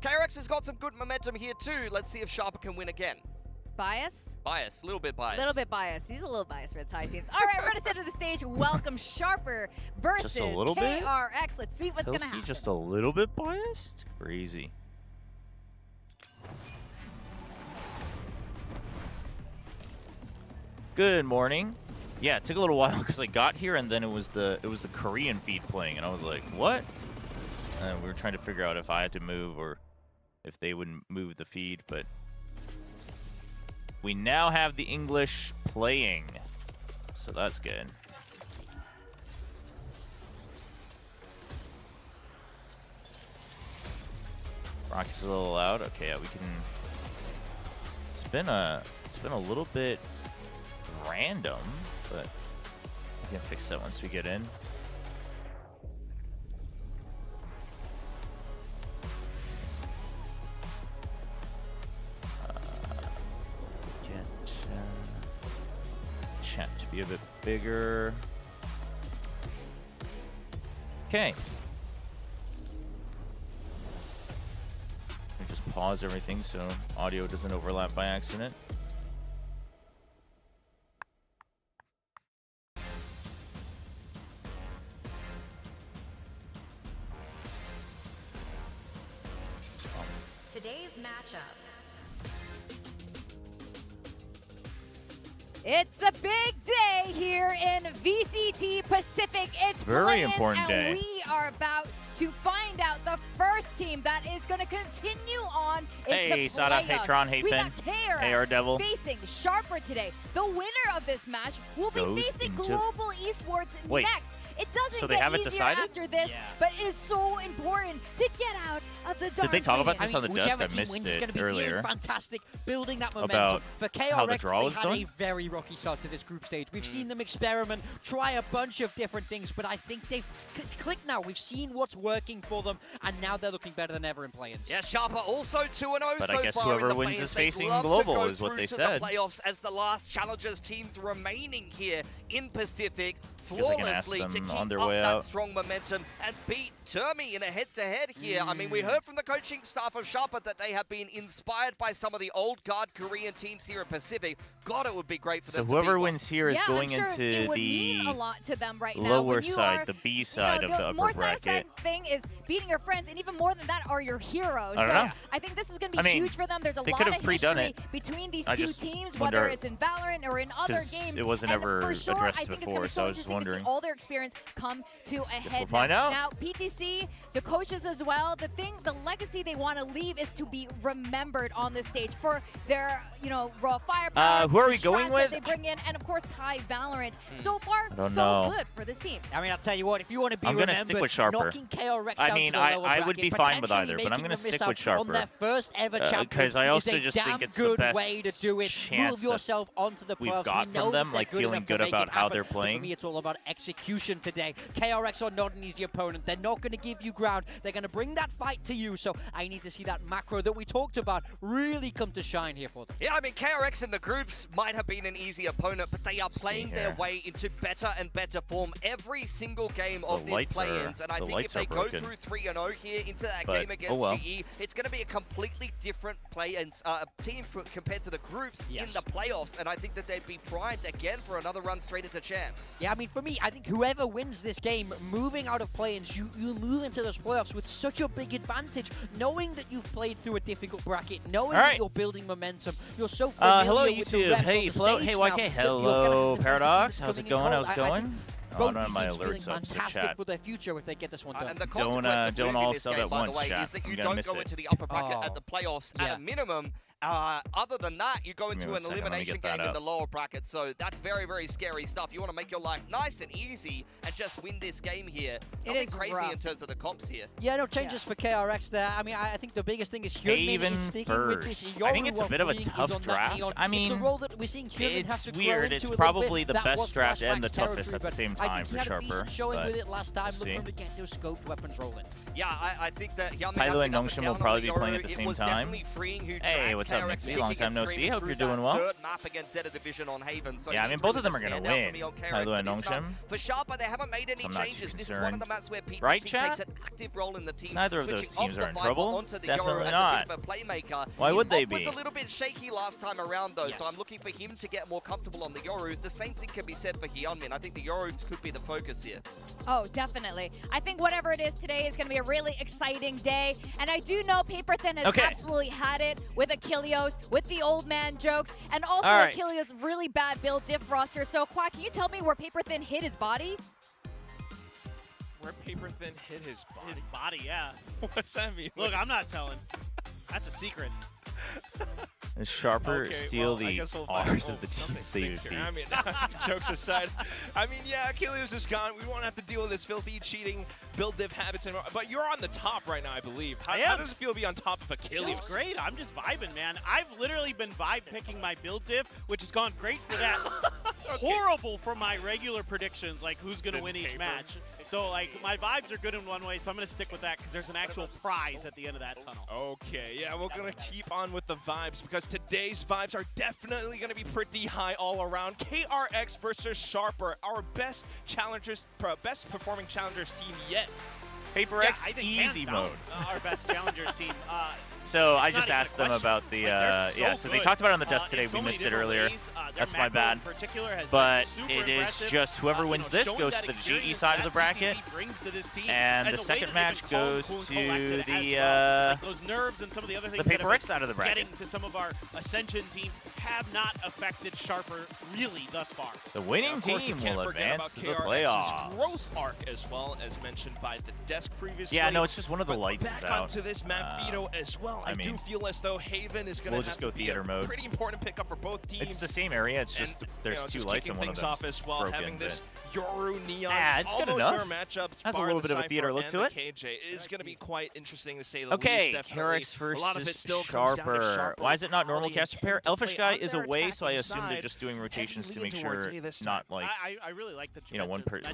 KRX has got some good momentum here too. Let's see if Sharper can win again. Bias? Bias, a little bit biased. A little bit biased. He's a little biased for the Thai teams. All right, we're going to send to the stage. Welcome Sharper versus KRX. Let's see what's going to happen. Just a little bit biased? Crazy. Good morning. Yeah, it took a little while because I got here and then it was the Korean feed playing and I was like, what? And we were trying to figure out if I had to move or if they would move the feed, but we now have the English playing, so that's good. Rocket's a little loud. Okay, yeah, we can. It's been a little bit random, but we can fix that once we get in. Chat to be a bit bigger. Okay. Just pause everything so audio doesn't overlap by accident. Today's matchup. It's a big day here in VCT Pacific. It's very important day. And we are about to find out the first team that is going to continue on into Hey, Sada. Hey, Tron. Hey, Finn. KRX hey, our Devil. facing Sharper today. The winner of this match will be facing Global Esports next. It doesn't they get have it easier decided? after this, but it is so important to get out of the dark. Did they talk about this on the desk? Whichever I team missed wins is it gonna be earlier. Fantastic, building that momentum. About for KRX, how the draw was they had done? a very rocky start to this group stage. We've seen them experiment, try a bunch of different things, but I think they've clicked now. We've seen what's working for them, and now they're looking better than ever in play-ins. Yeah, Sharper also 2-0 But so I guess far whoever in the wins play-ins. is They'd facing love to Global, go is what through they to said. The playoffs as the last challengers teams remaining here in Pacific. Guess I can ask Flawlessly to them keep on their up way that out. strong momentum and beat Termi in a head-to-head here. I mean, we heard from the coaching staff of Sharper that they have been inspired by some of the old guard Korean teams here in Pacific. God, it would be great for them. So whoever wins here is going I'm sure into it would the mean a lot to them right now. lower When you side, are, the B side of the upper more bracket. satisfying thing is beating your friends, and even more than that are your heroes. I don't know. I think this is going to be huge for them. There's a lot of history between these two teams, whether it's in Valorant or in other games. It wasn't ever for sure, addressed I think before, it's so I so was just interesting wondering. to see all their experience come to a head. We'll find out. Now, PTC, the coaches as well, the legacy they want to leave is to be remembered on this stage for their, raw firepower. Who are we going with? They bring in, and of course, Thai Valorant. So far, good for this team. I mean, I'll tell you what, if you want to be I'm gonna stick with Sharper. knocking KRX I down mean, to the lower I would bracket, be fine with either, potentially but I'm gonna making them stick miss with out Sharper. on their first ever champion because I also is a just think damn it's the good best way to do it. chance Move yourself onto the we've playoffs. got We know from them, that like they're feeling enough good to make about it how happen, they're but playing. For me, it's all about execution today. KRX are not an easy opponent. They're not going to give you ground. They're going to bring that fight to you. So I need to see that macro that we talked about really come to shine here for them. Yeah, I mean, KRX in the groups might have been an easy opponent, but they are playing their way into better and better form every single game of these play-ins. And I think if they go through 3-0 here into that game against GE, it's going to be a completely different team compared to the groups in the playoffs. And I think that they'd be primed again for another run straight into champs. Yeah, I mean, for me, I think whoever wins this game, moving out of play-ins, you move into those playoffs with such a big advantage, knowing that you've played through a difficult bracket, knowing that you're building momentum. You're so familiar hello, with the YouTube. rest Hey, of the Flo. stage Hey, now YK. that Hello, Paradox. How's it going? How's it I going? Oh, none of my alerts up, so chat. For their future if they get this one done. And the Don't all sell at once, way, chat. is that you I'm gonna don't miss go it. into the upper bracket at the playoffs at a minimum. Other than that, you go into an elimination game in the lower bracket. So that's very, very scary stuff. You want to make your life nice and easy and just win this game here. Nothing crazy in terms of the comps here. Yeah, no changes for KRX there. I mean, I think the biggest thing is Hyunmin is sticking with this. I think it's a bit of a tough draft. I mean, it's a role that we're seeing Hyunmin have it's to grow weird. into It's a probably bit. the That best was draft and the Flashback's toughest at the territory, same but time for Sharper. I think he had a decent showing with it last time. We'll Look from the get-go scoped weapons rolling. Yeah, I think that Tyler and Nongshim will probably be playing at the same time. Hey, what's up, KRX Nixie? Long time no see. Hope you're doing well. Map against Zeta Division on Haven. So yeah, I mean, both of them are going to win. Tyler and Nongshim. For Sharper, they haven't made any changes. This is one of the maps where PTC takes an active role in the team. Neither of those teams are in trouble. Definitely not. Why would they be? He was a little bit shaky last time around, though, so I'm looking for him to get more comfortable on the Yoru. The same thing can be said for Hyunmin. I think the Yorus could be the focus here. Oh, definitely. I think whatever it is today is going to be a really exciting day. And I do know Paper Thin has absolutely had it with Achilleos, with the old man jokes, and also Achilleos' really bad build diff roster. So, Quack, can you tell me where Paper Thin hit his body? Where Paper Thin hit his body? His body, yeah. What's that mean? Look, I'm not telling. That's a secret. Does Sharper steal the R's of the teams they would beat? I mean, jokes aside, I mean, yeah, Achilleos is gone. We won't have to deal with this filthy cheating, build div habits anymore. But you're on the top right now, I believe. How does it feel to be on top of Achilleos? It's great. I'm just vibing, man. I've literally been vibe picking my build div, which has gone great for that. Horrible for my regular predictions, like who's going to win each match. So, like, my vibes are good in one way, so I'm going to stick with that because there's an actual prize at the end of that tunnel. Okay, yeah, we're going to keep on with the vibes because today's vibes are definitely going to be pretty high all around. KRX versus Sharper, our best performing challengers team yet. Paper X easy mode. Our best challengers team. So I just asked them about the, so they talked about it on the desk today. We missed it earlier. That's my bad. But it is just whoever wins this goes to the GE side of the bracket. And the second match goes to the those nerves and some of the other things Paper X side of the bracket. Getting to some of our Ascension teams have not affected Sharper really thus far. The winning team will advance to the playoffs. Growth arc as well, as mentioned by the desk previously. Yeah, no, it's just one of the lights is out. Onto this map, Vito, as well. I do feel as though Haven is going to just go theater mode. Pretty important pickup for both teams. It's the same area. It's just there's two lights and one of them as well, broken. Having this Yoru Neon, it's good enough. Has a little bit of a theater look to it. KJ is going to be quite interesting to say the least. Okay, KRX versus Sharper. Why is it not normal caster pair? Elfish guy is away, so I assume they're just doing rotations to make sure not like I really like the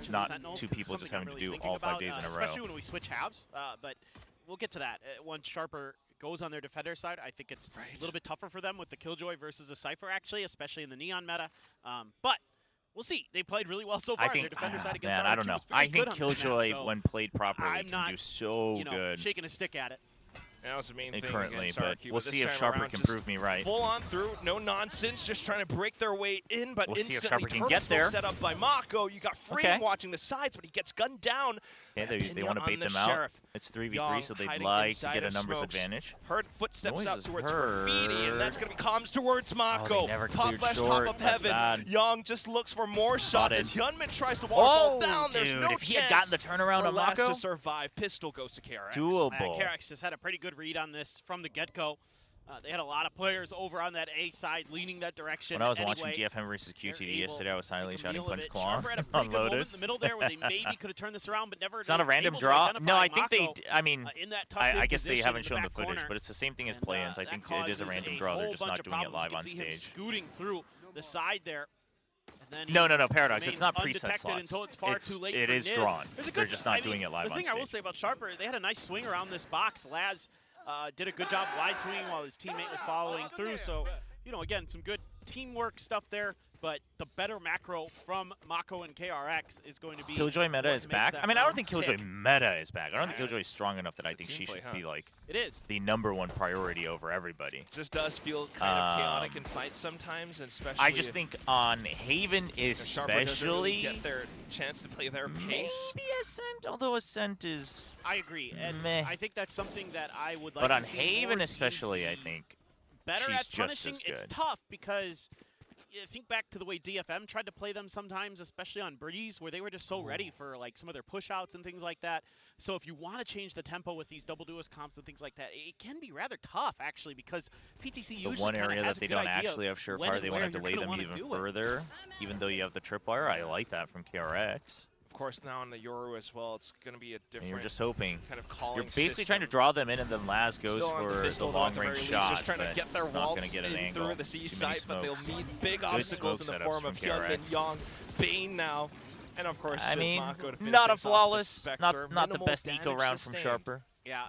not two people just having to do all 5 days in a row. Especially when we switch halves, but we'll get to that once Sharper goes on their defender side. I think it's a little bit tougher for them with the Killjoy versus a Cypher, actually, especially in the Neon meta. But we'll see. They played really well so far. I think, their defender side against man, I don't know. I think Killjoy, when played properly, can do so good. Shaking a stick at it. That was the main thing currently, but we'll see if Sharper can prove me right. Full on through, no nonsense, just trying to break their way in, but we'll see if instantly Sharper can get there. Set up by Mako. You got Freedom watching the sides, but he gets gunned down. Okay, they want to bait them out. It's 3v3, so they'd like to get a numbers advantage. Heard footsteps out towards Graffiti, and that's going to be comms towards Mako. Pop flash top of heaven. Young just looks for more shots as Hyunmin tries to waterfall down. There's no if he had gotten the turnaround on Mako, to survive. Pistol goes to KRX. Doable. KRX just had a pretty good read on this from the get-go. They had a lot of players over on that A side leaning that direction. When I was watching GFM versus QTD yesterday, I was silently shouting Punch Claw on Lotus. In the middle there where they maybe could have turned this around, but never. It's not a random draw. No, I think they. I mean, I guess they haven't shown the footage, but it's the same thing as play-ins. I think it is a random draw. They're just not doing it live on stage. Scooting through the side there. No, Paradox. It's not preset slots. It is drawn. They're just not doing it live on stage. The thing I will say about Sharper, they had a nice swing around this box. Laz did a good job wide swinging while his teammate was following through. So, again, some good teamwork stuff there. But the better macro from Mako and KRX is going to be... Killjoy meta is back. I mean, I don't think Killjoy meta is back. I don't think Killjoy is strong enough that I think she should be, like, the #1 priority over everybody. Just does feel kind of chaotic in fights sometimes, and especially... I just think on Haven especially... Get their chance to play their pace. Maybe Ascent, although Ascent is... I agree, and I think that's something that I would like to see. But on Haven especially, I think she's just as good. It's tough because... think back to the way DFM tried to play them sometimes, especially on Breeze, where they were just so ready for like some of their push-outs and things like that. So if you want to change the tempo with these double duos comps and things like that, it can be rather tough, actually, because PTC usually the one area that they don't actually have surefire, they want to delay them even further, even though you have the tripwire. I like that from KRX. Of course, now on the Yoru as well, it's going to be a different. And you're just hoping. Kind of calling. You're basically trying to draw them in, and then Laz goes for the long-range shot. Just trying to get their not going to get an angle. Through the C site, but they'll meet big obstacles in the form of Hyunmin, Young, Bane now. And of course, I mean, Mako to not a finish flawless, off the not the best eco round from Sharper. Yeah,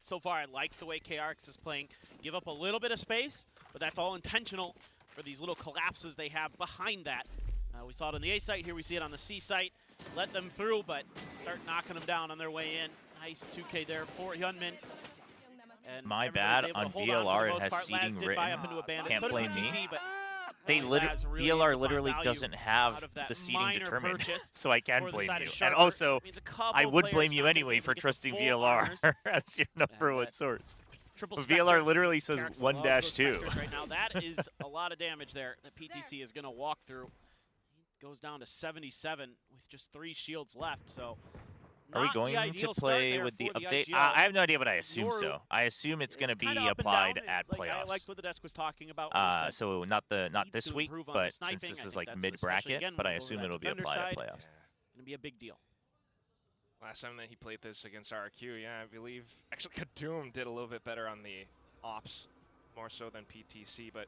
so far I like the way KRX is playing. Give up a little bit of space, but that's all intentional for these little collapses they have behind that. We saw it on the A site, here we see it on the C site. Let them through, but start knocking them down on their way in. Nice 2K there for Hyunmin. And my bad, on VLR it has seating written. Can't so blame PC, me. But VLR literally doesn't have the seating determined, so I can blame you. And also, I would blame you anyway for trusting VLR as your number one source. But VLR literally says 1-2. Right now, that is a lot of damage there that PTC is going to walk through. He goes down to 77 with just 3 shields left, so... Are we going to play with the update? I have no idea, but I assume so. I assume it's going to be applied at playoffs. I liked what the desk was talking about. So not this week, but since this is like mid-bracket, but I assume it'll be applied at playoffs. Going to be a big deal. Last time that he played this against RQ, yeah, I believe actually Kadoom did a little bit better on the ops, more so than PTC, but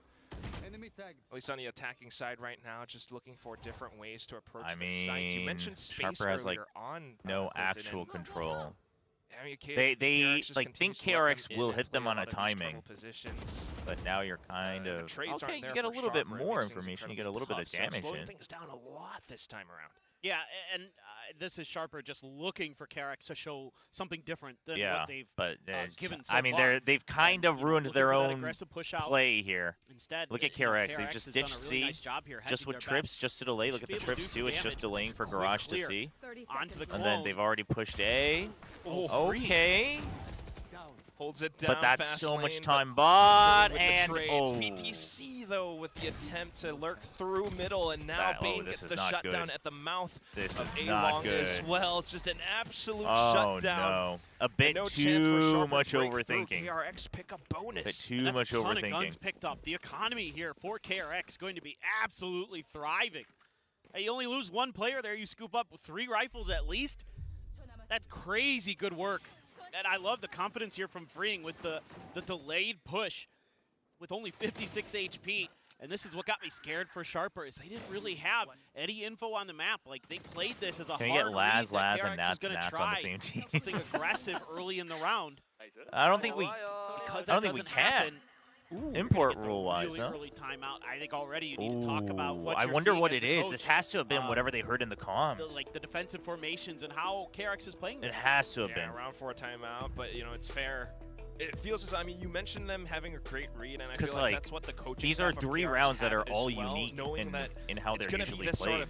at least on the attacking side right now, just looking for different ways to approach the sites. You mentioned space Sharper has like on no actual control. I mean, they like think KRX will hit them on a timing, but now you're kind of okay. You get a little bit more information. You get a little bit of damage in. Things down a lot this time around. Yeah, and this is Sharper just looking for KRX to show something different than what they've given so I mean, far. they've kind of ruined their own push-out. Play here. Instead, look at KRX. They've just ditched C, nice job here, just with trips, just to delay. Look at the trips too. It's just delaying for Garage to C. And then they've already pushed A. Okay. Holds it down. But that's so much time bought, and PTC though with the attempt to lurk through middle, and now Bane gets the shutdown at the mouth of A-Long as well. Just an absolute shutdown. No, a bit too much overthinking. KRX pick up bonus. A bit too much overthinking. Guns picked up. The economy here for KRX going to be absolutely thriving. Hey, you only lose 1 player there, you scoop up 3 rifles at least. That's crazy good work. And I love the confidence here from Freeing with the delayed push with only 56 HP. And this is what got me scared for Sharper, is they didn't really have any info on the map. Like, they played this as a hard Can you get Laz, and Nats on the same team? Something aggressive early in the round. I don't think we can. Ooh, import rule-wise, no? Early timeout. I think already you need to talk about what I wonder what it is. This has to have been whatever they heard in the comms. Like the defensive formations and how KRX is playing. It has to have been. Round 4 timeout, but you know, it's fair. It feels as, I mean, you mentioned them having a great read, and I feel like that's what the coaching these are 3 rounds that are all unique in how they're usually played. Sort of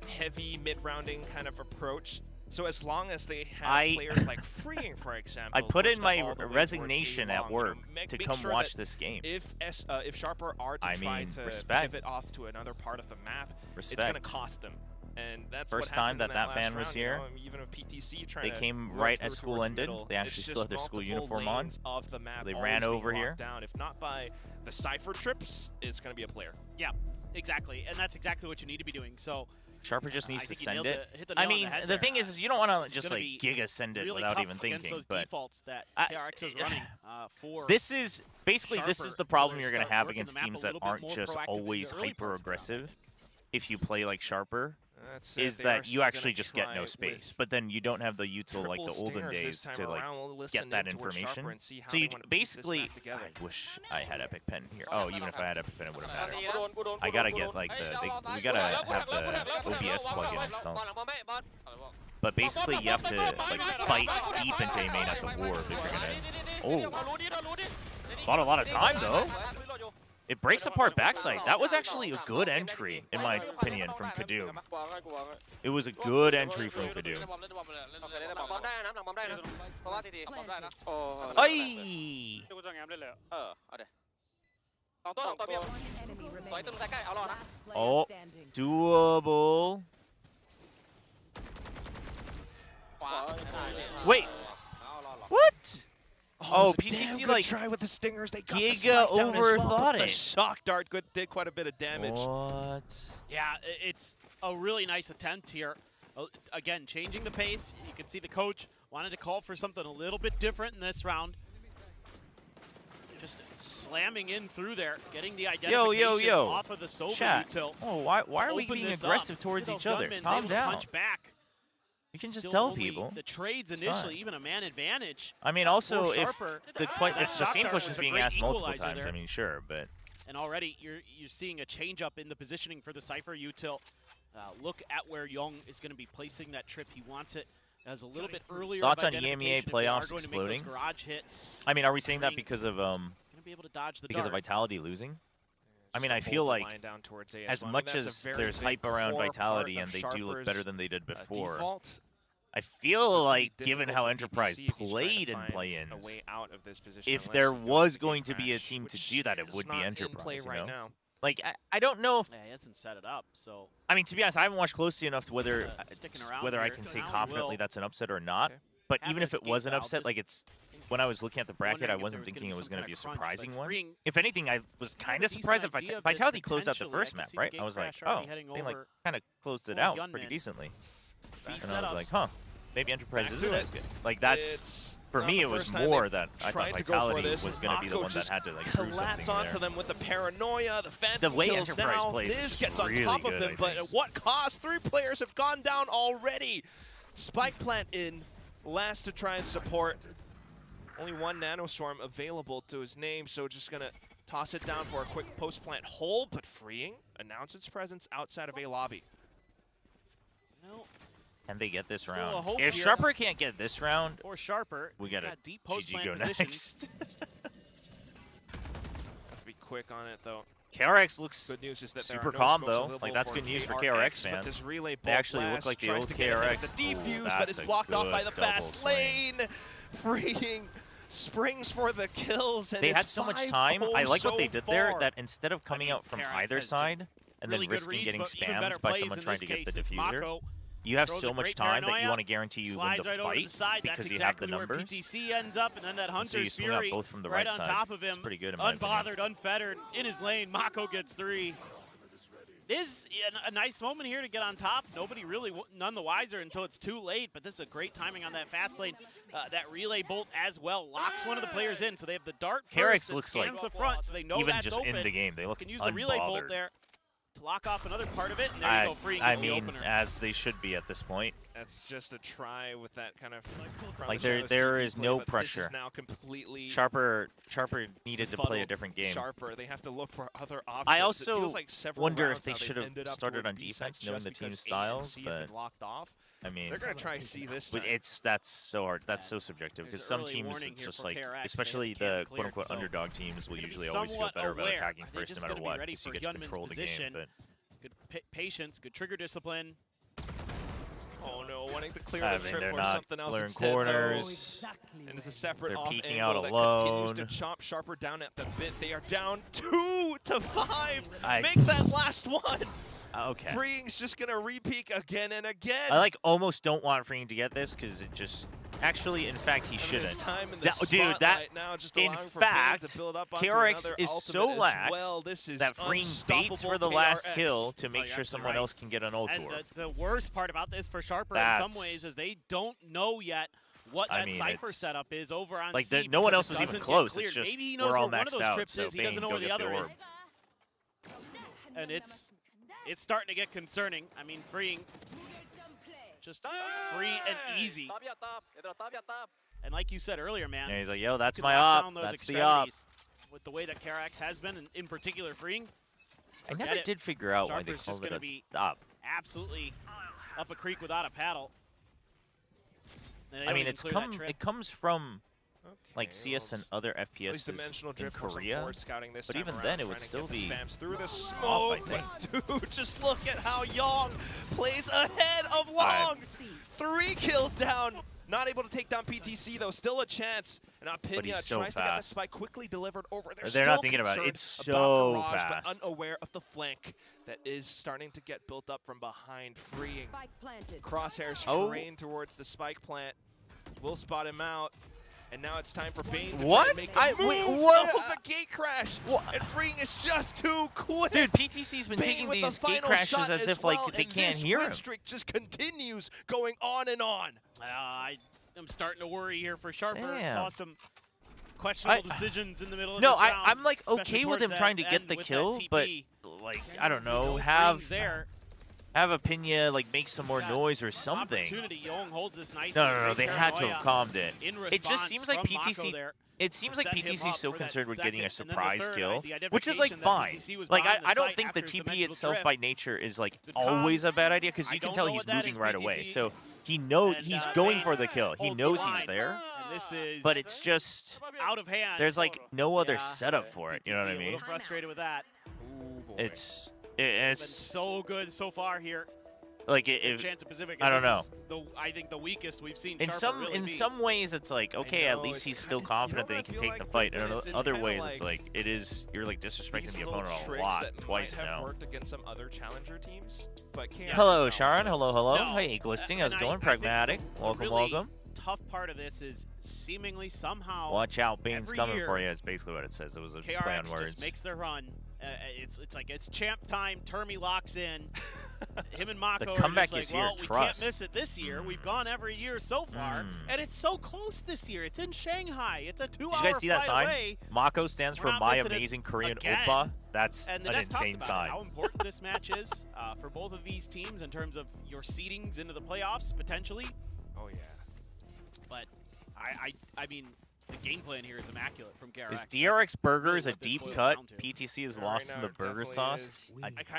heavy mid-rounding kind of approach. So as long as they have players like Freeing, for example, I put in my resignation at work to come watch this game. If Sharper are to try to pivot off to another part of the map, it's going to cost them. And that's first time that fan was here. Even if PTC they came right as school ended. They actually still had their school uniform on. They ran over here. If not by the Cypher trips, it's going to be a player. Yeah, exactly. And that's exactly what you need to be doing. So Sharper just needs to send it. I mean, the thing is you don't want to just like giga send it without even thinking. But that KRX is running, this is basically the problem you're going to have against teams that aren't just always hyper aggressive. If you play like Sharper, is that you actually just get no space, but then you don't have the util like the olden days to like get that information. So you basically, I wish I had Epic Pen here. Oh, even if I had Epic Pen, it wouldn't matter. I gotta get like we gotta have the OBS plugin installed. But basically, you have to like fight deep into A main at the ward if you're gonna. Bought a lot of time though. It breaks apart backside. That was actually a good entry, in my opinion, from Kadoom. It was a good entry from Kadoom. Aye! Oh, doable. Wait. What? Oh, PTC like try with the stingers. They got giga overthought it. The shock dart did quite a bit of damage. What? Yeah, it's a really nice attempt here. Again, changing the pace. You can see the coach wanted to call for something a little bit different in this round. Just slamming in through there, getting the identification off of the Sobra util. Oh, why are we being aggressive towards each other? Calm down. Punch back. You can just tell people. The trades initially, even a man advantage. I mean, also, if the same question is being asked multiple times, I mean, sure, but. And already you're seeing a change up in the positioning for the Cypher util. Look at where Young is going to be placing that trip. He wants it as a little bit earlier. Thoughts on EMEA playoffs exploding? Garage hits. I mean, are we saying that because of be able to dodge the because of Vitality losing? I mean, I feel like as much as there's hype around Vitality and they do look better than they did before, I feel like, given how Enterprise played in play-ins, if there was going to be a team to do that, it would be Enterprise, you know? Like, I don't know if... Yeah, he hasn't set it up, so... I mean, to be honest, I haven't watched closely enough to whether I can say confidently that's an upset or not. But even if it was an upset, like, it's... When I was looking at the bracket, I wasn't thinking it was going to be a surprising one. If anything, I was kind of surprised that Vitality closed out the first map, right? I was like, oh, they, like, kind of closed it out pretty decently. And I was like, huh, maybe Enterprise isn't as good. Like, that's... For me, it was more that I thought Vitality was going to be the one that had to, like, prove something onto them with the paranoia, the Phantom the way kills Enterprise now. plays This is gets really on top good, of them, but at what cost? 3 players have gone down already. Spike plant in, last to try and support. Only 1 nanoswarm available to his name, so just gonna toss it down for a quick post-plant hold, but freeing, announce its presence outside of A lobby. No. Can they get this round? If Sharper can't get this round, or Sharper, we gotta deep GG go next. Have to be quick on it though. KRX looks good news is that super calm though. Like that's good news for KRX fans. They actually look like the old KRX. The defuse, but it's blocked off by the fast lane. Freeing springs for the kills. And they had so much time. I like what they did there. That instead of coming out from either side and then risking getting spammed by someone trying to get the diffuser. You have so much time that you want to guarantee you win the fight because you have the numbers. PTC ends up, and then that Hunter's so you swing Fury out both from the right right on side. top of him. It's pretty good in my unbothered, unfettered, in his lane. Mako gets 3. This is a nice moment here to get on top. Nobody really none the wiser until it's too late, but this is a great timing on that fast lane. That relay bolt as well locks one of the players in, so they have the dart KRX looks like the front, so they know even that's just open. in the game, they look can use the relay bolt there to lock off another part of it, and there you go, free. I mean, as they should be at this point. That's just a try with that kind of... Like, there is no pressure. Is now completely Sharper needed to play a different game. Sharper, they have to look for other options. I also wonder if they should have started on defense, knowing the team's styles, but... I mean, they're gonna try to see this. But that's so hard. That's so subjective because some teams, it's just like, especially the quote-unquote underdog teams, will usually always feel better about attacking first, no matter what, because you get to control the game. But good patience, good trigger discipline. Oh no, wanting to clear the trip or something else clearing instead, corners. And it's a separate They're off peeking angle out alone. That continues to chop Sharper down at the bit. They are down 2 to 5. Make that last one. Okay. Freeing's just gonna re-peek again and again. I like almost don't want Freeing to get this because it just actually, in fact, he shouldn't. Dude, that now, just in fact, KRX is so lax that Freeing baits for the last kill to make sure someone else can get an ult and orb. The worst part about this for Sharper in some ways is they don't know yet what that Cypher setup is over on like C no one else was even close. It's just maybe he knows we're all where one of maxed those out, trips so is. He doesn't know where the other is. And it's starting to get concerning. I mean, Freeing just free and easy. And like you said earlier, man. Yeah, he's like, yo, that's my op. That's the op. With the way that KRX has been, and in particular Freeing. I never did figure out why they called it a op. Absolutely up a creek without a paddle. I mean, it comes from like CS and other FPSs in Korea, but even then it would still be through the smoke. Dude, just look at how Young plays ahead of Long. 3 kills down. Not able to take down PTC though, still a chance. And Pinya so tries to get the spike quickly delivered over there. They're not thinking about it. It's so fast. But unaware of the flank that is starting to get built up from behind. Freeing. Crosshairs train towards the spike plant. Will spot him out. And now it's time for Bane to make a move. Wait, what? Oh, the gate crash. What? And Freeing is just too quick. Dude, PTC's been taking these gate crashes as if like they can't hear him. This streak just continues going on and on. I'm starting to worry here for Sharper. Damn. Saw some questionable decisions in the middle of no, this round. I'm like okay with him trying to get the kill, but like I don't know, have Apinya like make some more noise or something. No, they had to have calmed it. It just seems like PTC. It seems like PTC is so concerned with getting a surprise kill, which is like fine. Like I don't think the TP itself by nature is like always a bad idea because you can tell he's moving right away. So he knows he's going for the kill. He knows he's there. But it's just out of hand. There's like no other setup for it. You know what I mean? Frustrated with that. It's been so good so far here. Like if Chance of Pacific, I don't know. I think the weakest we've seen. In some ways, it's like okay, at least he's still confident that he can take the fight. And in other ways, it's like you're like disrespecting the opponent a lot, twice now. Worked against some other challenger teams, but hello, Sharon. Hello. Hey, Glisting. How's it going? Pragmatic. Welcome. Tough part of this is seemingly somehow. Watch out, Bane's coming for you. Is basically what it says. It was a play on words. Just makes their run. It's like it's champ time. Termi locks in. Him and Mako the comeback are is just here. like, well, we can't miss it this year. We've gone every year so far, and it's so close this year. It's in Shanghai. It's a 2-hour Did you guys see that sign? Away. Mako stands for My Amazing Korean Oppa. That's an insane sign. How important this match is for both of these teams in terms of your seedings into the playoffs potentially. Oh yeah. But I mean, the game plan here is immaculate from KRX. Is DRX Burgers a deep cut? PTC is lost in the burger sauce.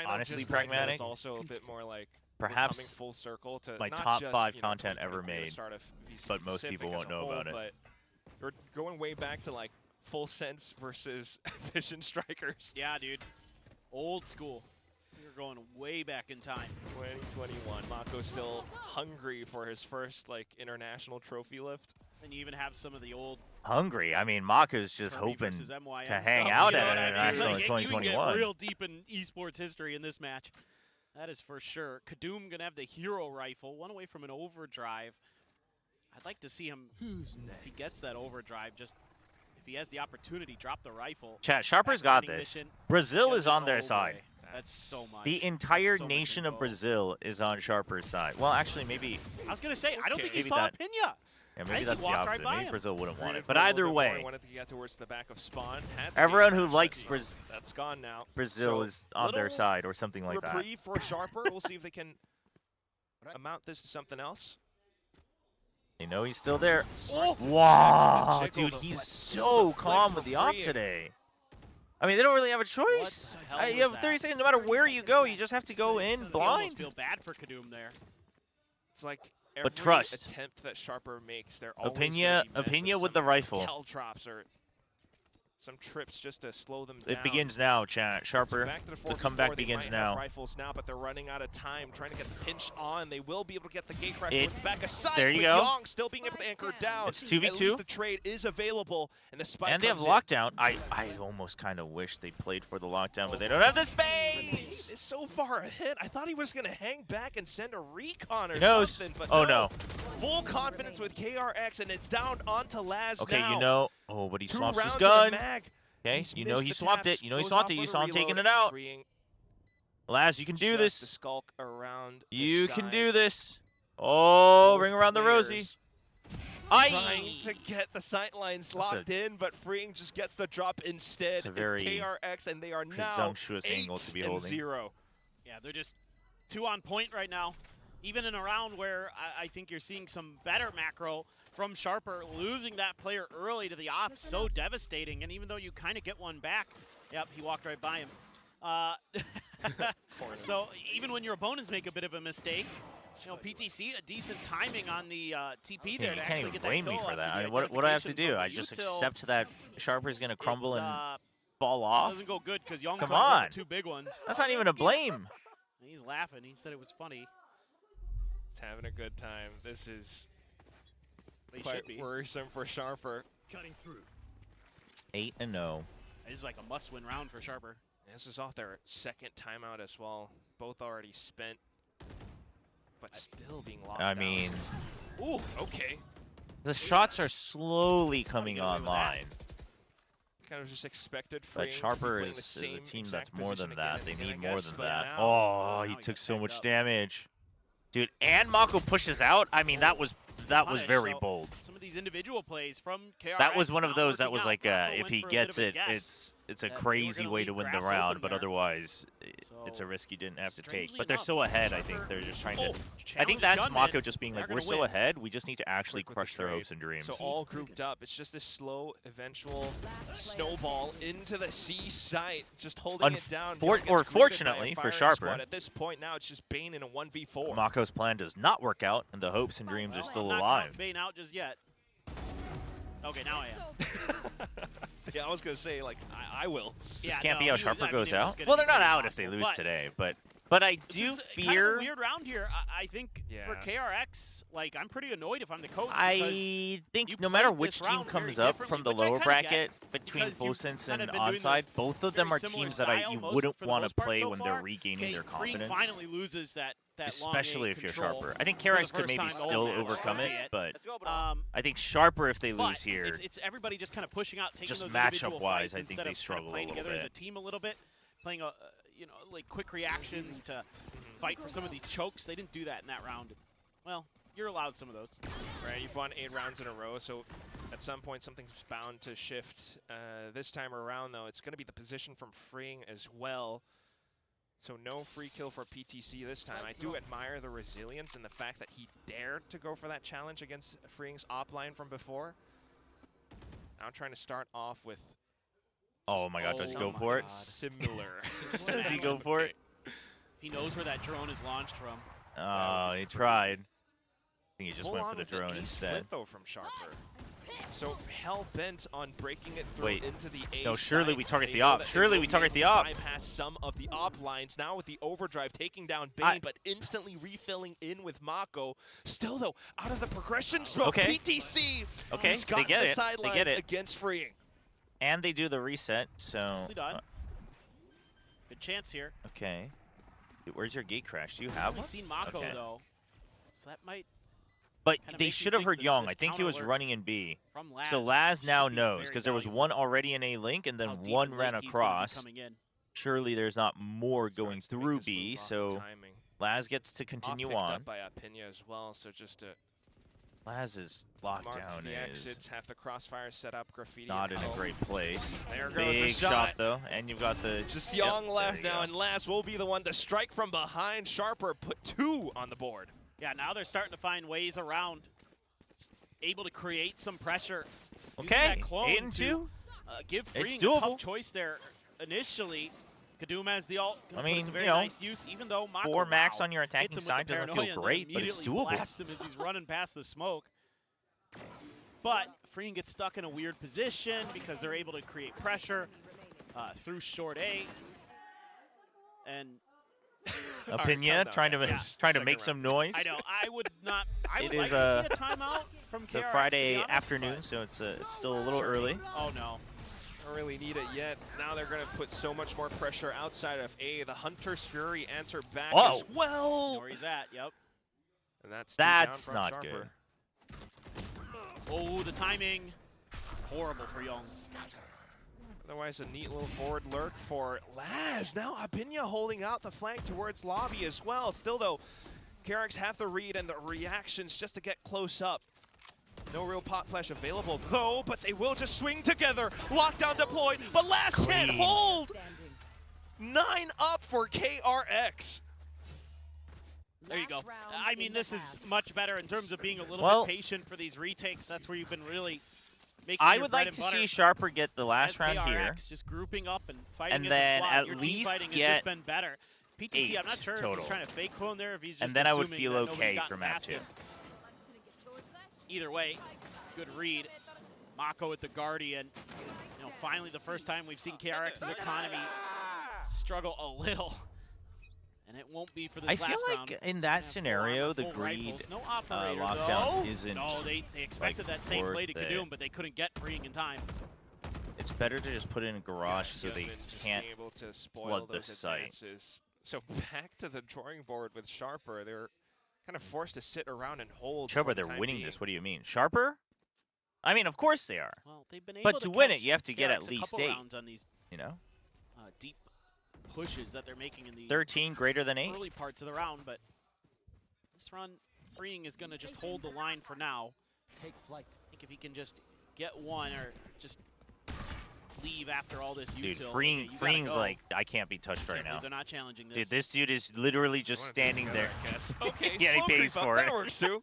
Honestly, Pragmatic. It's also a bit more like perhaps full circle to my top 5 content ever made, but most people won't know about it. But we're going way back to like Full Sense versus Vision Strikers. Yeah, dude. Old school. We're going way back in time. 2021. Mako's still hungry for his first like international trophy lift. And you even have some of the old hungry. I mean, Mako's just hoping to hang out at international in 2021. You can get real deep in esports history in this match. That is for sure. Kadum gonna have the hero rifle, one away from an overdrive. I'd like to see him if he gets that overdrive. Just if he has the opportunity, drop the rifle. Chat, Sharper's got this. Brazil is on their side. That's so much. The entire nation of Brazil is on Sharper's side. Well, actually, maybe. I was gonna say I don't think he saw Apinya. Yeah, maybe that's the opposite. Maybe Brazil wouldn't want it. But either either way, wanted to get towards the back of Spawn. Everyone who likes Brazil, that's gone now. Brazil is on their side or something like that. Reprieve for Sharper. We'll see if they can amount this to something else. You know he's still there. Oh. Wow, dude, he's so calm with the op today. I mean, they don't really have a choice. You have 30 seconds. No matter where you go, you just have to go in blind. I feel bad for Kadum there. It's like but trust. Attempt that Sharper makes, they're Apinya with the rifle. Hell drops or some trips just to slow them down. It begins now, chat. Sharper. The comeback begins now. Rifles now, but they're running out of time, trying to get the pinch on. They will be able to get the gate crash towards the back aside. There you go. Young still being able to anchor down. It's 2v2. At least the trade is available, and the spike. And they have lockdown. I almost kind of wish they played for the lockdown, but they don't have the space. It's so far ahead. I thought he was gonna hang back and send a recon or something, but no. Full confidence with KRX, and it's down onto Laz okay, now. you know. Oh, but he swaps his gun. Okay, you know he swapped it. You know he swapped it. You saw him taking it out. Laz, you can do this. You can do this. Oh, ring around the rosy. Trying to get the sight lines locked in, but Freeing just gets the drop instead. It's a very KRX, and they are now presumptuous angle to be holding. 8-0. Yeah, they're just 2 on point right now. Even in a round where I think you're seeing some better macro from Sharper, losing that player early to the off, so devastating. And even though you kind of get one back, yep, he walked right by him. So even when your opponents make a bit of a mistake, you know, PTC, a decent timing on the TP there. You can't even blame me for that. I mean, what do I have to do? I just accept that Sharper's going to crumble and fall off? Doesn't go good because Young Come on. 2 big ones. That's not even a blame. He's laughing. He said it was funny. He's having a good time. This is quite worrisome for Sharper. Cutting through. 8-0. This is like a must-win round for Sharper. This is off their second timeout as well. Both already spent, but still being locked I mean, ooh, okay. The shots are slowly coming online. Kind of just expected. But Sharper is a team that's more than that. They need more than that. Oh, he took so much damage. Dude, and Mako pushes out. I mean, that was very bold. these individual plays from KRX. That was one of those that was like, Mako if went he for a gets bit of it, a guess it's a that they were crazy gonna way leave to win the grass round, open but there. otherwise, So, it's a risk you didn't have to take. strangely But they're enough, so ahead, I think Chopra- they're just trying to... Oh, I think challenge that's done, Mako man. just being They're like, we're gonna so win. ahead, we just need to actually Quick with crush the their trade. hopes and dreams. So all grouped up. It's just this slow, eventual snowball into the C site, just holding it down. Fortunately for Sharper, at this point now, it's just Bane in a 1v4. Mako's plan does not work out, and the hopes and dreams are still not alive. counting Bane out just yet. Okay, now I am. Yeah, I was gonna say, like, I will. This Yeah, can't no, be how he was- Sharper I mean, goes it was out. gonna Well, be they're not pretty out if they impossible, lose but today, but I this do is fear... kind of a weird round here. I think Yeah. for KRX, like, I'm pretty annoyed if I'm the coach. I you think no matter played which this team round comes very up from the differently, which I lower kinda bracket get, between because you've Full-Sense kind and of been doing the Onside, both of them very are similar teams that style you most- wouldn't for the want to most part play so when far. they're regaining their Free confidence. finally loses that Especially long if you're control Sharper. I think for the KRX could first maybe time still over overcome match. it, but Um, I think Sharper, if they but lose here, it's everybody just kind of pushing out, taking just those matchup-wise, individual fights I think instead they of struggle a playing little together as a bit. team a little bit, playing like quick reactions to fight for some of these chokes. They didn't do that in that round. Well, you're allowed some of those. Right, you've won 8 rounds in a row, so at some point something's bound to shift. This time around, though, it's going to be the position from Freeing as well. So no free kill for PTC this time. I do admire the resilience and the fact that he dared to go for that challenge against Freeing's op line from before. Now trying to start off with... oh my god, does he go my for it? God. Similar. Does he go for it? He knows where that drone is launched from. Oh, he tried. I think he just went Full for the on with drone ace instead. split, though, from Sharper. So hell-bent on breaking it through Wait. into the A No, surely side. we target They the know op. that they Surely will we be target the able to op. bypass some of the op lines now with the overdrive, taking down Bane, but instantly refilling in with Mako. Still, though, out of the progression smoke, Okay. PTC Okay, has they gotten get the it. They sidelines get it. against Freeing. And they do the reset, so... Nicely done. Good chance here. okay. Dude, where's your gate crash? Do you have We've one? seen Mako, Okay. though. So that might, But kinda they makes you should have think heard that Young. this I think he counter was alert running in B. from Laz. So Laz now should be knows, very because there was valuable. one already in A link, and How then deep one and ran late he's gonna be across. coming in. Surely there's not more going Starts to make through this B, move off the so timing. Laz gets to Op continue picked on. up by Apinya as well, so just to Laz's mark lockdown the is exits, have the crossfire set up, Graffiti. not and in a Hell. great place. There goes Big the shot, though, and you've got the... Just yep, Young there left you now, go. and Laz will be the one to strike from behind. Sharper put 2 on the board. Yeah, now they're starting to find ways around. Able to create some pressure. Using Okay, that clone 8 and to, 2. Give It's Freeing a doable. tough choice there initially. Kaduma has the ult. I mean, it's a very you know, nice use, even though Mako, 4 max wow, on your hits attacking him with side the doesn't paranoia feel and then great, but it's immediately doable. blasts him as he's running past the smoke. But Freeing gets stuck in a weird position because they're able to create pressure through short A. And Apinya trying to Yeah. trying to Second make round. some noise. I know, I would not. I It would like is to see a timeout from It's a KRX, to be Friday honest, afternoon, but- so it's still a little early. Oh no. Don't really need it yet. Now they're going to put so much more pressure outside of A. The Hunter's Fury answer back Whoa. as well. Know where he's at, yep. And that's two down That's from not Sharper. good. Oh, the timing. Horrible for Young. Otherwise, a neat little forward lurk for Laz. Now Apinya holding out the flank towards lobby as well. Still, though, KRX have the read and the reactions just to get close up. No real pot flash available, though, but they will just swing together. Lockdown deployed, but Laz can't Clean. hold. 9 up for KRX. There you go. I mean, this is much better in terms of being a little Well, bit patient for these retakes. That's where you've been really making I your would bread like and to butter. see Sharper get the last As round KRX, here. just grouping up and fighting And as a then squad. at Your team least fighting has get just been better. PTC, I'm not 8 sure if total. he's trying to fake clone there, if he's just And then I would assuming feel that nobody okay got for map past 2. him. Either way, good read. Mako with the Guardian. You know, finally the first time we've seen KRX's economy struggle a little. And it won't be for this I last feel round. like in that scenario, the Full greed rifles. No operator, lockdown though. isn't No, they expected that same worth play to it. Kadoom, but they couldn't get Freeing in time. It's better to just put it in a garage so they Just can't being able to spoil flood the those site. advances. So back to the drawing board with Sharper. They're kind of forced to sit around and hold. for Chobra, the they're time winning being. this. What do you mean? Sharper? I mean, of course they are. Well, they've been able But to to win catch it, you have to get KRX at a least couple 8. rounds on these You know? deep pushes that they're making in the 13 greater than 8. early parts of the round, but this run, Freeing is going to just hold the line for now. Take flight. think if he can just get one or just leave after all this dude, util. Freeing's like, I can't be touched right now. They're not challenging this. Dude, this dude is literally just standing there. Okay, yeah, he pays for it. That works too.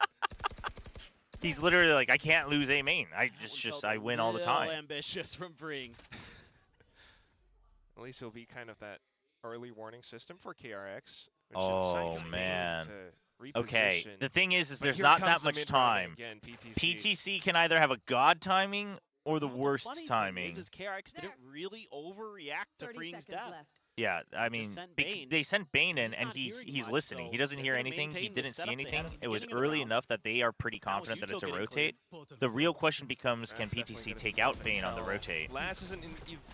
He's literally like, I can't lose A main. I win all the time. Ambitious from Freeing. At least it'll be kind of that early warning system for KRX. Oh man. Okay, reposition. the thing is But there's here not comes that the much mid-round time. again, PTC can either have a god timing or the worst Funny timing. thing is KRX didn't really overreact to Freeing's death. Yeah, I mean, they sent Bane in, and he's listening. He doesn't hear They're anything. gonna He maintain the didn't see setup they anything. had at the It was beginning of the early round. enough that they are pretty confident that it's a rotate. The real question becomes, can That's definitely PTC gonna take be out tough Bane on the tell. rotate? Laz isn't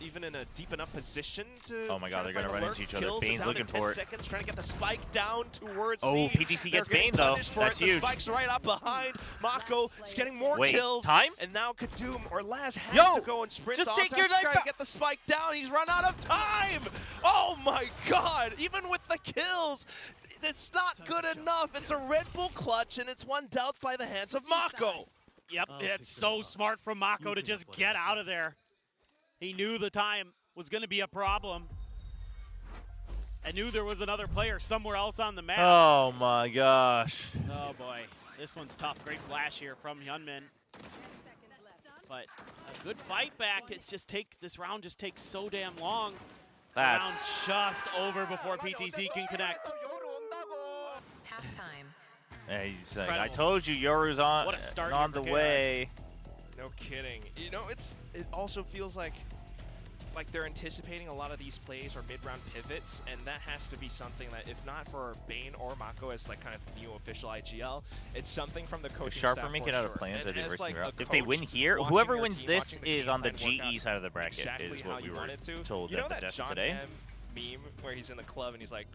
even in a deep enough position to. Oh my god, they're try to gonna find run a into lurk. each other. Kills Bane's down looking in 10 for it. seconds, trying to get the spike down towards Oh, C. PTC They're gets getting Bane, though. punished for That's it. huge. The spike's right up behind. Mako is getting more Wait, kills. time? And now Kadoom or Laz has Yo, to go and sprint just off. take your That's knife trying out. to get the spike down. He's run out of time. Oh my god, even with the kills, it's not good enough. It's a Red Bull clutch, and it's one dealt by the hands of Mako. Yep, it's so smart from Mako to just get out of there. He knew the time was going to be a problem. I knew there was another player somewhere else on the map. Oh my gosh. Oh boy, this one's tough. Great flash here from Hyunmin. But a good fight back. It's just this round just takes so damn long. That's Round just over before PTC can connect. Halftime. yeah, he's like, I told you Yoru's on What a start on here the for way. No kidding. You know, it also feels like they're anticipating a lot of these plays or mid-round pivots, and that has to be something that, if not for Bane or Mako as like kind of new official IGL, it's something from the coaching If Sharper staff make for it out of sure. plans, And are they as, versing like, route? a If they coach win here, watching whoever their wins team, this watching the is game on the plan work out GE side of the bracket, exactly is how what we you were want it to. told You know at the that desk John today. M meme where he's in the club and he's like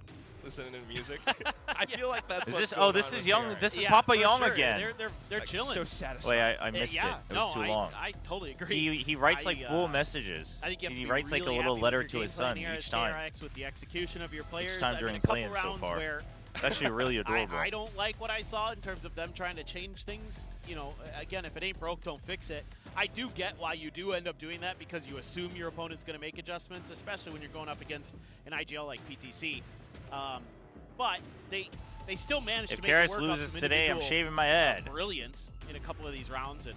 listening to music? I feel like that's Is what's this? going Oh, this on is with Young. KRX. This is Yeah, Papa for Young sure. again. They're Like, chilling. so satisfying. Wait, I missed yeah, it. It was too long. I totally agree. He writes like I, full messages. I think you have to He be writes like a really little happy letter with your to his game plan son here each as time. KRX with the execution of your players. time I during mean, a couple play-ins so rounds far. where Actually, really adorable. I don't like what I saw in terms of them trying to change things. You know, again, if it ain't broke, don't fix it. I do get why you do end up doing that, because you assume your opponent's going to make adjustments, especially when you're going up against an IGL like PTC. But they still managed If to make it KRX work loses off some today, I'm individual, shaving my head. brilliance in a couple of these rounds, and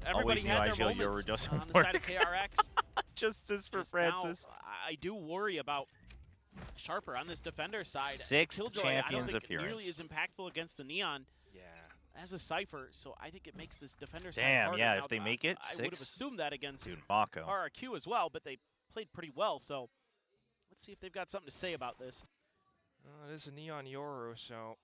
everybody Always knew had their IGL Yoru moments doesn't on the side of work. KRX. Justice for Just Francis. now, I do worry about Sharper on this defender side. Sixth Killjoy, champion's I don't think appearance. nearly is impactful against the Neon Yeah. as a Cypher, so I think it makes this defender side Damn, harder. yeah, Now, if they make it, I would have 6. assumed that against Dude, Mako. RRQ as well, but they played pretty well, so let's see if they've got something to say about this. It is a Neon Yoru, so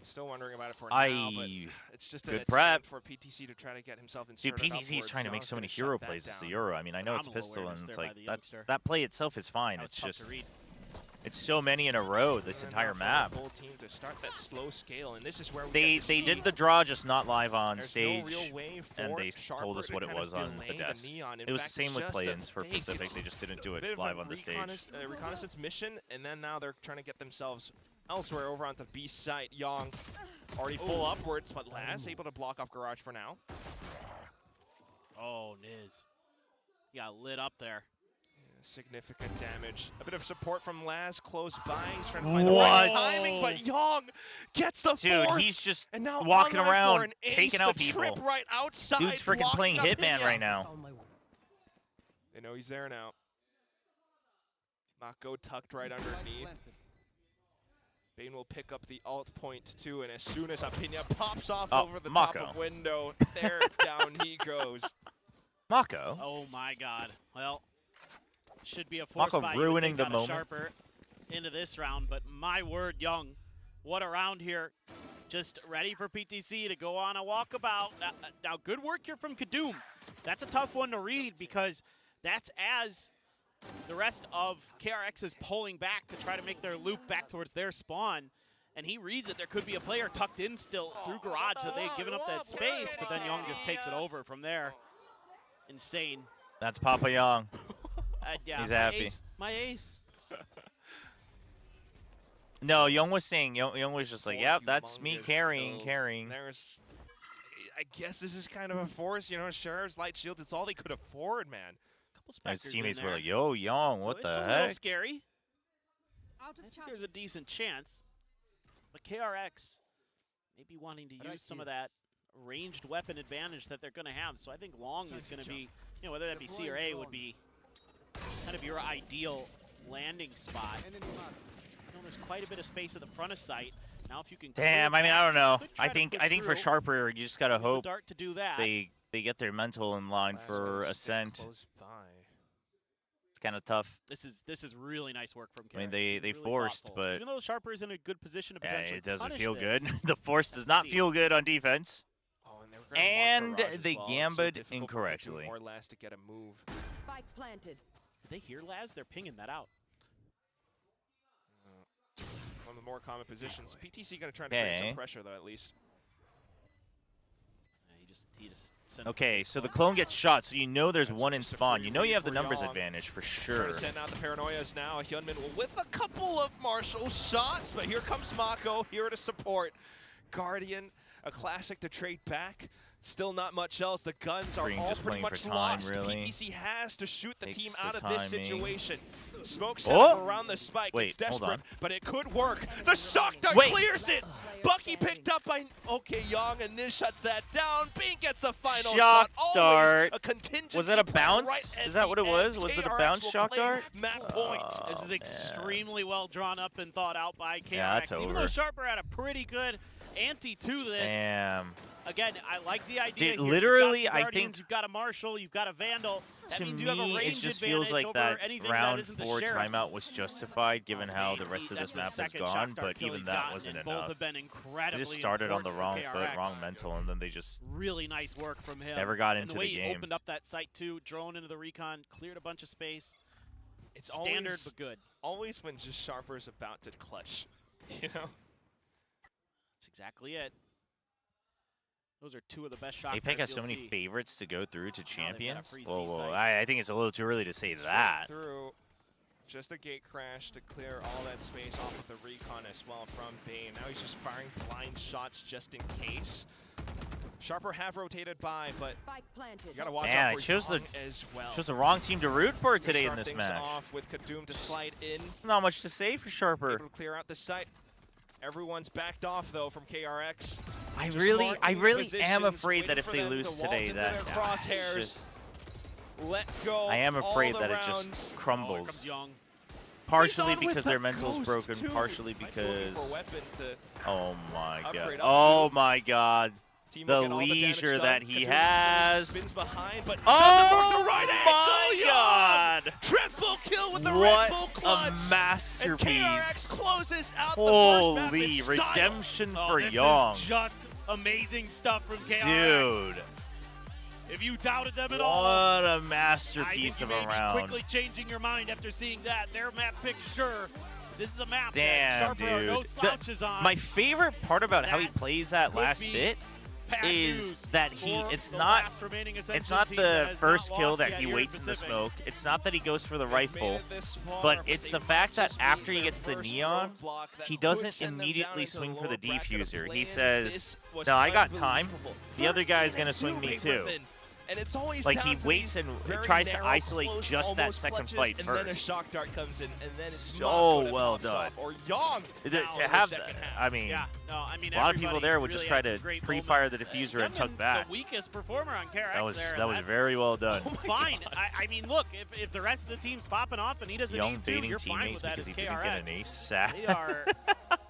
still wondering about it for now, but it's just good an prep. attempt for PTC to try to get himself Dude, inserted PTC is upwards. trying to make Young's so many gonna hero shut that plays as the down. Euro. I mean, I know it's Phenomenal pistol, awareness and it's there by like the youngster. that play itself is fine. That It's was tough just to read. it's so many in a row this Good entire enough for the map. full team to start that slow scale, and this is where we They get to see did the draw, just not live on there's stage. no real way and for they Sharper told us to what it kind of was on the delay desk. Neon. In It was the fact, same it's with just play-ins a for fake. Pacific. They just didn't do A it bit of live a on the stage. reconnaissance mission, and then now they're trying to get themselves elsewhere over onto B site. Young already full upwards, but Laz able to block off Garage for now. Oh, Niz. Yeah, lit up there. Significant damage. A bit of support from Laz close by. He's trying to find What? the right timing, but Young gets the Dude, fourth. he's just And now walking online for around, an ace, taking the out people. Trip right outside, Dude's freaking playing blocking Hitman Apinia. right now. They know he's there now. Mako tucked right underneath. Bane will pick up the alt point too, and as soon as Apinia pops off over the Mako. top of window, there down he goes. Mako. Oh my god. Well, should be a force Mako buy ruining even the out of moment. Sharper into this round, but my word, Young, what a round here. Just ready for PTC to go on a walkabout. Now, good work here from Kadoom. That's a tough one to read because that's as the rest of KRX is pulling back to try to make their loop back towards their spawn. And he reads it. There could be a player tucked in still through Garage, so they've given up that space, but then Young just takes it over from there. Insane. That's Papa Young. Yeah, He's my happy. Ace, my ace. No, Young was saying, Young was just like, yep, that's me Humongous carrying. kills. There's, I guess this is kind of a force, you know, Sheriff's Light Shields, it's all they could afford, man. His teammates were like, yo, Young, what the heck? It's a little scary. I think there's a decent chance. But KRX may be wanting to use some of that ranged weapon advantage that they're going to have. So I think Long is going to be, you know, whether that be C or A would be kind of your ideal landing spot. You know, there's quite a bit of space at the front of sight. Now if you can Damn, I mean, I don't know. I think for Sharper, you just got to hope to do that. they get their mental in line for Ascent. It's kind of tough. This is really nice work from KRX. I mean, they really forced, thoughtful. but even though Sharper is in a good position to potentially it doesn't punish feel this, good. The force does not feel good on defense. Oh, and they gambit incorrectly. Or last to get a move. Spike planted. Did they hear Laz? They're pinging that out. One of the more common positions. PTC gonna try to create some pressure though, at least. He just okay, so the clone gets shot, so you know there's one in spawn. You know you have the numbers advantage for sure. Send out the paranoias now. Hyunmin with a couple of Marshall shots, but here comes Mako here to support. Guardian, a classic to trade back. Still not much else. The guns are all pretty much lost. Really. PTC has to shoot the team out of timing. this situation. Smoke set up around the spike. Wait, it's desperate, hold on. but it could work. The shock dart clears it. Bucky picked up by Young, and this shuts that down. Bing gets the final shot. Dart. A contingency. Was that a bounce? Right Is that what it was? Was it a bounce shock dart? This is extremely well drawn up and thought out by KRX. Yeah, that's Even though Sharper had a pretty good ante to this. Damn. Again, I like the idea. Dude, literally, I think you've got a Marshall, you've got a Vandal. To me, it just feels like that round 4 timeout was justified, given how the rest of this map has gone. But even that wasn't enough. They just started on the wrong foot, wrong mental, and then they just really nice work from him. Never got into the way the game. He opened up that site too, drone into the recon, cleared a bunch of space. It's standard always, but good. Always when just Sharper's about to clutch, you know. That's exactly it. Those are two of the best shots. Apex has so many favorites to go through to champions. Whoa. I think it's a little too early to say that. Through just a gate crash to clear all that space off with the recon as well from Bane. Now he's just firing blind shots just in case. Sharper have rotated by, but you gotta watch out for Young as well. Chose the wrong team to root for today in this match. Off with Kadum to slide in. Not much to say for Sharper. Able to clear out the site. Everyone's backed off though from KRX. I really am afraid that if they lose today, that just let go. I am afraid that it just crumbles. Partially because their mental's broken, partially because oh my god. Oh my god. The leisure that he has. Oh my god! Triple kill with the Red Bull clutch. What a masterpiece! And KRX closes out Holy the first map. redemption for Young. This is just amazing stuff from KRX. Dude. If you doubted them at all, what a masterpiece of a round. I think you may be quickly changing your mind after seeing that. Their map pick, sure. This is a map Damn, that Sharper dude. no slouches on. My favorite part about how he plays that last bit is that it's not the first kill that he waits in the smoke. It's not that he goes for the rifle, but it's the fact that after he gets the neon, he doesn't immediately swing for the defuser. He says, no, I got time. The other guy's going to swing me too. And it's always like he waits and tries to isolate just that second fight first. And then a shock dart comes in, and then it's so well done. Or Young to have that, I mean, a lot of people there would just try to pre-fire the diffuser and tuck back. The weakest performer on KRX that was very well done. Fine. I mean, look, if the rest of the team's popping off and he doesn't Young need to, baiting you're fine with that because as he KRX. didn't get an ace. Sad. They are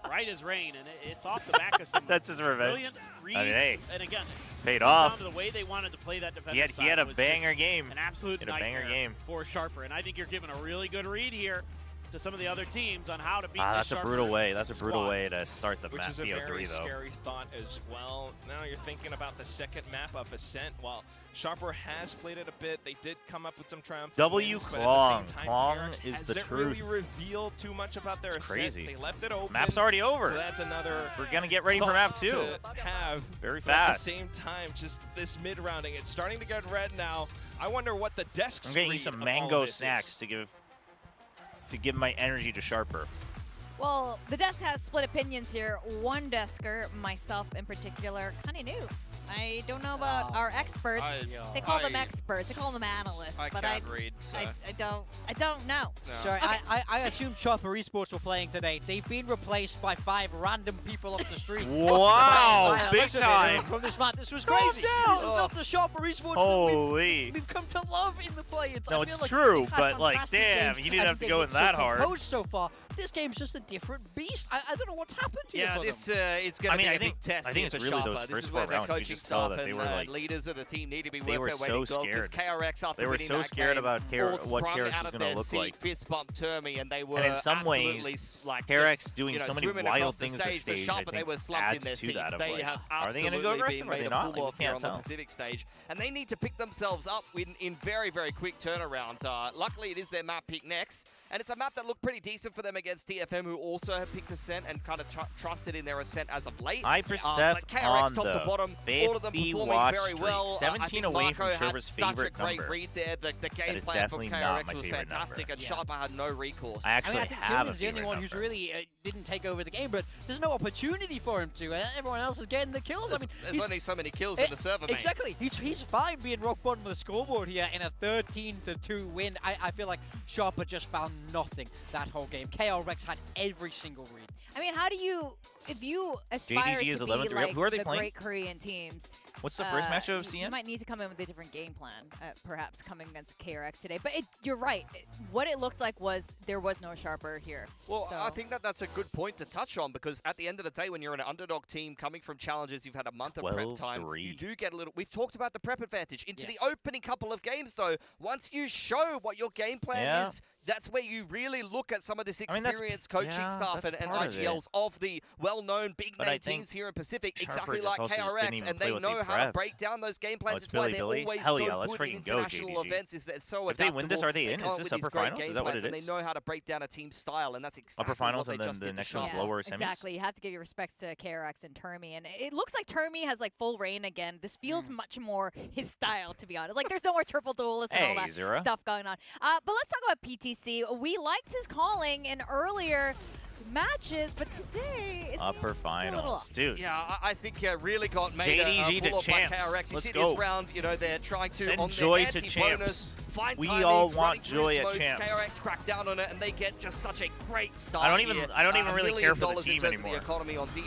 right as rain, and it's off the back of some That's his revenge. brilliant reads. I mean, hey, and again, paid off. Down to the way they wanted to play that defensive he had a banger game. An absolute banger game for Sharper, and I think you're giving a really good read here to some of the other teams on how to beat that's a brutal way. That's a brutal squad, way to start the which map is a BO3 very though. Scary thought as well. Now you're thinking about the second map of Ascent. While Sharper has played it a bit, they did come up with some triumph. W Klong. Klong is the truth. Really revealed too much about their it's Ascent. crazy. They left it open. Map's already over. So that's another. We're gonna get ready for map 2. Have very fast. At the same time, just this mid rounding, it's starting to get red now. I wonder what the desks. I'm gonna eat some mango snacks to give my energy to Sharper. Well, the desk has split opinions here. One desker, myself in particular, kind of new. I don't know about our experts. They call them experts. They call them analysts. I but can't read. So. I don't know. No. Sorry, okay. I assumed Chopra Esports were playing today. They've been replaced by 5 random people off the street. Wow, big time. From this map, this was crazy. This is not the Chopra Esports Holy. we've come to love in the play. No, it's true, but like, damn, you didn't have to go in that hard. So far, this game's just a different beast. I don't know what's happened here. Yeah, this it's going to be a big test. I think it's really those first 4 rounds. You just saw that they were like leaders of the team need to be they were so scared. KRX after they were so scared about what KRX was going to look like. Fist bump Termi, and they were in some ways, like KRX doing so many wild things on stage, I think adds to that. Of like, are they going to go aggressive? Are they not? Like, you can't tell. Pacific stage, and they need to pick themselves up in very, very quick turnaround. Luckily, it is their map pick next, and it's a map that looked pretty decent for them against TFM, who also have picked Ascent and kind of trusted in their Ascent as of late. Hyperstep on top to bottom, all of them performing very well. 17 away from Chobra's favorite number. Such a great read there. The game plan from KRX was fantastic, and Sharper had no recourse. I actually have a the only one who's really didn't take over the game, but there's no opportunity for him to. Everyone else is getting the kills. There's only so many kills in the server, mate. Exactly. He's fine being rock bottom of the scoreboard here in a 13-2 win. I feel like Sharper just found nothing that whole game. KRX had every single read. I mean, how do you, if you aspire JDG is to 11 be like who are they the playing? great Korean teams, what's the first matchup of CN? You might need to come in with a different game plan, perhaps coming against KRX today. But you're right. What it looked like was there was no Sharper here. Well, I think that's a good point to touch on, because at the end of the day, when you're an underdog team coming from challenges, you've had a month of prep time, you do get a little... We've talked about the prep advantage. Into the opening couple of games, though, once you show what your game plan is, that's where you really look at some of this experienced coaching staff and IGLs of the well-known big-name teams here in Pacific, exactly like KRX, and they know how to break down those game plans. It's why they're always so good in international events. Is that it's so if they win this, are they in? Is this upper finals? Is that what it is? And they know how to break down a team style, and that's exactly upper finals, what and then the next one's lower semis. Exactly. You have to give your respects to KRX and Termi, and it looks like Termi has like full reign again. This feels much more his style, to be honest. Like there's no more triple duelists and all that stuff going on. But let's talk about PTC. We liked his calling in earlier matches, but today it's upper finals, dude. Yeah, I think really got made JDG to champs. KRX. Let's go. This round, you know, they're trying to send on joy their to champs. We all want joy at champs. KRX crack down on it, and they get just such a great start. I don't even really care for the team anymore.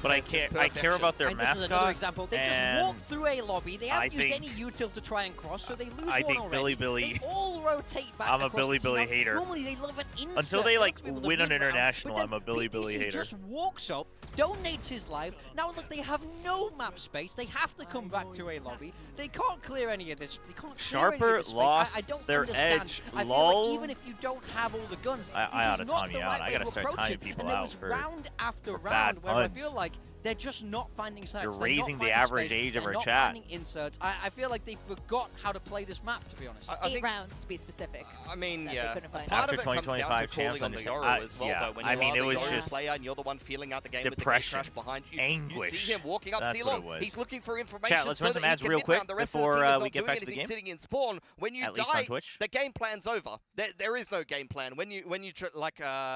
But I care about their mascot. This is another example. They just walk through a lobby. They haven't used any util to try and cross, so they lose I think one Billy They all rotate back. I'm a Billy hater. Normally they love an insert. Until they like win an international, I'm a Billy hater. Just walks up, donates his life. Now look, they have no map space. They have to come back to a lobby. They can't clear any of this. They can't Sharper lost their edge. I feel like even if you don't have all the guns, I ought to time you out. I gotta start timing people out for round after round where I feel like they're just not finding sites. You're raising the average age of our chat. Inserts. I feel like they forgot how to play this map, to be honest. 8 rounds, to be specific. I mean, After 2025 champs, I mean, it was just and you're the one feeling out the game depression, with the behind you. Anguish. You see him walking up That's what it was. He's looking for information. Chat, let's run some ads real quick before we get back to the game. Sitting in spawn, when you die, the game plan's over. There is no game plan. When you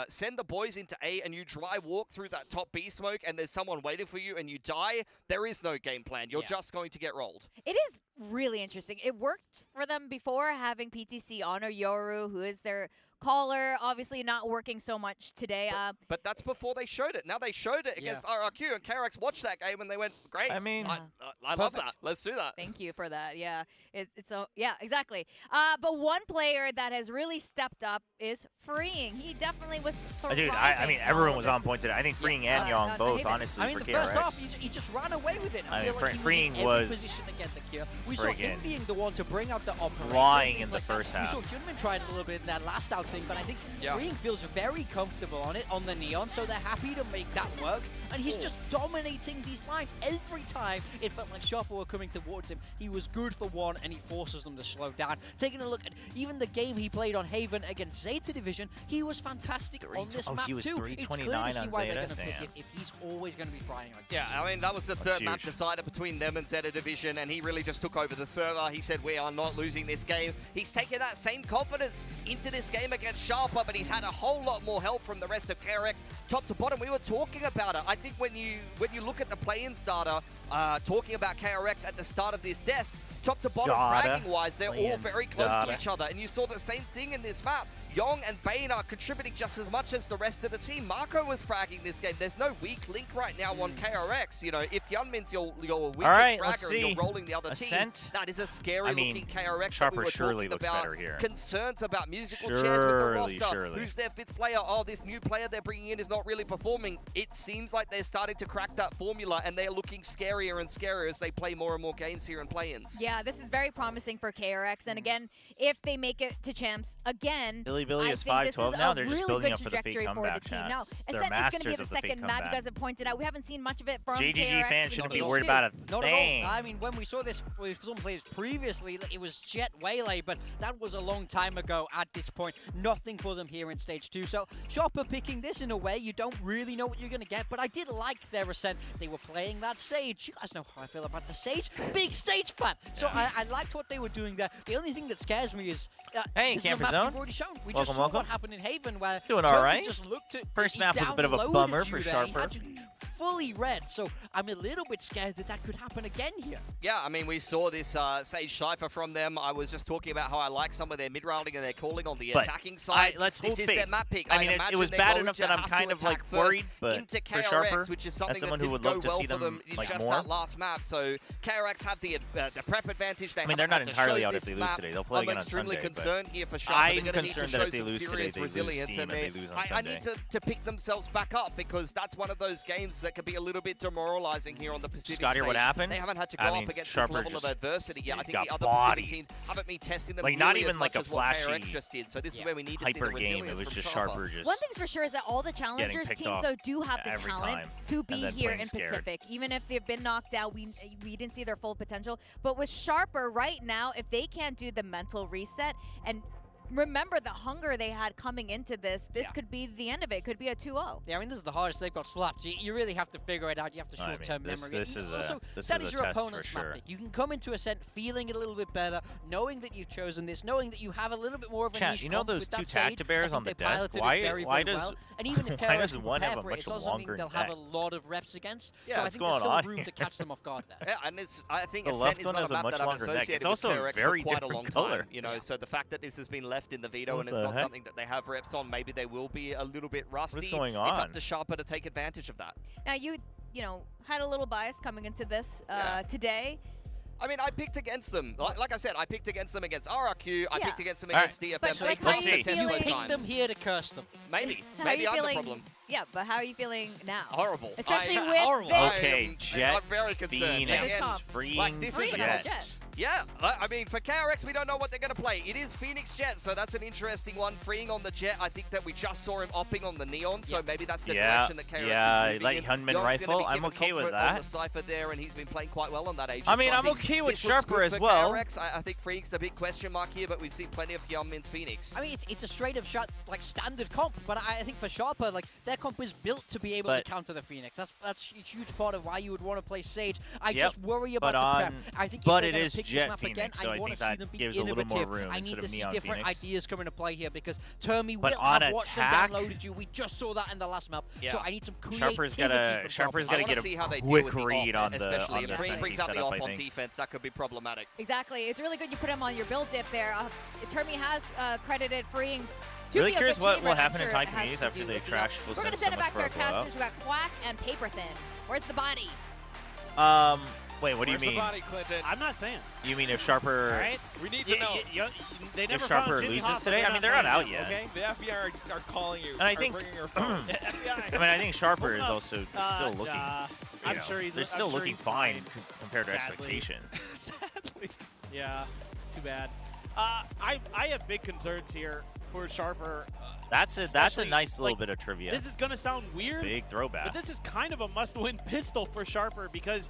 send the boys into A and you dry walk through that top B smoke, and there's someone waiting for you, and you die, there is no game plan. You're just going to get rolled. It is really interesting. It worked for them before, having PTC honor Yoru, who is their caller, obviously not working so much today. But that's before they showed it. Now they showed it against RRQ, and KRX watched that game and they went, great. I mean, I love that. Let's do that. Thank you for that. Yeah, yeah, exactly. But one player that has really stepped up is Freeing. He definitely was dude, I mean, everyone was on point today. I think Freeing and Young both, honestly, for KRX. First off, he just ran away with it. I mean, Freeing was we saw him being the one to bring out the operator. Flying in the first half. We saw Junman tried it a little bit in that last outing, but I think Freeing feels very comfortable on it, on the Neon, so they're happy to make that work. And he's just dominating these lines every time. It felt like Sharper were coming towards him. He was good for one, and he forces them to slow down. Taking a look at even the game he played on Haven against Zeta Division, he was fantastic on this map he was too. 329 on Zeta. If he's always going to be flying like this. Yeah, I mean, that was the third map decided between them and Zeta Division, and he really just took took over the server. He said, we are not losing this game. He's taken that same confidence into this game against Sharper, but he's had a whole lot more help from the rest of KRX. Top to bottom, we were talking about it. I think when you look at the play-in data, talking about KRX at the start of this desk, top to bottom, fragging-wise, they're all very close to each other. And you saw the same thing in this map. Yong and Bane are contributing just as much as the rest of the team. Marco was fragging this game. There's no weak link right now on KRX. You know, if Yunmin's your weakest fragger and you're rolling the other team, that is a scary-looking KRX. Sharper surely looks better here. Concerns about musical chairs with the roster. Who's their 5th player? Oh, this new player they're bringing in is not really performing. It seems like they're starting to crack that formula, and they're looking scarier and scarier as they play more and more games here in play-ins. Yeah, this is very promising for KRX. And again, if they make it to champs again, Billy is 5-12 now. They're just building up for the fake comeback chat. Now, Ascent is going to be the second map. You guys have pointed out. We haven't seen much of it from JGG fans shouldn't be worried about a thing. Not at all. I mean, when we saw this with some players previously, it was Jet Waylay, but that was a long time ago at this point. Nothing for them here in Stage 2. So, Chopper picking this in a way, you don't really know what you're going to get, but I did like their Ascent. They were playing that Sage. You guys know how I feel about the Sage. Big Sage fan. So, I liked what they were doing there. The only thing that scares me is hey, Camper Zone. We've already shown. We just saw what happened in Haven, where doing all right. Just looked at, first map was a bit of a bummer for Sharper. Fully red, so I'm a little bit scared that could happen again here. Yeah, I mean, we saw this Sage Cypher from them. I was just talking about how I like some of their mid-rounding and their calling on the attacking side. Let's this is their map pick. I mean, it was bad enough that I'm kind of like worried, but into KRX, for Sharper, which is something as someone that who would didn't love to go see well them in like just more. that last map. So KRX have the prep advantage. I mean, they're not entirely out if they lose today. They'll play again on Sunday. I'm extremely concerned here for Sharper. I'm concerned that if they lose today, they lose steam and they lose on Sunday. I need to pick themselves back up, because that's one of those games that could be a little bit demoralizing here on the Pacific Scotty, stage. what happened? They haven't had to go up against this level of adversity yet. I think the other Pacific teams haven't been testing them like not even like a flashy KRX just did. So this is where we need to see the hyper game. It was just Sharper just. One thing's for sure is that all the challengers teams though do have the talent to be here in Pacific. Even if they've been knocked out, we didn't see their full potential. But with Sharper right now, if they can't do the mental reset and remember the hunger they had coming into this could be the end of it. It could be a 2-0. Yeah, I mean, this is the hardest they've got slapped. You really have to figure it out. You have to short-term memory. This is a test for sure. You can come into Ascent feeling it a little bit better, knowing that you've chosen this, knowing that you have a little bit more of a niche. You know those two Sage, Tactibears on the desk? Why does and even if why does one have a much longer they'll have a lot of reps against. Yeah, so I think there's still room to catch them off guard there. Yeah, and I think the left one has a much longer neck. It's also a very different color. You know, so the fact that this has been left in the veto and it's not something that they have reps on, maybe they will be a little bit rusty. What's going on? It's up to Sharper to take advantage of that. Now you know, had a little bias coming into this today. I mean, I picked against them. Like I said, I picked against them against RRQ. I picked against them against DFM. But Let's see. You picked them here to curse them. Maybe. Maybe I'm the problem. Yeah, but how are you feeling now? Horrible. Especially with horrible. Okay, Jet, I'm very concerned. Phoenix, freeing Jet. Yeah, I mean, for KRX, we don't know what they're going to play. It is Phoenix Jet, so that's an interesting one. Freeing on the Jet, I think that we just saw him opping on the Neon, so maybe that's the direction that KRX is moving like in. Hunman rifle, I'm okay with that. On the Cypher there, and he's been playing quite well on that agent. I mean, I'm okay with Sharper as well. KRX, I think Freak's the big question mark here, but we see plenty of Hyunmin's Phoenix. I mean, it's a straight-up shot, like, standard comp, but I think for Sharper, like, their comp is built to be able to counter the Phoenix. That's a huge part of why you would want to play Sage. I just worry about the prep. I think but it is Jet Phoenix, so I think that gives a little more room instead of Neon Phoenix. I need to see different ideas come into play here, because Termi will have watched and downloaded you. We just saw that in the last map, so I need some creativity. Sharper's got to get a quick read on the brings out the off on defense. That could be problematic. Exactly. It's really good you put him on your build dip there. Termi has credited freeing. Really curious what will happen in Thai communities after they trash full sense so much for a blowout. We're going to send it back to our casters. We got Quack and Paper Thin. Where's the body? Wait, what do you mean? The body, Clinton? I'm not saying. You mean if Sharper... All right. We need to know. They never if Sharper loses today? I mean, they're not out yet. Okay? The FBI are calling you. And I think... bringing your phone. I mean, I think Sharper is also still looking... I'm sure he's... They're still looking fine compared to expectations. Sadly. Yeah. Too bad. I have big concerns here for Sharper. That's a nice little bit of trivia. This is gonna sound weird. Big throwback. But this is kind of a must-win pistol for Sharper because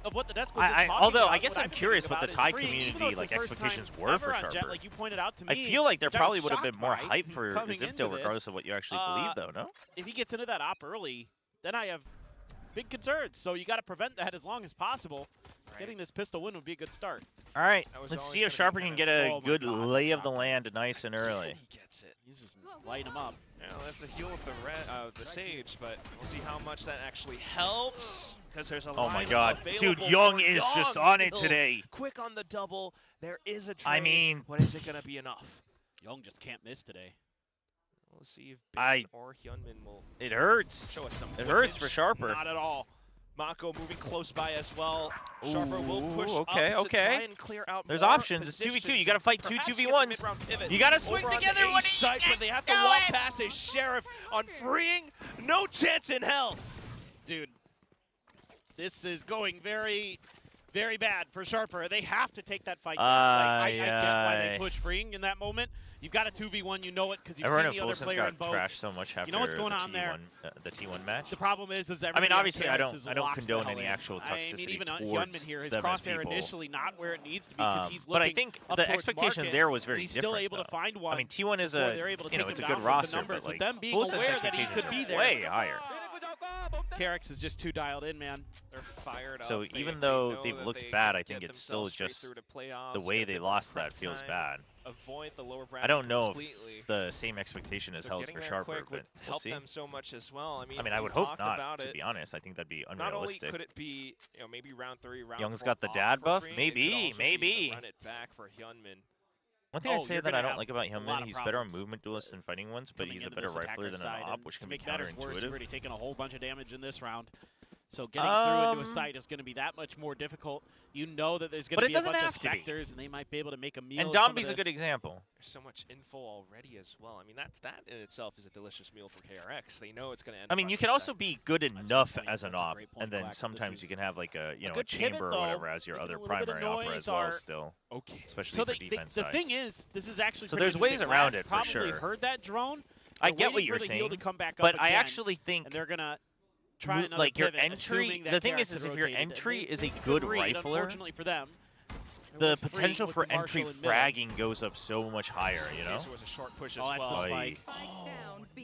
of what the desk was although I guess I'm curious what the Thai community expectations were for Sharper. Jet, like you pointed out to me, I feel like there probably would have been more hype for Zipto regardless of what you actually believe, though. No. If he gets into that op early, then I have big concerns. So you got to prevent that as long as possible. Getting this pistol win would be a good start. All right, let's see if Sharper can get a good lay of the land nice and early. He gets it. He's just lighting him up. Yeah, that's the heal with the Sage, but we'll see how much that actually helps. Because there's a oh my god, dude, Young is just on it today. Quick on the double. There is a trade. I mean, but is it going to be enough? Young just can't miss today. We'll see if Ben or Hyunmin will. It hurts. Show us some it hurts for Sharper. Not at all. Mako moving close by as well. Sharper will push okay, up okay. to try and clear out There's more options. It's 2v2. You got to fight Perhaps 2v1s. You got to swing together. What site, but they have to walk past a Sheriff on freeing. No chance in hell. Dude, this is going very, very bad for Sharper. They have to take that fight down. I get why they push freeing in that moment. You've got a 2v1, you know it, because you've seen the other player in both. Trashed so much after you know what's going on there. The T1 match. The problem is I mean, obviously, I don't condone any actual toxicity even towards here, his them as crosshair people. initially not where it needs to be because he's looking but I think the expectation market, there was very he's different. Still able to find one. I mean, T1 is it's a good roster, but like Fullset's expectations are way higher. KRX is just too dialed in, man. They're fired up. So even though they've looked bad, I think it's still just the way they lost that feels bad. Avoid the lower I don't know if the same expectation is held for Sharper, but we'll see. Them so much as well. I mean, I would hope not, to be honest. I think that'd be unrealistic. Not only could it be, maybe round 3, round 4 Young's got the dad buff? Maybe. Run it back for Hyunmin. One thing I'd say that I don't like about Hyunmin, he's better on movement duelists than fighting ones, but he's a better rifler than an op, which can be counterintuitive. He's already taken a whole bunch of damage in this round. So getting through into a site is going to be that much more difficult. You know that there's going to be a bunch of specters, and they might be able to make a meal. And Domby's a good example. There's so much info already as well. I mean, that in itself is a delicious meal for KRX. They know it's going to end. I mean, you can also be good enough as an op, and then sometimes you can have like a a chamber or whatever as your other primary opera as well. Still, okay, especially for defense side. The thing is, this is actually so there's ways around it for sure. Probably heard that drone. I get what you're saying, but I actually think and they're gonna. Like your entry, the thing is if your entry is a good rifler, unfortunately for them, the potential for entry fragging goes up so much higher, you know? This was a short push as well. That's the spike.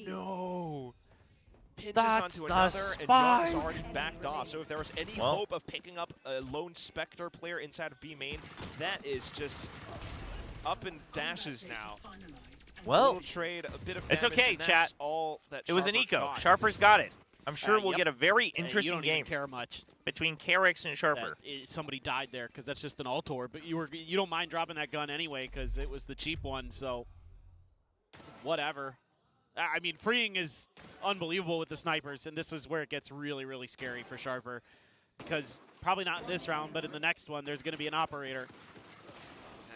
No. That's the spike. And Young's already backed off. So if there was any hope of picking up a lone Spectre player inside of B main, that is just up and dashes now. Well, trade, a bit of it's damage, okay, chat. All that it was an eco. got. Sharper's got it. I'm sure we'll get a very interesting game care much between KRX and Sharper. Somebody died there because that's just an Altor, but you don't mind dropping that gun anyway because it was the cheap one, so whatever. I mean, freeing is unbelievable with the snipers, and this is where it gets really, really scary for Sharper because probably not in this round, but in the next one, there's going to be an operator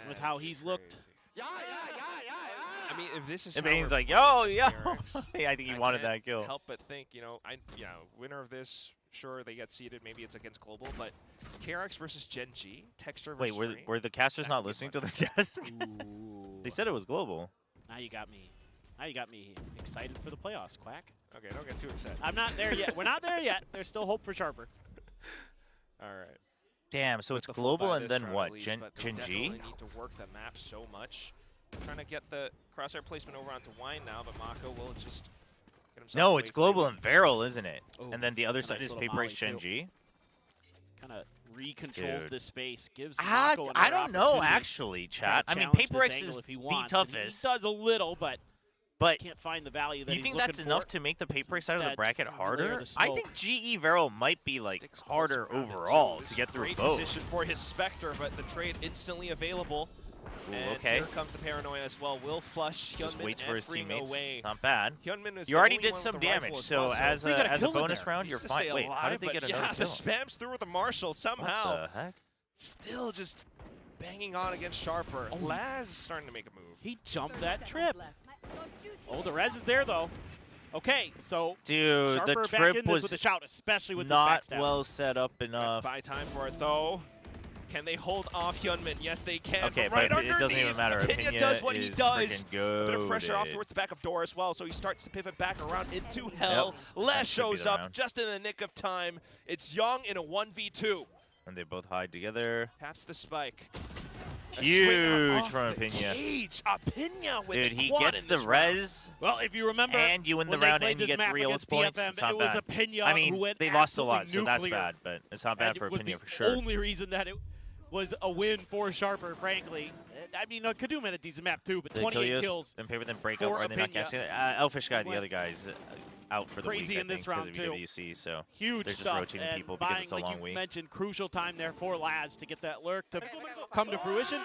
with how he's looked. I mean, if this is Bane's like, yo, hey, I think he wanted that kill. Help but think, winner of this, sure, they get seeded. Maybe it's against Global, but KRX versus Gen G, Texture versus Wait, were the casters not listening to the desk? They said it was Global. Now you got me excited for the playoffs, Quack. Okay, don't get too excited. I'm not there yet. We're not there yet. There's still hope for Sharper. All right. Damn, so it's Global and then what? Gen G? Need to work the map so much. Trying to get the crosshair placement over onto Wine now, but Mako will just get himself. No, it's Global and Varel, isn't it? And then the other side is Paper X Gen G. Kind of recontrols this space. Gives Mako I don't know, actually, chat. I mean, Paper X is the toughest. He does a little, but can't find the value that you think that's enough to make the Paper X side of the bracket harder? I think GE Varel might be like harder overall to get through both. Great position for his Spectre, but the trade instantly available. Ooh, okay. Here comes the paranoia as well. Will flush Hyunmin. Just waits for his teammates. Away. Not bad. Hyunmin is you already did some damage, so as a bonus round, you're fine. Wait, how did they get another kill? The spams through with the Marshal somehow. What the heck? Still just banging on against Sharper. Laz is starting to make a move. He jumped that trip. Oh, the res is there though. Okay, so dude, Sharper the trip was with the shout, especially with not well set up enough. Buy time for it though. Can they hold off Hyunmin? Yes, they can. Okay, but it doesn't even matter. Opinion does what he does. Good. A bit of pressure off towards the back of door as well, so he starts to pivot back around into hell. Les shows up just in the nick of time. It's Young in a 1v2. And they both hide together. Taps the spike. Huge from Opinion. Dude, he gets the res. Well, if you remember, and you win the round and you get 3 ult points. It's not bad. I mean, they lost a lot, so that's bad, but it's not bad for Opinion for sure. The only reason that was a win for Sharper, frankly. I mean, Kadum had a decent map too, but the 28 kills. And paper then break up, or they're not catching it. Elfish guy, the other guy, is out for the week, I think, because of EWC. So huge they're just stuff. rotating and people because it's a like long you week. Mentioned crucial time there for Laz to get that lurk to come to fruition.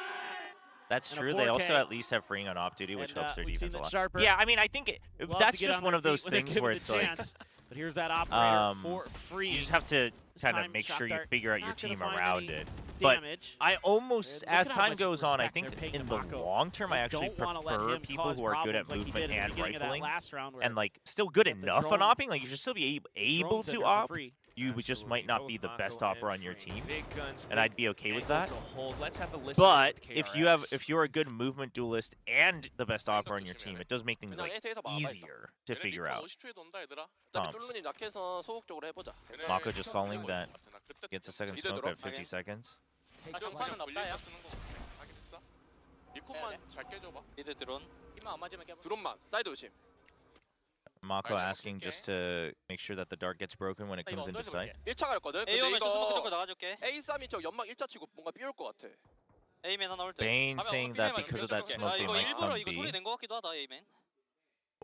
That's true. They also at least have freeing on off duty, which helps their defense a lot. Sharper Yeah, I mean, I think that's just one of those things where it's like, but here's that operator for free. You just have to kind of make sure you figure out your team around it. But I almost, as time goes on, I think in the long term, I actually prefer people who are good at movement and rifling, and like still good enough on opping. Like you should still be able to op. You just might not be the best opper on your team, and I'd be okay with that. But if you're a good movement duelist and the best opper on your team, it does make things like easier to figure out. Mako just calling that gets a second smoke at 50 seconds. Mako asking just to make sure that the dart gets broken when it comes into sight. Bane saying that because of that smoke they might come B.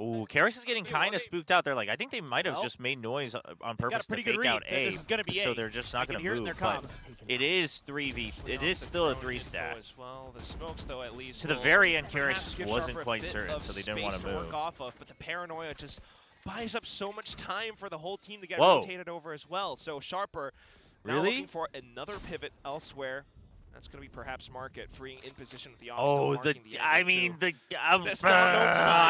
Ooh, KRX is getting kind of spooked out. They're like, I think they might have just made noise on purpose to fake out A, so they're just not going to move. But it is 3v. It is still a 3-stat. To the very end, KRX wasn't quite certain, so they didn't want to move. But the paranoia just buys up so much time for the whole team to get rotated over as well. So Sharper now looking for another pivot elsewhere. That's going to be perhaps Market freeing in position with the option. I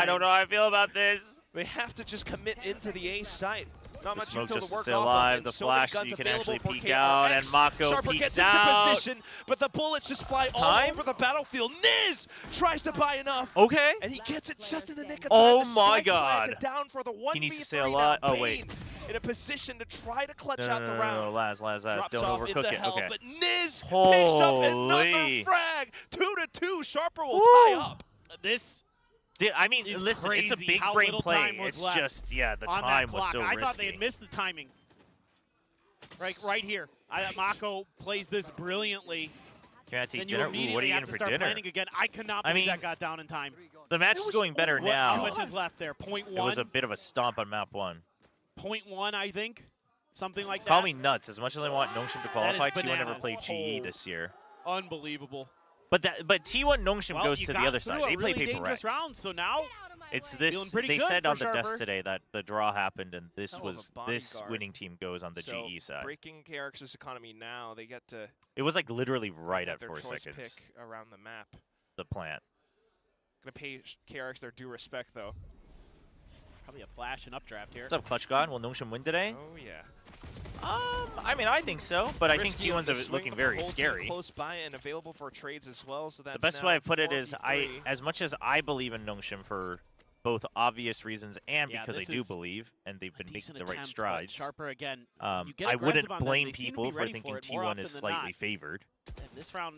don't know how I feel about this. They have to just commit into the A site. Not the much smoke until just the work stay alive, the flash so you can actually peek out, and Mako Sharper peeks gets out. Into position, but the bullets just fly all over the battlefield. Niz tries to buy enough. Okay. And he gets it just in the nick of time. Oh my god. Down for the 1v3 he needs to stay alive. Oh wait. In a position to try to clutch out the round. No, Laz, don't overcook it. Okay. But Niz picks up another frag. 2-2. Sharper will tie up. I mean, listen, it's a big brain play. It's just, yeah, the time was so risky. I thought they had missed the timing. Right here. Mako plays this brilliantly. Can't eat dinner. Ooh, what are you getting for dinner? Again. I cannot believe that got down in time. The match is going better now. How much is left there? 0.1? It was a bit of a stomp on map 1. 0.1, I think. Something like that. Call me nuts. As much as I want Nongshim to qualify, T1 never played GE this year. Unbelievable. But T1 Nongshim goes to the other side. They play Paper Rex. Round, so now it's this. They said on the desk today that the draw happened, and this winning team goes on the GE side. Breaking KRX's economy now. They get to. It was like literally right at 4 seconds. Pick around the map. The plant. Gonna pay KRX their due respect though. Probably a flash and updraft here. What's up, Clutch God? Will Nongshim win today? Oh yeah. I mean, I think so, but I think T1's looking very scary. Close by and available for trades as well, so that's the best way I put it is, as much as I believe in Nongshim for both obvious reasons and because I do believe, and they've been making the right strides. Sharper again. I wouldn't blame people for thinking T1 is slightly favored,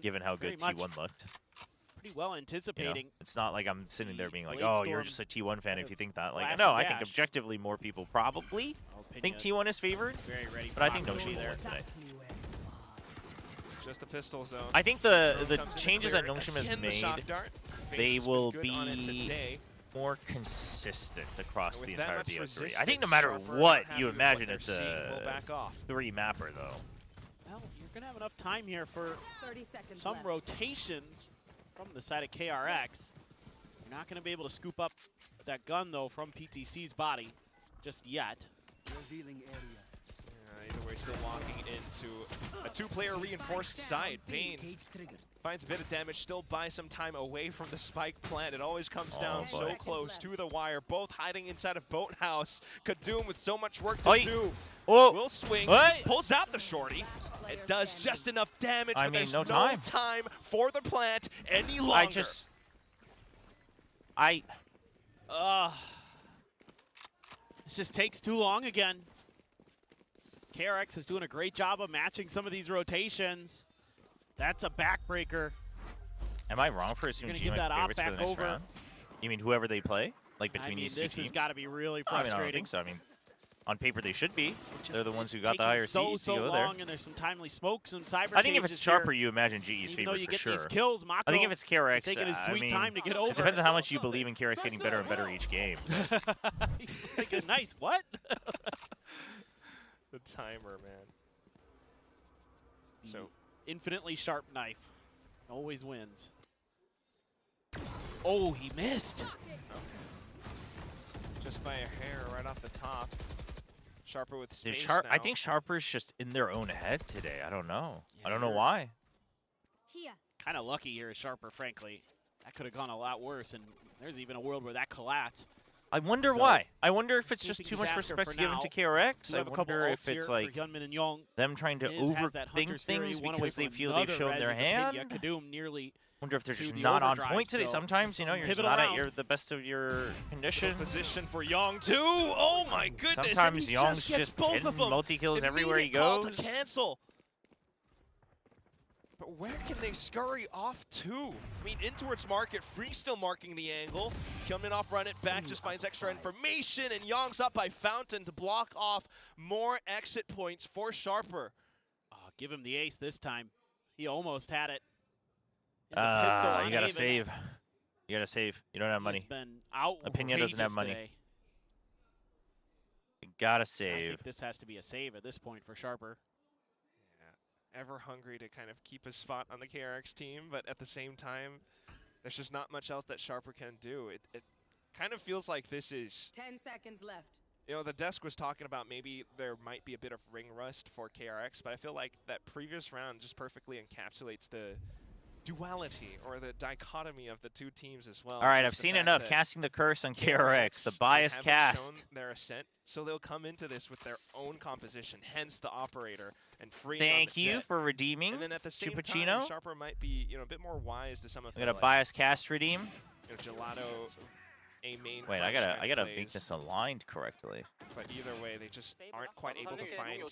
given how good T1 looked. Pretty well anticipating. You know, it's not like I'm sitting there being like, oh, you're just a T1 fan if you think that. Like, no, I think objectively more people probably think T1 is favored, but I think Nongshim will win today. Just the pistol zone. I think the changes that Nongshim has made, they will be more consistent across the entire BO3. I think no matter what you imagine, it's a 3-mapper, though. Well, you're going to have enough time here for some rotations from the side of KRX. You're not going to be able to scoop up that gun, though, from PTC's body just yet. Either way, still walking into a 2-player reinforced side. Bane finds a bit of damage, still buys some time away from the spike plant. It always comes down so close to the wire. Both hiding inside of Boathouse. Kadum with so much work to do. Will swing, pulls out the shorty. It does just enough damage, but there's no time for the plant any longer. This just takes too long again. KRX is doing a great job of matching some of these rotations. That's a backbreaker. Am I wrong for assuming G might favorites for the next round? You mean whoever they play? Like between these two teams? This has got to be really frustrating. I mean, I don't think so. I mean, on paper they should be. They're the ones who got the higher seed to go there. And there's some timely smokes and cyber. I think if it's Sharper, you imagine GE's favorite for sure. Kills, Mako, I think if it's KRX, I mean, time to get over. It depends on how much you believe in KRX getting better and better each game. He's thinking, nice, what? The timer, man. So infinitely sharp knife always wins. Oh, he missed. Okay. Just by a hair right off the top. Sharper with space now. I think Sharper's just in their own head today. I don't know. Yeah, I don't know why. Kind of lucky here, Sharper, frankly. That could have gone a lot worse, and there's even a world where that collapsed. I wonder why. I wonder if it's just too much respect given to KRX. I wonder if it's like them trying to overthink things because they feel they've shown their hand. Wonder if they're just not on point today. Sometimes, you know, you're just not at the best of your condition. Position for Young too. Oh my goodness! Sometimes Young's just hitting multi-kills everywhere he goes. To cancel. But where can they scurry off to? I mean, in towards Market, Free still marking the angle. Coming off, run it back, just finds extra information, and Young's up by Fountain to block off more exit points for Sharper. Oh, give him the ace this time. He almost had it. You gotta save. You gotta save. You don't have money. He's been out. Opinion doesn't have money. Today. You gotta save. I think this has to be a save at this point for Sharper. Ever hungry to kind of keep his spot on the KRX team, but at the same time, there's just not much else that Sharper can do. It kind of feels like this is 10 seconds left. You know, the desk was talking about maybe there might be a bit of ring rust for KRX, but I feel like that previous round just perfectly encapsulates the duality or the dichotomy of the two teams as well. All right, I've seen enough casting the curse on KRX, the bias cast. Their ascent, so they'll come into this with their own composition, hence the operator and Free. Thank you for redeeming. And then at the same time, Sharper might be, you know, a bit more wise to some of the. We got a bias cast redeem. You know, Gelato. Wait, I gotta make this aligned correctly. But either way, they just aren't quite able to find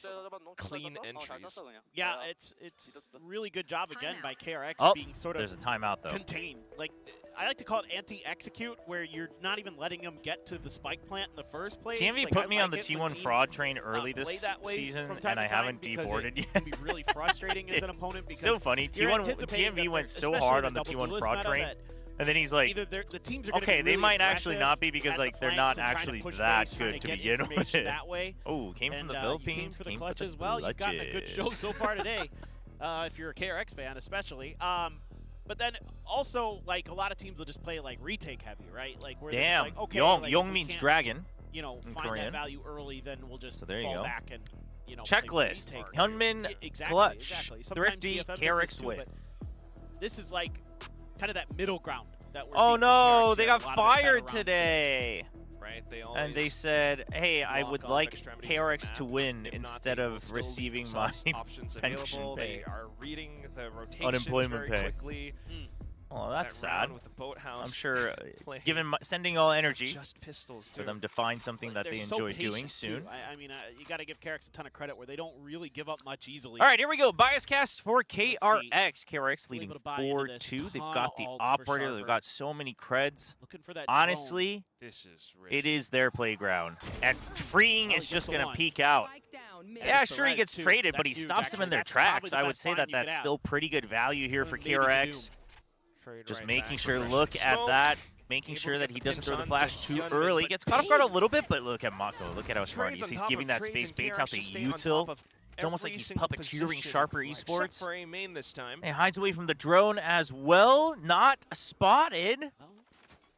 clean entries. Yeah, it's a really good job again by KRX being sort of there's a timeout though. Contained. Like I like to call it anti-execute, where you're not even letting them get to the spike plant in the first place. TMV put me on the T1 fraud train early this season, and I haven't deboarded yet. It can be really frustrating as an opponent because so funny. TMV went so hard on the T1 fraud train. And then he's like, the teams are okay, they might actually not be because like they're not actually that good to begin with. That way. Oh, came from the Philippines, came for the clutch as well. You've gotten a good show so far today, if you're a KRX fan especially. But then also like a lot of teams will just play like retake heavy, right? Like where damn, like, okay, Young means dragon. You know, in find Korean. that value early, then we'll just there you fall go. back and checklist. Hyunmin, clutch, thrifty, KRX win. This is like kind of that middle ground. Oh no, they got fired today. Right, and they said, hey, I would like KRX to win instead of receiving my pension pay. They are reading the rotations unemployment very pay. Quickly. Oh, that's sad. I'm sure sending all energy for them to find something that they enjoy doing soon. I mean, you got to give KRX a ton of credit where they don't really give up much easily. All right, here we go. Bias cast for KRX. KRX leading 4-2. They've got the operator. They've got so many creds. Honestly, it is their playground. And Freeing is just going to peak out. Yeah, sure, he gets traded, but he stops them in their tracks. I would say that that's still pretty good value here for KRX. Just making sure, look at that, making sure that he doesn't throw the flash too early. Gets caught off guard a little bit, but look at Mako. Look at how smart he is. He's giving that space, baits out the util. It's almost like he's puppeteering Sharper Esports. He hides away from the drone as well. Not spotted.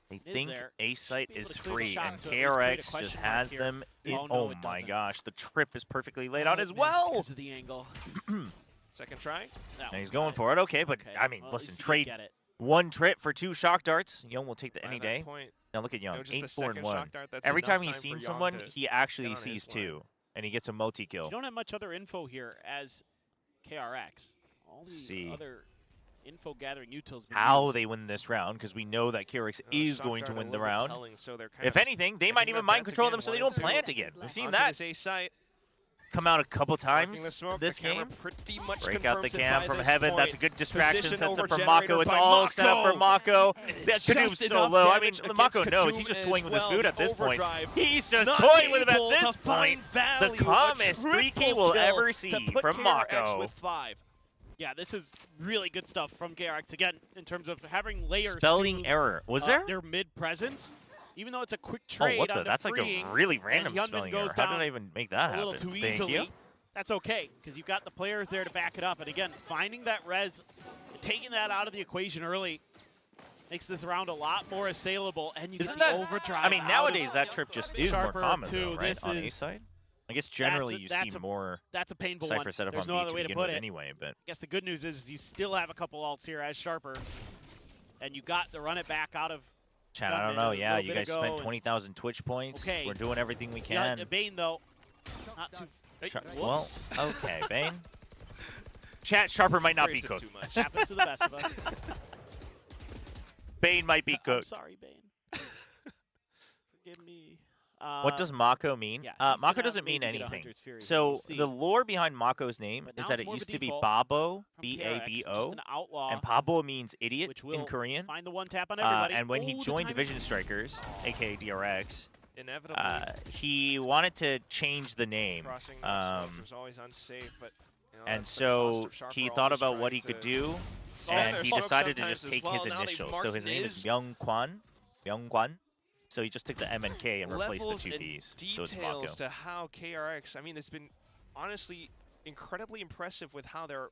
They think A site is free, and KRX just has them in. Oh my gosh, the trip is perfectly laid out as well. Second try. And he's going for it. Okay, but I mean, listen, trade one trip for 2 shock darts. Young will take that any day. Now look at Young, 8-4-1. Every time he's seen someone, he actually sees 2, and he gets a multi-kill. You don't have much other info here as KRX. All the other info gathering utils. How they win this round, because we know that KRX is going to win the round. If anything, they might even mind control them so they don't plant again. We've seen that. come out a couple times this game. Break out the cam from heaven. That's a good distraction. Sets up for Mako. It's all set up for Mako. That Kadoom's so low. I mean, Mako knows. He's just toying with his food at this point. He's just toying with him at this point. The calmest 3K we'll ever see from Mako. Yeah, this is really good stuff from KRX again in terms of having layers. Spelling error. Was there? Their mid presence. Even though it's a quick trade, what the? That's like a really random spelling error. How did I even make that happen? Too Thank easily. you. That's okay, because you've got the players there to back it up. And again, finding that res, taking that out of the equation early, makes this round a lot more assailable. And you get the overdrive. I mean, nowadays that trip just is more common, though, right? On A side. I guess generally you see more that's a painful Cypher one. setup There's on no B other to way to begin put with it. anyway, but I guess the good news is you still have a couple ults here as Sharper, and you got the run it back out of. Chat, I don't know. Yeah, you guys spent 20,000 Twitch points. Okay. We're doing everything we can. Yeah, Bane though, not too. Well, okay, Bane. Chat, Sharper might not be cooked. Happens to the best of us. Bane might be cooked. I'm sorry, Bane. Forgive me. What does Mako mean? Yeah, Mako doesn't mean anything. So the lore behind Mako's name is that it used to be Babo, B-A-B-O, and Pabo means idiot in Korean. Find the one tap on everybody. And when he joined Division Strikers, aka DRX, he wanted to change the name. And so he thought about what he could do, and he decided to just take his initials. So his name is Myungkwan. So he just took the M and K and replaced the two P's. So it's Mako. To how KRX, I mean, it's been honestly incredibly impressive with how they're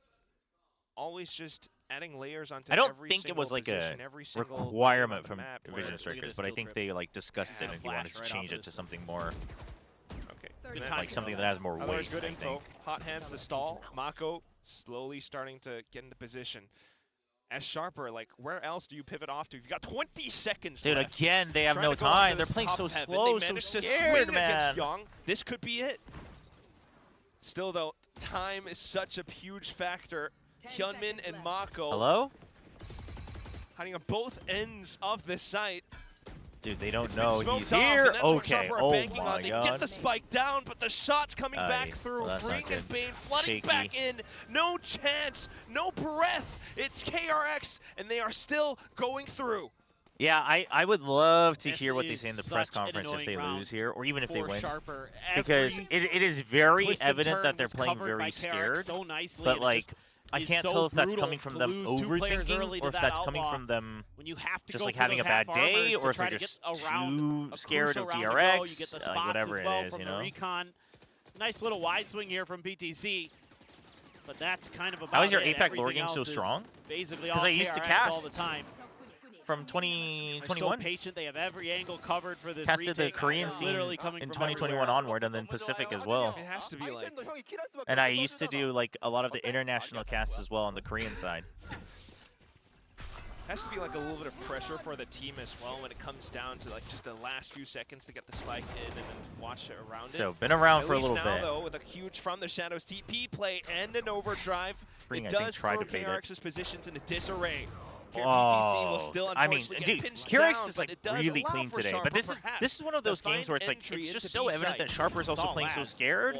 always just adding layers onto. I don't think it was like a requirement from Division Strikers, but I think they like discussed it and he wanted to change it to something more. Okay. Like something that has more weight. Good info. Hot hands the stall. Mako slowly starting to get into position. As Sharper, like, where else do you pivot off to? You've got 20 seconds Dude, left. again, they have no time. They're playing so slow, so scared, man. Young. This could be it. Still, though, time is such a huge factor. Hyunmin and Mako. Hello? Hiding on both ends of the site. Dude, they don't know he's here. Okay. Oh my god. They get the spike down, but the shot's coming back through. Bring and Bane flooding back in. No chance. No breath. It's KRX, and they are still going through. Yeah, I would love to hear what they say in the press conference if they lose here, or even if they win. Because it is very evident that they're playing very scared. But, like, I can't tell if that's coming from them overthinking or if that's coming from them just like having a bad day or if they're just too scared of DRX, like whatever it is, you know? Nice little wide swing here from BTC, but that's kind of about How is your APAC lore game so strong? Because I used to cast all the time. From 2021. So patient, they have every angle covered for this casted the Korean scene in 2021 onward, and then Pacific as well. It has to be like. And I used to do like a lot of the international casts as well on the Korean side. Has to be like a little bit of pressure for the team as well when it comes down to like just the last few seconds to get the spike in and then watch it around it. So been around for a little now, bit. Though, with a huge from the shadows TP play and an overdrive, Spring, it does throw KRX's positions into disarray. I mean, dude, KRX is like really clean today, but this is one of those games where it's like it's just so evident that Sharper is also playing so scared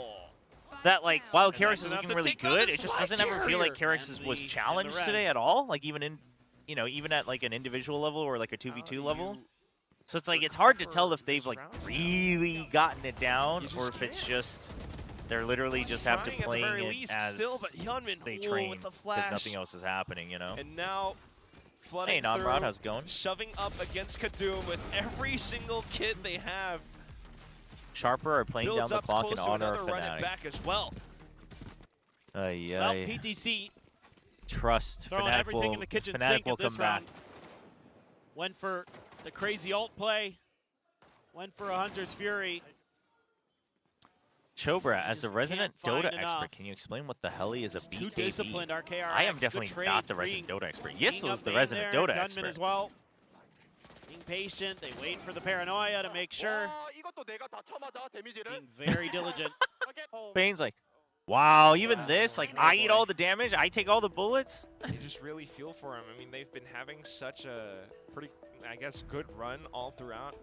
that like while KRX is looking really good, it just doesn't ever feel like KRX was challenged today at all. Like even in, you know, even at like an individual level or like a 2v2 level. So it's like it's hard to tell if they've like really gotten it down or if it's just they're literally just have to play it as they train because nothing else is happening, you know. And now. Hey, Nomrod, how's it going? Shoving up against Kadoom with every single kit they have. Sharper are playing down the clock in honor of Fnatic. Back as well. PTC trust Fnatic will come back. Went for the crazy ult play. Went for a Hunter's Fury. Chobra, as the resident Dota expert, can you explain what the hell is a BKB? I am definitely not the resident Dota expert. Yissel's the resident Dota expert. As well. Being patient, they wait for the paranoia to make sure. Being very diligent. Bane's like, wow, even this? Like, I eat all the damage, I take all the bullets? You just really feel for him. I mean, they've been having such a pretty, I guess, good run all throughout.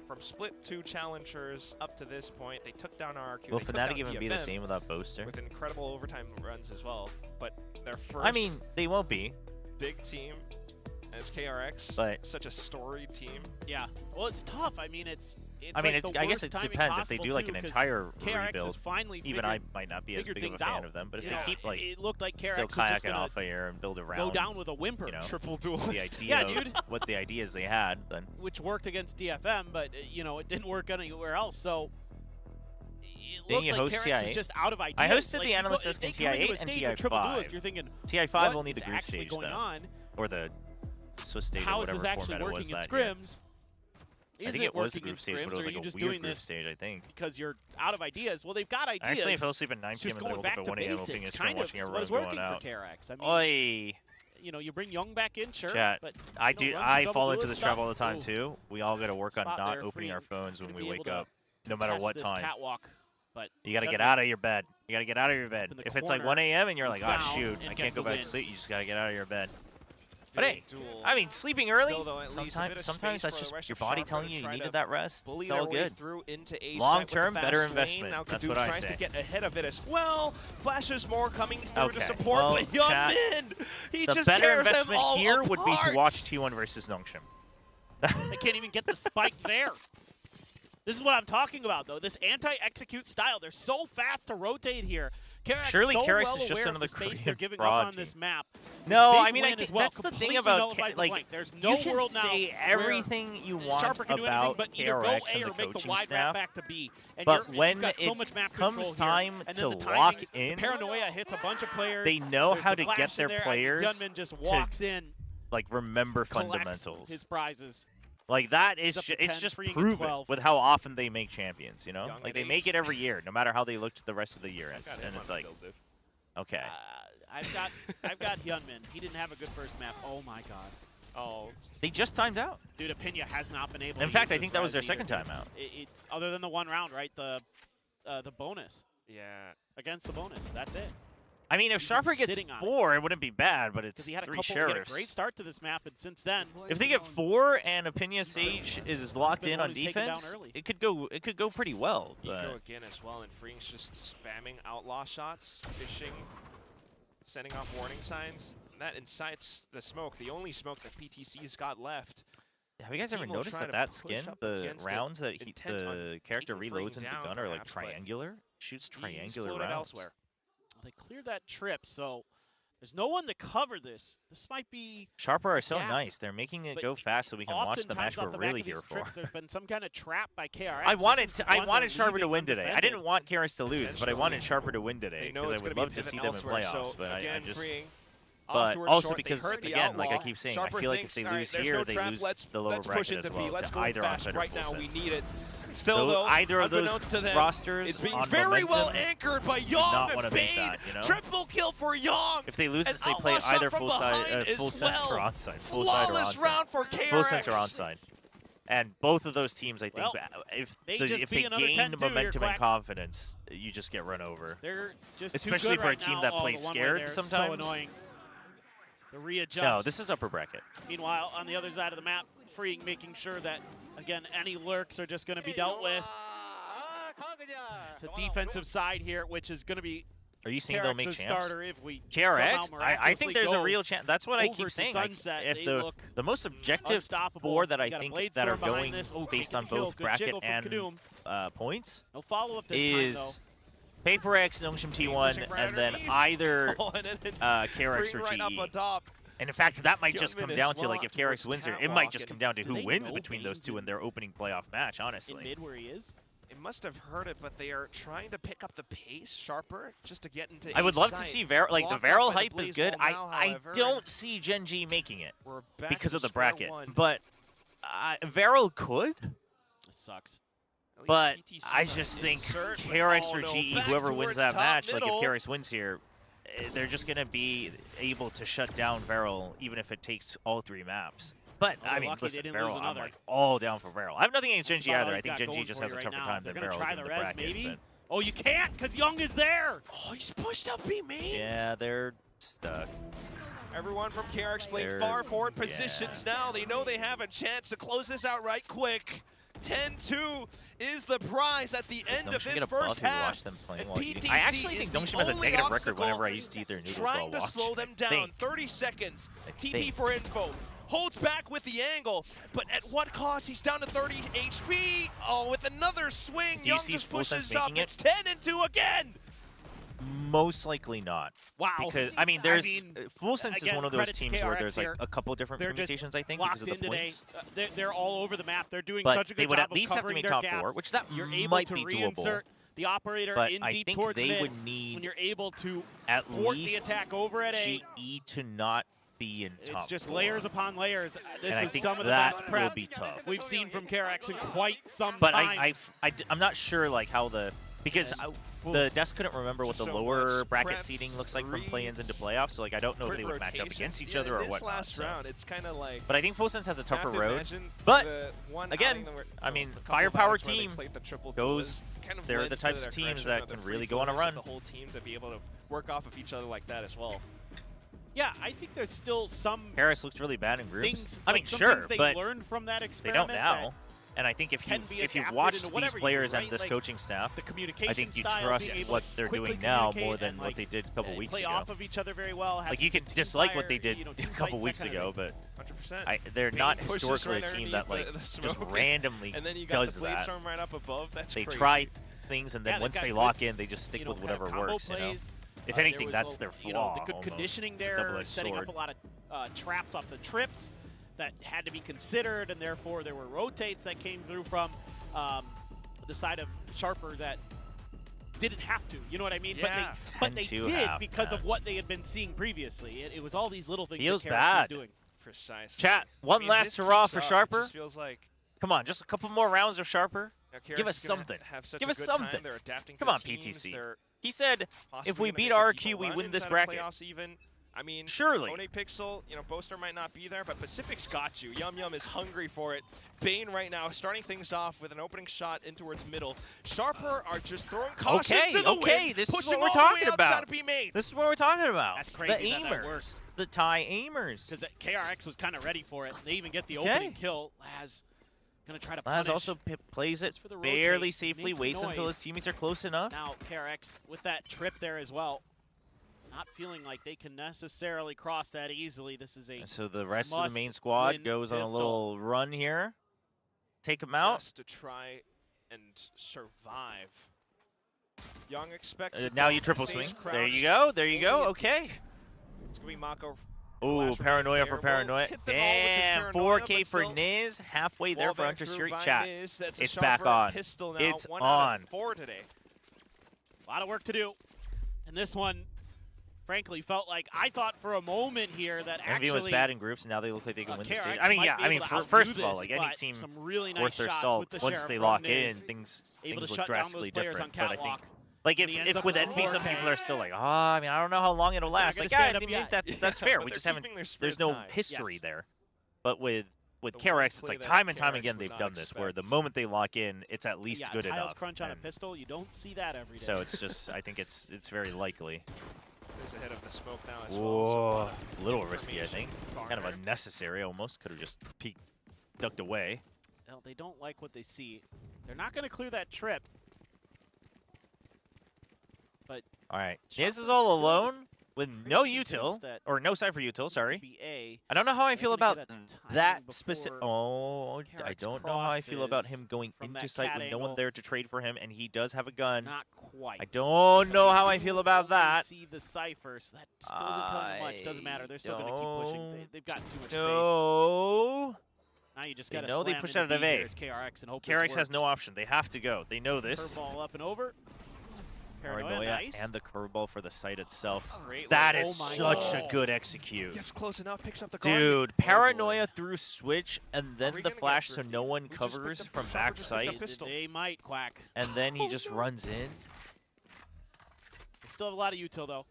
from split 2 challengers up to this point, they took down RRQ. Will Fnatic even be the same without Boaster? With incredible overtime runs as well. But their first I mean, they won't be. Big team as KRX, but such a storied team. Yeah, well, it's tough. I mean, it's I mean, like I guess it depends if they do like an entire rebuild. Even I might not be as big of a fan of them, but if they keep like it looked like KRX still kayak and alpha air and build around, go down with a whimper, you know, triple duelist. The idea of what the ideas they had, then which worked against DFM, but you know it didn't work anywhere else. So it looked like KRX was just out of ideas. I hosted the analyst desk in TI8 and TI5. You're thinking TI5 will need the group stage though, or the Swiss stage or whatever format it was that year. I think it was the group stage, but it was like a weird group stage, I think. Because you're out of ideas. Well, they've got ideas. I actually fell asleep at 9 p.m. and then woke up at 1 a.m. opening a screen watching everyone going out. I mean, Oi! You know, you bring Young back in, sure. Chat. But I fall into this trap all the time too. We all got to work on not opening our phones when we wake up, no matter what time. But you got to get out of your bed. You got to get out of your bed. If it's like 1 a.m. and you're like, oh shoot, I can't go back to sleep, you just got to get out of your bed. But hey, I mean, sleeping early, sometimes that's just your body telling you needed that rest. It's all good. Long-term, better investment. That's what I say. Tries to get ahead of it as well. Flashes more coming through to support, but Young Min, the better investment here would be to watch T1 versus Nongshim. They can't even get the spike there. This is what I'm talking about, though. This anti-execute style. They're so fast to rotate here. Surely KRX is just another Korean broad on this map. No, I mean, I think that's the thing about, like, you can say everything you want about KRX and the coaching staff, but when it comes time to lock in, Paranoia hits a bunch of players. They know how to get their players to, like, remember fundamentals. His prizes. Like, that is, it's just proven with how often they make champions, you know? Like, they make it every year, no matter how they looked the rest of the year. And it's like, okay. I've got Hyunmin. He didn't have a good first map. Oh, my God. Oh. They just timed out. Dude, Apinya has not been able to. In fact, I think that was their second time out. It's other than the one round, right? The bonus. Yeah. Against the bonus. That's it. I mean, if Sharper gets 4, it wouldn't be bad, but it's 3 Sheriffs. He had a great start to this map, and since then, if they get 4 and Apinya Sage is locked in on defense, it could go pretty well. Eco again as well, and Freeing's just spamming outlaw shots, fishing, sending off warning signs. And that incites the smoke, the only smoke that PTC's got left. Have you guys ever noticed that skin, the rounds that the character reloads into the gun are like triangular? Shoots triangular rounds. They cleared that trip, so there's no one to cover this. This might be Sharper are so nice. They're making it go fast so we can watch the match we're really here for. There's been some kind of trap by KRX. I wanted Sharper to win today. I didn't want KRX to lose, but I wanted Sharper to win today because I would love to see them in playoffs. But I just. But also because, again, like I keep saying, I feel like if they lose here, they lose the lower bracket as well to either onside or full sets. Still, though, either of those rosters it's being on very momentum, well anchored by Young and Fade. You know? Triple kill for Young. If they lose this, they play either full sets or onside. Full side or onside. Round for KRX. Full sets or onside. And both of those teams, I think, if they gain momentum and confidence, you just get run over. They're just especially for a team that plays scared sometimes. So annoying. The readjust. No, this is upper bracket. Meanwhile, on the other side of the map, Freeing making sure that, again, any lurks are just going to be dealt with. The defensive side here, which is going to be. Are you saying they'll make champs? KRX? I think there's a real chance. That's what I keep saying. If the most objective 4 that I think that are going based on both bracket and points is PaperX, Nongshim T1, and then either KRX or GE. And in fact, that might just come down to, like, if KRX wins here, it might just come down to who wins between those two in their opening playoff match, honestly. In mid where he is? It must have heard it, but they are trying to pick up the pace Sharper just to get into I would love to see the Varel hype is good. I don't see Gen G making it because of the bracket. But Varel could. It sucks. But I just think KRX or GE, whoever wins that match, like if KRX wins here, they're just going to be able to shut down Varel, even if it takes all 3 maps. But, I mean, listen, Varel, I'm like all down for Varel. I have nothing against Gen G either. I think Gen G just has a tougher time than Varel in the bracket. Oh, you can't, because Young is there! Oh, he's pushed up B main! Yeah, they're stuck. Everyone from KRX playing far forward positions now. They know they have a chance to close this out right quick. 10-2 is the prize at the end of this first half. I actually think Nongshim has a negative record whenever I used to eat their noodles while watching. Trying to slow them down. 30 seconds. TP for info. Holds back with the angle, but at what cost? He's down to 30 HP. Oh, with another swing, Do you see pushes up. It's 10-2 again. Most likely not. Wow. Because Full Sense is one of those teams where there's like a couple different permutations, I think, because of the points. They're all over the map. They're doing but such a good they would job at least of have to covering make their top 4, gaps. which that You're able might to be reinsert doable. The operator But in I deep think towards they mid would need when you're able to at thwart least the attack over at A. GE to not be in top It's just 4. layers upon layers. This and is I think some of the that best prep will be tough. we've seen from KRX in quite some but time. I'm not sure like how the the desk couldn't remember what the lower bracket seeding looks like from play-ins into playoffs, so like I don't know if they would match up against each other or what. Last round, it's kind of like. But I think Full Sense has a tougher road. But again, I mean, Firepower team goes. They're the types of teams that can really go on a run. The whole team to be able to work off of each other like that as well. Yeah, I think there's still some. Harris looks really bad in groups. Things, I mean, some sure, things they but learned from that they experiment don't now. And I think if you've watched these players and this coaching staff, I think you trust what they're doing now more than what they did a couple weeks ago. Off of each other very well. Like you can dislike what they did a couple weeks ago, but they're not historically a team that like just randomly does that. Right up above. They try things and then once they lock in, they just stick with whatever works. You know, if anything, that's their flaw. The good conditioning there, setting up a lot of traps off the trips that had to be considered, and therefore there were rotates that came through from the side of Sharper that didn't have to. You know what I mean? Yeah. But they did because of what they had been seeing previously. It was all these little things Feels that KRX bad. was doing. Precisely. Chat, one last hurrah for Sharper. It feels like come on, just a couple more rounds of Sharper. Give us something. Give us something. Come on, PTC. He said, if we beat RQ, we win this bracket. I mean, surely. One Pixel, Boaster might not be there, but Pacific's got you. Yum Yum is hungry for it. Bane right now starting things off with an opening shot in towards middle. Sharper are just throwing caution to the wind, this is what pushing we're all the talking way about. outside of B-main. This is what we're talking about. That's crazy. The aimers, the Thai aimers. Because KRX was kind of ready for it. They even get the opening kill. Laz gonna try to punish. Laz also plays it barely safely, waits until his teammates are close enough. Now KRX with that trip there as well. Not feeling like they can necessarily cross that easily. This is a so the rest of the main squad goes on a little run here. Take him out. Just to try and survive. Young expects. Now you triple swing. There you go. There you go. Okay. It's gonna be Mako. Ooh, Paranoia for Paranoia. Damn, 4K for Niz. Halfway there for Understreet Chat. It's back on. It's on. Today. A lot of work to do. And this one, frankly, felt like I thought for a moment here that actually MV was bad in groups, and now they look like they can win the KRX stage. I mean, first of all, like any team really nice worth their salt, once they lock in, things look drastically different. But I think, like, if with Envy, some people are still like, oh, I mean, I don't know how long it'll last. Like, yeah, I mean, that's fair. We just haven't. There's no history there. But with KRX, it's like time and time again they've done this, where the moment they lock in, it's at least good enough. Crunch on a pistol, you don't see that every day. So it's just, I think it's very likely. Ahead of the smoke now as well. A little risky, I think. Kind of unnecessary. Almost could have just ducked away. Well, they don't like what they see. They're not going to clear that trip. But all right, Niz is all alone with no util, or no Cypher util, sorry. I don't know how I feel about that specific. Oh, I don't know how I feel about him going into site with no one there to trade for him, and he does have a gun. Not quite. I don't know how I feel about that. See the Cypher, so that still doesn't tell them much. Doesn't matter. They're still going to keep pushing. They've got too much space. Now you just got to they push out of A. KRX and hope KRX has no option. They have to go. They know this. Curveball up and over. Paranoia and the curveball for the site itself. That is such a good execute. Gets close enough, picks up the dude, Paranoia through switch and then the flash so no one covers from back site. They might, Quack. And then he just runs in. They still have a lot of util though.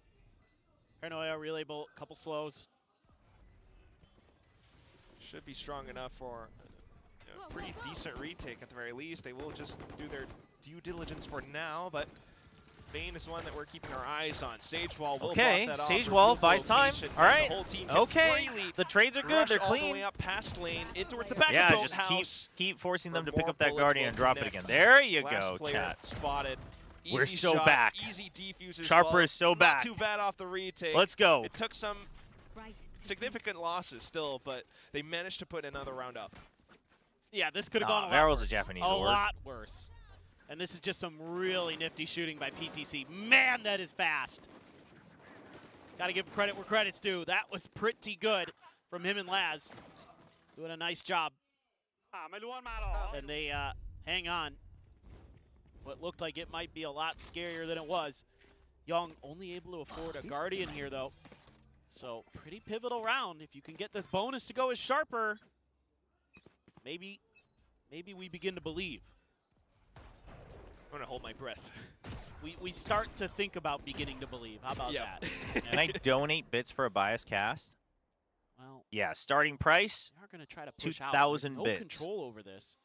Paranoia, relabel, couple slows. Should be strong enough for a pretty decent retake at the very least. They will just do their due diligence for now, but Bane is one that we're keeping our eyes on. Sagewall will okay, block that Sagewall off, buys time. All right. Okay. Freely the trades are good. They're all clean. the way up past lane, in towards the back yeah, of just keep forcing them to pick up that Guardian and drop it again. There you go, chat. Spotted. Easy We're so shot, back. Easy defuse as Chopra well. is so Not back. too bad off the retake. Let's go. It took some significant losses still, but they managed to put another round up. Yeah, this could have gone a lot Varel's worse. a Japanese a orb. lot worse. And this is just some really nifty shooting by PTC. Man, that is fast. Got to give credit where credit's due. That was pretty good from him and Laz. Doing a nice job. And they hang on. What looked like it might be a lot scarier than it was. Young only able to afford a Guardian here, though. So pretty pivotal round. If you can get this bonus to go as Sharper, maybe we begin to believe. I'm gonna hold my breath. We start to think about beginning to believe. How about that? Can I donate bits for a bias cast? Well, yeah, starting price, we are going to try to push 2,000 out. bits. No control over this.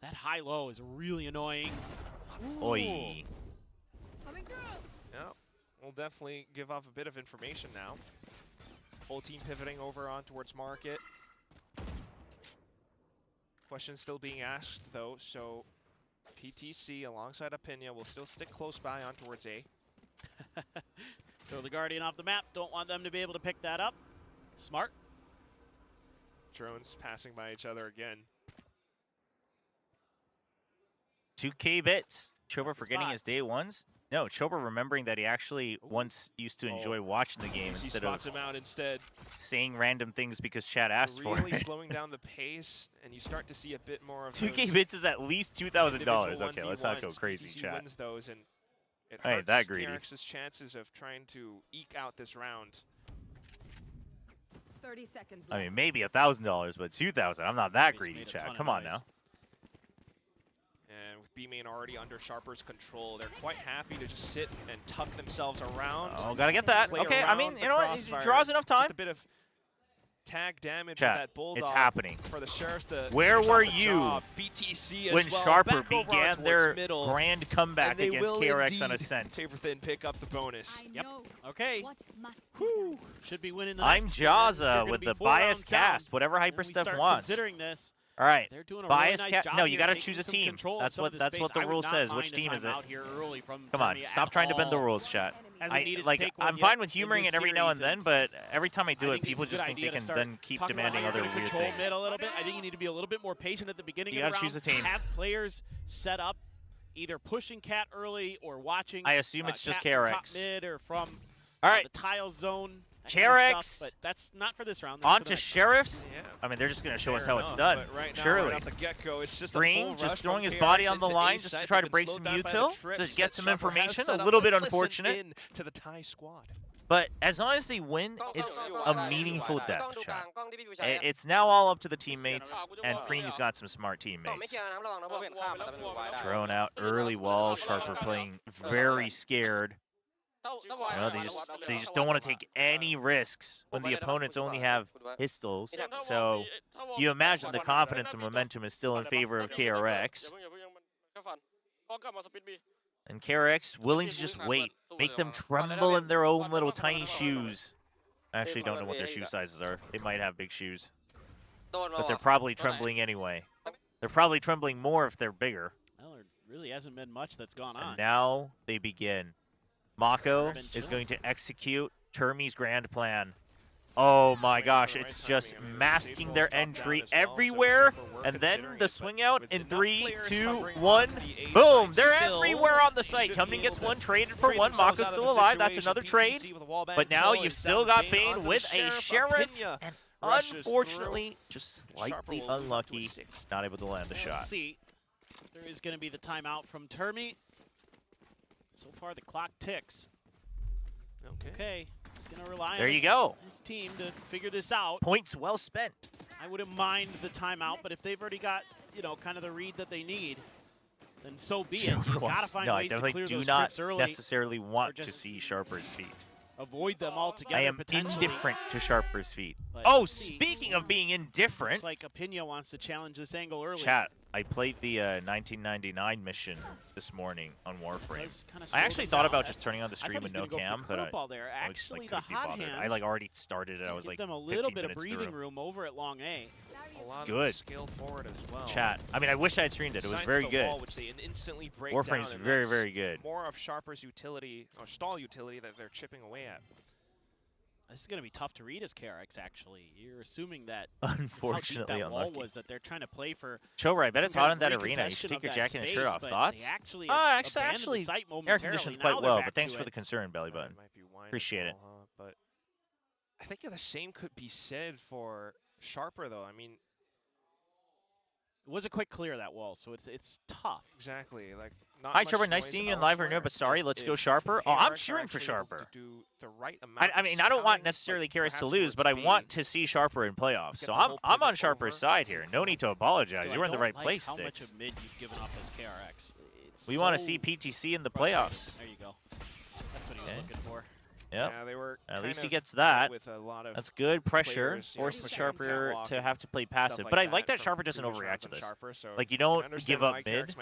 That high-low is really annoying. Oi. Yeah, we'll definitely give off a bit of information now. Whole team pivoting over on towards market. Question still being asked, though, so PTC alongside Opinia will still stick close by on towards A. Throw the Guardian off the map. Don't want them to be able to pick that up. Smart. Drones passing by each other again. 2K bits. Chobra forgetting his day ones. No, Chobra remembering that he actually once used to enjoy watching the game instead of him out instead. saying random things because chat asked for really it. slowing down the pace, and you start to see a bit more of 2K bits is at least $2,000. Okay, let's not go crazy, PTC chat. Wins those, and it I ain't hurts that greedy. KRX's chances of trying to eke out this round. 30 seconds left. I mean, maybe $1,000, but 2,000. I'm not that greedy, chat. Come on now. And with B-Main already under Sharper's control, they're quite happy to just sit and tuck themselves around. Oh, gotta get that. Okay, I mean, you know what? It draws enough time. Just a bit of tag damage chat, with that Bulldog. it's happening. For the Sheriff to Where were you BTC when as well. Sharper Back began their grand comeback against KRX on Ascent? Paperthin pick up the bonus. Yep. Okay. Whew. Should be winning the I'm next. Jaza with the bias cast, whatever Hyper Steph wants. Considering this. All right, they're doing a bias really nice cast. job No, you here, got to taking choose a some team. control of That's some what of this space. the I rule would not says. mind Which a team is it? timeout here early from Come on, Termi stop at trying to bend the all. rules, chat. Hasn't needed to Like, take one I'm yet fine with in humoring this it every now and series, then, but every time I do I it, people it's a just good think they idea can to then keep talking demanding about other how to weird control things. mid a little bit. I think you need to be a little bit more patient at the beginning You of the gotta round. choose a team. Have players set up, either pushing Cat early or watching. I assume it's just Cat from KRX. top mid or from All right, the tile zone. KRX. But that's not for this round. On to Sheriffs. Yeah. I mean, they're just going to show us Fair how enough, it's done. but right now, Surely. right off the get-go, it's just Green just throwing his body on the line just to try to break some util, to get some information. A little bit unfortunate. To the Thai squad. But as long as they win, it's a meaningful death shot. It's now all up to the teammates, and Freeney's got some smart teammates. Drone out early wall, Sharper playing very scared. You know, they just don't want to take any risks when the opponents only have pistols. So you imagine the confidence and momentum is still in favor of KRX. And KRX willing to just wait, make them tremble in their own little tiny shoes. I actually don't know what their shoe sizes are. They might have big shoes. But they're probably trembling anyway. They're probably trembling more if they're bigger. Well, there really hasn't been much that's gone on. And now they begin. Mako is going to execute Termi's grand plan. Oh my gosh, it's just masking their entry everywhere. And then the swing out in 3, 2, 1. Boom, they're everywhere on the site. Tumney gets one, traded for one. Mako's still alive, that's another trade. But now you've still got Bane with a Sheriff. And unfortunately, just slightly unlucky, not able to land the shot. Let's see. There is going to be the timeout from Termi. So far, the clock ticks. Okay. He's going to rely on his team to figure this out. Points well spent. I wouldn't mind the timeout, but if they've already got, you know, kind of the read that they need, then so be it. You got to find ways to clear those scripts early. Necessarily want to see Sharper's feet. avoid them altogether. I am indifferent to Sharper's feet. But oh, speaking of being indifferent. Looks like Apina wants to challenge this angle early. Chat, I played the 1999 mission this morning on Warframe. I actually thought about just turning on the stream with no cam, but actually the hot hands. I like already started it. I was like them a little bit of breathing room over at long A. It's good. Scale forward as well. Chat. I mean, I wish I had streamed it. It was very good. Warframe's very, very good. More of Sharper's utility, or stall utility, that they're chipping away at. This is going to be tough to read as KRX, actually. You're assuming that unfortunately how deep that wall was that they're trying to play for. Chobra, I bet it's hot in that arena. You should take your jacket and shirt off. Thoughts? Actually, air conditioned quite well, but thanks for the concern, Belly Button. Appreciate it. But I think the same could be said for Sharper, though. I mean, it was a quick clear, that wall, so it's tough. Exactly. Like, hi, Chobra. Nice seeing you in live or no, but sorry, let's go Sharper. Oh, I'm cheering for Sharper. I mean, I don't want necessarily KRX to lose, but I want to see Sharper in playoffs. So I'm on Sharper's side here. No need to apologize. You're in the right place, Sticks. How much of mid you've given up as KRX? We want to see PTC in the playoffs. There you go. That's what he was looking for. Yep. Yeah, they were at least he gets that. With a lot of that's good pressure. Forces Sharper to have to play passive. But I like that Sharper doesn't overreact to this. Like, you don't give up mid.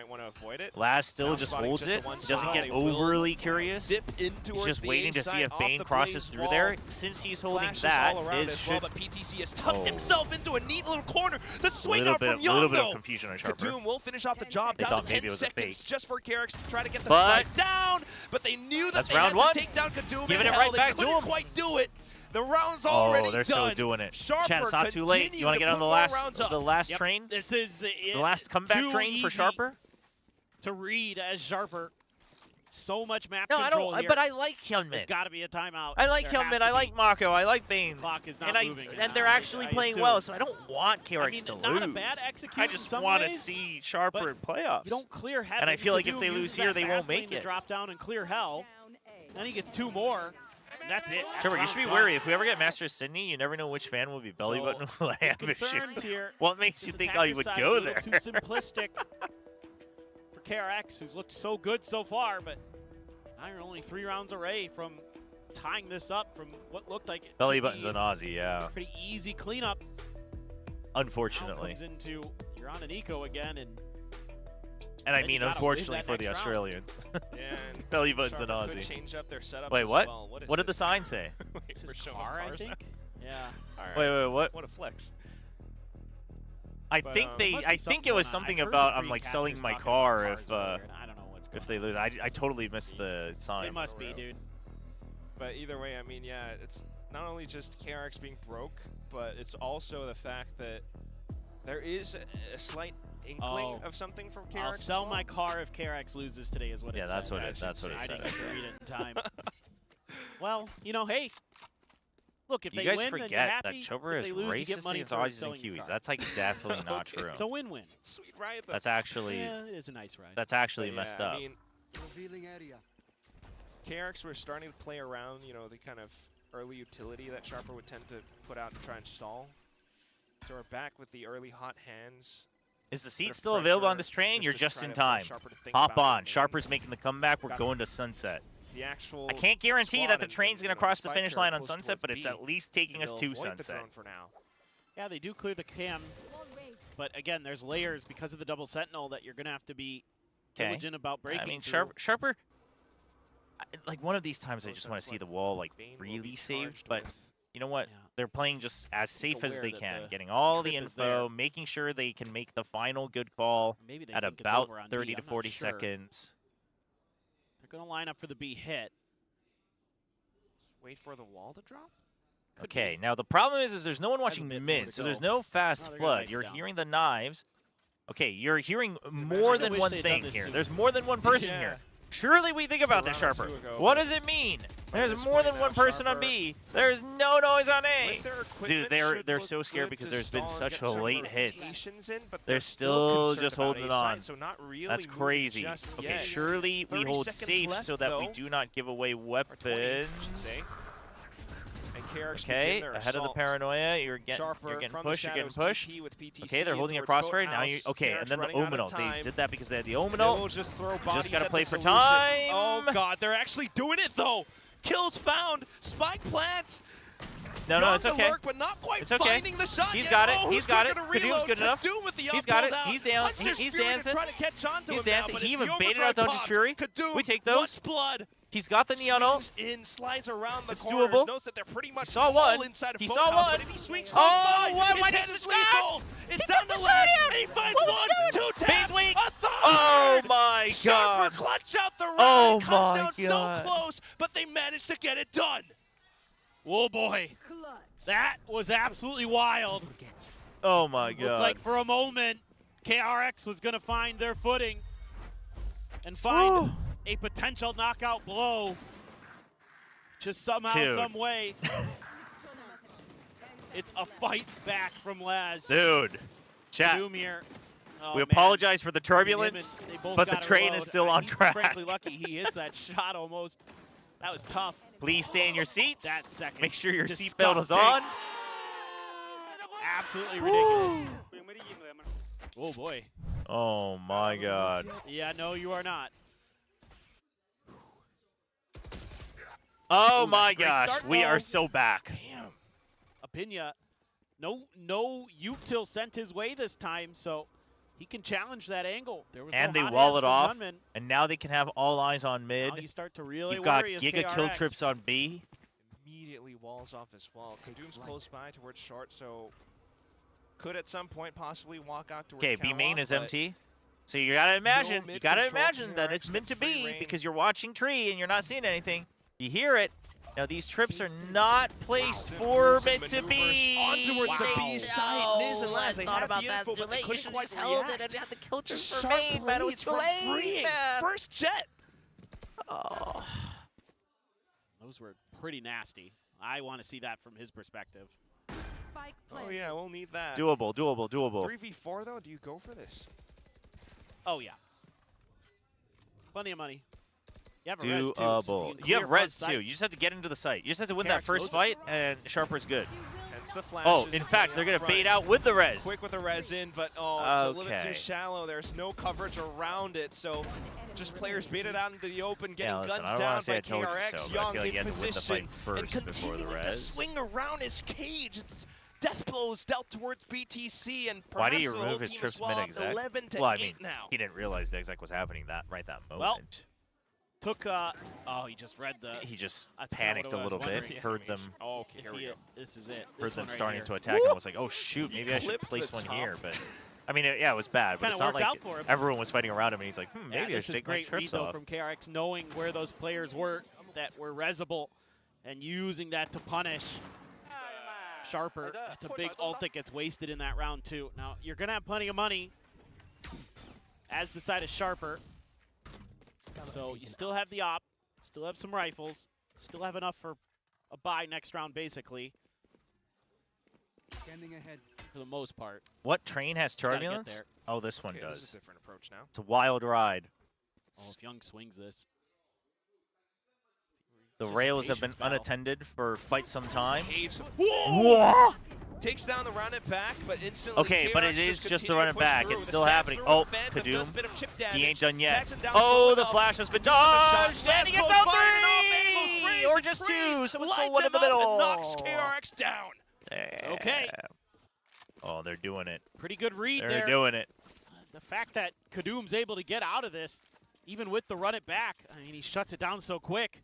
Laz still just holds it. He doesn't get overly curious. He's just waiting to see if Bane crosses through there. Since he's holding that, but PTC has tucked himself into a neat little corner. The swing out from Young, a little bit of confusion on Sharper. Kadoom will finish off the job. They thought maybe it was a fake. Just for KRX to try to get the fight down, but they knew that they had to take down Kadoom. Giving it right back to him. Quite do it. The round's already they're done. so doing it. Chat, it's not too late. You want to get on the last train? This is the last comeback train for Sharper? To read as Sharper. So much map control here. But I like Hyunmin. There's got to be a timeout. I like Hyunmin. I like Mako. I like Bane. Clock is not moving. And they're actually playing well, so I don't want KRX to not lose. A bad execution I just want to see Sharper in playoffs. You don't clear heaven. And I feel like if they lose here, they won't make it. Drop down and clear hell. Then he gets 2 more. And that's it. Trevor, you should be wary. If we ever get Master Sydney, you never know which fan will be Belly Button will have issue. What makes you think I would go there? Too simplistic for KRX, who's looked so good so far, but now you're only 3 rounds away from tying this up from what looked like it. Belly Button's an Aussie, yeah. Pretty easy cleanup. Unfortunately. Comes into, you're on an eco again, and I mean, unfortunately for the Australians. Yeah, Belly Button's an Aussie. Change up their setup. Wait, what? Well. What did the sign say? Wait, his car, I think? Yeah. Right. Wait, what? What a flex. I think it was something about I'm like selling my car if I don't know what's if they lose. I totally missed the sign. They must be, dude. But either way, I mean, yeah, it's not only just KRX being broke, but it's also the fact that there is a slight inkling of something from KRX. I'll sell my car if KRX loses today, is what it said. Yeah, that's what it said. I didn't read it in time. Well, you know, hey. Look, if you they guys win, forget then you're happy. that Chobra is racist against Aussies and Kiwis. That's like definitely not true. It's a win-win. Sweet ride. That's actually it is a nice ride. That's actually messed up. I mean, KRX were starting to play around, you know, the kind of early utility that Sharper would tend to put out and try and stall. So we're back with the early hot hands. Is the seat still available on this train? You're just in time. Hop on. Sharper's making the comeback. We're going to Sunset. I can't guarantee that the train's going to cross the finish line on Sunset, but it's at least taking us to Sunset. Yeah, they do clear the cam. But again, there's layers because of the double sentinel that you're going to have to be diligent about breaking. I mean, Sharper, like one of these times I just want to see the wall like really saved, but you know what? Yeah. They're playing just as safe as they can, getting all the info, making sure they can make the final good call at about 30 to 40 seconds. They're going to line up for the B hit. Wait for the wall to drop? Okay, now the problem is there's no one watching mid, so there's no fast flood. You're hearing the knives. Okay, you're hearing more than one thing here. There's more than one person here. Surely we think about this, Sharper. What does it mean? There's more than one person on B. There's no noise on A. Dude, they're so scared because there's been such a late hits. They're still just holding it on. That's crazy. Okay, surely we hold safe so that we do not give away weapons. Okay, ahead of the paranoia, you're getting pushed, Okay, they're holding a crossfire, now you, okay, and then the Ominal. They did that because they had the Ominal. Just gotta play for time. Oh god, they're actually doing it though! kills found. Spike plant. No, it's okay. Lurk, but not quite it's okay. finding the shot He's yet. got it. Oh, He's got it. Kadoom's good enough. He's got it. He's down. He's dancing. He's dancing. He even baited out the Hunter's Fury. We take those. Blood. He's got the Neon ult. Slides around the it's corners, doable. Knows that they're pretty much he saw one. He saw one. Oh, why did he switch guns? It's down to left. And he finds one, 2 taps, Bane's weak. a third. Oh my God. Sharper clutch out the round. Oh Comes my down God. so close, but they managed to get it done. Whoa, boy. That was absolutely wild. Oh my God. Looks like for a moment, KRX was going to find their footing and find a potential knockout blow. Just somehow, some way. It's a fight back from Laz. Dude, chat. Here. Oh, we apologize for the turbulence, but the train is still on track. Frankly lucky he hits that shot almost. That was tough. Please stay in your seats. That second. Make sure your seatbelt is on. Absolutely ridiculous. Oh boy. Oh my God. Yeah, no, you are not. Oh my gosh, we are so back. Damn. Opinia, no util sent his way this time, so he can challenge that angle. There was and no they hot wall it hands from off, Gunman. and now they can have all eyes on mid. Now you start to really You've got worry as Giga KRX. kill trips on B. Immediately walls off as well. Kadoom's close by towards short, so could at some point possibly walk out towards Okay, B main is MT. So you gotta imagine, that it's meant to be because you're watching tree and you're not seeing anything. You hear it. Now these trips are not placed for meant to be. On towards the B side. Niz and Laz, I thought about that too late. You should have just held it and had the kill trips for main, but it was too late, man. First jet. Oh. Those were pretty nasty. I want to see that from his perspective. Oh yeah, we'll need that. Doable. 3v4 though, do you go for this? Oh yeah. Plenty of money. You have a res too, doable. You have res too. You just have to get into the site. You just have to win that first fight, and Sharper's good. The oh, in fact, they're going to bait out with the res. Quick with the res in, but it's a little bit too shallow. There's no coverage around it, so just players baited out into the open, getting guns down by KRX. Young in position and continuing to swing around his cage. It's death blows dealt towards BTC, and why do you remove his trips mid-exec? 11 to well, I 8 mean, now. He didn't realize the exec was happening that moment. Well, took oh, he just read the. He just panicked a little bit. Heard them. Oh, okay, here we go. This is it. Heard them starting to attack, and was like, "Oh shoot, maybe I should place one here." But I mean, yeah, it was bad. But it's not like everyone was fighting around him, and he's like, maybe I should take my trips off. From KRX, knowing where those players were that were resable, and using that to punish Sharper. That's a big ult that gets wasted in that round too. Now you're gonna have plenty of money, as the side of Sharper. So you still have the op, still have some rifles, still have enough for a buy next round, basically. Standing ahead. For the most part. What train has turbulence? Oh, this one does. This is a different approach now. It's a wild ride. Oh, if Young swings this. The rails have been unattended for quite some time. Whoa! Takes down the run it back, but instantly. Okay, but it is just the run it back. It's still happening. Oh, Kadoom. He ain't done yet. Oh, the flash has been dodged, and he gets out 3! Or just 2. Someone stole one in the middle. Knocks KRX down. Damn. Okay. Oh, they're doing it. Pretty good read there. They're doing it. The fact that Kadoom's able to get out of this, even with the run it back, I mean, he shuts it down so quick.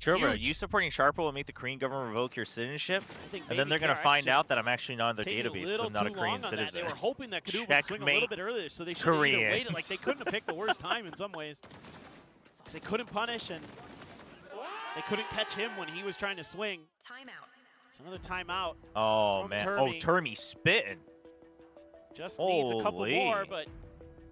Chobra, are you supporting Sharper will make the Korean government revoke your citizenship? And then they're going to find out that I'm actually not in their database because I'm not a Korean citizen. They were hoping that Kadoom would swing a little bit earlier, so they should have waited. Like, they couldn't have picked the worst time in some ways. They couldn't punish, and they couldn't catch him when he was trying to swing. Timeout. It's another timeout. Oh, man. Oh, Termy spitting. Just needs a couple more, but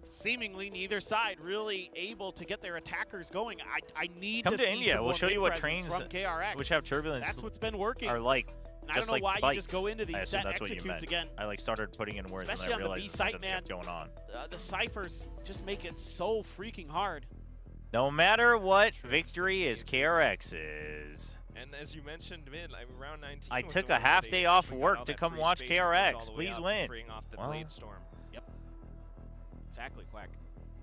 seemingly neither side really able to get their attackers going. I need Come to to India. We'll show you what trains from KRX. which have turbulence That's what's been working. are like. And I don't know why you just go into these set that's executes what you meant. again. I like started putting in words Especially and I realized the sentence kept going on. The ciphers just make it so freaking hard. No matter what, victory is KRX's. And as you mentioned, round 19. I took a half day off work to come watch KRX. Please win. Well, yep. Exactly, Quack.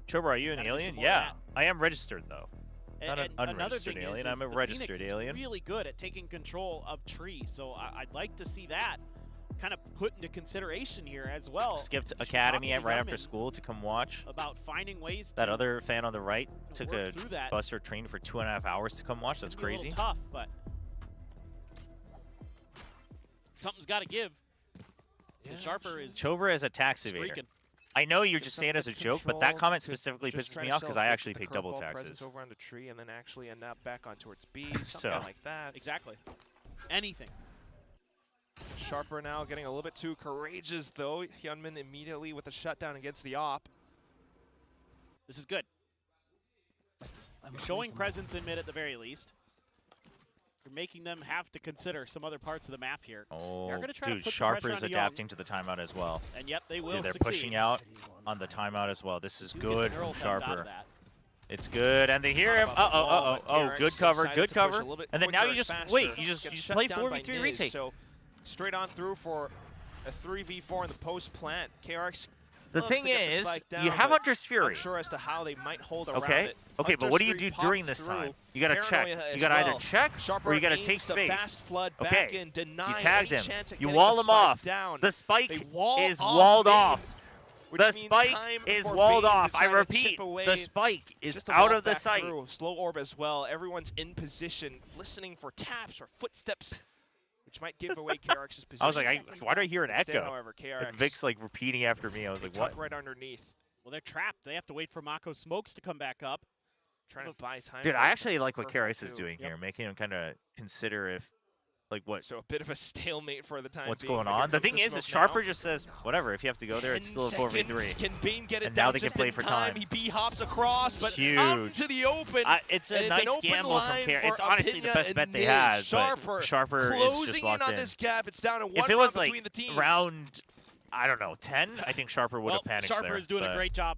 Chobra, are you an alien? Yeah. I am registered, though. Not an unregistered alien. I'm a registered alien. Really good at taking control of trees, so I'd like to see that kind of put into consideration here as well. Skipped academy right after school to come watch. About finding ways. That other fan on the right took a bus or train for 2.5 hours to come watch. That's crazy. Tough, but something's got to give. Yeah, Sharper is. Chobra is a tax evader. I know you're just saying it as a joke, but that comment specifically pisses me off because I actually pay double taxes. Over on the tree and then actually end up back on towards B, so like that. Exactly. Anything. Sharper now getting a little bit too courageous though. Hyunmin immediately with a shutdown against the op. This is good. Showing presence in mid at the very least. You're making them have to consider some other parts of the map here. Oh, dude, Sharper's adapting to the timeout as well. And yep, they will Dude, they're succeed. Pushing out on the timeout as well. This is good from Sharper. It's good, and they hear him. Oh, good cover, good cover. And then now you just wait. You just play 4v3 retake. So straight on through for a 3v4 in the post plant. KRX. The thing is, you have Hunter's Fury. Unsure as to how they might hold around it. Okay, but what do you do during this time? You gotta check. You gotta either check or you gotta take space. Okay, you tagged him. You wall him off. The spike is walled off. The spike is walled off. I repeat, the spike is out of the sight. Slow orb as well. Everyone's in position, listening for taps or footsteps, which might give away KRX's position. I was like, why do I hear an echo? However, KRX, and Vic's like repeating after me. I was like, what? Right underneath. Well, they're trapped. They have to wait for Mako Smokes to come back up. Trying to buy time. Dude, I actually like what KRX is doing here, making him kind of consider if, like, what. So a bit of a stalemate for the time. What's going on? The thing is Sharper just says, whatever. If you have to go there, it's still a 4v3. Can Bane get it and now they can play for time. He B-hops across, but huge. Out to the open. It's a nice gamble from KRX. It's honestly the best bet they had, but Sharper is just locked in. This gap. It's down to one if it was like round, I don't know, 10, I think Sharper would have panicked there. Sharper is doing a great job.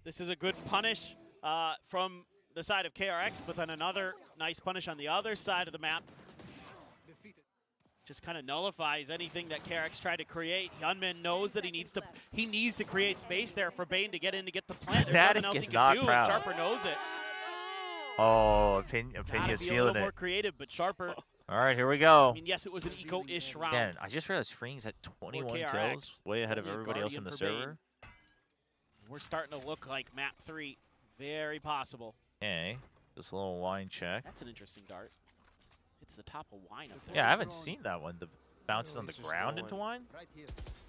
This is a good punish from the side of KRX, but then another nice punish on the other side of the map. Just kind of nullifies anything that KRX tried to create. Hyunmin knows that he needs to create space there for Bane to get in to get the plant. There's nothing else he can do, and Sharper knows it. Oh, Opinion's feeling it. A little more creative, but Sharper. All right, here we go. I mean, yes, it was an eco-ish round. Yeah, I just realized Freeing's at 21 kills, way ahead of everybody else in the server. We're starting to look like map 3. Very possible. Okay, just a little wine check. That's an interesting dart. It's the top of wine up there. Yeah, I haven't seen that one. The bounces on the ground into wine?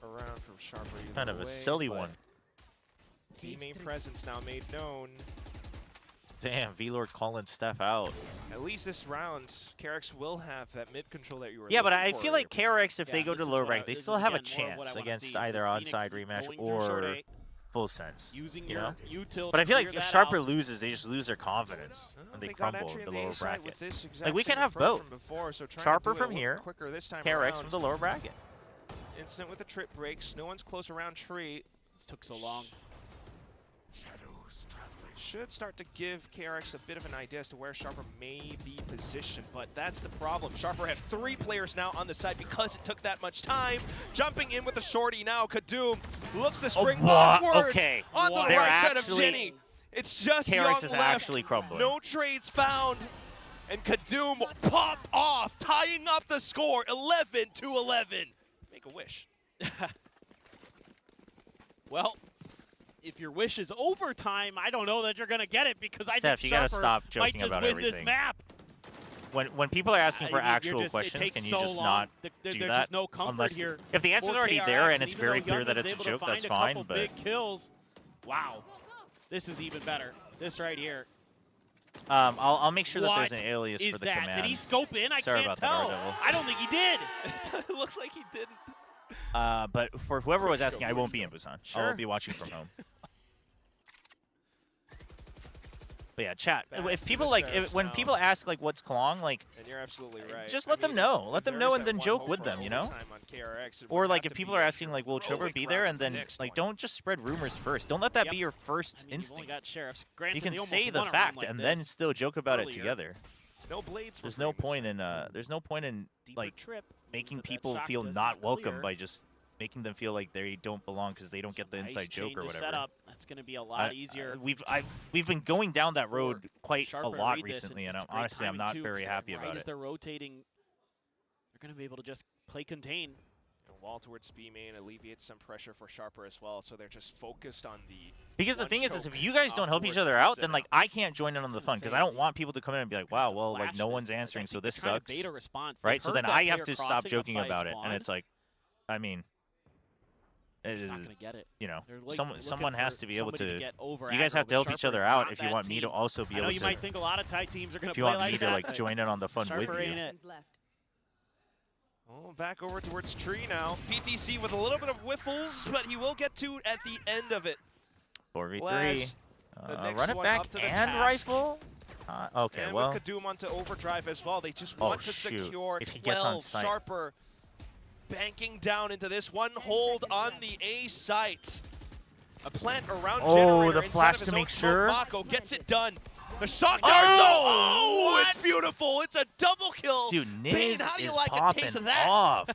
Around from Sharper. Kind of a silly one. Teammate presence now made known. Damn, V-Lord calling Steph out. At least this round, KRX will have that mid control that you were looking for. I feel like KRX, if they go to lower rank, they still have a chance against either onside rematch or full sense, you know? But I feel like if Sharper loses, they just lose their confidence and they crumble in the lower bracket. Like, we can have both. Sharper from here, KRX from the lower bracket. Instant with the trip breaks. No one's close around tree. This took so long. Should start to give KRX a bit of an idea as to where Sharper may be positioned, but that's the problem. Sharper have 3 players now on the side because it took that much time. Jumping in with the shorty now, Kadoom looks to spring upwards on the right side of Jenny. It's just KRX is actually crumbling. No trades found, and Kadoom will pop off, tying up the score 11-11. Make a wish. Well, if your wish is overtime, I don't know that you're going to get it because Steph, I think you got to stop joking might just about win everything. This map. When people are asking for actual questions, can you just not do there's that? Just no comfort here. If the answer's already KRX, there and it's very clear that it's a joke, that's fine. But big kills. Wow, this is even better. This right here. I'll make sure that there's an alias for the command. Did he scope in? Sorry can't about tell. That, I don't think he did. It looks like he didn't. But for whoever was asking, I won't be in Busan. Sure. I'll be watching from home. But yeah, chat. If people when people ask like what's Klong, like, and you're absolutely right. Just let them know. Let them know and then joke with them, you know? Or like if people are asking like, will Chobra be there? And then like, don't just spread rumors first. Don't let that be your first instinct. You can say the fact and then still joke about it together. No blades. There's no point in like making people feel not welcome by just making them feel like they don't belong because they don't get the inside joke or whatever. That's going to be a lot easier. We've been going down that road quite a Sharper lot read this, recently, and it's honestly, I'm great not timing, too, very 'cause happy right about as it. they're rotating, they're going to be able to just play contain. Wall towards B main alleviates some pressure for Sharper as well, so they're just focused on the. Because the thing is if you guys don't help each other out, then like I can't join in on the fun because I don't want people to come in and be like, wow, well, like no one's answering, so this sucks, right? So then I have to stop joking about it, and it's like, I mean, not gonna get it. You know, like someone has to be able to. You guys have to help each other out if you want me to also be able to. You might think a lot of Thai teams are gonna if you play want me to like join in on the fun with you. Oh, back over towards Tree now. PTC with a little bit of whiffles, but he will get to at the end of it. 4v3. Run it back and rifle? Okay, and well. with Kadoom onto overdrive as well. They just want to secure if he gets on site. Sharper banking down into this one hold on the A site. A plant around the flash to make sure. Mako gets it done. The shot dart, oh, it's beautiful. It's a double kill. Dude, Niz how do you is like a taste of popping that? off.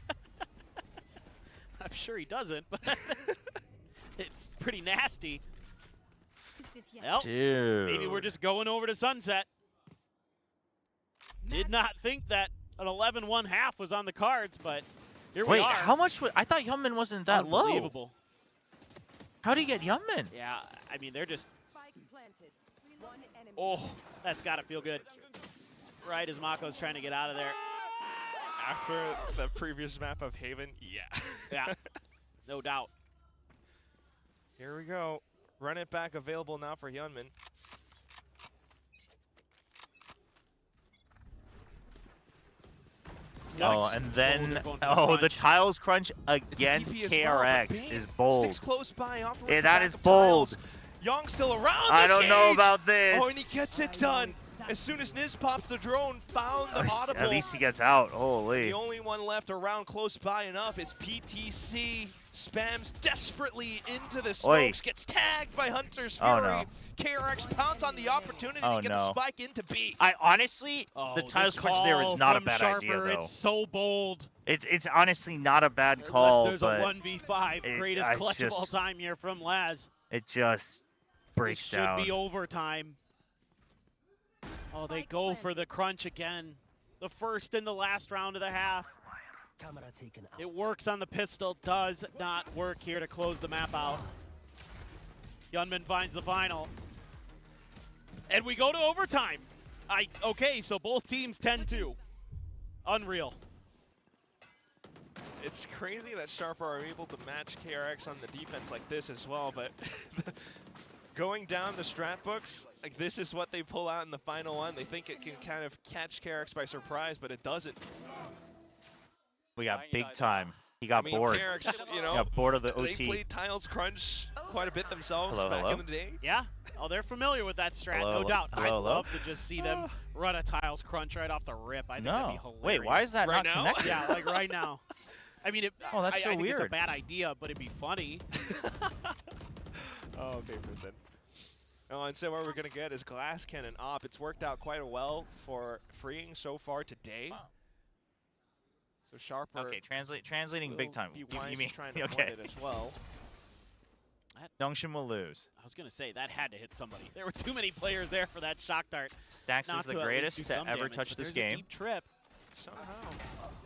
I'm sure he doesn't, but it's pretty nasty. Well, dude. Maybe we're just going over to Sunset. Did not think that an 11-1 half was on the cards, but here we are. Wait, how much was, I thought Yunmin wasn't that low. Unbelievable. How'd he get Yunmin? Yeah, I mean, they're just... Oh, that's got to feel good. Right as Mako's trying to get out of there. After the previous map of Haven, yeah. Yeah, no doubt. Here we go. Run it back available now for Hyunmin. Oh, and then, the tiles crunch against KRX is bold. Close by, yeah, that is bold. Young still around. I don't know about this. Oh, and he gets it done. As soon as Niz pops the drone, found the audible. At least he gets out. Holy. The only one left around close by enough is PTC. Spams desperately into the smokes. Gets tagged by Hunter's Fury. Oh, no. KRX pounds on the opportunity to get the spike into B. I honestly, the tiles crunch there is not a bad idea, though. It's so bold. It's honestly not a bad call, there's but a 1v5, greatest clutch of all time here from Laz. It just breaks down. Should be overtime. Oh, they go for the crunch again. The first and the last round of the half. It works on the pistol, does not work here to close the map out. Hyunmin finds the final. And we go to overtime. Okay, so both teams 10-2. Unreal. It's crazy that Sharper are able to match KRX on the defense like this as well, but going down the strat books, like this is what they pull out in the final one. They think it can kind of catch KRX by surprise, but it doesn't. We got big time. He got bored. KRX, you know, got bored of the OT. They played Tiles Crunch quite a bit themselves back in the day. Yeah. Oh, they're familiar with that strat, no doubt. I'd love to just see them run a Tiles Crunch right off the rip. I think that'd be hilarious. Wait, why is that not connected? Yeah, like right now. I mean, that's so I think weird. It's a bad idea, but it'd be funny. Oh, Paperson. Oh, and so what we're gonna get is Glass Cannon op. It's worked out quite well for freeing so far today. Wow. So Sharper. Okay, translating big time. You mean trying to okay? It as well. Youngshin will lose. I was gonna say that had to hit somebody. There were too many players there for that shock dart. Stacks is the greatest to ever touch this game. A deep trip. Somehow.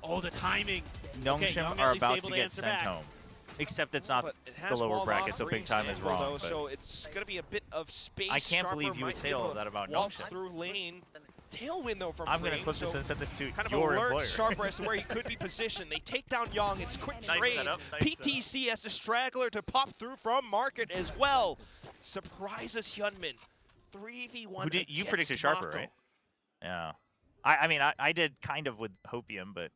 Oh, the timing. Youngshin are about to get sent home. Except it's not the lower bracket, so big time is wrong. So it's going to be a bit of space. I can't believe you would say all of that about Youngshin. Through lane. Tailwind though from I'm going to clip this and send this to kind of your alert employer. Sharper as to where he could be positioned. They take down Young. It's quick trades. PTC as a straggler to pop through from Market as well. Surprises Hyunmin. 3v1. You predicted Sharper, right? Yeah. I mean, I did kind of with Hopium, but...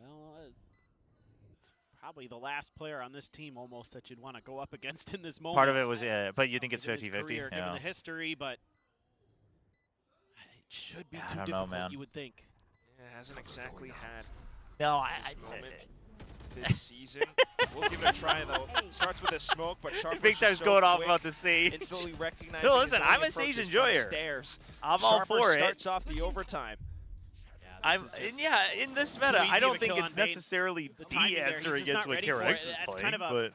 Well, it's probably the last player on this team almost that you'd want to go up against in this moment. Part of it was, but you think it's 50-50? Given the history, but it should be too difficult, man. You would think. Yeah, it hasn't exactly had this season. We'll give it a try, though. It starts with a smoke, but Sharper Big time's going off about the Sage. Instantly recognizing no, listen, I'm a Sage enjoyer. I'm all for it. Starts off the overtime. In this meta, I don't think it's necessarily the answer against what KRX is playing, but...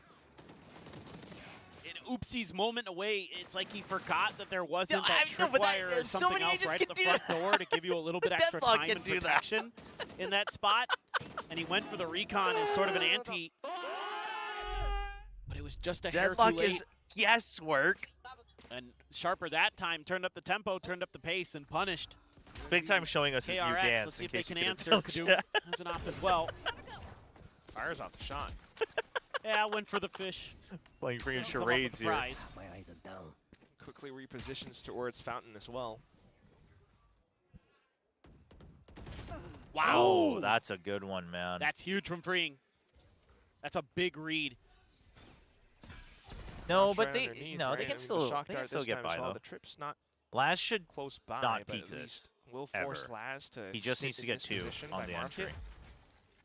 oopsies moment away. It's like he forgot that there wasn't that tripwire or something else right at the front door to give you a little bit extra time and protection in that spot. And he went for the recon as sort of an anti. But it was just a hair too late. Deadlock is guesswork. And Sharper that time turned up the tempo, turned up the pace, and punished. Big time showing us his new KRX, dance. Let's see in if they case can you answer. couldn't Kadu has an off as well. Fires off the shot. Yeah, went for the fish. Playing freaking charades here. My eyes are down. Quickly repositions towards Fountain as well. Wow. Oh, that's a good one, man. That's huge from Freeing. That's a big read. No, but they can still get by though. The trip's not Laz should close by, not but peek this. Will force Laz to he just needs to get 2 on the entry.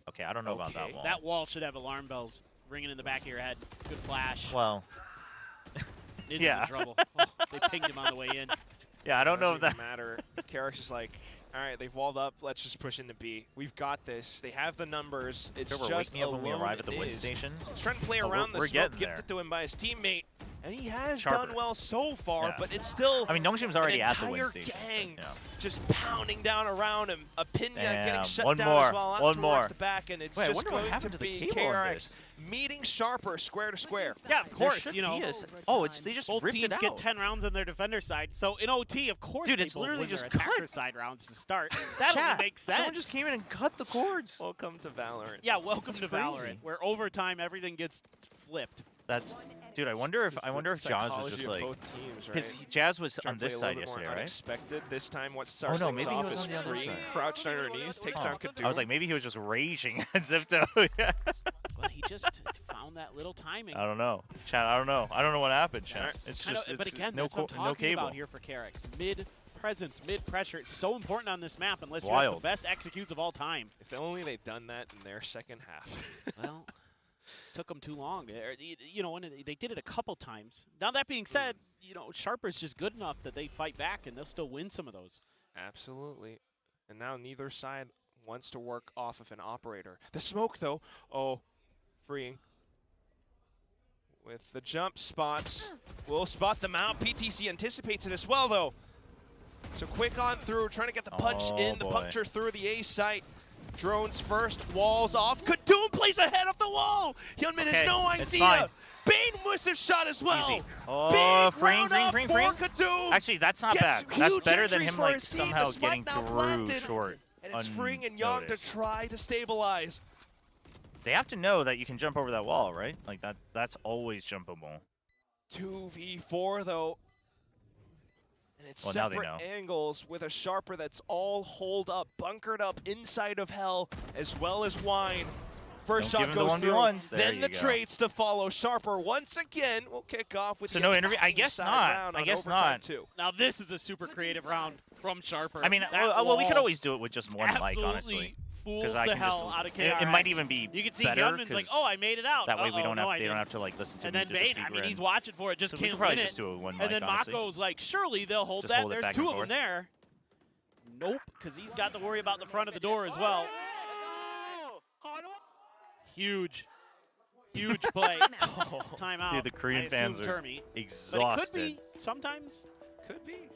Okay, I don't know about that wall. That wall should have alarm bells ringing in the back of your head. Good flash. Well, Ninja's in trouble. Oh, they pinged him on the way in. Yeah, I don't know if that matter. KRX is like, all right, they've walled up. Let's just push into B. We've got this. They have the numbers. It's Chobra, just wake me up when we arrive at the wind station. He's trying to play around the smoke, gifted to him by his teammate, and he has done well so far. But it's still. I mean, Nongshim's already at the wind station. Gang just pounding down around him. A pin getting shut down as well. One more. The back, and it's Wait, just going to be KRX meeting Sharper square to square. Yeah, of course. You know. Oh, they just both ripped teams it out. get 10 rounds on their defender side. So in OT, of course, dude, it's literally just attacker side rounds to start. That only makes sense. Someone just came in and cut the cords. Welcome to Valorant. Yeah, welcome to Valorant, where overtime everything gets flipped. That's, dude. I wonder if Jazz was just like, because Jazz was on this side yesterday, right? Unexpected this time. What starts maybe he was on the other side. Crouched underneath, takes down Kadu. I was like, maybe he was just raging at Zipto. Well, he just found that little timing. I don't know, Chad. I don't know what happened, Chad. It's just but again, no that's what I'm talking cable about here for KRX. Mid presence, mid pressure. It's so important on this map unless you're the best executes of all time. If only they'd done that in their second half. Well. Took them too long. You know, and they did it a couple times. Now that being said, you know, Sharper's just good enough that they fight back and they'll still win some of those. Absolutely. And now neither side wants to work off of an operator. The smoke, though. Oh, Freeing. With the jump spots, we'll spot them out. PTC anticipates it as well, though. So quick on through, trying to get the punch in, the puncture through the A site. Drones first, walls off. Kadoom plays ahead of the wall. Hyunmin has no idea. Bane must have shot as well. Easy. Oh, Freeing. Kadoom. Actually, that's not bad. That's better than him like somehow getting through short. And it's Freeing and Young to try to stabilize. They have to know that you can jump over that wall, right? Like that's always jumpable. 2v4 though. And it's separate angles with a Sharper that's all holed up, bunkered up inside of Hell, as well as Wine. First shot goes through, then the trades to follow. Sharper once again will kick off with no interview. I guess not. I guess not. Now this is a super creative round from Sharper. I mean, well, we could always do it with just one mic, honestly. Because I can just, out of KRX. It might even be you can see better. Hyunmin's like, oh, I made it out. That way we don't have they don't have to like listen to and me. And then Bane, I mean, he's watching for it, just can't probably win it. Just do it one mic, and then Mako's like, surely they'll hold that. There's 2 of them there. Nope, because he's got to worry about the front of the door as well. Huge play. Timeout. Dude, the Korean fans are exhausted. But it could be. Sometimes. Could be.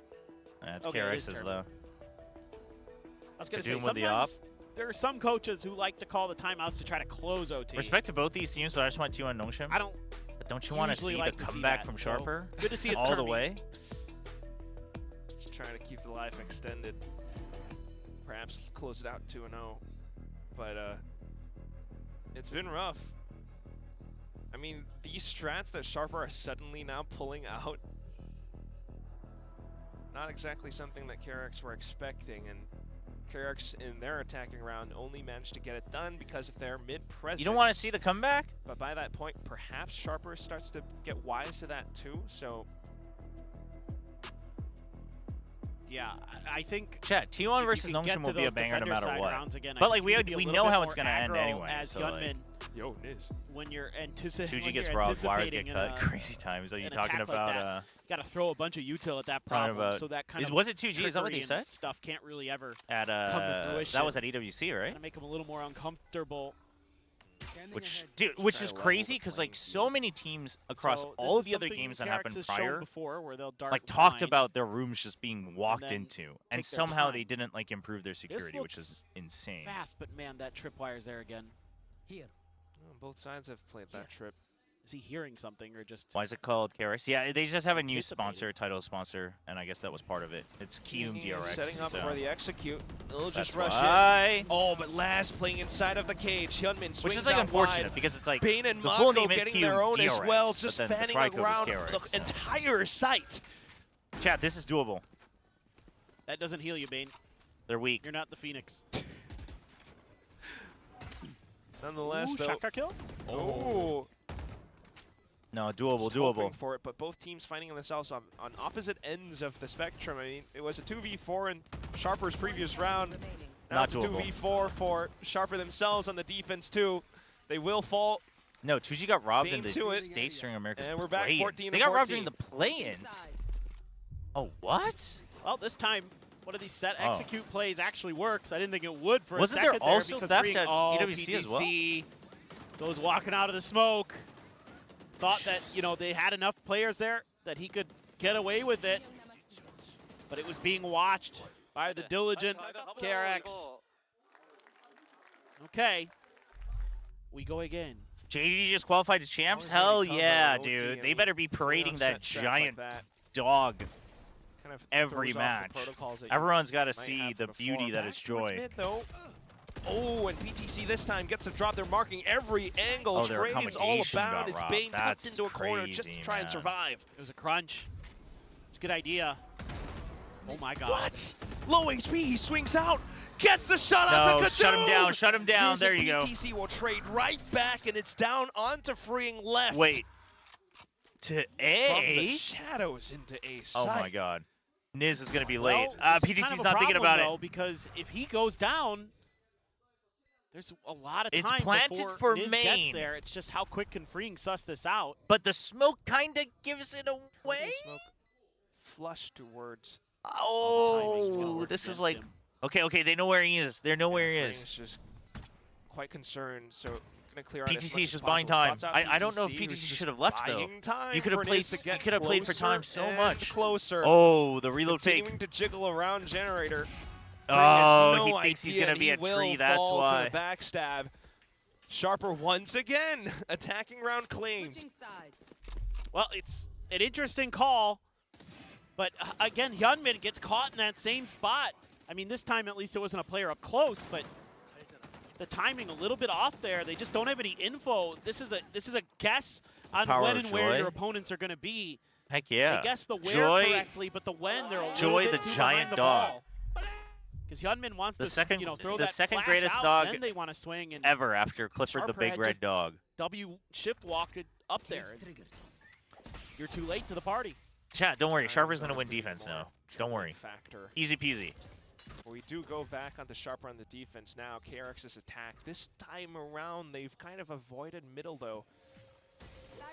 That's KRX's though. I was going to say, sometimes there are some coaches who like to call the timeouts to try to close OT. Respect to both these teams, but I just want 2 on Nongshim. But don't you want to see the comeback from Sharper? Good to see it all the way. Just trying to keep the life extended. Perhaps close it out 2-0. But it's been rough. I mean, these strats that Sharper are suddenly now pulling out, not exactly something that KRX were expecting, and KRX in their attacking round only managed to get it done because of their mid-presence. You don't want to see the comeback? But by that point, perhaps Sharper starts to get wise to that too, so... Yeah, I think... Chat, T1 versus Nongshim will be a banger no matter what. But like, we know how it's going to end anyway. As so Hyunmin, yo, it is. When you're anticipating... 2G gets robbed, wires get cut, crazy times. Are you talking about... You got to throw a bunch of util at that problem, so that kind of... Was it 2G? Is that what they said? Stuff can't really ever come to fruition. That was at EWC, right? Got to make them a little more uncomfortable. Which is crazy because like so many teams across all of the other games that happened prior, before, where they'll like talked about their rooms just being walked into, and somehow they didn't like improve their security, which is insane. Fast, but man, that tripwire's there again. Well, both sides have played that trip. Is he hearing something or just? Why is it called KRX? Yeah, they just have a new sponsor, title sponsor, and I guess that was part of it. It's DRX. Setting up for the execute. They'll just rush in. Oh, but Laz playing inside of the cage. Hyunmin swings which is like unfortunate wide. because it's like Bane and the full Mako name is getting their own as well, DRX, just but then fanning the around KRX, the entire site. Chat, this is doable. That doesn't heal you, Bane. They're weak. You're not the Phoenix. Nonetheless, Ooh, though. shotgun kill? Oh. No, doable, Just doable. hoping for it, but both teams finding themselves on opposite ends of the spectrum. I mean, it was a 2v4 in Sharper's previous round. Now Not it's a doable. 2v4 for Sharper themselves on the defense too. They will fall. No, 2G got robbed in Bane the to it. States during America's And we're back play-ins. 14 They to got robbed 14. during the play-ins. Oh, what? Well, this time, one of these set execute plays actually works. I didn't think it would for Wasn't a second there also because theft at PTC EWC as well? Goes walking out of the smoke. Thought that, you know, they had enough players there that he could get away with it. But it was being watched by the diligent KRX. Okay. We go again. JDG just qualified as champs? Hell yeah, dude. They better be parading that giant dog Kind of every throws off the match. protocols that you Everyone's got to might see have the before. beauty that is Back towards joy. mid, though. Oh, and PTC this time gets a drop. They're marking every angle. Oh, their Training's all accommodation about. got It's robbed. Bane tucked That's into a corner just to crazy, try and man. survive. It was a crunch. It's a good idea. Oh my god. What? Low HP, he swings out. Gets the shot out No, to shut him down, shut him down. Here's There a you go. PTC will trade right back, and it's down onto freeing left. Wait. To From the A? shadows into A Oh side. my god. Niz is going to be late. Well, this is PTC's kind of a not thinking problem, about though, it. because if he goes down, there's a lot of It's time planted before for Niz main. gets there. It's just how quick can Freeing suss this out. But the smoke kind of gives it away? Smoke flush towards. Oh, this is like... Okay, they know where he is. They know where he Freeing's is. just quite concerned, so gonna clear out as much PTC is as just buying possible. time. Spots out I don't know if who's PTC just should have left, though. buying time You could have for played. Niz to You get could have played for closer time so and much. Closer. Oh, the reload fake. Continuing to jiggle around generator. Oh, Freeing has he no thinks he's idea, gonna be and a he tree. will That's fall why. to the backstab. Sharper once again attacking round claimed. Well, it's an interesting call, but again, Hyunmin gets caught in that same spot. I mean, this time at least it wasn't a player up close, but the timing a little bit off there. They just don't have any info. This is a guess on Power when of and where Joy. your opponents are going to be. Heck yeah. I guess the where Joy, correctly, but the when they're a Joy little the bit too giant behind the dog. ball. Because Hyunmin wants The to second- throw the that second flash greatest out, dog then they want to swing and ever after Clifford the Sharper Big had Red just- Dog. W shift walked it up there. You're too late to the party. Chat, don't worry. Sharper's gonna win defense now. Don't worry. Factor. Easy peasy. We do go back onto Sharper on the defense now. KRX's attack. This time around, they've kind of avoided middle, though.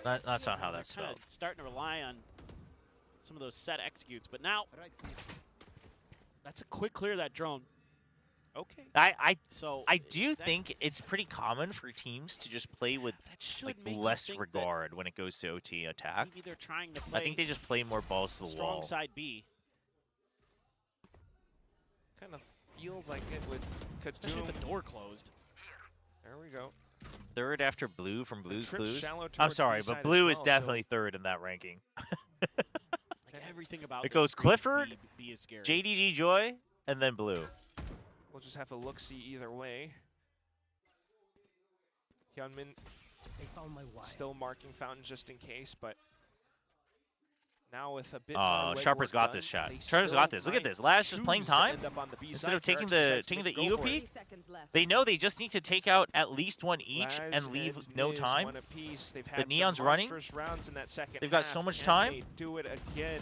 That's not how that's They're kind spelled. of starting to rely on some of those set executes, but now that's a quick clear of that drone. Okay. I So do think it's pretty common for teams to just play with that should like make you less think that regard when it goes to OT attack. maybe they're trying to play I think they just play more balls to the strong wall. side B, Kind of feels like it would especially Kadoom. with the door closed. There we go. Third after Blue from Blue's Trip Clues. shallow I'm towards sorry, B side but as Blue is well, so- definitely third in that ranking. Like everything about It this goes screen Clifford, B is scary. JDG Joy, and then Blue. We'll just have to look-see either way. Hyunmin still marking Fountain just in case, but now with a bit more Sharper's legwork got done, this shot. they Sharper's still got this. Look at might this. Laz just playing choose to time. end up on the B Instead side. of taking KRX the decides to taking the make a go for EOP, it. they know they just need to take out at least one each Laz and leave and no Niz time. one apiece. They've The had some Neon's running. monstrous rounds in that second They've got half. so much Can time. they do it again?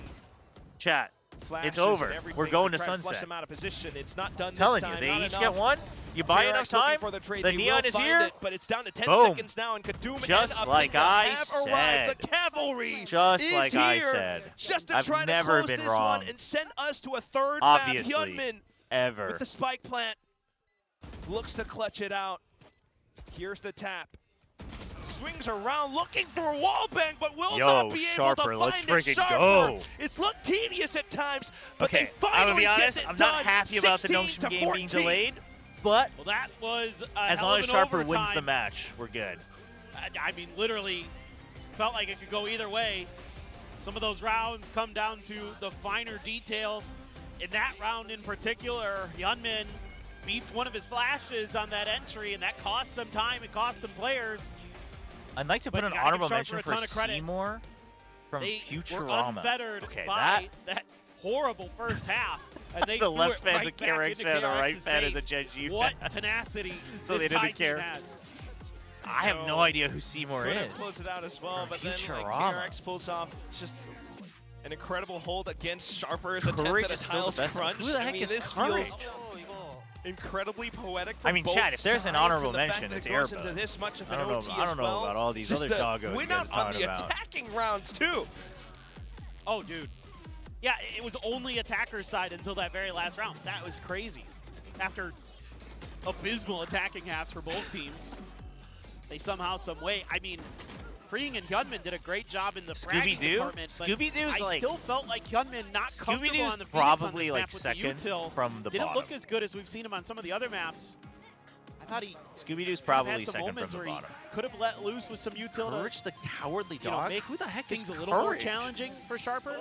Chat. Flashes over. and everything We're going to try flush sunset. them out of position. It's not done I'm telling this you, time. they Not each enough. get one. You buy KRX enough looking time. for the trade. The They Neon will is find here. it, but it's down to 10 Boom. seconds now, and Kadoom Just and like Upinga I have said. arrived. The cavalry Just is like I here said. just to I've try never to close been this wrong. one and send us to a third Obviously. map. Hyunmin Ever. with the spike plant looks to clutch it out. Here's the tap. Swings around looking for a wallbang, but will not be Sharper, able to let's find freaking it. Sharper, go. it's looked tedious at times, but Okay, they finally I'm gonna be honest, get it I'm not done. happy about the 16 Notion to game 14. being delayed, but Well, that was as long as Sharper wins the match, we're good. I mean, literally felt like it could go either way. Some of those rounds come down to the finer details. In that round in particular, Hyunmin beeped one of his flashes on that entry, and that cost them time, it cost them players. I'd like to put an honorable mention for Seymour from Futurama. Were unfettered okay, by that horrible first half. And they the left fan's right a KRX fan, the right fan is a Gen G fan. What tenacity so they didn't care. Has. I have no idea who Seymour is. Close it out as well, from but Futurama. then KRX pulls off just an incredible hold against Sharper's Courage attempt at a is still Tiles the best. crunch. Who the heck is this Courage? feels incredibly poetic. I mean, Chad, if there's an honorable mention, it's Airbud. I don't know about all these other doggos you guys on the about. attacking rounds too. Oh, dude. Yeah, it was only attacker's side until that very last round. That was crazy. After abysmal attacking halves for both teams, they somehow, some way. I mean, Freeing and Hyunmin did a great job in the fragging department. Scooby-Doo's I still felt like Hyunmin not comfortable on the probably on like this second map with the from the didn't bottom. look as good as we've seen him on some of the other maps. I thought he Scooby-Doo's probably had some second from moments the where bottom. He could have let loose with some utility. Courage the Cowardly Dog? Make Who the heck is things Courage? a little more challenging for Sharper.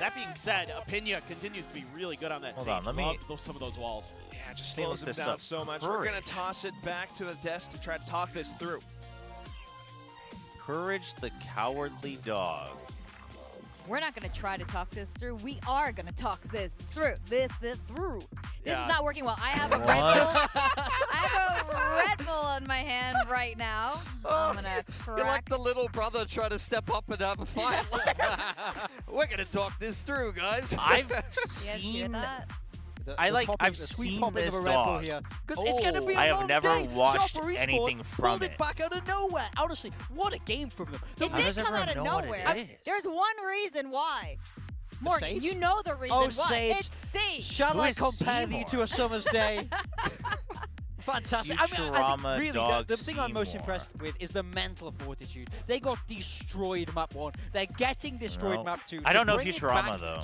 That being said, Opinia continues to be really good on that Hold stage. on, let me... some of those walls. Yeah, just slows him down so much. Courage. We're going to toss it back to the desk to try to talk this through. Courage the Cowardly Dog. We're not going to try to talk this through. We are going to talk this through. This through. This is not working well. I have a Red Bull. I have a Red Bull in my hand right now. I'm going to crack. You're like the little brother trying to step up and have a fight. We're going to talk this through, guys. I've seen... I've seen this dog. Here, it's gonna be a I have long never day. watched Chopra anything Esports from pulled it back out of nowhere. Honestly, what a game from them. It did come out of nowhere. There's one reason why. Morgan, you know the reason why. Sage. It's Sage. Shall I compare you to a summer's day? Fantastic. I think really, the thing I'm most impressed with is the mental fortitude. They got destroyed map 1. They're getting destroyed map 2. I don't know Futurama, though.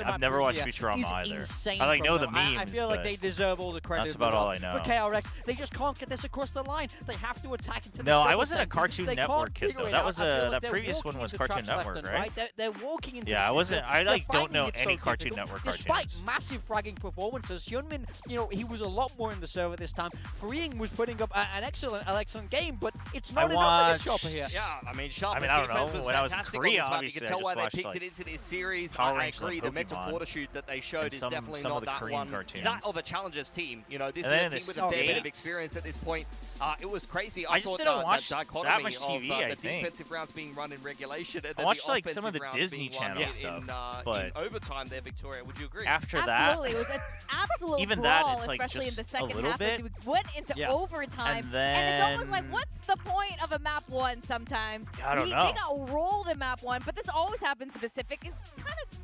I've never watched Futurama either. I know the memes. I feel like they deserve all the credit. That's about all I know. For KRX, they just can't get this across the line. They have to attack into the No, I wasn't a Cartoon Network kid, though. That was that previous one was Cartoon Network, right? They're walking into I wasn't. I don't know any Cartoon Network cartoons. Despite massive fragging performances, Hyunmin, he was a lot more in the server this time. Freeing was putting up an excellent game, but it's not enough against Chopper here. Yeah, I mean, Sharper's I don't defense know. was When I was in fantastic Korea, on this map. obviously, You can tell why they watched, picked it into this series. Power I Rangers agree, and the mental Pokemon. fortitude that they showed is definitely some not of the that Korean one. cartoons. That of a Challengers team. You know, this And is a team with a fair bit of experience at this point. It was crazy. I just didn't watch that much TV, I the think. defensive rounds being run in regulation and I then watched the like some of the rounds Disney being Channel run stuff, in overtime there, Victoria. Would you agree? After Absolutely. It was an absolute even brawl, that, it's like especially just in the second a little half bit. as we went into overtime. And then it's almost like, what's the point of a map 1 sometimes? I don't know. They got rolled in map 1, but this always happens in Pacific. It kind of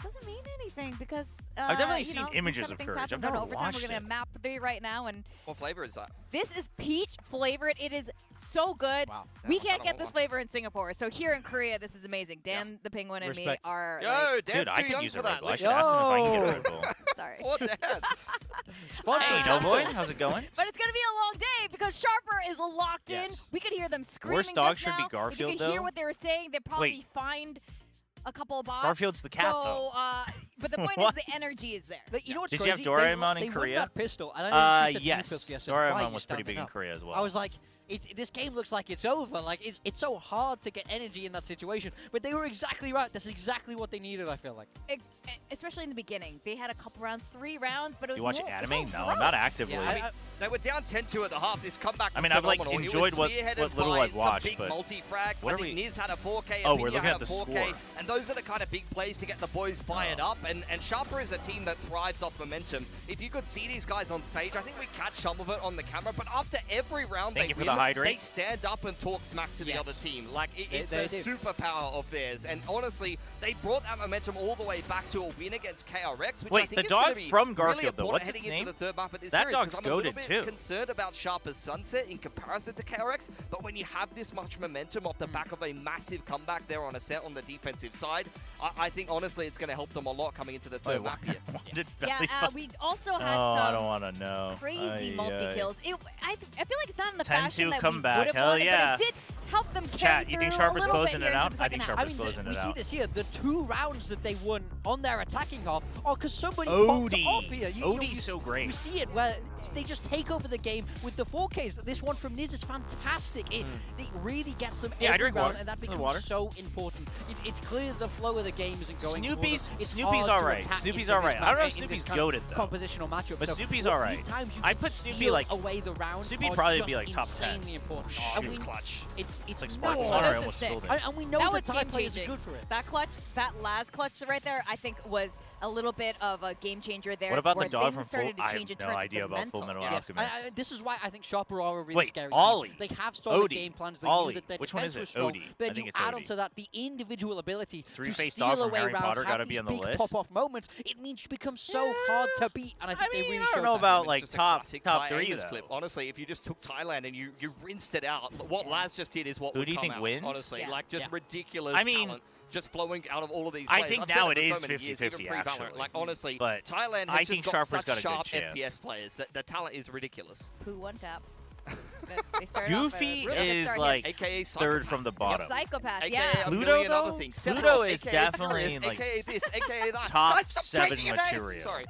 doesn't mean anything because I've definitely seen images of Courage. I've never watched We're going to map 3 right now. And what flavor is that? This is peach flavored. It is so good. Wow. We can't get this flavor in Singapore. So here in Korea, this is amazing. Dan the Penguin and me are Dan's dude, I too could young use for a Red that. Bull. I should ask them if I can get a Red Bull. Sorry. Poor Dan. Hey, no boy, how's it going? But it's going to be a long day because Sharper is locked in. We could hear them screaming Worst dog just should be now. Garfield, you could hear what they were saying. They probably find a couple of bots. Garfield's the cat, though. But the point is the energy is there. But you know what's Did crazy? you have Doraemon in Korea? That pistol, and I know yes. Doraemon was pretty big in Korea as well. I was like, this game looks like it's over. Like it's so hard to get energy in that situation. But they were exactly right. That's exactly what they needed. I feel like. Especially in the beginning, they had a couple rounds, 3 rounds, but it was. You watch anime? No, not actively. Yeah, they were down 10-2 at the half. This comeback was I mean, I've like phenomenal. enjoyed what little I've watched, big but multi-frags. I think Niz had a 4K. Oh, we're Apinia looking had at the a 4K, score. and those are the kind of big plays to get the boys fired up. And Sharper is a team that thrives off momentum. If you could see these guys on stage, I think we catch some of it on the camera. But after every round they win, hydrate. They stand up and talk smack to the other team. Like, it's a superpower of theirs. And honestly, they brought that momentum all the way back to a win against KRX, which I think the dog from Garfield, really though, what's its name? Into the third map of this that series, dog's goated, too. I'm a little bit concerned about Sharper's Sunset in comparison to KRX, but when you have this much momentum off the back of a massive comeback there on a set on the defensive side, I think, honestly, it's going to help them a lot coming into the third map here. We also had some I don't want to know. crazy multi-kills. I feel like it's not in the 10-2 fashion that we would comeback. have Hell wanted, yeah. but it did help them carry Chat, you think through Sharper's a little closing bit it here out? into the I think second half. Sharper's closing it we out. see this here. The 2 rounds that they won on their attacking half are because somebody popped off here. Odie's so great. You see it where they just take over the game with the 4Ks. This one from Niz is fantastic. It really gets them every round, and that becomes so important. It's clear the flow of the game isn't going. Snoopy's all right. Snoopy's all right. I don't know if Snoopy's goated though. Compositional matchup, but Snoopy's all right. I put Snoopy like away the round. Snoopy'd probably be like top 10. It's clutch. It's like Sparkle Hunter. I almost sick. spilled it. And we know the time players are good for it. That clutch, that last clutch right there, I think was a little bit of a game changer there. What about the dog from Full? I have no idea about Full Metal Alchemist. This is why I think Sharper are a really scary Ollie. team. They have solid game plans. They knew that their Which one is it? strong, Odie. But I think you it's add Odie. onto that the individual ability Three-faced to dog steal from away Harry rounds, Potter have gotta be these on the big list. pop-off moments. It means you become so hard to beat, and I think they really showed I don't know that. about like top Thai 3 Angus though. clip. Honestly, if you just took Thailand and you rinsed it out, what Laz just did is what Who would do you come think out, wins? honestly. Like, just ridiculous talent just flowing out of all of these I players. think I've said now it it for is so many years, 50-50 even pre-Valorant. actually. Like, honestly, but Thailand I has think just got Sharper's such got a sharp good chance. FPS players that the talent is ridiculous. Who won tap? They started Goofy off is like AKA third from the bottom. Psychopath, AKA yeah. Pluto though? Pluto is definitely like AKA this, AKA that. top 7 material. Sorry.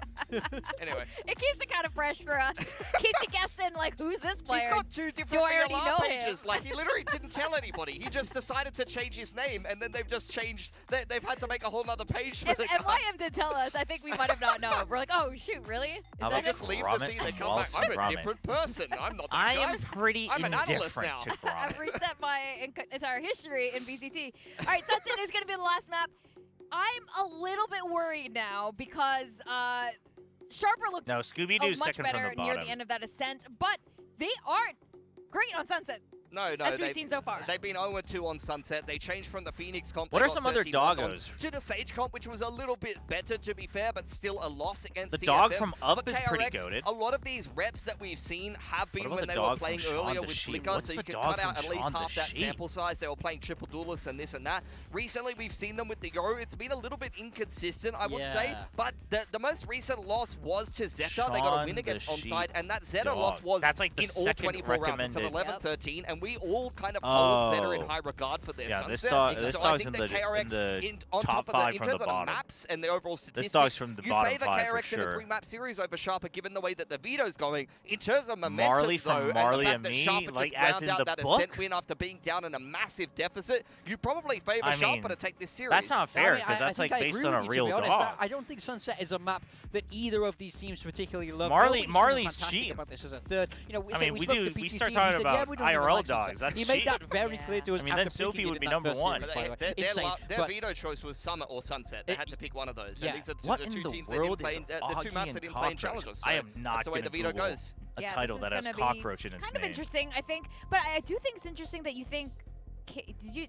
Anyway. It keeps it kind of fresh for us. Keeps you guessing, like, who's this player? He's got 2 different Do I already know pages. him? Like, he literally didn't tell anybody. He just decided to change his name, and then they've just changed. They've had to make a whole nother page for If the guy. YM did tell us, I think we might have not known. We're like, oh, shoot, really? How They about just leave the Grommet scene, they from come back. I'm a Grommet? different person. I'm not that I guy. am pretty I'm an analyst indifferent now. to Grommet. I've reset my entire history in VCT. All right, Sunset is going to be the last map. I'm a little bit worried now because Sharper looked Scooby-Doo's much second from better the bottom. near the end of that ascent, but they aren't great on Sunset. No, as we've seen so far. They've been 0-2 on Sunset. They changed from the Phoenix comp. What are some other doggos? To the Sage comp, which was a little bit better, to be fair, but still a loss against the DFM. dog from Up is KRX, pretty goated. A lot of these reps that we've seen have been when they the were dog playing from earlier Shaun with the Sheep? Flicker, What's so you the could dog cut out from at least Shaun the half that Sheep? sample size. They were playing triple duelists and this and that. Recently, we've seen them with the Yo. It's been a little bit inconsistent, I would say, but the most recent loss was to Zeta. They got a win against Onside, and that Zeta loss was like in all 24 rounds. It's an 11-13, and we all kind of hold Zeta in high regard for their Sunset. This so dog's I think in the KRX on top top of 5 in from terms the of bottom. maps and the overall statistics, This dog's from the bottom favor 5 KRX for in a sure. 3-map series over Sharper, given the way that the veto's going. In terms of momentum, Marley from though, Marley and the and fact that me, Sharper like just as ground in out the that book. ascent win after being down in a massive deficit, you probably favor I mean, Sharper to take this series. That's not fair because that's like based on a real dog. I don't think Sunset is a map that either of these teams particularly love. Marley's cheap. About this as a third. You know, I mean, we start talking about IRL dogs. That's he cheap. made that very clear to us. I mean, then Sophie would be number 1. Their veto choice was Summit or Sunset. They had to pick one of those. And these are what the in two the teams they world didn't play. is The 2 maps they didn't play in Challengers. I am not that's the way the veto goes. a title that has cockroach in its kind name. of interesting, I think. But I do think it's interesting that you think.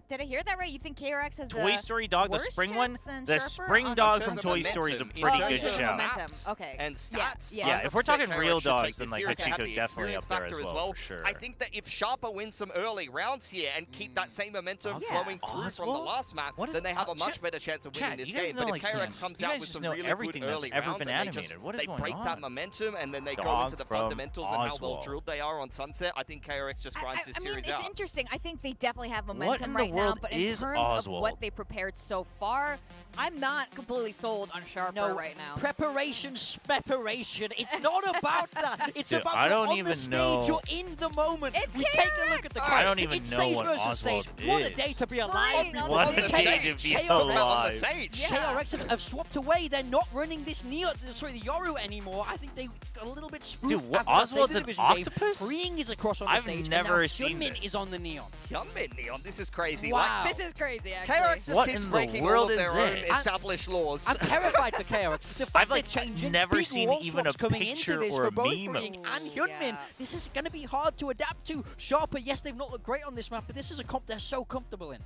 Did I hear that right? You think KRX has Toy Story dog, the spring one? The spring on dog from Toy Story is a pretty good shout. Okay. And stats. Yeah, if we're talking real dogs, then like Hachiko definitely up there as well, for sure. I think that if Sharper wins some early rounds here and keep that same momentum flowing through from the last map, then they have a much better chance of winning this game. But if KRX comes out with some really good early rounds and they break that momentum and then they go into the fundamentals and how well drilled they are on Sunset, I think KRX just grinds this series out. It's interesting. I think they definitely have momentum right now, but in terms of what they prepared so far, I'm not completely sold on Sharper right now. Preparation. It's not about that. It's about I don't on even the stage. know. You're in the moment. It's we take a look at the I don't even know what Oswald is. What a day to be alive. What a day to be alive. KRX have swapped away. They're not running this the Yoru anymore. I think they got a little bit spooked. Dude, what, Oswald's an octopus? Freeing is across on the stage. I've never seen Hyunmin this. is on the Neon. Hyunmin Neon? god, this is crazy. Wow. Like, this is crazy, actually. KRX just keeps breaking all of their own established laws. I'm terrified for KRX. I've like never seen even a picture or a meme. And Hyunmin, this is going to be hard to adapt to. Sharper, yes, they've not looked great on this map, but this is a comp they're so comfortable in.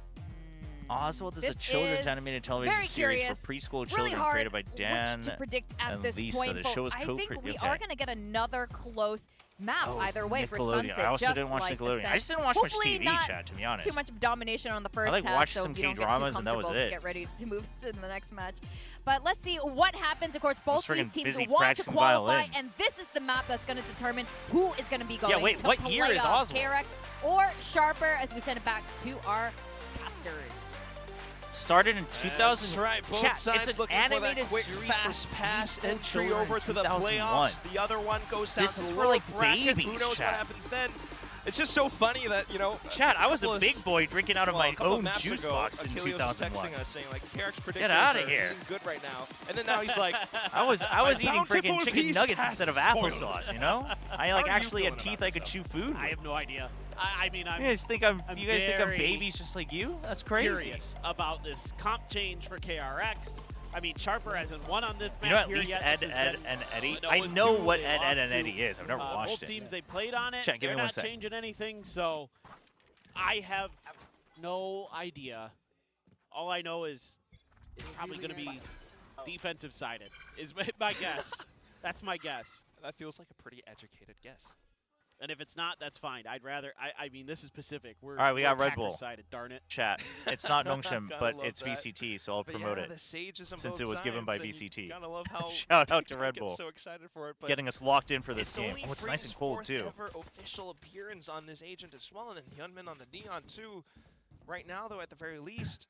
Oswald is a children's animated television series for preschool children created by Dan to predict at and this Lisa. point, The show is I think we are going to get another close map either way for Sunset. I also didn't watch Nickelodeon. I just didn't watch much TV, chat, to be honest. Too much domination on the first half, watched so some you don't K-dramas get and that was it. to get ready to move to the next match. But let's see what happens. Of course, both these teams want to qualify, and this is the map that's going to determine who is going to be going to what year is Oswald? KRX or Sharper, as we send it back to our casters. Started in 2000. Right, both chat, sides it's an looking animated for that quick, series fast pass for entry over to the playoffs. The other one goes down to the lower bracket. Who knows what happens then? It's just so funny that, you know... Chat, I was a big boy drinking out of my own juice box in 2001. Texting us saying, like, KRX Get out of here. Good right now. And then now he's like... I was eating freaking chicken nuggets instead of applesauce, you know? I like actually had teeth I could chew food with. I have no idea. I mean, you guys think I'm babies just like you? That's crazy. Curious about this comp change for KRX. I mean, Sharper hasn't won on this match. You know, at least Ed, and Eddie. I know what Ed, and Eddie is. I've never watched it. Both teams they played on it. Chat, give me one sec. They're not changing anything, so I have no idea. All I know is it's probably going to be defensive sided. Is my guess. That's my guess. That feels like a pretty educated guess. And if it's not, that's fine. I'd rather. I mean, this is Pacific. All right, we got Red Bull. Sided, darn it. Chat. It's not Nongshim, but it's VCT, so I'll promote it since it was given by VCT. Shout out to Red Bull. So excited for it, getting us locked in for this game. Oh, it's nice and cold too. Ever official appearance on this agent as well, and then Hyunmin on the Neon too. Right now, though, at the very least,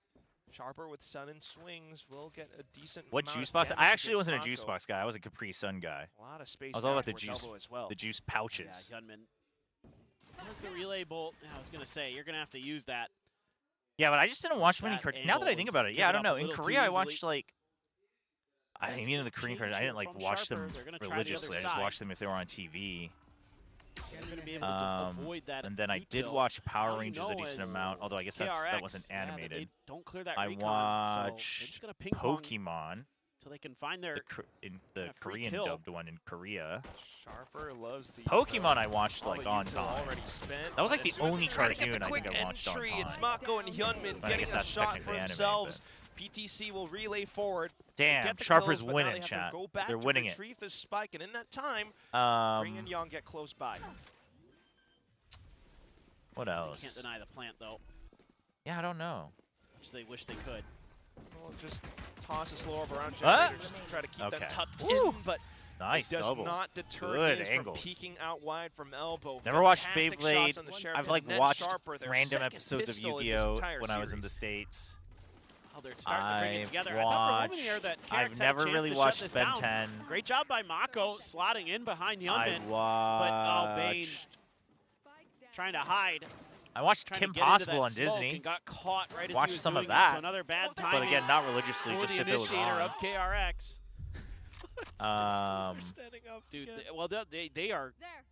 Sharper with Sun and Swings will get a decent. What juice box? I actually wasn't a juice box guy. I was a Capri Sun guy. A lot of space. I was all about the juice, the juice pouches. Yeah, Hyunmin. That's the relay bolt. Yeah, I was gonna say you're gonna have to use that. Yeah, but I just didn't watch many. Now that I think about it, yeah, I don't know. In Korea, I watched like. I mean, in the Korean countries, I didn't like watch them religiously. I just watched them if they were on TV. And then I did watch Power Rangers a decent amount, although I guess that wasn't animated. Don't clear that I watched Pokemon. So they can find their the Korean dubbed one in Korea. Sharper loves the Pokemon I watched like on time. That was like the only cartoon I think I watched on time. It's Mako and Hyunmin getting a shot for themselves. PTC will relay forward. Damn, Sharper's winning, chat. They're winning it. Retrieve this spike, and in that time, Ring and Young get close by. What else? Can't deny the plant though. Yeah, I don't know. Which they wish they could. Well, just toss this lower around generators just to try to keep them tucked in, but nice it does double. not deter Good from angles. peeking out wide from elbow. Never watched Fantastic Beyblade. I've like watched random episodes of Yu-Gi-Oh when I was in the States. Oh, they're starting to bring it together. I've never really watched Ben 10. Great job by Mako slotting in behind Hyunmin. I watched. But Bane trying to hide. I watched Kim Possible on Disney. Got caught right watched some of that. So another bad time. But again, not religiously, just if it was on. Of KRX. Dude,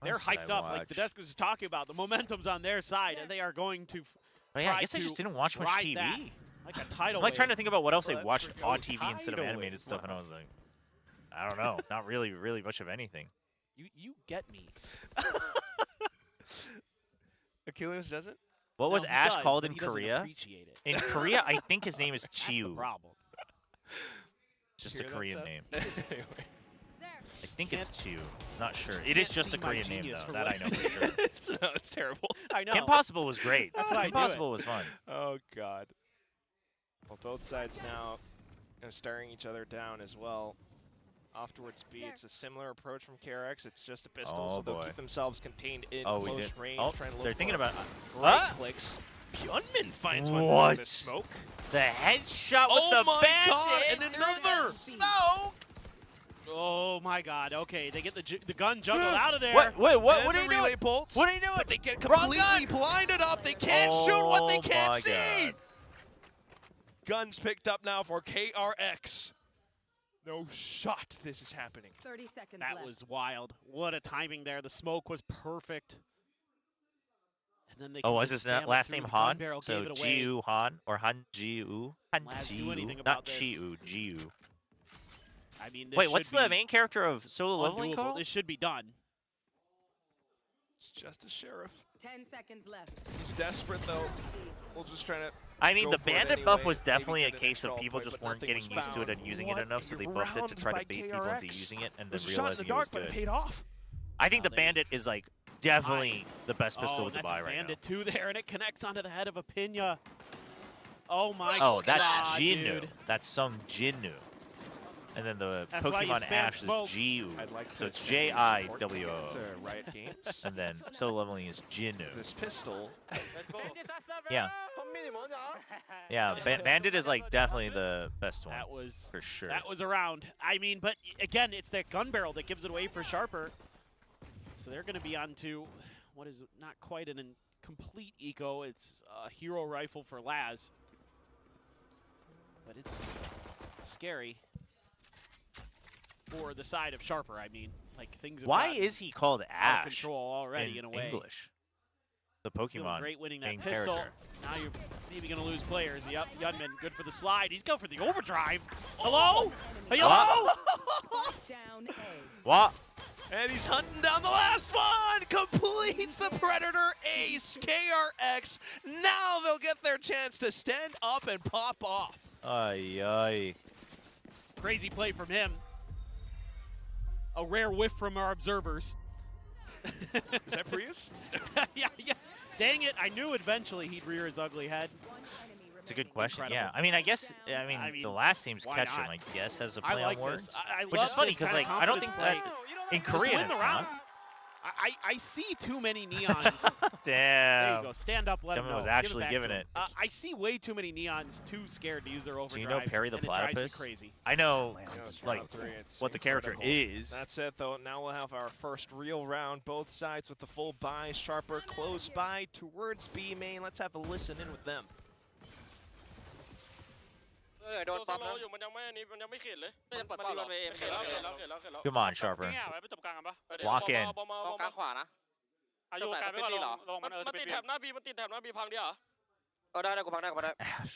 they're hyped up. Like the desk was talking about, the momentum's on their side, and they are going to. But yeah, I guess I just didn't watch much TV. Like a tidal. I'm like trying to think about what else I watched on TV instead of animated stuff, and I was like, I don't know, not really much of anything. You get me. Achilles doesn't? What was Ash called in Korea? In Korea, I think his name is Chiu. Problem. Just a Korean name. I think it's Chiu. Not sure. It is just a Korean name, though. That I know for sure. It's terrible. I know. Kim Possible was great. That's why Kim Possible was fun. Oh, God. Well, both sides now staring each other down as well. Off towards B. It's a similar approach from KRX. It's just a pistol, so they'll keep themselves contained in close range. Oh, trying to they're thinking about clicks. Hyunmin finds one through the smoke. The headshot with the bandit and another smoke. Oh my God! Okay, they get the gun juggled out of there. What? Wait, what? What are you doing? Bolts. What are you doing? But they get completely blinded up. They can't shoot what they can't see. God. Guns picked up now for KRX. No shot. This is happening. 30 seconds left. That was wild. What a timing there. The smoke was perfect. Oh, was his last name Han? So Jiu Han or Han Jiu? Han Jiu, not Chiu. Jiu. I mean, wait, what's the main character of solo leveling called? This should be done. It's just a sheriff. 10 seconds left. He's desperate though. We'll just try to. I mean, the bandit buff was definitely a case of people just weren't getting used to it and using it enough, so they buffed it to try to bait people into using it and then realizing it was good. Paid off. I think the bandit is like definitely the best pistol to buy right now. Bandit 2 there, and it connects onto the head of a Pinya. Oh my god. Oh, that's Jinnu. That's Sung Jinnu. And then the Pokemon Ash is Jiu. So it's J-I-W-O. Riot Games. And then solo leveling is Jinnu. This pistol. Yeah. Yeah, Bandit is like definitely the best one. That was for sure. That was around. I mean, but again, it's that gun barrel that gives it away for Sharper. So they're going to be on to what is not quite an complete eco. It's a hero rifle for Laz. But it's scary for the side of Sharper. I mean, like things. Why is he called Ash? Control already in a way. English. The Pokemon. Great winning that pistol. Character. Now you're maybe gonna lose players. Yep, Yunman good for the slide. He's going for the overdrive. Hello? Hello? What? And he's hunting down the last one. Completes the Predator ace. KRX. Now they'll get their chance to stand up and pop off. Ay, ay. Crazy play from him. A rare whiff from our observers. Is that Prius? Yeah. Dang it, I knew eventually he'd rear his ugly head. It's a good question. Yeah, I mean, I guess the last team's catch him, I guess, as a play on words. Which is funny because, like, I don't think that in Korean it's not. I see too many neons. Damn. There you go. Stand up, let him know. was actually giving it. I see way too many neons too scared to use their overdrive. So you know Perry the Platypus? Crazy. I know, like, what the character is. That's it, though. Now we'll have our first real round. Both sides with the full buy. Sharper close by towards B main. Let's have a listen in with them. Come on, Sharper. Walk in. Ash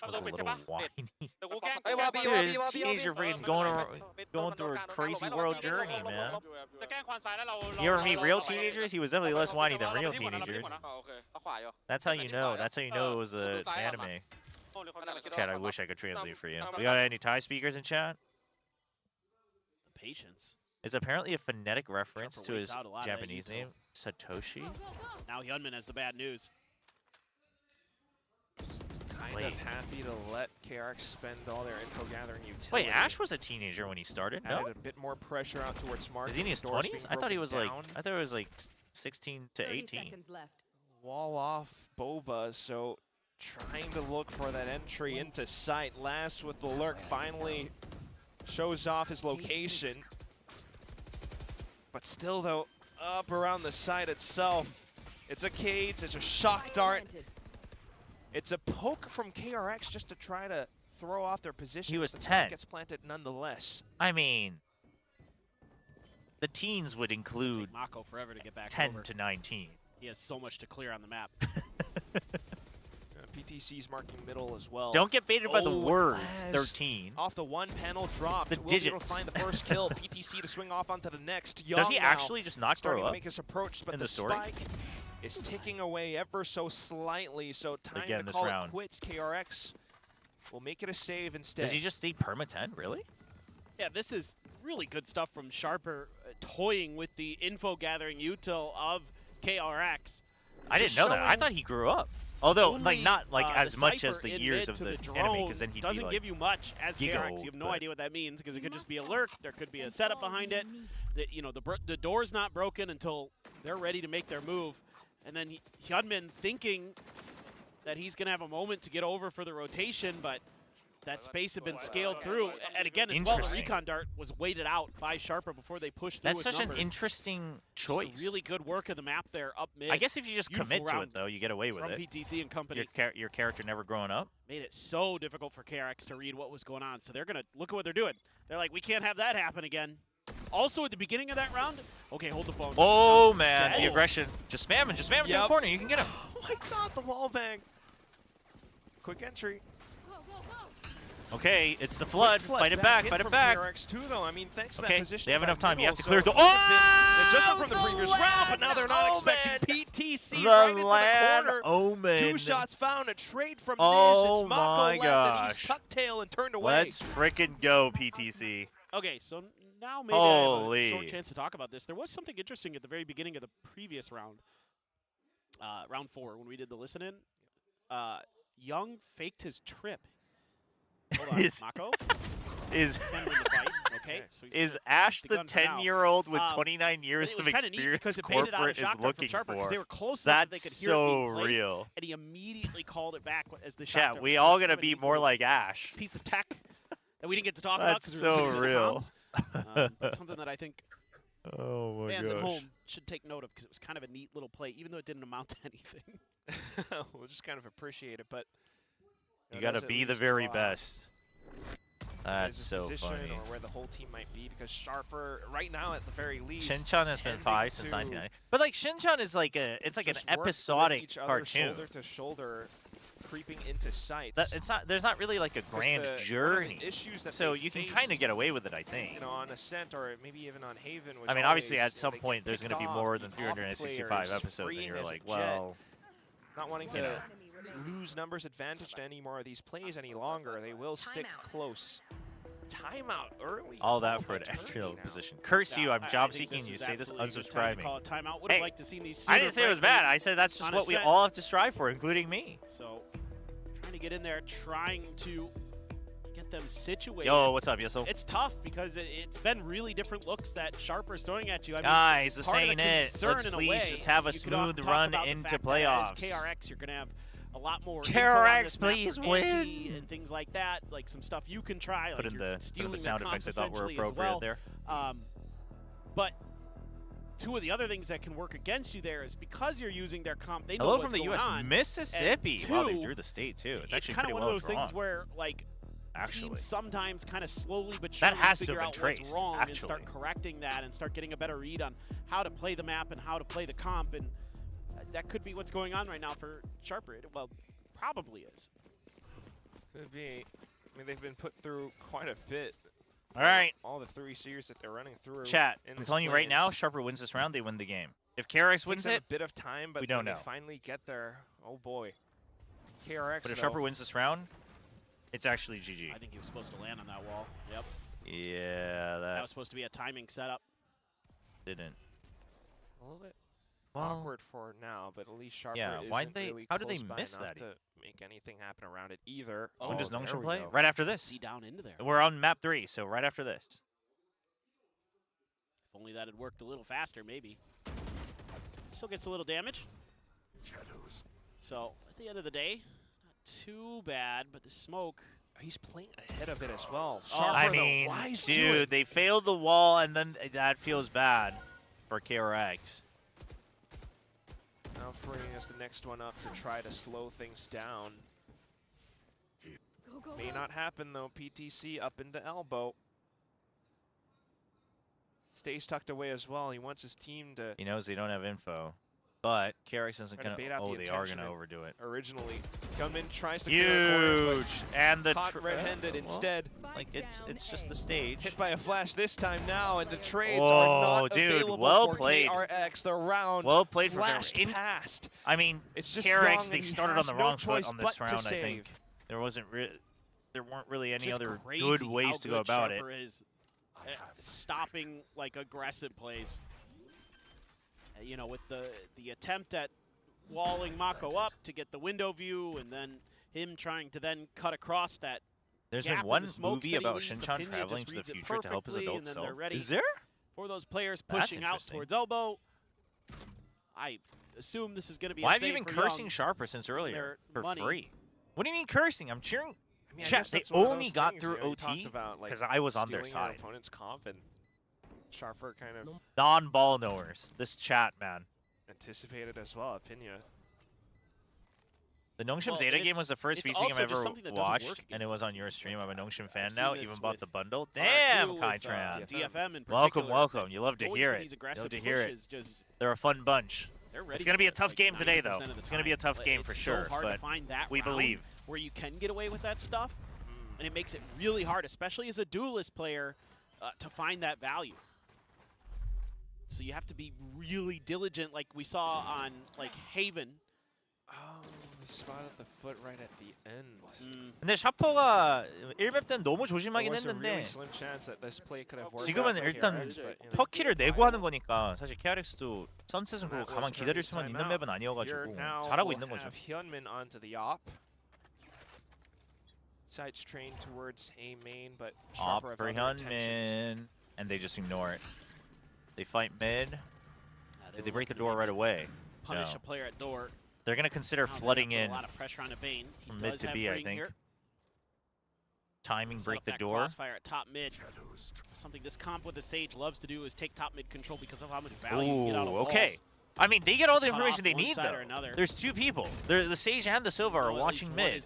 was a little whiny. Dude, his teenager freaking going through a crazy world journey, man. You ever meet real teenagers? He was definitely less whiny than real teenagers. That's how you know. That's how you know it was an anime. Chat, I wish I could translate for you. We got any Thai speakers in chat? The patience. It's apparently a phonetic reference to his Japanese name, Satoshi. Now Hyunmin has the bad news. Kind of happy to let KRX spend all their info gathering utility. Wait, Ash was a teenager when he started? No. Added a bit more pressure out towards Mark. Is he in his 20s? I thought he was like 16 to 18. Wall off Boba, so trying to look for that entry into sight. Last with the lurk finally shows off his location. But still, though, up around the site itself, it's a cage, it's a shock dart. It's a poke from KRX just to try to throw off their position. He was 10. Gets planted nonetheless. I mean, the teens would include Mako forever to get back 10 over. to 19. He has so much to clear on the map. PTC's marking middle as well. Don't get baited by the words 13. Off the one panel drop. It's the digits. Find the first kill. PTC to swing off onto the next. Does he actually just not grow up? To make his approach, but in the story? spike is ticking away ever so slightly. So time again, to this call round. it quits. KRX will make it a save instead. Does he just stay perma 10? Really? Yeah, this is really good stuff from Sharper, toying with the info gathering util of KRX. I didn't know that. I thought he grew up. Although, like, not like as much as the years of the enemy, because then he'd doesn't be like give you much as KRX. You have no but idea what that means, because it could just be a lurk. There could be a setup behind it. The door's not broken until they're ready to make their move. And then Hyunmin thinking that he's going to have a moment to get over for the rotation, but that space had been scaled through. And again, as well, the recon dart was weighted out by Sharper before they pushed through. That's such an interesting choice. Just really good work of the map there up mid. I guess if you just commit to it, though, you get away with it. From PTC and company. Your character never growing up. Made it so difficult for KRX to read what was going on. So they're going to look at what they're doing. They're like, we can't have that happen again. Also, at the beginning of that round, okay, hold the phone. Oh, man, the aggression. Just spam him to the corner. You can get him. my god, the wall bang. Quick entry. Okay, it's the flood. Fight it back, fight it back. KRX too, though. I mean, thanks to that position. They have enough time. You have to clear the. the. Oh! They just went from the previous round, but now they're not expecting PTC the right into the land corner. omen. 2 shots found. A trade from Oh Niz. It's Mako my left, gosh. and he's tucked tail and turned away. Let's frickin' go, PTC. Okay, so now maybe I have a short chance to talk about this. There was something interesting at the very beginning of the previous round, round 4, when we did the listen-in. Young faked his trip. Hold on, Mako. Is okay, so Ash the 10-year-old with 29 years of experience corporate is looking for? They were close That's they could so hear it real. And he immediately called it back as the Chat, we all gonna be more like Ash. Piece of tech that we didn't get to talk about. That's so real. But something that I think fans at home should take note of, because it was kind of a neat little play, even though it didn't amount to anything. We'll just kind of appreciate it, but you gotta be the very best. That's so funny. Or where the whole team might be, because Sharper right now at the very least. Shin-chan has been 5 since 1990. But like Shin-chan is like an episodic cartoon. Shoulder to shoulder, creeping into sight. There's not really like a grand journey. So you can kind of get away with it, I think. You know, on Ascent or maybe even on Haven. I mean, obviously at some point there's going to be more than 365 episodes, and you're like, well, not wanting to lose numbers advantage to any more of these plays any longer. They will stick close. Timeout early. All that for an entry-level position. Curse you, I'm job seeking. You say this unsubscribing. Hey, I didn't say it was bad. I said that's just what we all have to strive for, including me. So, trying to get in there, trying to get them situated. Yo, what's up, Yesel? It's tough because it's been really different looks that Sharper's throwing at you. I mean, guys, this ain't it. Let's please just have a smooth run into playoffs. KRX, you're going to have a lot more KRX, please win, and things like that, like some stuff you can try. Put like in the sound effects I thought were appropriate there. But 2 of the other things that can work against you there is because you're using their comp. They know Hello what's from the going U.S. on, Mississippi. Wow, they drew the state too. It's actually kind pretty of well one of those drawn. things where like teams sometimes kind of slowly but surely figure out what's wrong and start correcting that and start getting a better read on how to play the map and how to play the comp, and that could be what's going on right now for Sharper. Well, probably is. Could be. I mean, they've been put through quite a bit. All right. All the 3 series that they're running through. Chat, I'm telling you right now, Sharper wins this round, they win the game. If KRX wins it, a bit of time, but we don't know. They finally get there. Oh boy. KRX. But if Sharper wins this round, it's actually GG. I think he was supposed to land on that wall. Yep. Yeah, that was supposed to be a timing setup. Didn't. A little bit awkward for now, but at least Sharper really how did they close miss by that? To make anything happen around it either. When does Nongshim play? Right after this. Down into there. We're on map 3, so right after this. If only that had worked a little faster, maybe. Still gets a little damage. So at the end of the day, not too bad, but the smoke. He's playing ahead of it as well. I mean, dude, they failed the wall, and then that feels bad for KRX. Now freeing us the next one up to try to slow things down. May not happen though. PTC up into elbow. Stays tucked away as well. He wants his team to. He knows they don't have info, but KRX isn't gonna. Oh, they are gonna overdo it. Originally, Gunman tries to. Huge, and the red-handed instead. Like it's just the stage. Hit by a flash this time now, and the trades are not available well for played. KRX. The round well played for past. I mean, it's just KRX. They started on the wrong foot on this round. I think there weren't really any other good ways to go about it. Stopping like aggressive plays. You know, with the attempt at walling Mako up to get the window view, and then him trying to then cut across that. There's been one movie about Shin-chan traveling to the future to help his adult self. Is there? For those players pushing out towards elbow. I assume this is going to be. Why have you been cursing Sharper since earlier for free? What do you mean cursing? I'm cheering. I mean, chat, they only got through OT because I was on their side. Opponent's comp and Sharper kind of non-ball knowers. This chat, man. Anticipated as well, Opinion. The Nongshim Zeta game was the first VC game I ever watched, and it was on your stream. I'm a Nongshim fan now, even bought the bundle. Damn, Kaitran. DFM in welcome. You love to hear it. Love to hear it. They're a fun bunch. It's going to be a tough game today, though. It's going to be a tough game for sure, but we believe. Where you can get away with that stuff, and it makes it really hard, especially as a duelist player, to find that value. So you have to be really diligent, like we saw on like Haven. Oh, he spotted the foot right at the end. 근데 샤퍼가 1맵 때는 너무 조심하긴 했는데 지금은 일단 퍼키를 내고 하는 거니까 사실 KRX도 선셋은 그거 가만 기다릴 수만 있는 맵은 아니어가지고 잘하고 있는 거죠. Sides train towards A main, but Op for Hyunmin, and they just ignore it. They fight mid. Did they break the door right away? Punish a player at door. They're going to consider flooding in a lot of pressure on a Bane. from mid to B, I think. Here. Timing, break the door. Crossfire at top mid. Something this comp with the Sage loves to do is take top mid control because of how much value you get out of okay. I mean, they get all the information they need, though. There's two people. The Sage and the Silva are watching mid.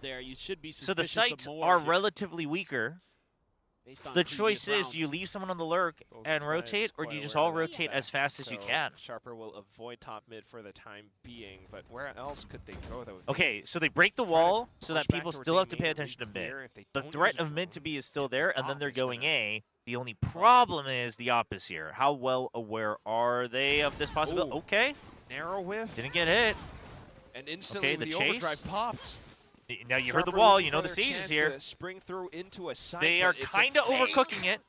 So the sites are relatively weaker. The choice is, you leave someone on the lurk and rotate, or do you just all rotate as fast as you can? Sharper will avoid top mid for the time being, but where else could they go, though? Okay, so they break the wall so that people still have to pay attention to mid. The threat of mid to B is still there, and then they're going A. The only problem is the op is here. How well aware are they of this possibility? Okay. Narrow whiff. Didn't get hit. And instantly the overdrive popped. Now you heard the wall, you know the Sage is here. Spring through into a side, they are kind of overcooking it.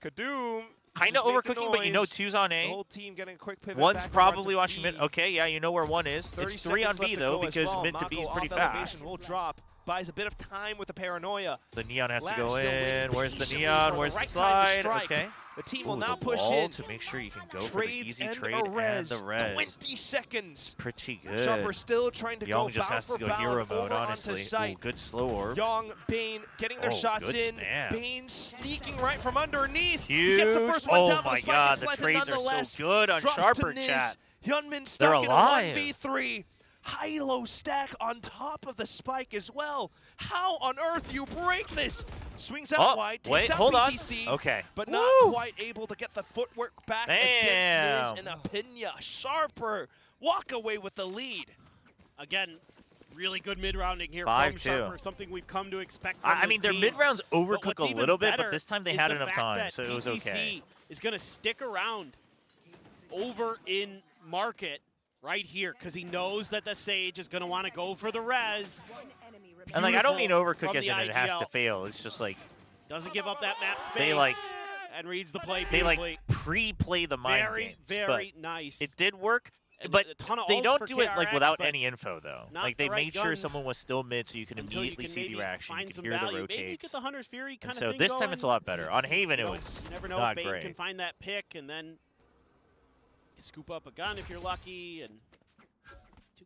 Kadoom. Kind of overcooking, but you know two's on A. The whole team getting a quick pivot. One's probably watching mid. Okay, yeah, you know where one is. It's 3 on B though, because mid to B is pretty fast. Will drop. Buys a bit of time with the paranoia. The Neon has to go in. Where's the Neon? Where's the slide? Okay. The team will now push in to make sure you can go for the easy trade and the res. 20 seconds. Pretty good. Sharper still trying to Young just has to go hero mode, honestly. Ooh, good slow orb. Young, Bane getting their shots in. Spam. Bane sneaking right from underneath. Huge. He gets the first one down, my God, the trades are so good on Sharper chat. Hyunmin stuck in a 1v3. High-low stack on top of the spike as well. How on earth do you break this? Swings out wide, takes out BTC, okay. But not quite able to get the footwork back against Miz and Apinya. Sharper walk away with the lead. Again, really good mid-rounding here 5-2. from Sharper, something we've come to expect from I mean, their mid-rounds overcook a little bit, better but this time they had enough time, so it was okay. Is going to stick around over in market right here, because he knows that the Sage is going to want to go for the res. And like, I don't mean overcook as in it has to fail. It's just like doesn't give up that map space. They like and reads the play beautifully. They like pre-play the mind games. Very nice. It did work, but they don't do it like without any info though. Like they made sure someone was still mid, so you can immediately see the reaction. You can hear the rotates. Maybe you get the Hunter's Fury kind of thing. So this time it's a lot better. On Haven it was you never know not if great. Bane can find that pick and then scoop up a gun if you're lucky and.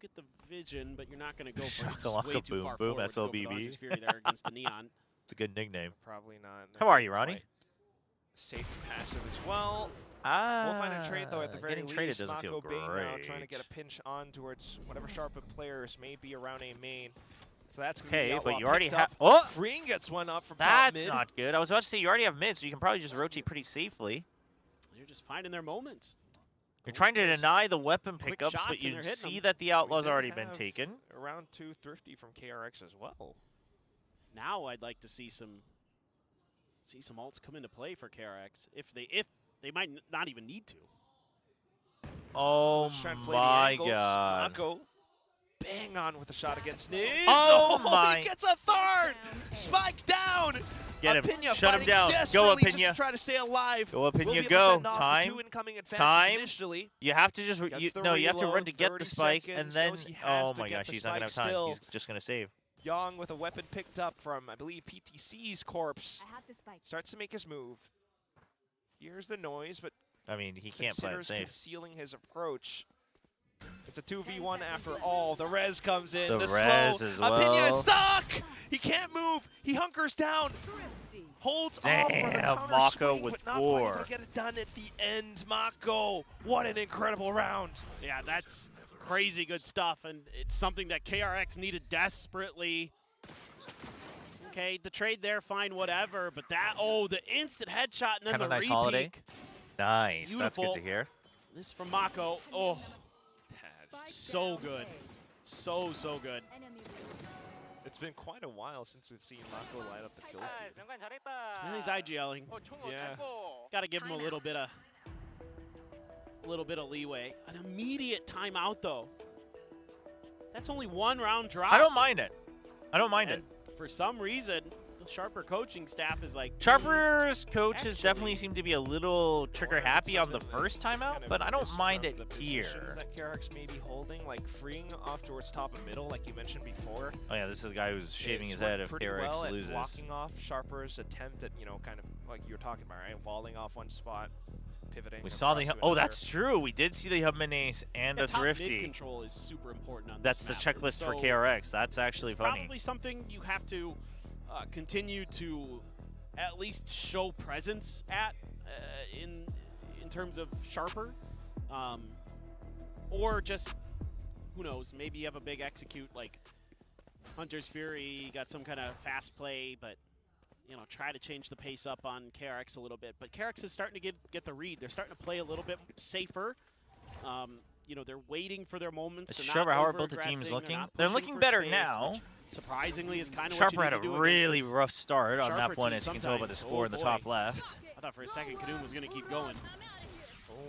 Get the vision, but you're not going to go for it. Way too far boom, forward SLBB. There against the Neon. It's a good nickname. Probably not. How are you, Ronnie? Safe passive as well. We'll find a trade though at the very least. Getting traded doesn't feel great. Now trying to get a pinch on towards whatever Sharper players may be around A main. So that's okay, but you already have. Green gets one up from that's top mid. Not good. I was about to say you already have mid, so you can probably just rotate pretty safely. You're just finding their moments. You're trying to deny the weapon pickups, but you see that the outlaw's already been taken. Around 2 thrifty from KRX as well. Now I'd like to see some ults come into play for KRX if they might not even need to. Oh my God. Mako bang on with a shot against Niz. Oh my. He gets a third. Spike down. Get him. Apinya Shut him down. Go Apinya. Try to stay alive. Go Apinya. Go. Time. Initially. You have to just you have to run to get the spike and then oh my gosh, he's not gonna have time. He's just gonna save. Young with a weapon picked up from I believe PTC's corpse. Starts to make his move. Hears the noise, but I mean he can't play it safe. Concealing his approach. It's a 2v1 after all. The res comes in. The res as well. Apinya is stuck. He can't move. He hunkers down. Holds off for the counter Mako swing, with but not 4. able to get it done at the end. Mako, what an incredible round. Yeah, that's crazy good stuff, and it's something that KRX needed desperately. Okay, the trade there, fine, whatever, but that, the instant headshot and then Have the a nice repeat. holiday. Nice, Beautiful. That's good to hear. This from Mako, So good. So good. It's been quite a while since we've seen Mako light up the kill feed. Yeah, he's IGLing. Yeah. Got to give him a little bit of leeway. An immediate timeout though. That's only 1 round drop. I don't mind it. I don't mind it. For some reason, the Sharper coaching staff is like... Sharper's coaches definitely seem to be a little trigger happy on the first timeout, but I don't mind it here. That KRX may be holding, like freeing off towards top and middle, like you mentioned before. Oh yeah, this is a guy who's shaving his head if KRX loses. Blocking off Sharper's attempt at, kind of like you were talking about, right? Falling off one spot. Pivoting. We saw the oh, that's true. We did see the Hubmanase and a Thrifty. Mid control is super important on that's this the map. checklist So for KRX. That's actually funny. Probably something you have to continue to at least show presence at in terms of Sharper, or just who knows? Maybe you have a big execute like Hunter's Fury, got some kind of fast play, but. Try to change the pace up on KRX a little bit. But KRX is starting to get the read. They're starting to play a little bit safer. They're waiting for their moments. Chobra, how are both the teams looking? They're looking better space, now. Surprisingly, is kind of Sharper had a really rough start on map 1, as you can tell by the score in the top left. I thought for a second Kadum was going to keep going.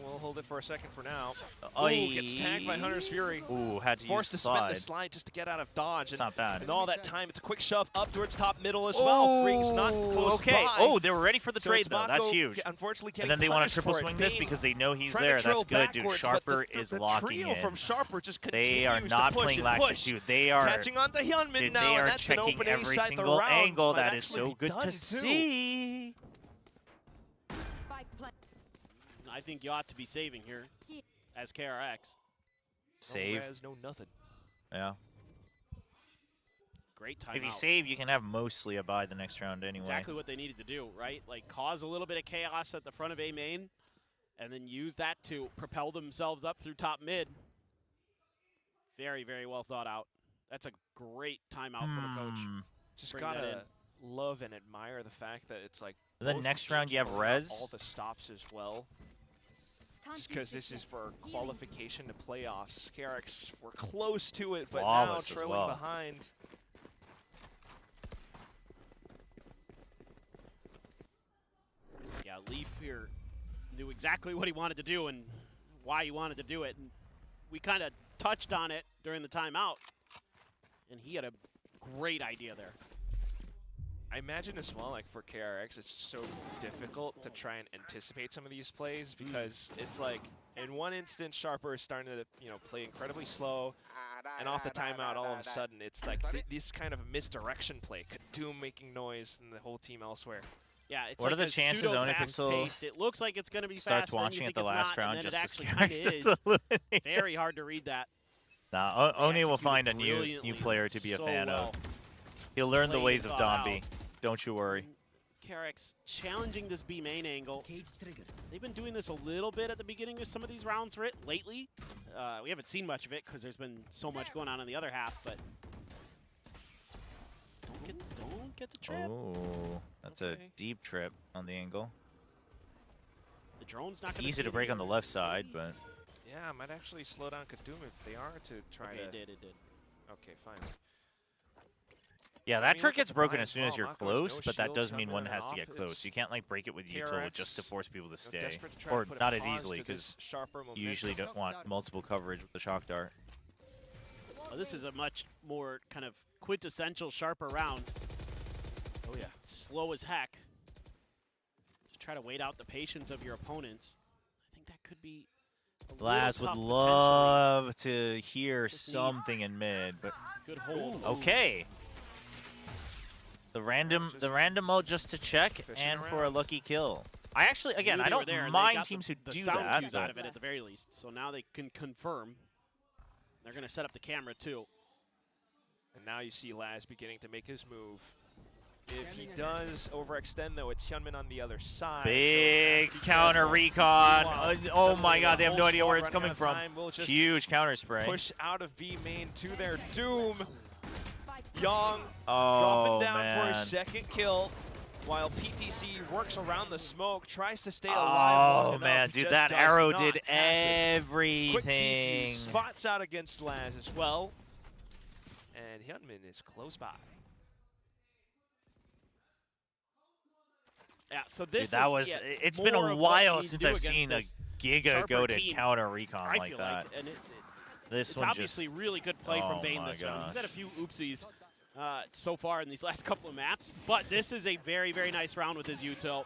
We'll hold it for a second for now. Ooh, gets tagged by Hunter's Fury. Ooh, had to Forced use to spend the slide just to get out of dodge. It's not bad. And all that time, it's a quick shove up towards top middle as well. Freeing's not close by. Oh, they were ready for the trade though. That's huge. Unfortunately, and then they want to triple swing this because they know he's there. That's good, dude. Sharper is locking in. From Sharper just they are not playing lax, dude. They are catching on to Hyunmin now. They are checking every single angle. That is so good to see. I think you ought to be saving here as KRX. Save? No nothing. Yeah. Great timeout. If you save, you can have mostly a bye the next round anyway. Exactly what they needed to do, right? Like cause a little bit of chaos at the front of A main, and then use that to propel themselves up through top mid. Very, very well thought out. That's a great timeout from a coach. Just gotta love and admire the fact that it's like. Then next round you have Rez. All the stops as well. Just because this is for qualification to playoffs. KRX, we're close to it, but now trailing behind. Yeah, Leaf here knew exactly what he wanted to do and why he wanted to do it. And we kind of touched on it during the timeout, and he had a great idea there. I imagine as well, like for KRX, it's so difficult to try and anticipate some of these plays because it's like, in one instance, Sharper is starting to, play incredibly slow, and off the timeout, all of a sudden, it's like this kind of misdirection play. Doom making noise and the whole team elsewhere. Yeah, it's what like are the chances Onipixel it looks like it's going to be starts fast, watching at the last round just as KRX is eliminated? Very hard to read that. Nah, Oni will find a new player to be a fan of. He'll learn the ways of Dombi. Don't you worry. KRX challenging this B main angle. They've been doing this a little bit at the beginning of some of these rounds lately. We haven't seen much of it because there's been so much going on in the other half, but don't get the trip. Oh, that's a deep trip on the angle. The drone's not gonna easy to break on the left side, but yeah, it might actually slow down Kadum if they are to try to. It did. Okay, fine. Yeah, that trick gets broken as soon as you're close, but that does mean one has to get close. You can't like break it with util just to force people to stay, or not as easily because you usually don't want multiple coverage with the shock dart. Well, this is a much more kind of quintessential Sharper round. Oh yeah, slow as heck. Just try to wait out the patience of your opponents. I think that could be. Laz would love to hear something in mid, but good hold. Okay. The random mode just to check and for a lucky kill. I actually, again, I don't mind teams who do that. Out of it at the very least. So now they can confirm. They're going to set up the camera too. And now you see Laz beginning to make his move. If he does overextend, though, it's Hyunmin on the other side. Big counter recon. Oh my god, they have no idea where it's coming from. Huge counter spray. Push out of V main to their doom. Young dropping down for his second kill. while PTC works around the smoke, tries to stay alive. Oh man, dude, that arrow did everything. Spots out against Laz as well. And Hyunmin is close by. Yeah, so this dude, that was. It's been a while since I've seen a Giga go to counter recon like that. And this it's one obviously just, really good play from Bane this round. He's had a few oopsies so far in these last couple of maps, but this is a very, very nice round with his util.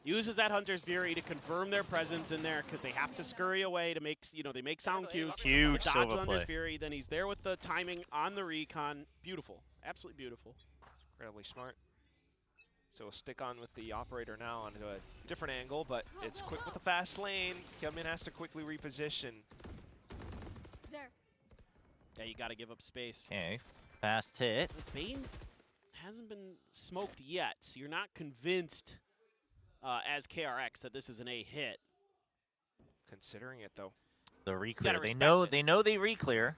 Uses that Hunter's Fury to confirm their presence in there because they have to scurry away to make, they make sound cues. Huge dodge Silva Hunter's play. Fury, then he's there with the timing on the recon. Beautiful, absolutely beautiful. It's incredibly smart. So we'll stick on with the operator now onto a different angle, but it's quick with the fast lane. Hyunmin has to quickly reposition. Yeah, you got to give up space. Okay, fast hit. Bane hasn't been smoked yet, so you're not convinced as KRX that this is an A hit. Considering it though. The reclear. They know they reclear.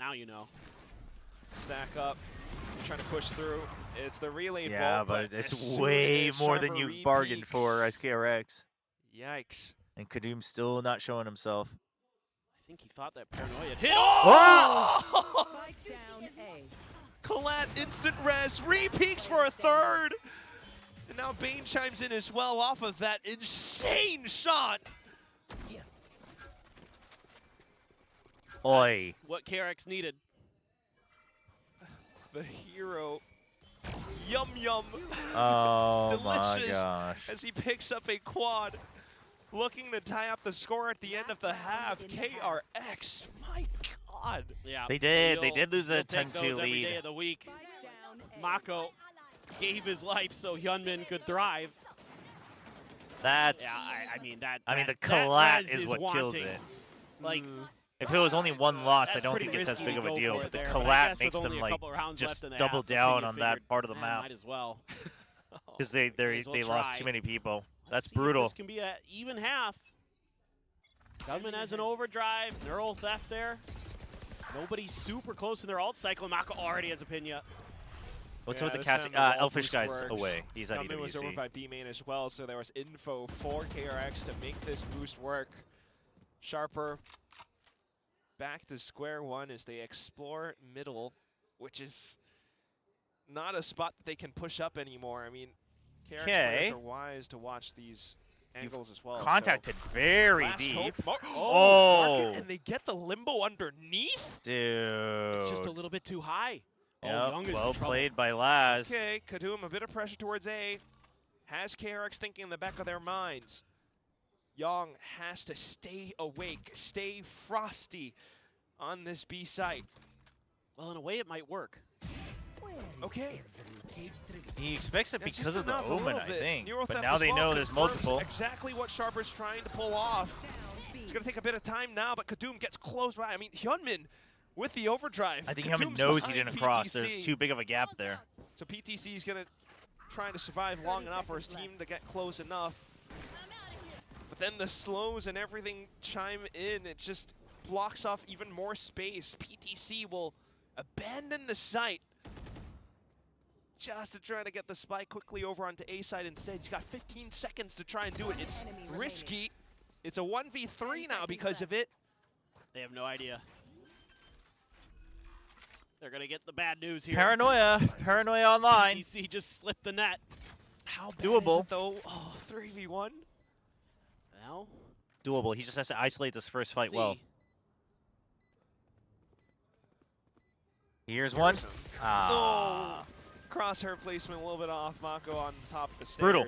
Now you know. Stack up. Trying to push through. It's the relay yeah, vault, but it's way more than you bargained for as KRX. Yikes. And Kadum's still not showing himself. I think he thought that paranoia hit. Oh! Colette instant res, re-peaks for a third. And now Bane chimes in as well off of that insane shot. Oi. That's what KRX needed. The hero. Yum yum. Oh my Delicious gosh. as he picks up a quad. Looking to tie up the score at the end of the half. KRX, my God. Yeah. They did lose a 10-2 lead. Every day of the week. Mako gave his life so Hyunmin could thrive. That's. Yeah, I mean the collat is what kills it. Like. If it was only one loss, I don't think it's as big of a deal. But the collat makes them like just double down on that part of the map. Might as well. Because they lost too many people. That's brutal. This can be an even half. Hyunmin has an overdrive, neural theft there. Nobody's super close in their ult cycle. Mako already has a Pinya. What's up with the casting? Elfish guy's away. He's at EWC. Was over by B-main as well, so there was info for KRX to make this boost work. Sharper back to square one as they explore middle, which is not a spot that they can push up anymore. I mean, KRX players are wise to watch these angles as well. Contacted so very deep. Oh! And they get the limbo underneath? Dude. It's just a little bit too high. Yep, well played by Laz. Okay, Kadum, a bit of pressure towards A. Has KRX thinking in the back of their minds. Young has to stay awake, stay frosty on this B site. Well, in a way, it might work. Okay. He expects it because of the Omen, I think. But Theft now they know there's multiple. Exactly what Sharper's trying to pull off. It's going to take a bit of time now, but Kadum gets close by. I mean, Hyunmin with the overdrive. I think Hyunmin knows he didn't cross. There's too big of a gap there. So PTC is going to try to survive long enough for his team to get close enough. But then the slows and everything chime in. It just blocks off even more space. PTC will abandon the site just to try to get the spike quickly over onto A side instead. He's got 15 seconds to try and do it. It's risky. It's a 1v3 now because of it. They have no idea. They're going to get the bad news here. Paranoia. Paranoia online. PTC just slipped the net. How bad doable is it, though? Oh, 3v1? Well, doable. He just has to isolate this first fight well. Here's one. Oh, crosshair placement a little bit off. Mako on top of the stairs. Brutal.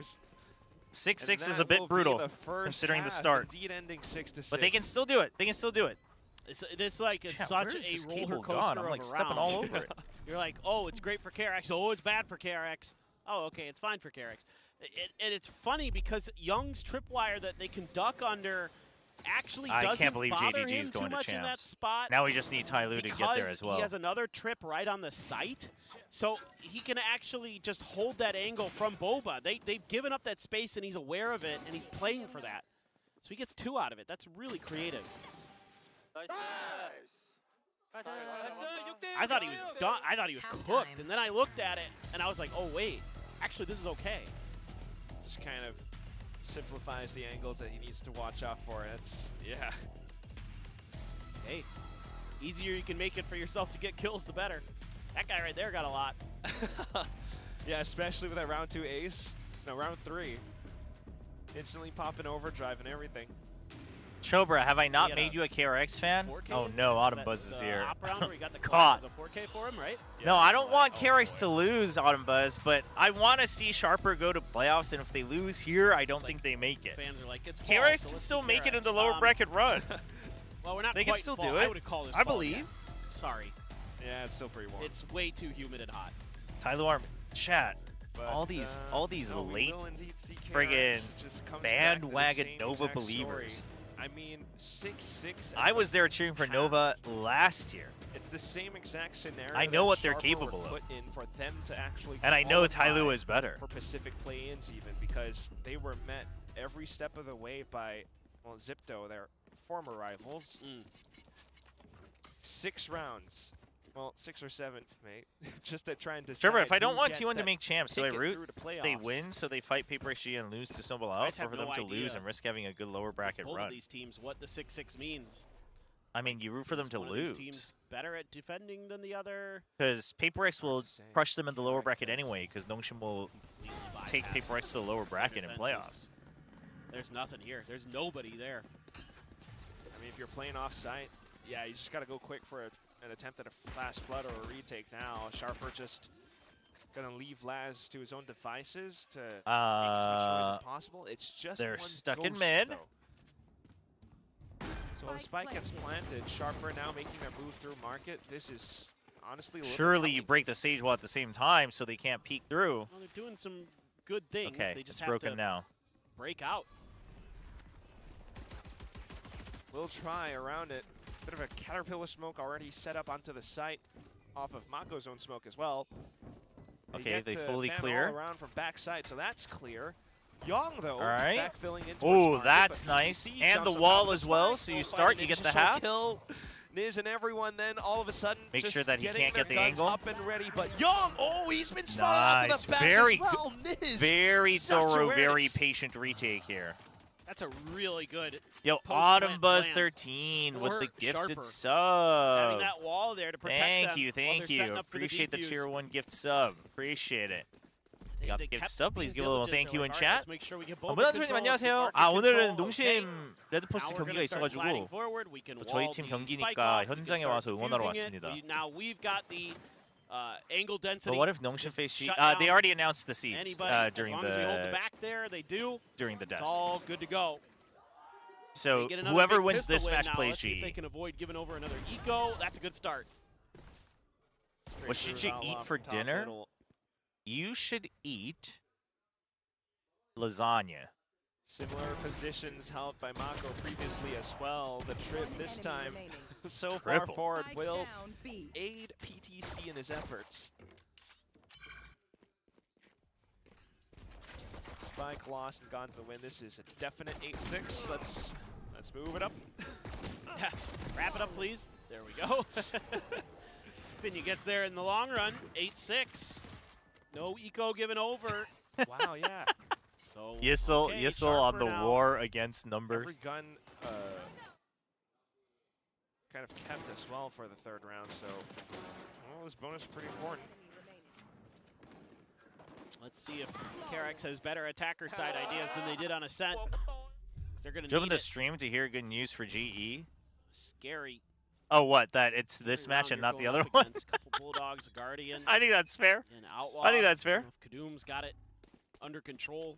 6-6 is a bit brutal considering the start. Indeed ending 6-6. But they can still do it. They can still do it. It's like it's such a roller coaster gone? I'm like stepping all over it. You're like, oh, it's great for KRX. Oh, it's bad for KRX. Oh, okay, it's fine for KRX. And it's funny because Young's tripwire that they can duck under actually doesn't I can't believe bother JDG him is going too to much in that champs. spot. Now we just need Tyloo to get there as well. He has another trip right on the site, so he can actually just hold that angle from Boba. They've given up that space, and he's aware of it, and he's playing for that. So he gets 2 out of it. That's really creative. I thought he was done. I thought he was cooked, and then I looked at it, and I was like, oh, wait. actually, this is okay. Just kind of simplifies the angles that he needs to watch out for. Yeah. Hey, easier you can make it for yourself to get kills, the better. That guy right there got a lot. Yeah, especially with that round 2 ace. No, round 3. Instantly popping overdrive and everything. Chobra, have I not made you a KRX fan? Oh no, Autumn Buzz is here. Caught. For him, right? Yeah, no, I don't want KRX to lose, Autumn Buzz, but I want to see Sharper go to playoffs, and if they lose here, I don't think they make it. Fans are like, it's KRX can still make it in the lower bracket run. Well, we're not. They can still do it. I believe. Sorry. Yeah, it's still pretty warm. It's way too humid and hot. Tyler Arm, chat. But, all these late friggin' bandwagon Nova believers. I mean, 6-6. I was there cheering for Nova last year. It's the same exact scenario. I know what they're capable of. Put in for them to actually and I know Tyloo is better. For Pacific play-ins even, because they were met every step of the way by, well, Zipto, their former rivals. 6 rounds. Well, 6 or 7, mate. Just at trying to. Sure, if I don't want T1 to make champs, do I root they win so they fight Paper XG and lose to snowball out, or for them to lose and risk having a good lower bracket run? These teams, what the 6-6 means. I mean, you root for them to lose. Teams better at defending than the other. Because Paper X will crush them in the lower bracket anyway, because Nongshin will take Paper X to the lower bracket in playoffs. There's nothing here. There's nobody there. I mean, if you're playing off-site, yeah, you just got to go quick for an attempt at a flash flood or a retake now. Sharper just gonna leave Laz to his own devices to make as much noise as possible. It's just they're stuck in mid. Though. So the spike gets planted. Sharper now making a move through market. This is honestly. Surely you break the sage wall at the same time so they can't peek through. Well, they're doing some good things. Okay, they just it's broken now. Break out. We'll try around it. Bit of a caterpillar smoke already set up onto the site off of Mako's own smoke as well. Okay, they fully clear. All around from backside, so that's clear. Young though, all right. backfilling into oh, that's nice. And the wall as well, so you start, you get the half. Kill Niz and everyone then all of a sudden make sure that he can't get the angle. Up and ready, but Young, he's been spotted nice. Onto the back very as well. Niz, very thorough, very patient retake here. That's a really good. Yo, Autumn Buzz 13 with the gifted sub. Having that wall there to protect them. Thank you. Appreciate the tier 1 gift sub. Appreciate it. You got the gift sub. Please give a little thank you in chat. 문한초님 안녕하세요. 오늘은 농심 레드포스트 경기가 있어가지고 또 저희 팀 경기니까 현장에 와서 응원하러 왔습니다. Now we've got the angle density. But what if Nongshin face G? They already announced the seeds during the back there. They do during the desk. It's all good to go. So whoever wins this match plays G. If they can avoid giving over another eco, that's a good start. What should you eat for dinner? You should eat lasagna. Similar positions held by Mako previously as well. The trip this time so far forward will aid PTC in his efforts. Spike lost and gone to the win. This is a definite 8-6. Let's move it up. Wrap it up, please. There we go. Then you get there in the long run. 8-6. No eco given over. Wow, yeah. So Yissel on the war against numbers. Every gun kind of kept as well for the 3rd round, so this bonus is pretty important. Let's see if KRX has better attacker side ideas than they did on Ascent. They're gonna need the stream to hear good news for GE. Scary. Oh, what? That it's this match and not the other one? Couple Bulldogs, Guardian. I think that's fair. And Outlaw. I think that's fair. Kadoom's got it under control.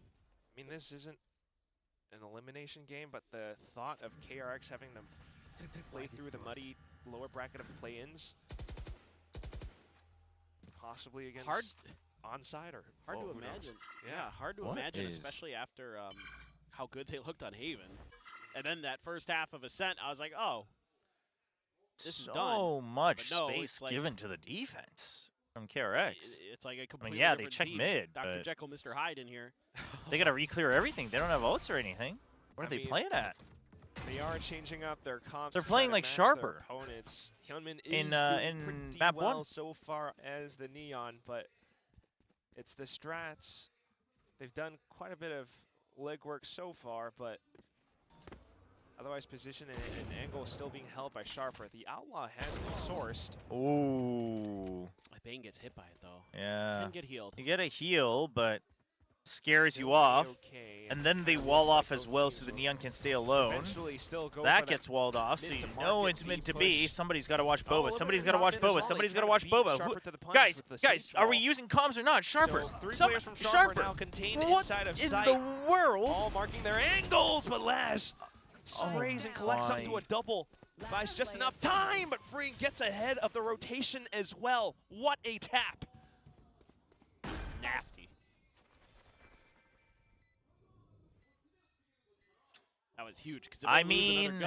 I mean, this isn't an elimination game, but the thought of KRX having them play through the muddy lower bracket of play-ins, possibly against onside or hard to imagine. Yeah, hard to imagine, especially after how good they looked on Haven. And then that first half of Ascent, I was like, oh, this is done. So much space given to the defense from KRX. It's like a completely they check team. mid. Dr. Jekyll, Mr. Hyde in here. They gotta re-clear everything. They don't have ults or anything. What are they playing at? They are changing up their comps. They're playing like Sharper. Opponents. Hyunmin is in doing map well 1 so far as the Neon, but It's the strats. They've done quite a bit of legwork so far, but otherwise position and angle is still being held by Sharper. The Outlaw has been sourced. Ooh. Bane gets hit by it, though. Yeah. Can get healed. You get a heal, but scares you off. And then they wall off as well so the Neon can stay alone. That gets walled off, so you know it's meant to be. Somebody's got to watch Boba. Somebody's got to watch Boba. Somebody's got to watch Boba. Guys, are we using comms or not? Sharper. Sharper. What in the world? All marking their angles, but Laz sprays and collects up to a double. Buys just enough time, but Free gets ahead of the rotation as well. What a tap. Nasty. That was huge. I mean,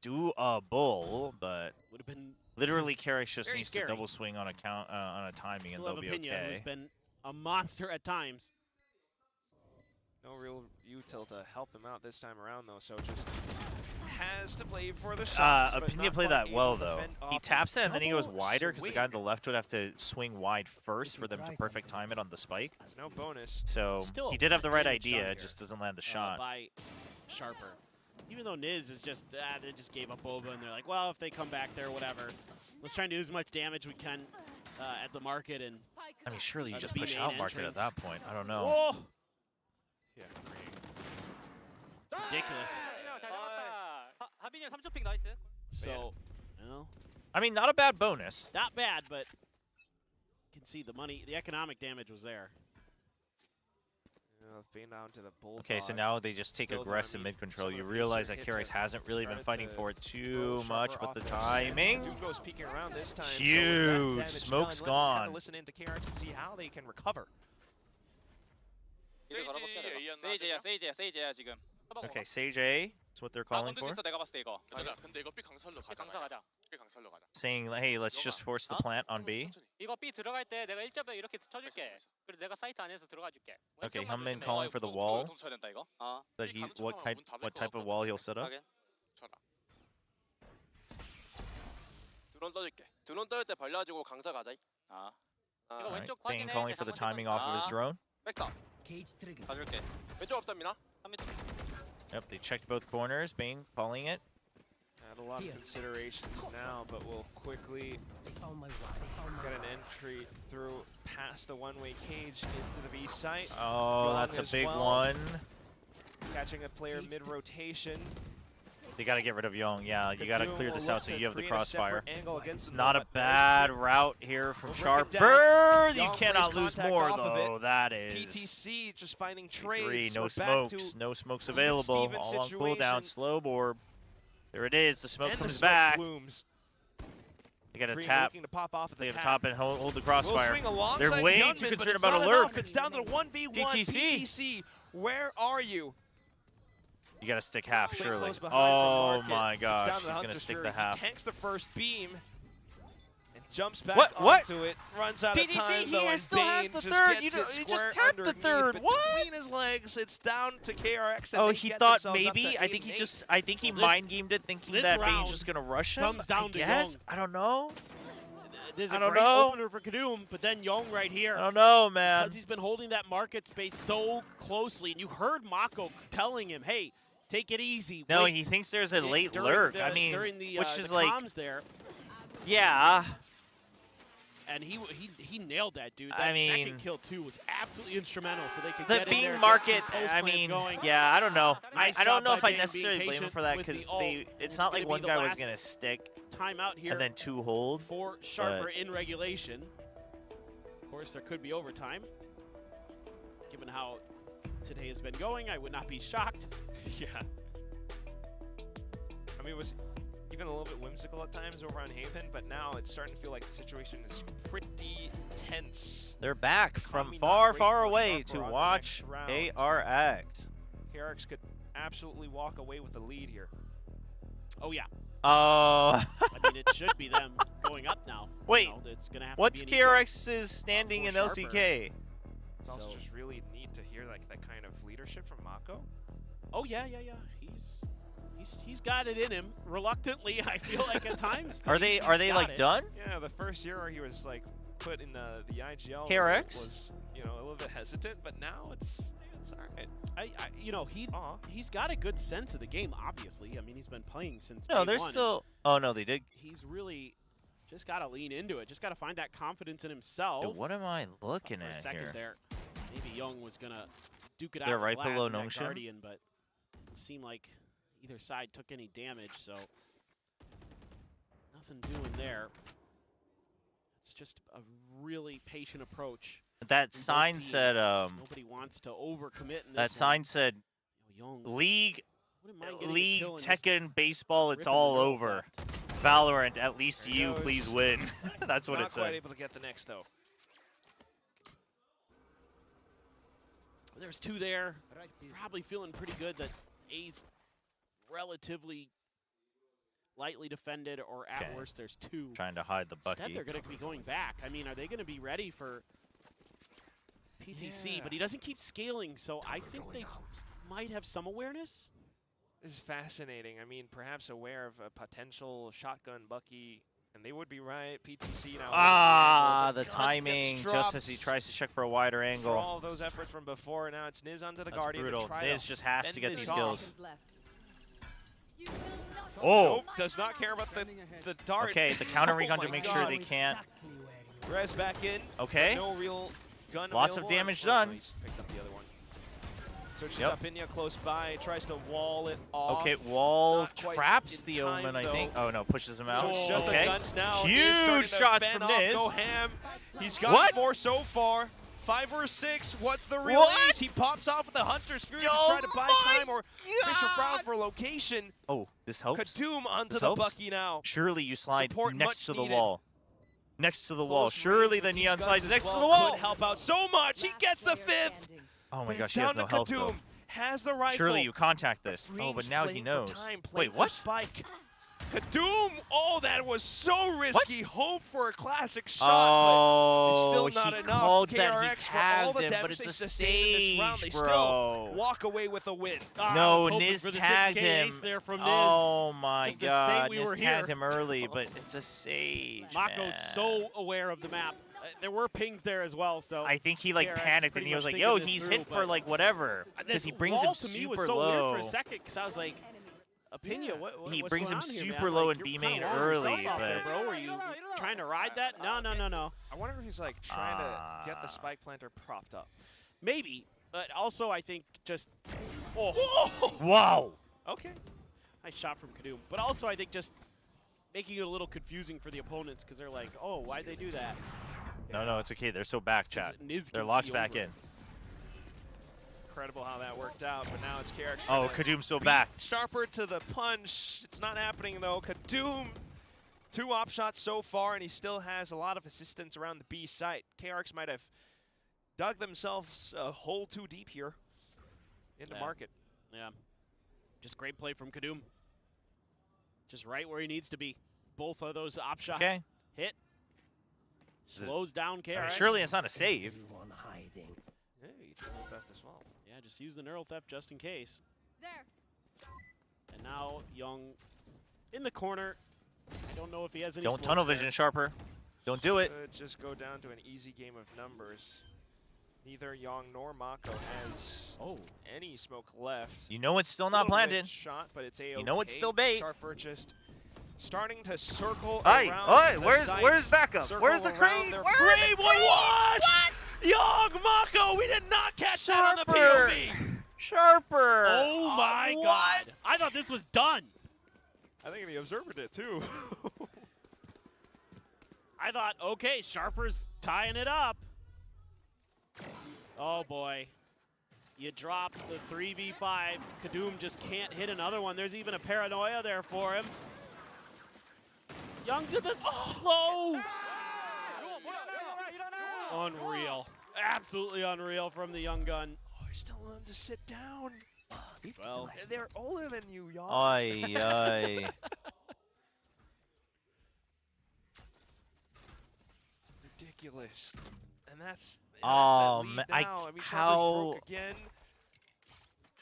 doable, but would have been literally KRX just needs to double swing on a timing, and they'll be okay. Who's been a monster at times. No real util to help him out this time around, though. So just has to play for the shots. Opinion played that well, though. He taps it, and then he goes wider, because the guy on the left would have to swing wide first for them to perfect time it on the spike. No bonus. So he did have the right idea, it just doesn't land the shot. By Sharper. Even though Niz is just, they just gave up Boba, and they're like, well, if they come back there, whatever. Let's try and do as much damage we can at the market. And I mean, surely you just push out market at that point. I don't know. Whoa! Yeah, ridiculous. So, well, I mean, not a bad bonus. Not bad, but you can see the money, the economic damage was there. Down to the okay, so now they just take aggressive mid control. You realize that KRX hasn't really been fighting for it too much, but the timing. Huge. Smoke's gone. Listen into KRX and see how they can recover. Okay, Sage A is what they're calling for. Saying, hey, let's just force the plant on B. Okay, Hummin calling for the wall. That he, what type of wall he'll set up? Bane calling for the timing off of his drone. Yep, they checked both corners. Bane calling it. Had a lot of considerations now, but we'll quickly get an entry through past the one-way cage into the B site. Oh, that's a big one. Catching a player mid-rotation. They got to get rid of Young. Yeah, you got to clear this out so you have the crossfire. It's not a bad route here from Sharper. You cannot lose more, though. That is PTC just finding trades. No smokes. No smokes available. All on cooldown. Slow orb. There it is. The smoke comes back. They got to tap. They got to top and hold the crossfire. They're way too concerned about alert. It's down to the 1v1. PTC, where are you? You gotta stick half, surely. Oh my gosh, he's gonna stick the half. Tanks the first beam and jumps back onto it. Runs out of time. PTC, he still has the third. You just tapped the third. What? Between his legs, it's down to KRX. Oh, he thought maybe. I think he mind gamed it, thinking that Bane's just gonna rush him. I guess. I don't know. There's a great opener for Kadum, but then Young right here. I don't know, man. Because he's been holding that market space so closely, and you heard Mako telling him, "Hey, take it easy." No, he thinks there's a late lurk. I mean, which is like, there. Yeah. And he nailed that, dude. That I mean, second kill too was absolutely instrumental, so they could the get Bean in there, market. get I mean, going. yeah, I don't know. Nice I don't know job if by I Bane necessarily being blame him for that because it's not like one guy was gonna stick timeout here and then two hold for Sharper in regulation. Of course, there could be overtime. Given how today has been going, I would not be shocked. Yeah. I mean, it was even a little bit whimsical at times over on Haven, but now it's starting to feel like the situation is pretty tense. They're back from far, far away to watch KRX. KRX could absolutely walk away with the lead here. Oh, yeah. Oh. I mean, it should be them going up now. Wait, you know, it's gonna have what's to be KRX's standing in LCK? It's also just really neat to hear like that kind of leadership from Mako. Oh, yeah. He's got it in him. Reluctantly, I feel like at times. Are they like done? Yeah, the first year he was like put in the IGL. KRX? you know, a little bit hesitant, but now it's all right. You know, he's got a good sense of the game. Obviously, I mean, he's been playing since. No, they're still. Oh no, they did. He's really just got to lean into it. Just got to find that confidence in himself. Dude, what am I looking at second here? There, maybe Young was gonna duke it out. They're right with below that Nongshim, Guardian, but it seemed like either side took any damage, so nothing doing there. It's just a really patient approach. That sign said. Nobody wants to overcommit in this that sign said, Young, League, Tekken, baseball. It's all over. Valorant, at least you, please win. That's what it said. Not quite able to get the next though. There's two there. Probably feeling pretty good that A's relatively lightly defended, or at worst, there's two. Trying to hide the Bucky. Instead, they're going to be going back. I mean, are they going to be ready for PTC? Yeah. But he doesn't keep scaling, so I think they might have some awareness. This is fascinating. I mean, perhaps aware of a potential shotgun Bucky, and they would be right. PTC now. Ah, the timing, just as he tries to check for a wider angle. For all those efforts from before, now it's Niz onto the Guardian. Brutal. Niz just has to get these kills. Oh! Nope, does not care about the dart. Okay, the counter recon to make sure they can't. Res back in. Okay. No real gun Lots of damage done. Picked up the other one. Searches up Inya close by, tries to wall it off. Okay, wall traps the Omen, I think. Oh no, pushes him out. So okay. Huge shots from Niz. Go ham. He's got 4 so far. 5 or 6. What's the release? He pops off with the Hunter's Fury to try to buy time or Fisher Frown for location. Oh, this helps. Kadoom onto the Bucky now. Surely you slide next to the needed. wall. Next to the wall. Surely the Neon slides next to the wall. Could help out so much. He gets the 5th. Oh my gosh, he has no health though. Has the rifle. Surely you contact this. Oh, but now he knows. Wait, what? Spike. Kadoom! Oh, that was so risky. What? Hope for a classic shot, oh, but it's still not he enough. called KRX, that he tagged him, but it's a sage, they bro. Still walk away with a win. No, Niz tagged him. Oh my god, Niz tagged him early, but it's a sage. Mako's so aware of the map. There were pings there as well, so I think he like KRX panicked and he was like, "Yo, he's hit for like whatever," because he brings him super low. For a second, because I was like, Opinia, he what's brings him here, super man? low like, in B main early, but there, bro, are you trying to ride that? No. I wonder if he's like trying to get the spike planter propped up. Maybe, but also I think just wow. Okay, nice shot from Kadoom, but also I think just making it a little confusing for the opponents because they're like, oh, why'd they do that? No, it's okay. They're so back, chat. They're locked back in. Incredible how that worked out, but now it's KRX. Oh, Kadoom's so back. Sharper to the punch. It's not happening though. Kadoom, 2 op shots so far, and he still has a lot of assistance around the B site. KRX might have dug themselves a hole too deep here into market. Yeah, just great play from Kadoom. Just right where he needs to be. Both of those op shots hit. Slows down KRX. Surely it's not a save. Yeah, he took the theft as well. Yeah, just use the neural theft just in case. There. And now Young in the corner. I don't know if he has any. Don't tunnel vision, Sharper. Don't do it. Could just go down to an easy game of numbers. Neither Young nor Mako has any smoke left. You know it's still not planted. Shot, but it's A-OK. You know it's still bait. Sharper just starting to circle around. Where's backup? Circle where's the trade? Where's the trade? What? Young Mako, we did not catch that on the POV. Sharper. Oh my god. I thought this was done. I think the observer did too. I thought, okay, Sharper's tying it up. Oh boy. You drop the 3v5. Kadoom just can't hit another one. There's even a paranoia there for him. Young to the slow. Unreal. Absolutely unreal from the Young gun. Oh, he's still willing to sit down. Well, they're older than you, Young. Ay. Ridiculous. And that's how again.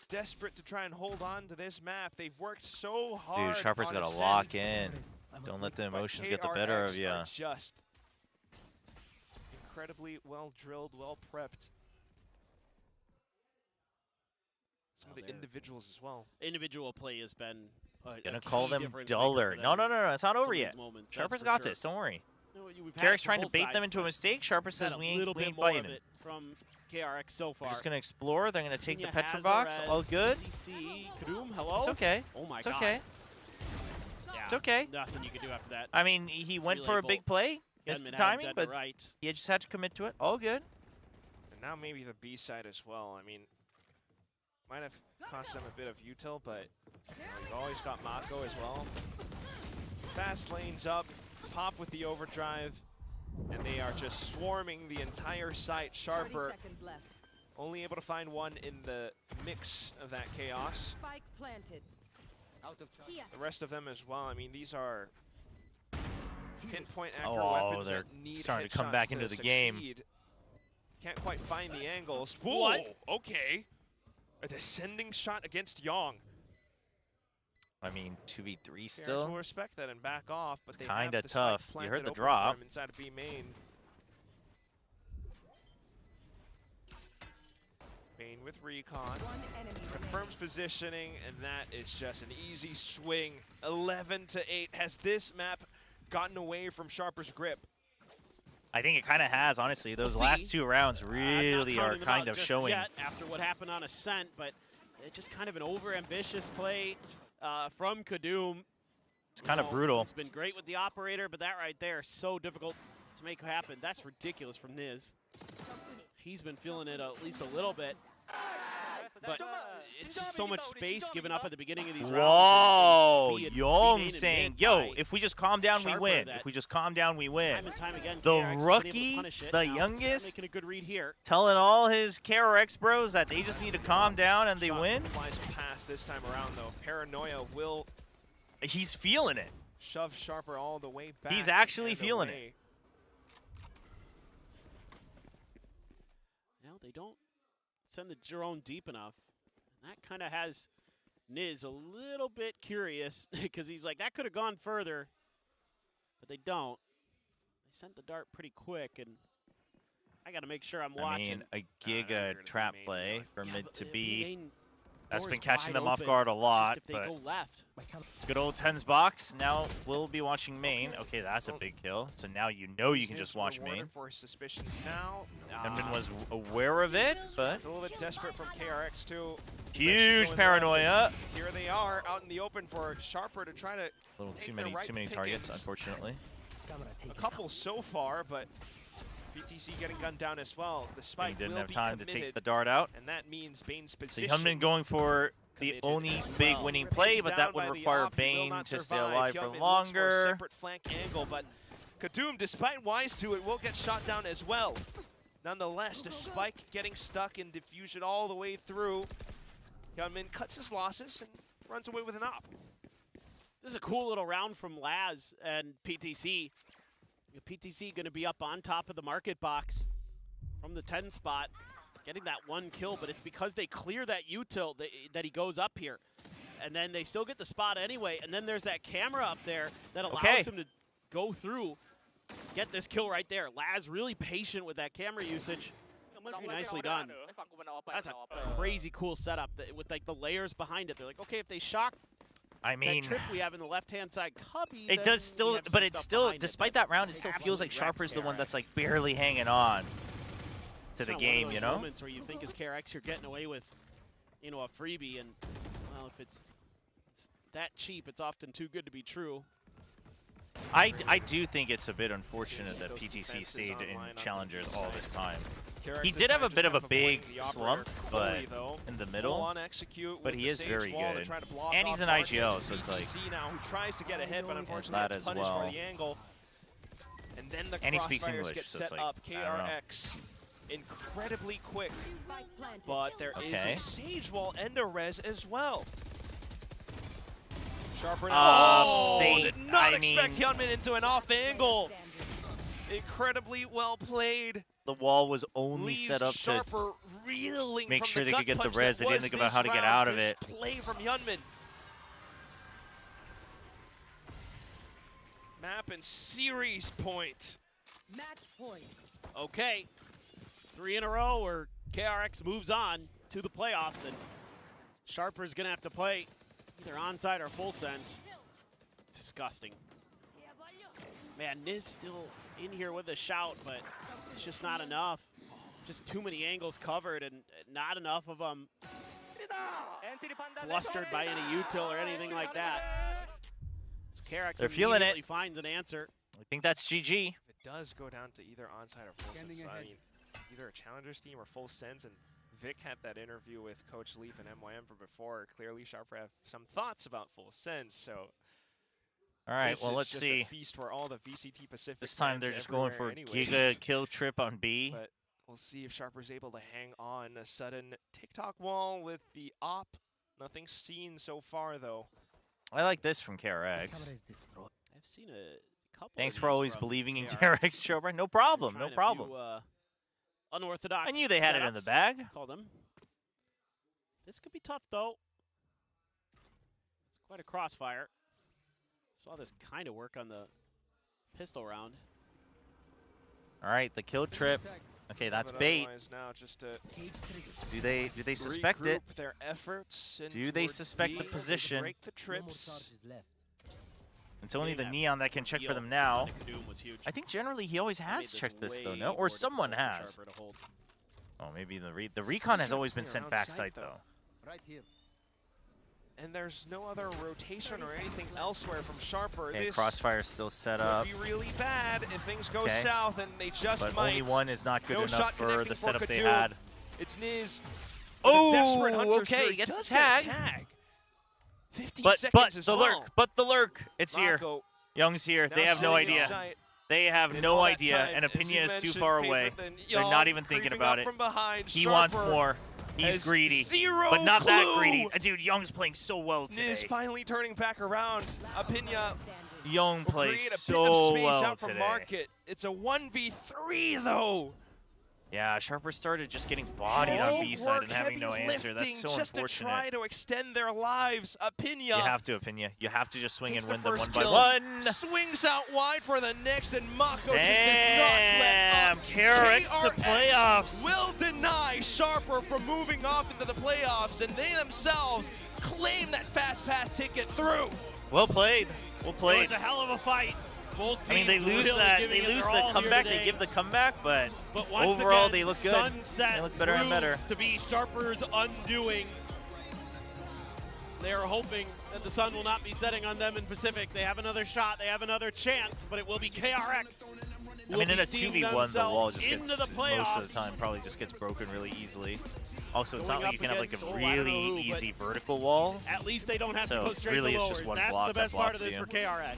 Desperate to try and hold on to this map. They've worked so hard. Dude, Sharper's got to lock in. Don't let the emotions get the better of you. Just incredibly well drilled, well prepped. Some of the individuals as well. Individual play has been gonna call them duller. No, it's not over yet. Sharper's got this. Don't worry. KRX trying to bait them into a mistake. Sharper says we ain't biting it. From KRX so far. They're just gonna explore. They're gonna take the Petra box. All good. Kadum, hello. It's okay. Oh my it's God. okay. Yeah, it's okay. Nothing you can do after that. I mean, he went for a big play, missed the timing, but he just had to commit to it. All good. And now maybe the B side as well. I mean, might have cost them a bit of util, but you've always got Mako as well. Fast lanes up, pop with the overdrive, and they are just swarming the entire site. Sharper only able to find one in the mix of that chaos. Spike planted. The rest of them as well. I mean, these are pinpoint accurate weapons they're that need starting to come back into the game. Can't quite find the angles. What? Whoa, okay. A descending shot against Yong. I mean, 2v3 still. Will respect that and back off, but it's kind of tough. You heard the drop. Inside of B main. Bane with recon. Confirms positioning, and that is just an easy swing. 11-8. Has this map gotten away from Sharper's grip? I think it kind of has, honestly. Those last 2 rounds really are kind of showing. Yet after what happened on Ascent, but it's just kind of an over-ambitious play from Kadum. It's kind of brutal. It's been great with the operator, but that right there is so difficult to make happen. That's ridiculous from Niz. He's been feeling it at least a little bit. But it's just so much space given up at the beginning of these rounds. Whoa, Yong saying, yo, if we just calm down, we win. If we just calm down, we win. Time and time again, the KRX rookie, the now, youngest, making a good read here. Telling all his KRX bros that they just need to calm down and they win. Flies past this time around, though. Paranoia will... He's feeling it. Shove Sharper all the way back. He's actually feeling it. Well, they don't send the drone deep enough. And that kind of has Niz a little bit curious because he's like, that could have gone further, but they don't. They sent the dart pretty quick, and I got to make sure I'm watching. I mean, a giga trap play for mid to B. That's been catching them off guard a lot, if they but go left. Good old 10's box. Now we'll be watching main. Okay, that's a big kill. So now you know you can just watch main. For suspicions now. Hemden was aware of it, but it's a little bit desperate from KRX too. Huge paranoia. Here they are out in the open for Sharper to try to. A little too many targets, unfortunately. A couple so far, but BTC getting gunned down as well. The spike didn't will have be time to committed, take the dart out. and that means Bane's position. So Hyunmin going for the only big winning play, but that would require Bane to stay alive for longer. Separate flank angle, but Kadum, despite wise to it, will get shot down as well. Nonetheless, the spike getting stuck in diffusion all the way through. Hyunmin cuts his losses and runs away with an op. This is a cool little round from Laz and PTC. PTC going to be up on top of the market box from the 10 spot, getting that 1 kill, but it's because they clear that util that he goes up here. And then they still get the spot anyway, and then there's that camera up there that allows him to go through, get this kill right there. Laz really patient with that camera usage. Very nicely done. That's a crazy cool setup with like the layers behind it. They're like, okay, if they shock I mean, that trip we have in the left-hand side cubby, it does still, but it's still, despite that round, it still feels like Sharper's the one that's like barely hanging on to the game, you know? Moments where you think as KRX you're getting away with, you know, a freebie, and well, if it's that cheap, it's often too good to be true. I do think it's a bit unfortunate that PTC stayed in Challengers all this time. He did have a bit of a big slump, but in the middle, but he is very good. And he's an IGL, so it's like, now who tries to get ahead, but unfortunately that as well. And then the and he speaks English, get so set it's like, up. KRX incredibly quick, but there is a Sage Wall and a res as well. Sharper did not expect Hyunmin into an off angle. Incredibly well played. The wall was only set up to make sure they could get the res. They didn't think about how to get out of it. Play from Hyunmin. Map and series point. Match point. Okay, 3 in a row where KRX moves on to the playoffs, and Sharper's gonna have to play either onside or full sense. Disgusting. Man, Niz still in here with a shout, but it's just not enough. Just too many angles covered and not enough of them flustered by any util or anything like that. KRX They're feeling it. Finds an answer. I think that's GG. If it does go down to either onside or full sense, I mean, either a challengers team or full sense, and Vic had that interview with Coach Leaf and MYM from before. Clearly, Sharper have some thoughts about full sense, so. All right, well, let's see. A feast for all the VCT Pacific this time they're just going for Giga kill trip on B. But we'll see if Sharper's able to hang on. A sudden TikTok wall with the op. Nothing seen so far, though. I like this from KRX. I've seen a couple. Thanks for always believing in KRX, Chobra. No problem, no problem. Unorthodox. I knew they had it in the bag. Call them. This could be tough, though. It's quite a crossfire. Saw this kind of work on the pistol round. All right, the kill trip. Okay, that's bait. Now just to do they suspect it? Their efforts do they suspect the position? Break the trips. It's only the Neon that can check for them now. I think generally he always has checked this though, no? Or someone has. Oh, maybe the recon has always been sent backside though. Right here. And there's no other rotation or anything elsewhere from Sharper. Okay, Crossfire's still set up. Would be really bad if things go south, and they just but might. Only one is not good enough for the setup they had. It's Niz. Oh, okay, he gets the tag. 15 but seconds the lurk, it's here. Young's here. They have no idea. They have no idea, and Opinia is too far away. They're not even thinking about it. He wants more. He's greedy, but not that greedy. Dude, Young's playing so well today. Niz finally turning back around. Opinia. Young plays so well today. Market. It's a 1v3 though. Yeah, Sharper started just getting bodied on B side and having no answer. That's so just unfortunate. To try to extend their lives. Opinia. You have to, Opinia. You have to just swing and win them one by one. Swings out wide for the next, and Mako Damn, KRX to playoffs. Will deny Sharper from moving off into the playoffs, and they themselves claim that fast pass ticket through. Well played. Well played. It was a hell of a fight. I mean, they lose that. They lose the comeback. They give the comeback, but overall they look good. They look better and better. To be Sharper's undoing. They are hoping that the sun will not be setting on them in Pacific. They have another shot. They have another chance, but it will be KRX. I mean, in a 2v1, the wall just gets most of the time probably just gets broken really easily. Also, it's not like you can have like a really easy vertical wall. At least they don't have to go straight really to it's lowers. just one That's block the best part of this you. for KRX.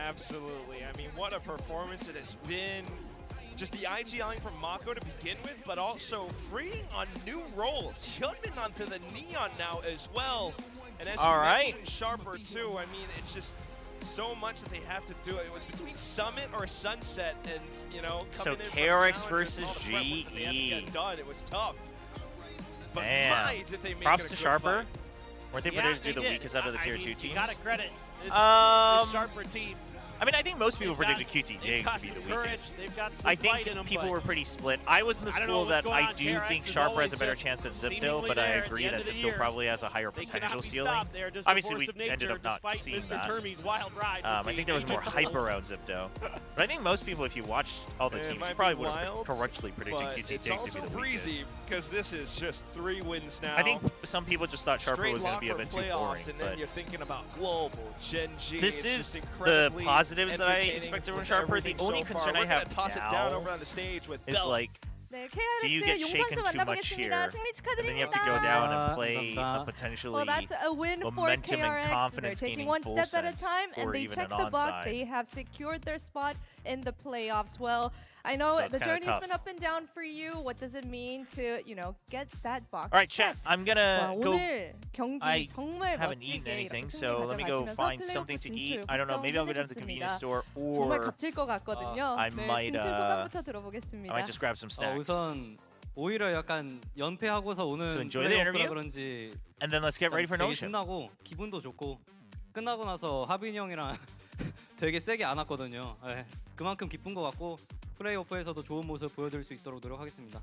Absolutely. I mean, what a performance it has been. Just the IG-ing from Mako to begin with, but also freeing on new roles. Hyunmin onto the Neon now as well. And as you mentioned, Sharper too. I mean, it's just so much that they have to do. It was between Summit or Sunset, and you know, so KRX versus GE. It was tough. But did they make props it to Sharper. fight. Weren't they predicted to be the weakest out of the tier 2 teams? You gotta credit this Sharper team. I mean, I think most people predicted QT Dig to be the weakest. I think people were pretty split. I was in the school that I do think Sharper has a better chance than Zipto, but I agree that Zipto probably has a higher potential ceiling. Obviously, we ended up not seeing that. I think there was more hype around Zipto. But I think most people, if you watched all the teams, probably would have correctly predicted QT Dig to be the weakest. Because this is just 3 wins now. I think some people just thought Sharper was going to be a bit too boring. And then you're thinking about Global, Gen G. This is the positives that I expected from Sharper. The only concern I have now is like, do you get shaken too much here, and then you have to go down and play a potentially momentum and confidence gaining full sense, or even an onside. They have secured their spot in the playoffs. Well, I know the journey's been up and down for you. What does it mean to, you know, get that box? All right, chat. I'm gonna go. I haven't eaten anything, so let me go find something to eat. I don't know. Maybe I'll go down to the convenience store, or I might just grab some snacks. 오히려 약간 연패하고서 오는 So enjoy the interview, 그런지 and then let's get ready for Notion. 신나고 기분도 좋고 끝나고 나서 하빈이 형이랑 되게 세게 안았거든요. 네, 그만큼 기쁜 것 같고 플레이오프에서도 좋은 모습 보여드릴 수 있도록 노력하겠습니다.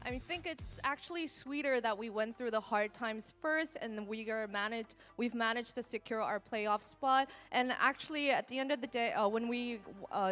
I think it's actually sweeter that we went through the hard times first, and we've managed to secure our playoff spot. And actually, at the end of the day, when we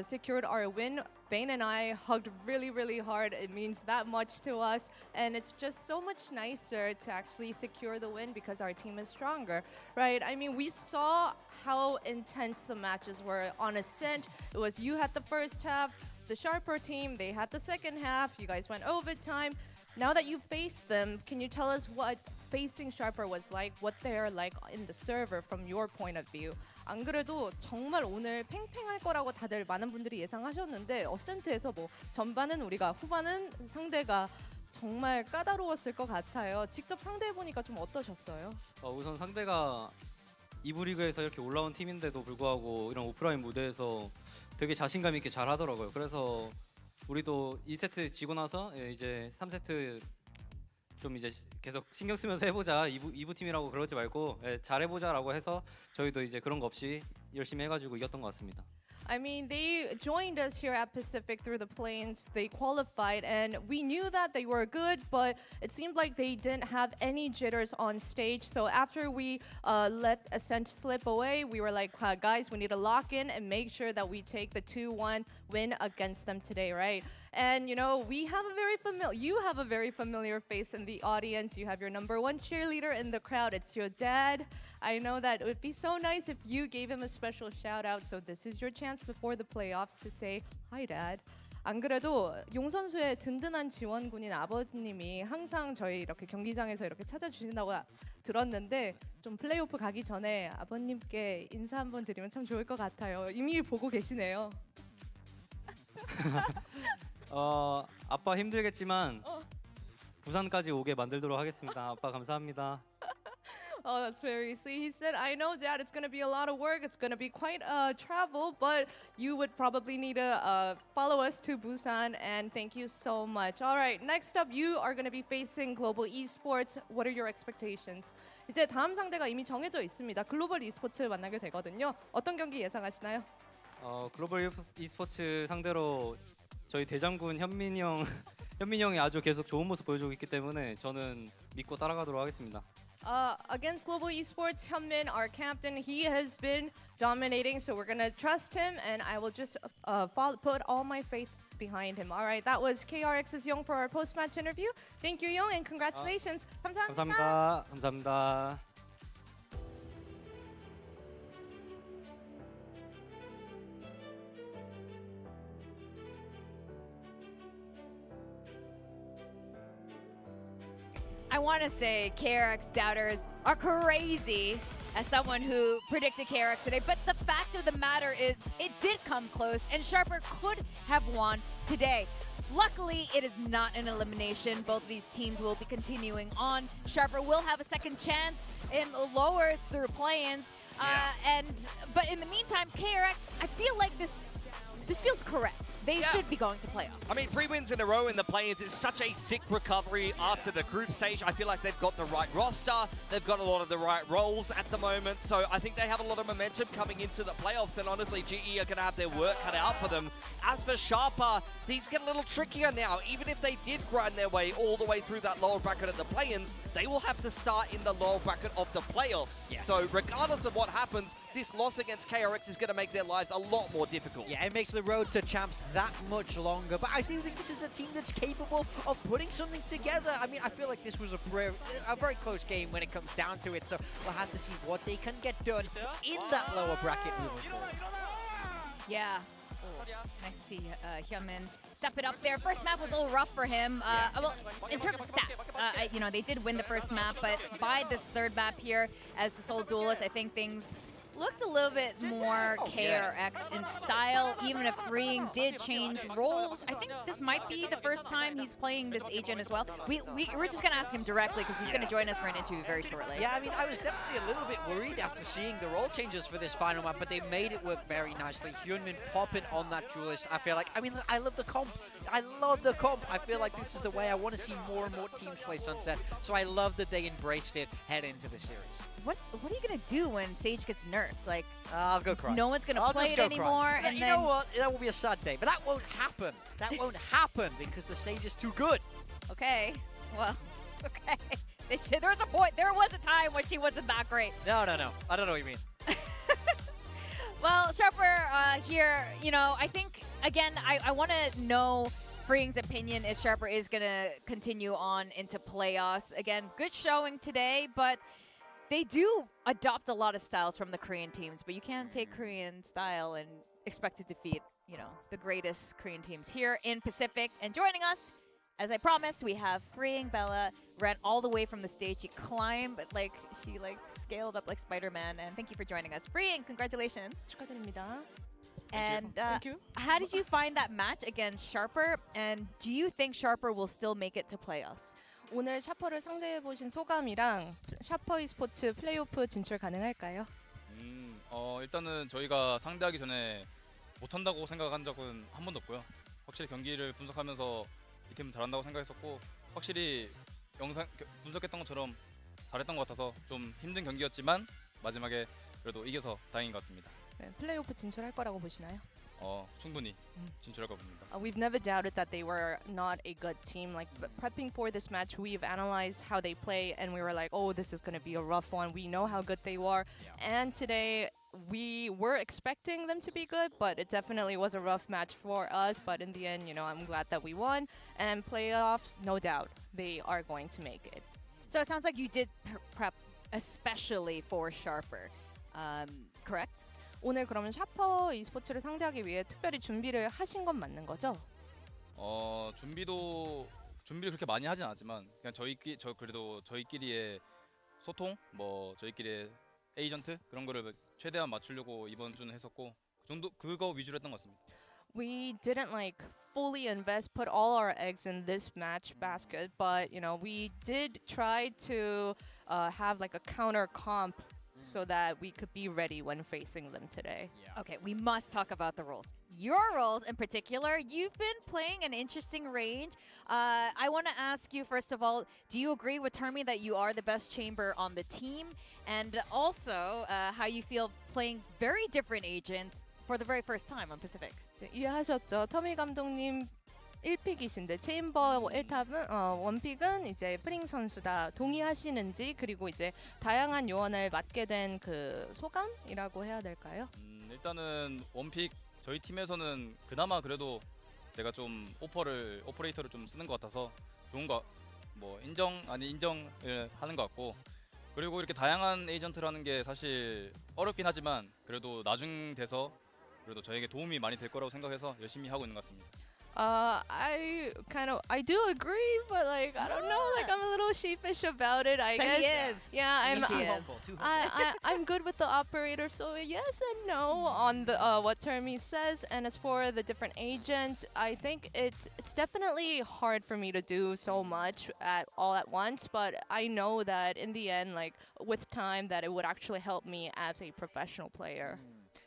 secured our win, Bane and I hugged really, really hard. It means that much to us, and it's just so much nicer to actually secure the win because our team is stronger, right? I mean, we saw how intense the matches were on Ascent. It was you had the first half. The Sharper team, they had the second half. You guys went overtime. Now that you faced them, can you tell us what facing Sharper was like, what they're like in the server from your point of view? 안 그래도 정말 오늘 팽팽할 거라고 다들 많은 분들이 예상하셨는데 어센트에서 뭐 전반은 우리가 후반은 상대가 정말 까다로웠을 것 같아요. 직접 상대해보니까 좀 어떠셨어요? 우선 상대가 2부 리그에서 이렇게 올라온 팀인데도 불구하고 이런 오프라인 무대에서 되게 자신감 있게 잘 하더라고요. 그래서 우리도 2세트 지고 나서 이제 3세트 좀 이제 계속 신경 쓰면서 해보자. 2부 팀이라고 그러지 말고 잘해보자라고 해서 저희도 이제 그런 거 없이 열심히 해가지고 이겼던 것 같습니다. I mean, they joined us here at Pacific through the plains. They qualified, and we knew that they were good, but it seemed like they didn't have any jitters on stage. So after we let Ascent slip away, we were like, guys, we need to lock in and make sure that we take the 2-1 win against them today, right? And you know, you have a very familiar face in the audience. You have your #1 cheerleader in the crowd. It's your dad. I know that it would be so nice if you gave him a special shout out. So this is your chance before the playoffs to say, hi, Dad. 안 그래도 용 선수의 든든한 지원군인 아버님이 항상 저희 이렇게 경기장에서 이렇게 찾아주신다고 들었는데 좀 플레이오프 가기 전에 아버님께 인사 한번 드리면 참 좋을 것 같아요. 이미 보고 계시네요. 아빠 힘들겠지만 부산까지 오게 만들도록 하겠습니다. 아빠 감사합니다. Oh, that's very sweet. He said, I know, Dad, it's going to be a lot of work. It's going to be quite travel, but you would probably need to follow us to Busan, and thank you so much. All right, next up, you are going to be facing Global Esports. What are your expectations? 이제 다음 상대가 이미 정해져 있습니다. 글로벌 e스포츠 만나게 되거든요. 어떤 경기 예상하시나요? 글로벌 e스포츠 상대로 저희 대장군 현민이 형이 아주 계속 좋은 모습 보여주고 있기 때문에 저는 믿고 따라가도록 하겠습니다. Against Global Esports, Hyunmin, our captain, he has been dominating, so we're going to trust him, and I will just put all my faith behind him. All right, that was KRX's Young for our post-match interview. Thank you, Young, and congratulations. 감사합니다. 감사합니다. I want to say KRX doubters are crazy as someone who predicted KRX today, but the fact of the matter is it did come close and Sharper could have won today. Luckily, it is not an elimination. Both of these teams will be continuing on. Sharper will have a second chance in the lowers through play-ins. But in the meantime, KRX, I feel like this feels correct. They should be going to playoffs. I mean, 3 wins in a row in the play-ins is such a sick recovery after the group stage. I feel like they've got the right roster. They've got a lot of the right roles at the moment. So I think they have a lot of momentum coming into the playoffs. And honestly, GE are going to have their work cut out for them. As for Sharper, things get a little trickier now. Even if they did grind their way all the way through that lower bracket of the play-ins, they will have to start in the lower bracket of the playoffs. Yes. So regardless of what happens, this loss against KRX is going to make their lives a lot more difficult. Yeah, it makes the road to champs that much longer, but I do think this is a team that's capable of putting something together. I mean, I feel like this was a very close game when it comes down to it, so we'll have to see what they can get done in that lower bracket moving forward. Yeah. Ooh, nice to see Hyunmin step it up there. First map was a little rough for him. Well, in terms of stats, you know, they did win the first map, but by this third map here as the sole duelist, I think things looked a little bit more KRX in style, even if Ring did change roles. I think this might be the first time he's playing this agent as well. We're just going to ask him directly because he's going to join us for an interview very shortly. Yeah, I mean, I was definitely a little bit worried after seeing the role changes for this final map, but they made it work very nicely. Hyunmin popping on that duelist. I feel like, I mean, I love the comp. I love the comp. I feel like this is the way I want to see more and more teams play Sunset. So I love that they embraced it head into the series. what are you gonna do when Sage gets nerfed? Like, I'll go cry. No one's gonna play it anymore, and you know what? That will be a sad day, but that won't happen. That won't happen because the Sage is too good. Okay, well, okay. There was a point. There was a time when she wasn't that great. No. I don't know what you mean. Well, Sharper here, you know, I think, again, I want to know Freeing's opinion if Sharper is going to continue on into playoffs. Again, good showing today, but they do adopt a lot of styles from the Korean teams, but you can't take Korean style and expect to defeat, you know, the greatest Korean teams here in Pacific. And joining us, as I promised, we have Freeing. Bella ran all the way from the stage. She climbed, but she scaled up like Spider-Man. And thank you for joining us. Freeing, congratulations. 축하드립니다. And Thank you. how did you find that match against Sharper? And do you think Sharper will still make it to playoffs? 오늘 샤퍼를 상대해 보신 소감이랑 샤퍼 e스포츠 플레이오프 진출 가능할까요? 일단은 저희가 상대하기 전에 못한다고 생각한 적은 한 번도 없고요. 확실히 경기를 분석하면서 이 팀은 잘한다고 생각했었고 확실히 영상 분석했던 것처럼 잘했던 것 같아서 좀 힘든 경기였지만 마지막에 그래도 이겨서 다행인 것 같습니다. 네, 플레이오프 진출할 거라고 보시나요? 충분히 진출할 것 같습니다. We've never doubted that they were not a good team. Like prepping for this match, we've analyzed how they play, and we were like, "Oh, this is going to be a rough one." We know how good they were, and today we were expecting them to be good, but it definitely was a rough match for us. But in the end, you know, I'm glad that we won. And playoffs, no doubt, they are going to make it. So it sounds like you did prep especially for Sharper, correct? 오늘 그러면 샤퍼 e스포츠를 상대하기 위해 특별히 준비를 하신 건 맞는 거죠? 준비를 그렇게 많이 하진 않았지만 그냥 그래도 저희끼리의 소통, 저희끼리의 에이전트 그런 거를 최대한 맞추려고 이번 주는 했었고 그거 위주로 했던 것 같습니다. We didn't fully invest, put all our eggs in this match basket, but you know, we did try to have a counter comp so that we could be ready when facing them today. Okay, we must talk about the roles. Your roles in particular, you've been playing an interesting range. I want to ask you, first of all, do you agree with Termi that you are the best chamber on the team? And also, how you feel playing very different agents for the very first time on Pacific? 네, 이해하셨죠? 터미 감독님 1픽이신데 체인버 1탑은 원픽은 이제 프링 선수다. 동의하시는지 그리고 이제 다양한 요원을 맡게 된 그 소감이라고 해야 될까요? 일단은 원픽 저희 팀에서는 그나마 그래도 제가 좀 오퍼레이터를 좀 쓰는 것 같아서 좋은 거 인정을 하는 것 같고 그리고 이렇게 다양한 에이전트를 하는 게 사실 어렵긴 하지만 그래도 나중 돼서 그래도 저에게 도움이 많이 될 거라고 생각해서 열심히 하고 있는 것 같습니다. I do agree, but I don't know, I'm a little sheepish about it. I guess. He is. Yeah, Too humble. I'm good with the operator, so yes and no on the what Termi says. And as for the different agents, I think it's definitely hard for me to do so much all at once. But I know that in the end, with time, that it would actually help me as a professional player.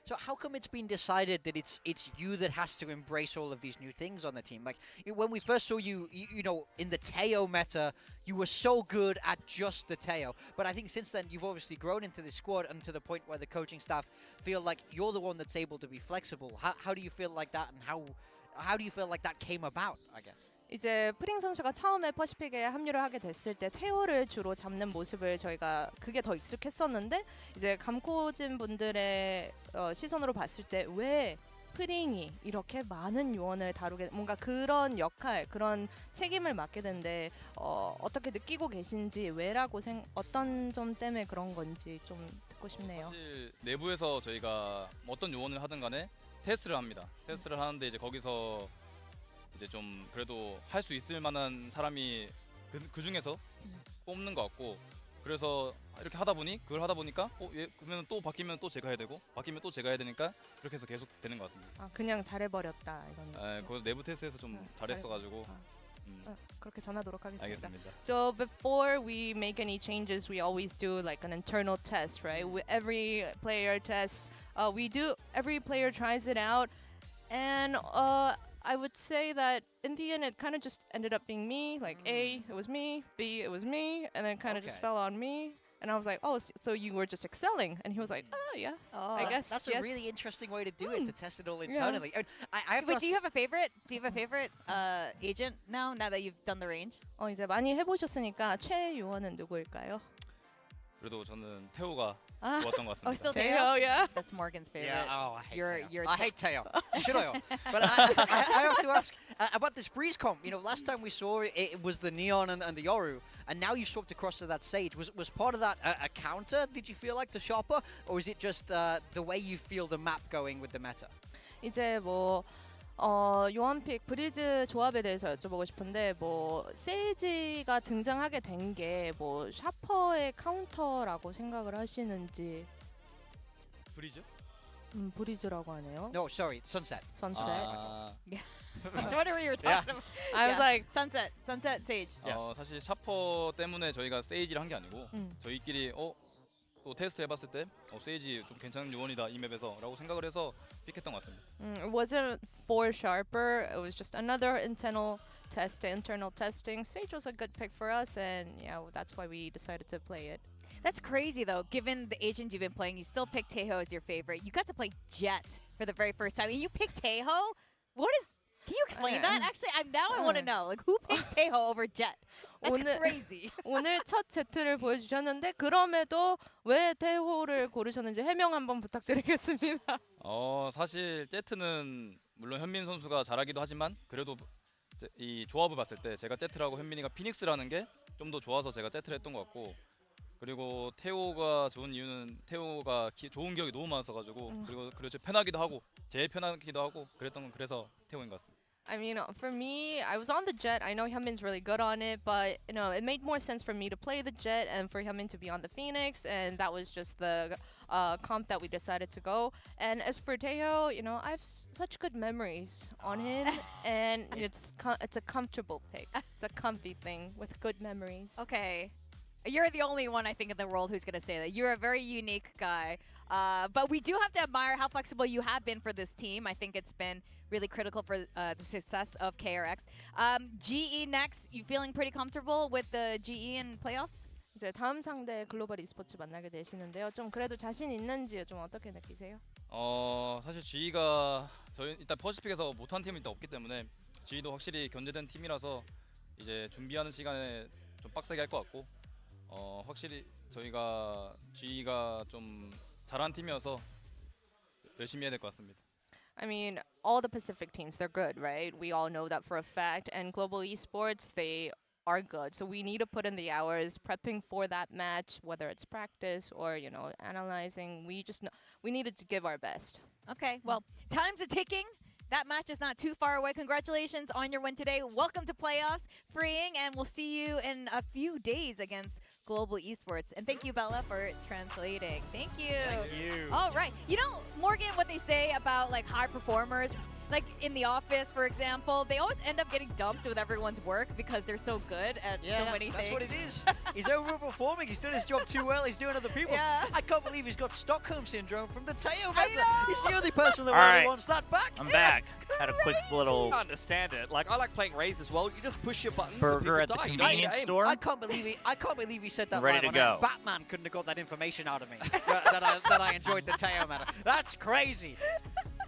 So how come it's been decided that it's you that has to embrace all of these new things on the team? When we first saw you know, in the Teo meta, you were so good at just the Teo. But I think since then you've obviously grown into the squad and to the point where the coaching staff feel like you're the one that's able to be flexible. How do you feel like that, and how do you feel like that came about, I guess? 이제 프링 선수가 처음에 퍼시픽에 합류를 하게 됐을 때 태오를 주로 잡는 모습을 저희가 그게 더 익숙했었는데 이제 감코진 분들의 시선으로 봤을 때 왜 프링이 이렇게 많은 요원을 다루게 뭔가 그런 역할 그런 책임을 맡게 된데 어떻게 느끼고 계신지 왜라고 어떤 점 때문에 그런 건지 좀 듣고 싶네요. 사실 내부에서 저희가 어떤 요원을 하든 간에 테스트를 합니다. 테스트를 하는데 이제 거기서 이제 좀 그래도 할 수 있을 만한 사람이 그 중에서 뽑는 것 같고 그래서 이렇게 그걸 하다 보니까 그러면 또 바뀌면 또 제가 해야 되고 바뀌면 또 제가 해야 되니까 그렇게 해서 계속 되는 것 같습니다. 그냥 잘해버렸다 이건. 그래서 내부 테스트에서 좀 잘했어가지고. 그렇게 전하도록 하겠습니다. 알겠습니다. So before we make any changes, we always do an internal test, right? Every player test, every player tries it out, and I would say that in the end it kind of just ended up being me. A, it was me. B, it was me, and then kind of just fell on me. And I was like, oh, so you were just excelling? And he was like, oh, yeah, I guess. That's yes. a really interesting way to do it, to test it all internally. Yeah. Wait, do you have a favorite? Do you have a favorite agent now that you've done the range? 이제 많이 해보셨으니까 최요원은 누구일까요? 그래도 저는 태호가 좋았던 것 같습니다. Oh, still Teo, Teo? yeah. That's Morgan's favorite. Yeah, I hate You're Teo. I hate Teo. 싫어요. But I have to ask about this Breeze comp. You know, last time we saw it, it was the Neon and the Yoru, and now you swapped across to that Sage. Was part of that a counter, did you feel like, to Chopra? Or is it just the way you feel the map going with the meta? 이제 뭐 요한픽 브리즈 조합에 대해서 여쭤보고 싶은데 뭐 세이지가 등장하게 된 게 뭐 샤퍼의 카운터라고 생각을 하시는지. 브리즈? 브리즈라고 하네요. No, sorry, Sunset. Sunset. Yeah. I was wondering what you were talking about. I was like Sunset Sage. 사실 샤퍼 때문에 저희가 세이지를 한 게 아니고 저희끼리 또 테스트 해봤을 때 세이지 좀 괜찮은 요원이다 이 맵에서 라고 생각을 해서 픽했던 것 같습니다. It wasn't for Sharper. It was just another internal testing. Sage was a good pick for us, and yeah, that's why we decided to play it. That's crazy though. Given the agent you've been playing, you still picked Taeho as your favorite. You got to play Jet for the very first time, and you picked Taeho. Can you explain that? Actually, I want to know. Like, who picks Taeho over Jet? That's crazy. 오늘 첫 제트를 보여주셨는데 그럼에도 왜 태호를 고르셨는지 해명 한번 부탁드리겠습니다. 사실 제트는 물론 현민 선수가 잘하기도 하지만 그래도 이 조합을 봤을 때 제가 제트라고 현민이가 피닉스라는 게 좀 더 좋아서 제가 제트를 했던 것 같고 그리고 태호가 좋은 이유는 태호가 좋은 기억이 너무 많았어가지고 그리고 편하기도 하고 제일 편하기도 하고 그래서 태호인 것 같습니다. I mean, for me, I was on the Jet. I know Hyunmin's really good on it, but you know, it made more sense for me to play the Jet and for Hyunmin to be on the Phoenix, and that was just the comp that we decided to go. And as for Taeho, you know, I have such good memories on him, and it's a comfortable pick. It's a comfy thing with good memories. Okay. You're the only one, I think, in the world who's going to say that. You're a very unique guy. But we do have to admire how flexible you have been for this team. I think it's been really critical for the success of KRX. GE next. You feeling pretty comfortable with the GE in playoffs? 이제 다음 상대 글로벌 e스포츠 만나게 되시는데요. 좀 그래도 자신 있는지 좀 어떻게 느끼세요? 사실 GE가 저희 일단 퍼시픽에서 못한 팀이 일단 없기 때문에 GE도 확실히 견제된 팀이라서 이제 준비하는 시간에 좀 빡세게 할 것 같고 확실히 저희가 GE가 좀 잘한 팀이어서 열심히 해야 될 것 같습니다. I mean, all the Pacific teams, they're good, right? We all know that for a fact. And global esports, they are good. So we need to put in the hours prepping for that match, whether it's practice or, you know, analyzing. We needed to give our best. Okay, well, time's a ticking. That match is not too far away. Congratulations on your win today. Welcome to playoffs, freeing, and we'll see you in a few days against Global Esports. And thank you, Bella, for translating. Thank you. Thank you. All right. You know, Morgan, what they say about like high performers, like in the office, for example, they always end up getting dumped with everyone's work because they're so good at so many things. That's what it is. He's overperforming. He's doing his job too well. He's doing other people's. Yeah. I can't believe he's got Stockholm syndrome from the Teo I meta. know. He's the only person that All really right. wants that back. I'm back. Had a quick little I understand it. Like, I like playing Raze as well. You just push your buttons. burger and at the people die. You don't need to convenience aim. store. I can't believe he said that. Ready live to on air. go. Batman couldn't have got that information out of me. that I enjoyed the Teo meta. That's crazy.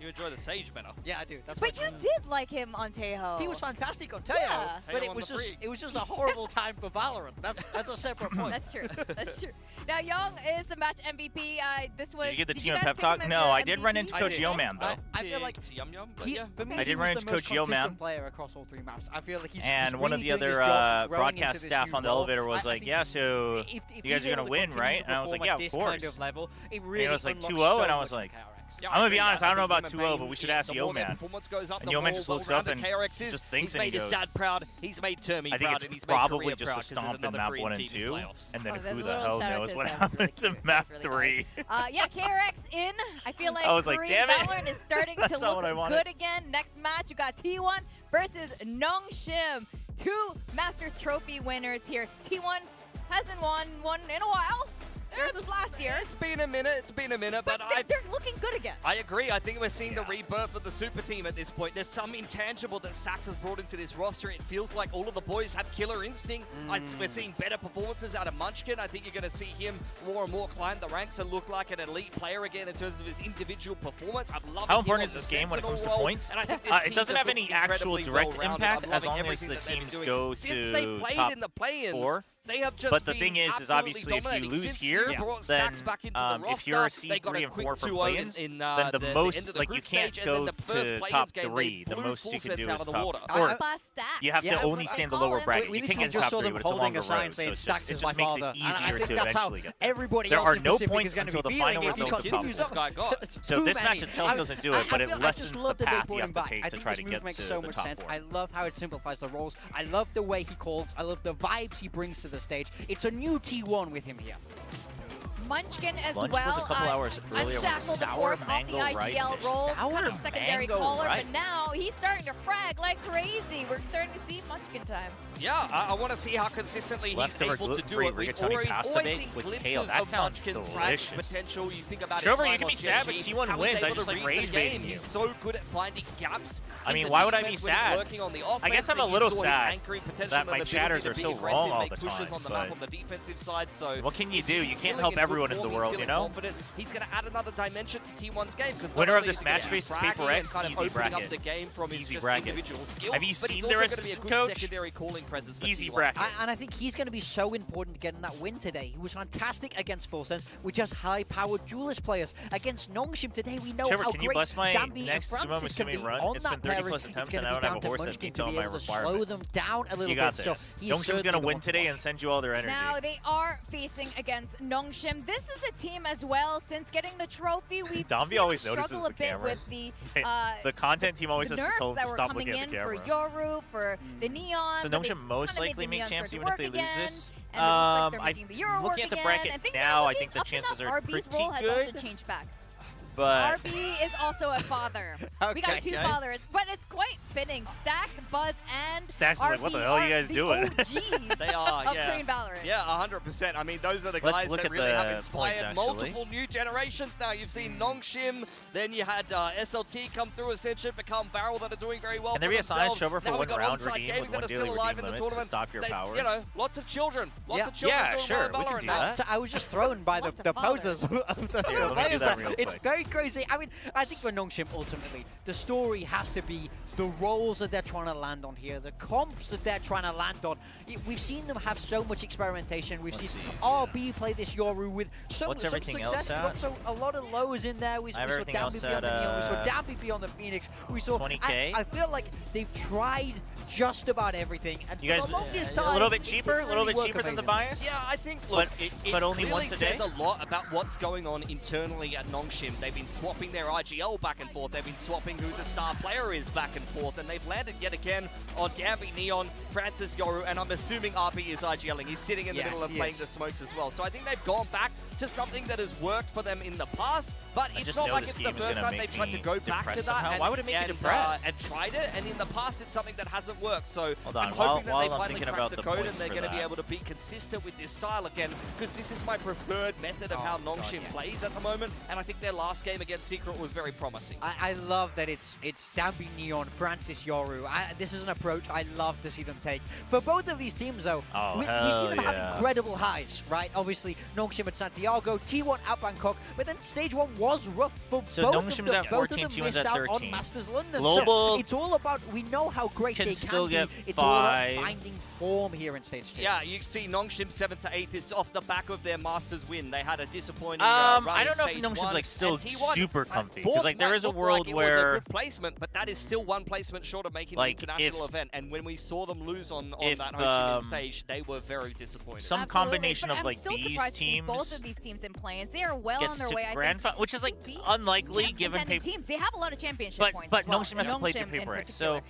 You enjoy the Sage better. Yeah, I do. That's But what you did like him on Taeho. He was fantastic on Teo, Yeah. but Teo on the freak. it was just a horrible time for Valorant. That's a separate point. That's true. That's true. Now, Young is the match MVP. This was. Did you get the did team you a guys pep pick him talk? as No, the I did run MVP? into Coach Yeoman though. I feel like Yum Yum, but he, yeah. for me, I did he run was into the most Coach Yeoman. consistent player across all three maps. I feel like he's And really one of the doing his other job, growing broadcast into this staff new on the role. elevator was I like, think yeah, so if you he's guys are able gonna to win, continue right? to And I was like, perform yeah, at of this kind course. of level, it And really it was like unlocks 2-0, so and I much was for like, KRX. Yeah, I'm gonna be agree. honest, I don't know about think 2-0, but we should ask the more their Yeoman. performance goes up, And the Yeoman more just looks up and well-rounded KRX is. just thinks He's and he made his goes, dad proud. He's made Termy I think proud, it's and he's probably made Korea just a proud 'cause stomp there's in another map Korean 1 and team in 2, playoffs. and then Oh, the who the little hell shout-out knows to what them is really happens in cute. map That's really 3. Yeah, KRX in. I feel like I was like, Korean damn it. Valorant is starting to That's not what I look wanted. good again. Next match, you got T1 versus Nongshim. 2 Masters Trophy winners here. T1 hasn't won one in a while. Theirs was last year. It's been a minute, but they're looking good again. I agree. I think we're seeing the rebirth of the super team at this point. There's some intangible that Sax has brought into this roster. It feels like all of the boys have killer instinct. We're seeing better performances out of Munchkin. I think you're going to see him more and more climb the ranks and look like an elite player again in terms of his individual performance. I'm loving how important is this game when it comes to points? It doesn't have any actual direct impact as long as the teams go to top in the play-ins, 4. They have just but the thing is obviously if you lose here, then if you're C3 and 4 for play-ins, then the most, like you can't go to top 3. The most you can do is top 4. You have to only stay in the lower bracket. You can get top 3, but it's a longer road, so it just makes it easier to eventually get there. There are no points until the final result of top 4. So this match itself doesn't do it, but it lessens the path you have to take to try to get to the top 4. I love how it simplifies the roles. I love the way he calls. I love the vibes he brings to the stage. It's a new T1 with him here. Munchkin as Lunch well. Was a couple hours earlier with sour mango rice. Sour secondary caller, but now he's starting to frag like crazy. We're starting to see Munchkin time. Yeah, I want to see how consistently he's able to do it. We've always seen glimpses of Munchkin's potential. You think about Chobra, you can be sad, but T1 wins. I just like rage baiting you. He's so good at finding gaps. I mean, why would I be sad? I guess I'm a little sad that my chatters are so wrong all the time. But what can you do? You can't help everyone in the world, you know? He's going to add another dimension to T1's game. Winner of this match faces KRX, easy bracket. Easy bracket. Have you seen their assistant coach? Easy bracket. And I think he's going to be so important to getting that win today. He was fantastic against Full Sense with just high-powered duelist players. Against Nongshim today, we know how great Dambi and Francis can be on that pairing. Plus attempts and I don't have a horse that meets all my requirements. Slow them down a little you got bit. this. Nongshim's going to win today and send you all their energy. Now they are facing against Nongshim. This is a team as well. Since getting the trophy, we've Dambi always notices struggle a bit with the content team always has to tell them to stop looking at the camera. For Yoru, for the Neon. So Nongshim most likely make champs even if they lose this. I'm looking at the bracket now. I think the chances are pretty good. But RB is also a father. We got 2 fathers, but it's quite fitting. Stax, Buzz, and Stax is like, what the hell are you guys doing? They are, of Korean Valorant. Yeah, 100%. I mean, those are the guys that really have inspired multiple new generations now. You've seen Nongshim, then you had SLT come through Ascension, become Barrel that are doing very well. Can there be a size Chobra for 1 round redeem with 1 daily redeem limit to stop your powers? You know, lots of children. Yeah, sure, we can do that. I was just thrown by the poses of the players there. It's very crazy. I mean, I think for Nongshim, ultimately, the story has to be the roles that they're trying to land on here, the comps that they're trying to land on. We've seen them have so much experimentation. We've seen RB play this Yoru with so much success. Also, a lot of lows in there. We saw Dambi be on the Neon. We saw Dambi be on the Phoenix. We saw 20K. I feel like they've tried just about everything. And you guys, for the longest time, a little bit cheaper than the bias? Yeah, I think, look, but only once a day? Says a lot about what's going on internally at Nongshim. They've been swapping their IGL back and forth. They've been swapping who the star player is back and forth. And they've landed yet again on Dambi, Neon, Francis, Yoru, and I'm assuming RP is IGLing. He's sitting in the middle of playing the smokes as well. So I think they've gone back to something that has worked for them in the past, but it's not like it's the first time they've tried to go back to that. Why would it make you depressed? And tried it, and in the past it's something that hasn't worked. So hold on, I'm hoping that they I'm finally thinking crack about the the code and points they're for going to be that. able to be consistent with this style again, because this is my preferred method of how Nongshim plays at the moment, and I think their last game against Secret was very promising. I love that it's Dambi, Neon, Francis, Yoru. This is an approach I love to see them take. For both of these teams, though, we see them have incredible highs, right? Obviously, Nongshim at Santiago, T1 at Bangkok, but then stage 1 was rough for both Nongshim's of them. at 14, T1's at 13. On Masters London. Global so it's all about, we know how great they can be. It's all about finding form here in stage 2. Yeah, you see Nongshim 7th to 8th is off the back of their Masters win. They had a disappointing I don't know if Nongshim's like still super comfy, because like there is a world where it was a good placement, but that is still 1 placement short of making the international event. And when we saw them lose on that Ho Chi Minh stage, they were very disappointed. Some combination of like these teams, both of these teams in play-ins, they are well on their way. Grand final, which is like unlikely given teams. They have a lot of championship points. But Nongshim has to play through KRX. So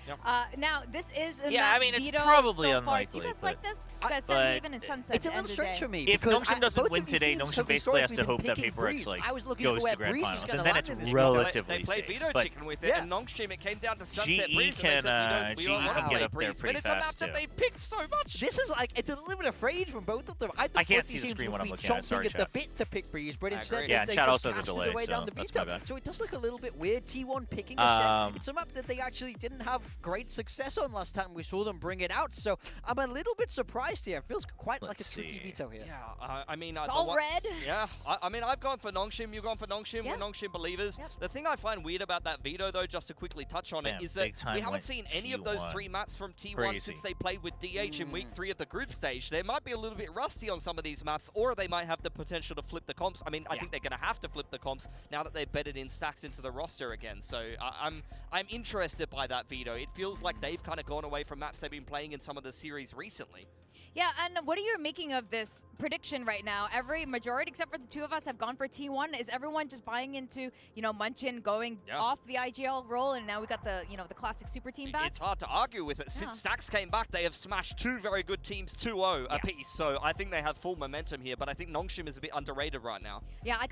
now this is I mean it's probably unlikely. Do you guys like this? Guys, even in Sunset. It's a little strange for me. If Nongshim doesn't win today, Nongshim basically has to hope that KRX like goes to grand finals, and then it's relatively safe. They played Veto Chicken with it, and Nongshim, it came down to Sunset Breeze. GE can get up there pretty fast too. They picked so much. This is like, it's a little bit afraid from both of them. I can't see the screen when I'm looking at it. Sorry, chat. fit to pick Breeze, but instead yeah, they Chad just also has a casted delay, away so down the that's veto. my bad. So it does look a little bit weird. T1 picking a set. It's a map that they actually didn't have great success on last time we saw them bring it out. So I'm a little bit surprised here. It feels quite like a tricky veto here. Yeah, I mean, it's all red. Yeah, I mean, I've gone for Nongshim. You've gone for Nongshim. We're Nongshim believers. Yep. The thing I find weird about that veto, though, just to quickly touch on it, is that we haven't seen any of those 3 maps from T1 since they played with DH in week 3 of the group stage. They might be a little bit rusty on some of these maps, or they might have the potential to flip the comps. I mean, I think they're going to have to flip the comps now that they've bedded in Stacks into the roster again. So I'm interested by that veto. It feels like they've kind of gone away from maps they've been playing in some of the series recently. Yeah, and what are you making of this prediction right now? Every majority, except for the 2 of us, have gone for T1. Is everyone just buying into, you know, Munchin going off the IGL role, and now we got the, you know, the classic super team back? It's hard to argue with it. Since Stacks came back, they have smashed 2 very good teams 2-0 apiece. So I think they have full momentum here, but I think Nongshim is a bit underrated right now. Yeah, I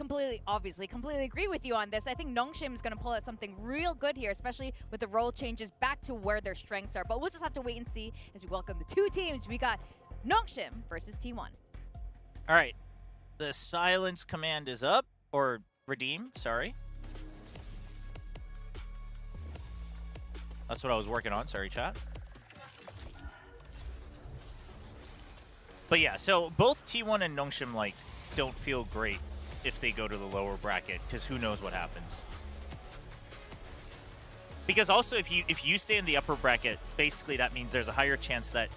obviously completely agree with you on this. I think Nongshim is going to pull out something real good here, especially with the role changes back to where their strengths are. But we'll just have to wait and see as we welcome the 2 teams. We got Nongshim versus T1. All right. The silence command is up, or redeem, sorry. That's what I was working on, sorry, chat. But yeah, so both T1 and Nongshim, like, don't feel great if they go to the lower bracket, because who knows what happens. Because also, if you stay in the upper bracket, basically that means there's a higher chance that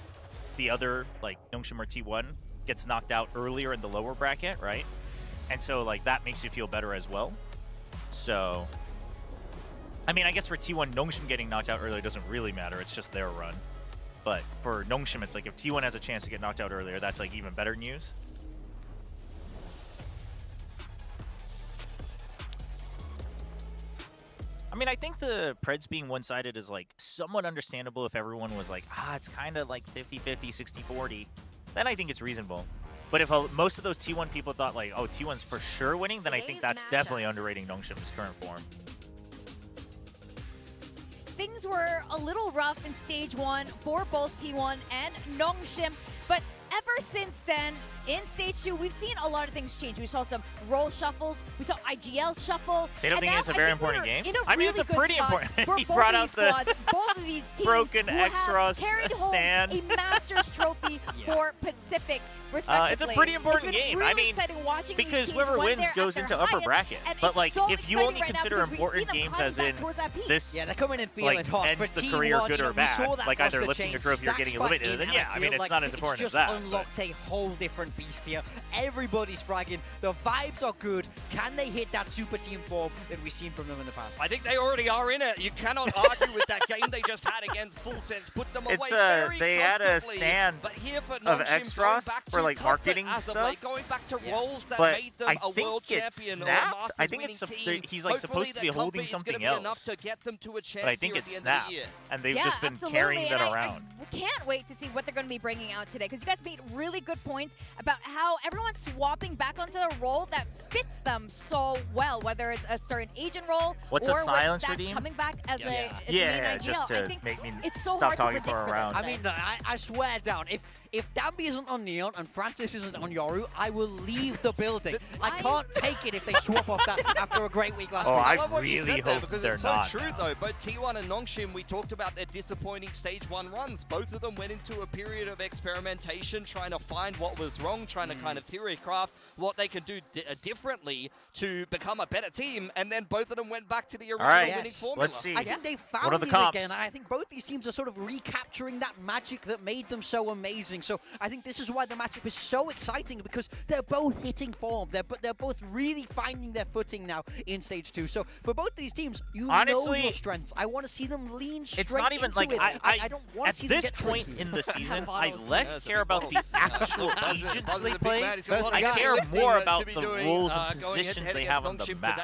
the other, like, Nongshim or T1 gets knocked out earlier in the lower bracket, right? And so, like, that makes you feel better as well. So, I mean, I guess for T1, Nongshim getting knocked out earlier doesn't really matter. It's just their run. But for Nongshim, it's like if T1 has a chance to get knocked out earlier, that's, like, even better news. I mean, I think the Preds being one-sided is, like, somewhat understandable if everyone was like, it's kind of like 50-50, 60-40. Then I think it's reasonable. But if most of those T1 people thought, like, oh, T1's for sure winning, then I think that's definitely underrating Nongshim's current form. Things were a little rough in Stage 1 for both T1 and Nongshim, but ever since then, in Stage 2, we've seen a lot of things change. We saw some role shuffles, we saw IGL shuffle. State of the game is a very important game. I mean, it's a pretty important. He brought out the both of these teams broken who have X-Ross carried stand. home a Masters trophy for Pacific, respectively. It's a pretty important game. Really I mean, because whoever wins goes into upper bracket. But like, if you only consider important games as in this, they're coming in feeling hot. ends the career good or bad, like either lifting a trophy or getting eliminated, then yeah, I mean, it's not as important as that. It's just unlocked a whole different beast here. Everybody's fragging. The vibes are good. Can they hit that super team form that we've seen from them in the past? I think they already are in it. You cannot argue with that game they just had against Full Sense. Put them away very they had a stand but here for of X-Ross for like marketing stuff. Going back to roles that but made them a world champion or a I think it's he's like supposed to be holding something else. To get them to a chance but I think it's snapped, and they've just been absolutely. carrying that around. I can't wait to see what they're going to be bringing out today, because you guys made really good points about how everyone's swapping back onto the role that fits them so well, whether it's a certain agent role or a silence redeem coming back as a main just to make me stop talking for a round. I mean, I swear down, if Dambi isn't on Neon and Francis isn't on Yoru, I will leave the building. I can't take it if they swap off that after a great week last week. I love what you really said there, hope because they're it's not. so true, though. Both T1 and Nongshim, we talked about their disappointing Stage 1 runs. Both of them went into a period of experimentation, trying to find what was wrong, trying to kind of theory craft what they could do differently to become a better team, and then both of them went back to the original winning formula. Let's see. I think they found it again. I think both these teams are sort of recapturing that magic that made them so amazing. So I think this is why the matchup is so exciting, because they're both hitting form. They're both really finding their footing now in Stage 2. So for both these teams, honestly, know your strengths. I want to see them lean straight It's not even into like it. I don't want at to see them this get point tricky. in the season, I less care about the actual agents they play. I care more about the roles and positions they have on the map.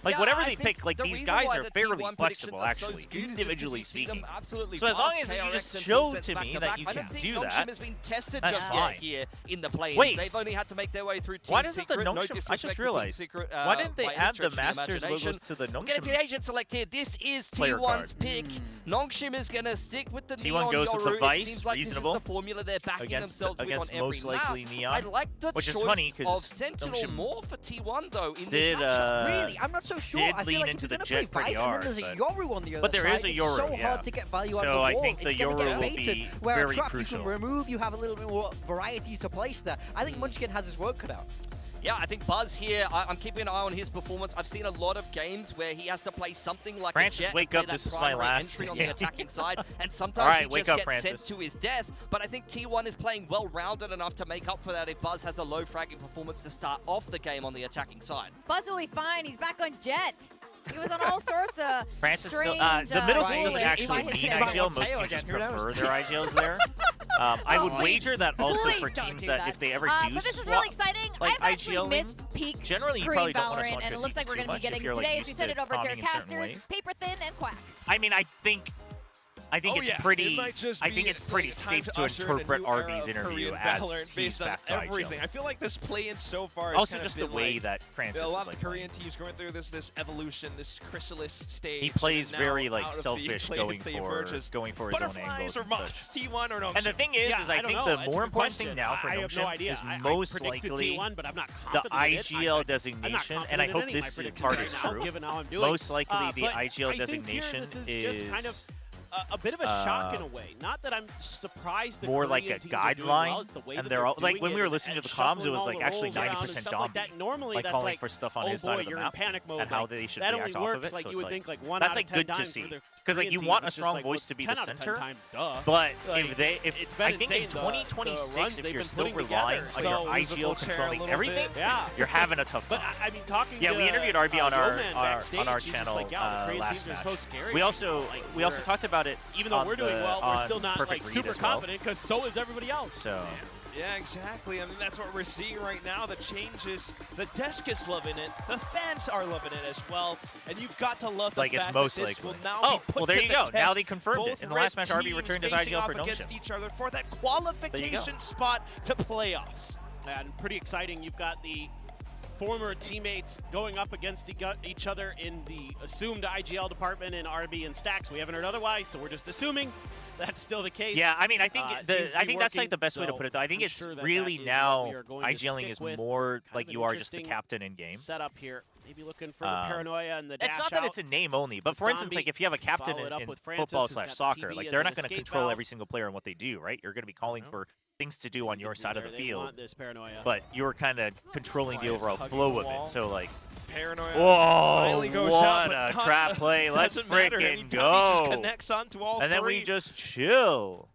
Like whatever they pick, like these guys are fairly flexible, actually, individually speaking. So as long as you just show to me that you can do that, that's fine. Here in the play, wait, they've only had to make their way through Team why doesn't the Secret. Nongshim? I just realized. Why didn't they add the Masters logos to the Nongshim? Get the agent select here. This is Player T1's card. pick. Nongshim is going to stick with the T1 Neon goes Yoru. with the Vice, It seems like reasonable. This is the formula they're backing themselves with on every most likely map. Neon. I like the which choice is funny of Sentinel more for T1 though in did, this matchup. Really? I'm not so sure. Did I feel lean like into if you're the going to play Jet pretty Vice hard, and then there's a but- Yoru on the other but there side, is a Yoru, it's so yeah. hard to get value out So of the I wall. think the It's gonna get Yoru will baited. be Where very a trap crucial. you can remove, you have a little bit more variety to place there. I think Munchkin has his work cut out. Yeah, I think Buzz here, I'm keeping an eye on his performance. I've seen a lot of games where he has to play something like Francis, a Jet wake and play up, that this is my primary last entry on game. the attacking side, and sometimes Alright, he wake just up, gets Francis. sent to his death. But I think T1 is playing well-rounded enough to make up for that if Buzz has a low fragging performance to start off the game on the attacking side. Buzz will be fine. He's back on Jet. He was on all sorts of Francis, strange, the middle seat rollers. doesn't actually mean IGL. Most teams just prefer their IGLs there. I would wager that also for teams that if they ever do but this is swap, really exciting. like I've actually IGL, missed peak generally you Korean probably don't want to Valorant, select and it looks like we're too going to be much if getting you're today like as we used send to it over to our pounding in certain casters, ways. Paper Thin and Quack. I mean, I think it's pretty. It I think it's pretty safe to interpret RB's interview as he's back to everything. IGL. I feel like this play-in so far. Also, has just kind the of way like, that Francis a is lot like of Korean teams going through this evolution, this chrysalis stage. he plays now very out like of the selfish, play going until he for emerges. his own angles and such. T1 or no? And the thing is I think the more important thing now for Nongshim is most likely the IGL designation, and I hope this part is true. Most likely the IGL designation is a bit of a shock in a way. Not that I'm surprised. More like a guideline, and they're all like when we were listening to the comms, it was like actually 90% Dombi, like calling for stuff on his side of the map and how they should react off of it. So it's like that's like good to see, because like you want a strong voice to be the center, but if I think in 2026 if you're still relying on your IGL controlling everything, you're having a tough time. I mean, talking yeah, we interviewed RB on our channel last match. We also talked about it. Even though we're doing well, we're still not like super confident, because so is everybody else. So yeah, exactly. I mean, that's what we're seeing right now. The changes, the desk is loving it, the fans are loving it as well, and you've got to love the fact most that this likely. will now Oh, be put well, there to you the go. test. Now they confirmed it. In the last match, Both RB red returned his teams IGL for facing off against Nongshim. each other for that qualification spot to playoffs. And pretty exciting. You've got the former teammates going up against each other in the assumed IGL department in RB and Stacks. We haven't heard otherwise, so we're just assuming that's still the case. Yeah, I mean, I think that's like the best way to put it. Though I think it's really now IGLing is more like you are just the captain in game. Setup here, maybe looking for the paranoia and the dash It's not that it's a name only, but for instance, like if you have a captain in football/soccer, like they're not going to control every single player and what they do, right? You're going to be calling for things to do on your side of the field, but you're kind of controlling the overall flow of it. So like, Paranoia whoa, goes what out, a trap play! Let's freaking go! Just connects onto all and then three. we just chill.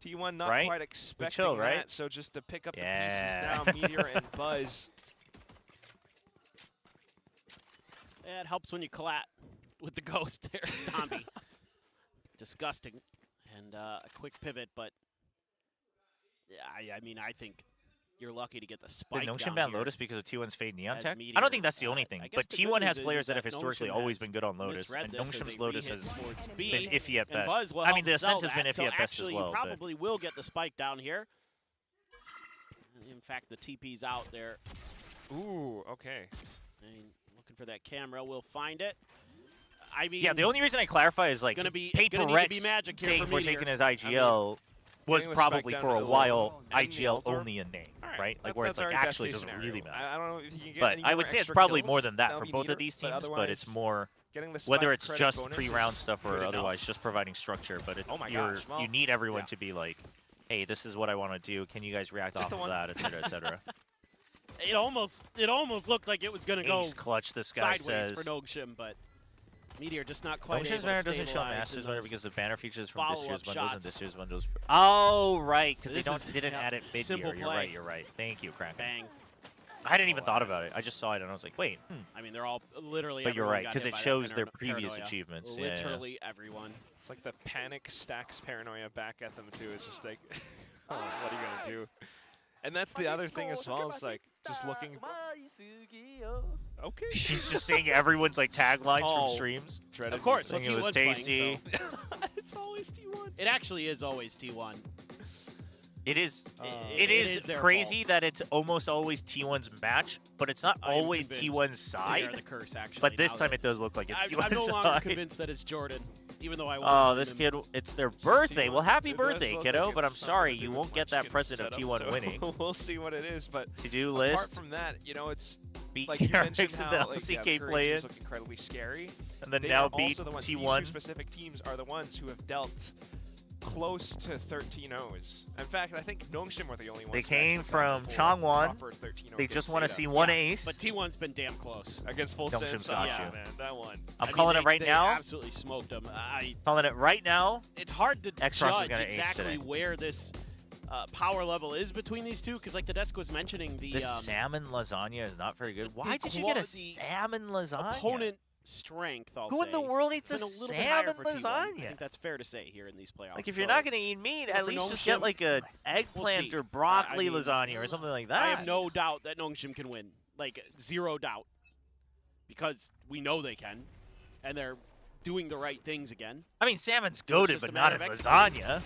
T1 not right? quite expecting chill, that, right? so just to pick up the pieces now, Meteor and Buzz. Yeah, it helps when you collat with the ghost there, Dombi. Disgusting. And a quick pivot, but I mean, I think you're lucky to get the spike. Did Nongshim down ban here Lotus because of T1's Fade Neon tech? Meteor. I don't think that's the only thing, but the good T1 news has is players that have that historically Nongshim always has been good on Lotus, and misread this as Nongshim's a Lotus rehit has towards been B, iffy at and best. Buzz will I mean, help the sell Ascent has been that, iffy so at best as actually well. You probably will get the spike down here. In fact, the TP's out there. Ooh, okay. I mean, looking for that camera, we'll find it. I mean, Yeah, the only reason I clarify is like Paper Rex saying Forsaken as IGL was probably for a while IGL only in name, right? Like where it's like actually doesn't really matter. I don't know if you can get But any I more would say it's extra probably kills. more than that That'll for be both of neater, these teams, but otherwise, it's more getting the whether spike it's credit just bonus pre-round stuff or good enough. otherwise just providing structure. But Oh my gosh, well, you need everyone yeah. to be like, hey, this is what I want to do. Can you guys react Just off the of one. that, et cetera, et cetera. It almost looked like it was going to go Ace clutch, this guy sideways says. for Nongshim, but Meteor just not quite Nongshim's able banner to doesn't show stabilize Masters in banner those because the banner features from this year's follow-up bundles and shots. this year's bundles. Oh, right, because This is- didn't yeah, add it simple mid-year. play. You're right. Thank you, Kraken. Bang. I hadn't even thought about it. I just saw it and I was like, wait. I mean, they're all literally. But you're everyone right, got because hit it by that shows their paranoia. previous achievements. Yeah. Literally everyone. It's like the panic stacks paranoia back at them too. It's just like, oh, what are you gonna do? And that's the other thing as well. It's like just looking. Okay. He's just saying everyone's like taglines Oh. from streams. Of course, Saying well, it was T1's playing, tasty. so- It's always T1. It actually is always T1. It is. It It is their crazy fault. that it's almost always T1's match, but it's not I am always convinced T1's they are side. the curse, actually. But this now time that- it does look like it's I'm T1's no longer side. convinced that it's Jordan. Even though I Oh, this kid, it's their birthday. Well, happy birthday, kiddo, but I'm sorry, you won't get that present of T1 winning. We'll see what it is, but to-do apart list. from that, you know, it's beat like you mentioned KRX in the how, LCK play-ins. look incredibly scary. And then They now are beat also the ones, T1. These two specific teams are the ones who have dealt close to 13-0s. In fact, I think Nongshim were the only ones. They came from Changwon. They just want to see one ace. But T1's been damn close against full Nongshim's got you. Man, that one. I'm calling it right now. Absolutely smoked them. Calling it right now. It's hard to X-Ross is judge gonna ace exactly today. where this power level is between these two, because like the desk was mentioning, the salmon lasagna is not very good. Why did you get a salmon lasagna? Opponent strength, Who in the world eats a salmon lasagna? I think that's fair to say here in these playoffs. Like, if you're not going to eat meat, at least just get like a eggplant or broccoli lasagna or something like that. I have no doubt that Nongshim can win. Like, zero doubt. Because we know they can. And they're doing the right things again. I mean, salmon's goated, but not in lasagna.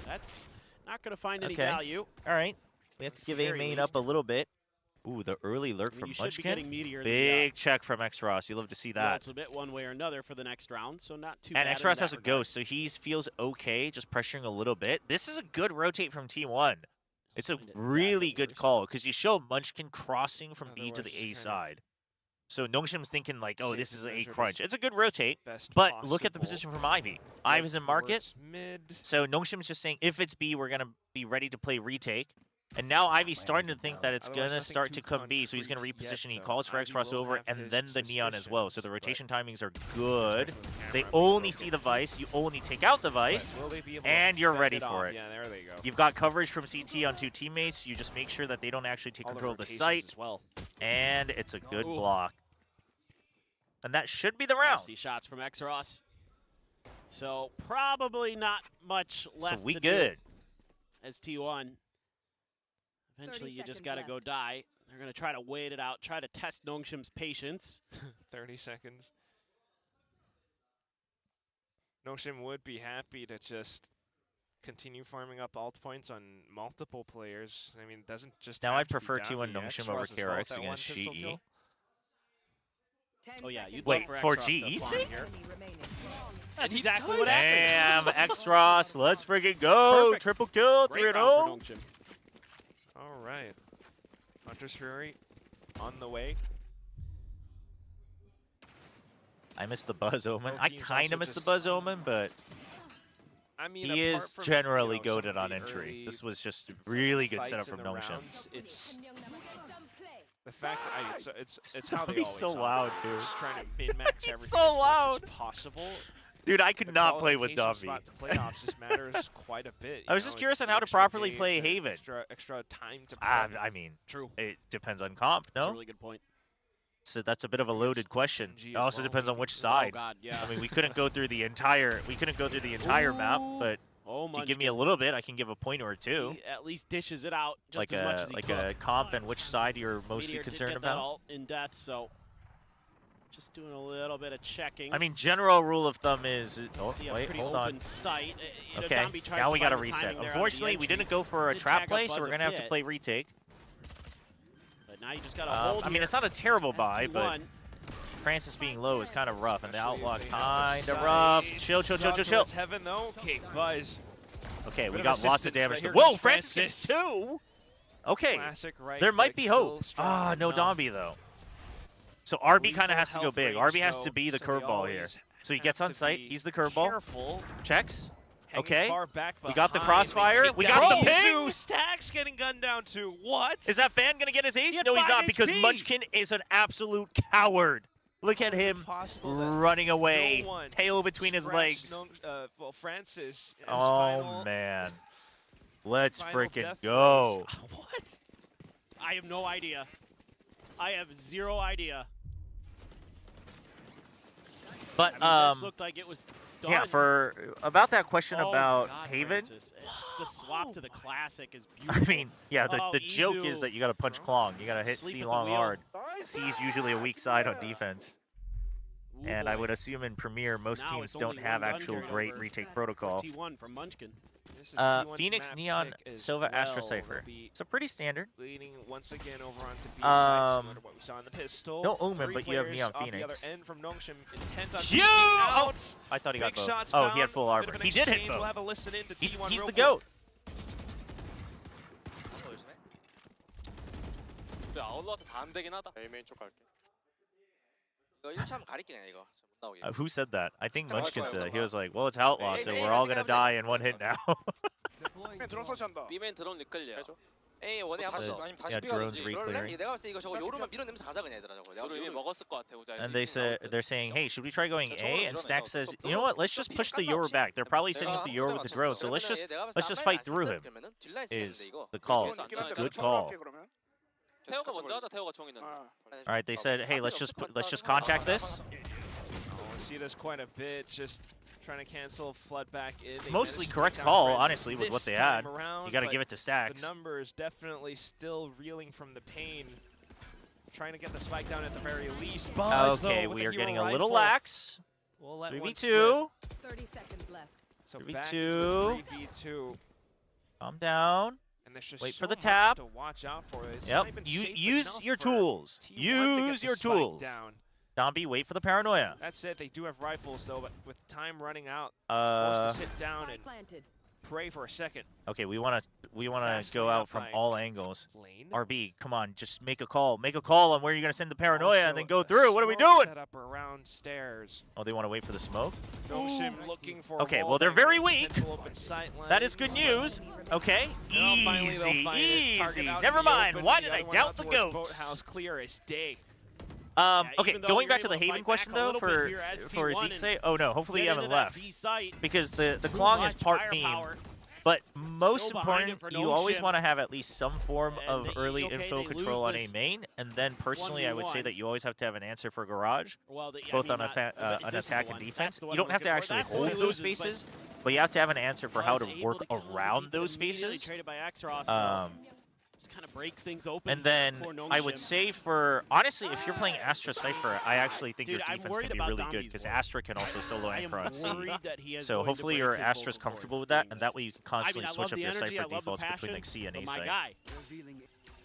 That's not going to find any value. All right. We have to give A-main up a little bit. Ooh, the early lurk from Munchkin. Big check from X-Ross. You love to see that. It's a bit one way or another for the next round, so not too bad. And X-Ross has a ghost, so he feels okay, just pressuring a little bit. This is a good rotate from T1. It's a really good call, because you show Munchkin crossing from B to the A side. So Nongshim's thinking like, oh, this is an A crunch. It's a good rotate, but look at the position from Ivy. Ivy's in market, so Nongshim's just saying, if it's B, we're going to be ready to play retake. And now Ivy's starting to think that it's going to start to come B, so he's going to reposition. He calls for X-Ross over, and then the Neon as well. So the rotation timings are good. They only see the Vice. You only take out the Vice, and you're ready for it. Yeah, there they go. You've got coverage from CT on two teammates. You just make sure that they don't actually take control of the site. And it's a good block. And that should be the round. Nasty shots from X-Ross. So probably not much left so we to good. Do as T1. Eventually, you just got to go die. They're going to try to wait it out, try to test Nongshim's patience. 30 seconds. Nongshim would be happy to just continue farming up ult points on multiple players. I mean, it doesn't just now I'd prefer T1 Nongshim over KRX against GE. Oh, yeah. You'd wait, for GE? That's exactly what happened. Damn, X-Ross, let's freaking go. Perfect. Triple kill, 3-0. All right. Hunter's Fury on the way. I missed the Buzz Omen. I kind of missed the Buzz Omen, but I mean, he is generally goated on entry. This was just really good setup from Nongshim. It's the fact that it's how they always so loud, dude. Just trying to min-max everything so loud. as possible. Dude, I could not play with Dumby. Playoffs just matters quite a bit. I was just curious on how to properly play Haven. Extra time to play. I mean, it depends on comp, no? That's a really good point. So that's a bit of a loaded question. It also depends on which side. Oh God, yeah. I mean, we couldn't go through the entire map, but if you give me a little bit, I can give a point or two. He at least dishes it out just like as much as he like took. A comp and which side you're mostly concerned about. Ult in death, so just doing a little bit of checking. I mean, general rule of thumb is wait, hold on. Sight. Okay, now we got to reset. Unfortunately, we didn't go for a trap play, so we're gonna have to play retake. But now you just gotta hold. I mean, it's not a terrible buy, but Francis being low is kind of rough, and the Outlaw kind of rough. Chill. Heaven though. Okay, Buzz. Okay, we got lots of damage. Whoa, Francis gets 2. Okay, there might be hope. Ah, no Domby though. So RB kind of has to go big. RB has to be the curveball here. So he gets on site. He's the curveball. Checks. Okay. We got the crossfire. We got the ping. Stacks getting gunned down too. What? Is that fan gonna get his ace? No, he's not, because Munchkin is an absolute coward. Look at him running away, tail between his legs. Well, Francis. Oh man, let's freaking go! What? I have no idea. I have zero idea. But this looked like it was done. Yeah, for about that question about God, Haven. The swap to the classic is beautiful. I mean, yeah, the joke is that you got to punch Klong. You got to hit C long hard. C is usually a weak side on defense. And I would assume in Premier, most teams don't have actual great retake protocol. T1 from Munchkin. Phoenix, Neon, Silva, Astra, Cypher. It's a pretty standard. Leading once again over onto B side, similar to what we saw in the pistol. No Omen, but you have Neon Phoenix. The other end from Nongshim, I thought he got both. Oh, he had full armor. He did hit both. He's the GOAT. Who said that? I think Munchkin said it. He was like, well, it's Outlaw, so we're all going to die in one hit now. Yeah, drones re-clearing. And they're saying, hey, should we try going A? And Stack says, you know what? Let's just push the Yoru back. They're probably setting up the Yoru with the drone, so let's just fight through him. Is the call? It's a good call. All right, they said, hey, let's just contact this. We see this quite a bit. Just trying to cancel flood back in. Mostly correct call, honestly, with what they had. You got to give it to Stacks. The numbers definitely still reeling from the pain. Trying to get the spike down at the very least. Buzz, okay, we are getting a little lax. We'll let 3v2. 30 seconds left. So 3v2. 3v2. Calm down. Wait for the tap. To watch out for. Yep. Use your tools. Use your tools. Dombey, wait for the paranoia. That's it. They do have rifles though, but with time running out, forced to sit down and pray for a second. Okay, we want to go out from all angles. Lane. RB, come on, just make a call. Make a call on where you're gonna send the paranoia and then go through. What are we doing? Set up around stairs. Oh, they want to wait for the smoke. Looking for okay, well they're very weak. That is good news. Okay, easy. Never mind. Why did I doubt the goats? Boathouse clear as day. Okay, going back to the Haven question though, for Zeke's sake. Oh no, hopefully you haven't left. Because the Klong is part meme. But most important, you always want to have at least some form of early info control on a main. And then personally, I would say that you always have to have an answer for Garage, both on an attack and defense. You don't have to actually hold those spaces, but you have to have an answer for how to work around those spaces. Kind of breaks things open. And then I would say for, honestly, if you're playing Astra Cypher, I actually think your defense can be really good because Astra can also solo anchor on C. So hopefully your Astra's comfortable with that, and that way you can constantly switch up your Cypher defaults between like C and A side.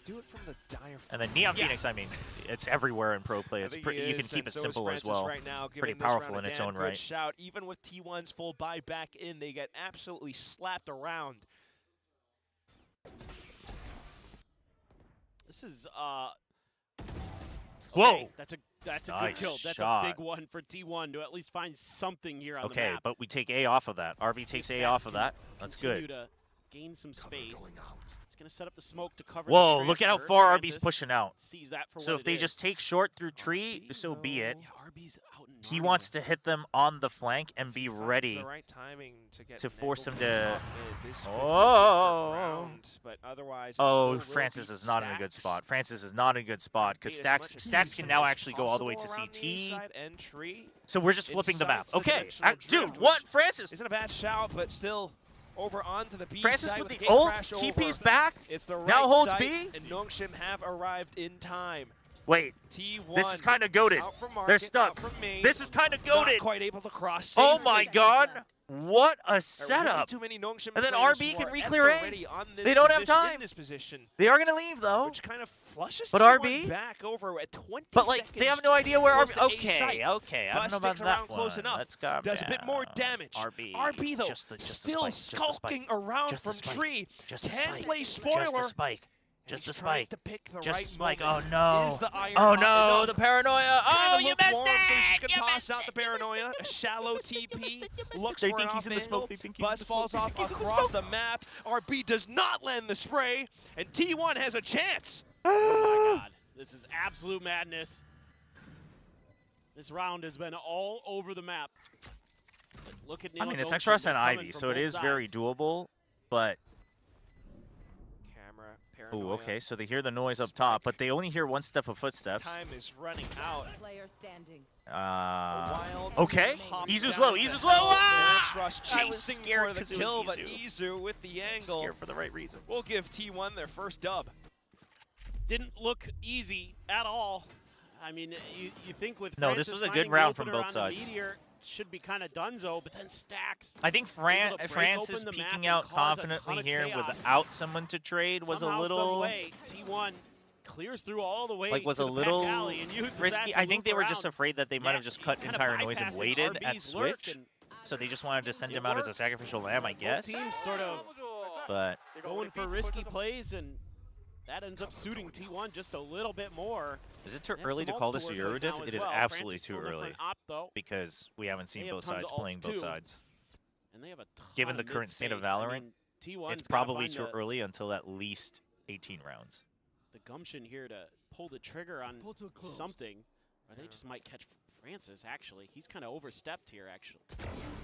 Do it from the diaphragm. And then Neon Phoenix, I mean, it's everywhere in pro play. It's pretty. You can keep it simple as well. Right now, pretty powerful in its own right. Shout. Even with T1's full buy back in, they get absolutely slapped around. This is whoa! That's a nice good kill. That's shot. A big one for T1 to at least find something here on the map. Okay, but we take A off of that. RB takes A off of that. That's good. To gain some space. It's gonna set up the smoke to cover. Whoa! Look at how far RB's pushing out. Sees that for so if they just take short through tree, so be it. RB's out in he wants to hit them on the flank and be ready the right timing to force them to. But otherwise, Francis is not in a good spot. Francis is not in a good spot because Stacks can now actually go all the way to CT. So we're just flipping the map. Okay, dude, what? Francis isn't a bad shout, but still. Over onto the B Francis side with the ult, TP's back, it's the right now holds B. And Nongshim have arrived in time. Wait, T1 this is kind of goated. They're stuck. This is kind of goated. Not quite able to cross. Oh my god, what a setup. Too many Nongshim and then RB can re-clear A. They don't have time. They are going to leave though. Which kind of flushes but RB back over at 20 But like seconds they have no idea where RB. Okay. I don't know about that one. Let's go. Does a bit more damage. RB though, still skulking around from tree. Can't play spoiler. Just the spike. Just the spike. Just the spike. Oh no. Oh no. The paranoia. Oh, you missed it. So she's gonna toss out the paranoia. A shallow TP. Looks they think he's in the smoke. They think he's in the smoke. Buzz falls off across the map. RB does not land the spray, and T1 has a chance. Oh my god. This is absolute madness. This round has been all over the map. Look at Neil. I mean, it's XRS and Ivy, so it is very doable, but. Oh, okay, so they hear the noise up top, but they only hear one step of footsteps. Time is running out. Player standing. Okay, Izu's low, Izu's low! Ah! I was scared for the kill, but Izu with the angle. Scared for the right reasons. We'll give T1 their first dub. Didn't look easy at all. I mean, you think with no, this was a good round from both sides. should be kind of donezo, but then Stacks. I think Francis peeking out confidently here without someone to trade was a little. T1 clears through all the way. Like was a little risky. I think they were just afraid that they might have just cut entire noise and waited at switch. So they just wanted to send him out as a sacrificial lamb, I guess. Teams sort of going for risky plays, and that ends up suiting T1 just a little bit more. Is it too early to call this a Euro diff? It is absolutely too early because we haven't seen both sides playing both sides. And they have a given the current state of Valorant, it's probably too early until at least 18 rounds. The gumption here to pull the trigger on something, or they just might catch Francis, actually. He's kind of overstepped here, actually.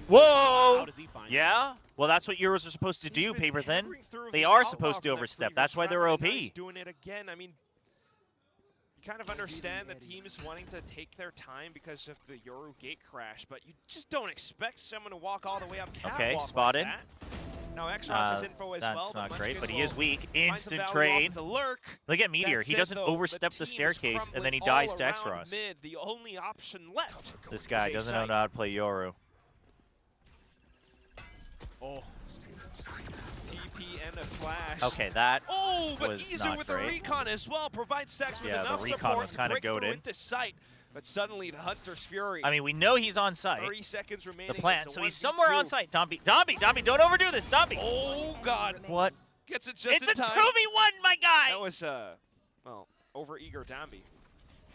Whoa! How does he find yeah? Well, that's what Euros are supposed to do, Paper Thin. They are supposed to overstep. That's why they're OP. Doing it again. I mean, you kind of understand the teams wanting to take their time because of the Yoru gate crash, but you just don't expect someone to walk all the way up catwalk. Okay, spotted. Like that. Now, Exros' info as well. That's not great, but he is weak. Instant trade. Look at Meteor. He doesn't overstep the staircase, and then he dies to Exros. The only option left. This guy doesn't know how to play Yoru. Oh. TP and a flash. Okay, that but was Izu not with great. the recon as well provides Sex with enough the recon support was kind of goated. into sight. But suddenly the Hunter's Fury. I mean, we know he's on site. 30 seconds remaining. The plant, so he's somewhere on site. Dombey, don't overdo this, Dombey. Oh God. What? Gets it just it's in time. It's a 2v1, my guy. That was well, over-eager Dombey.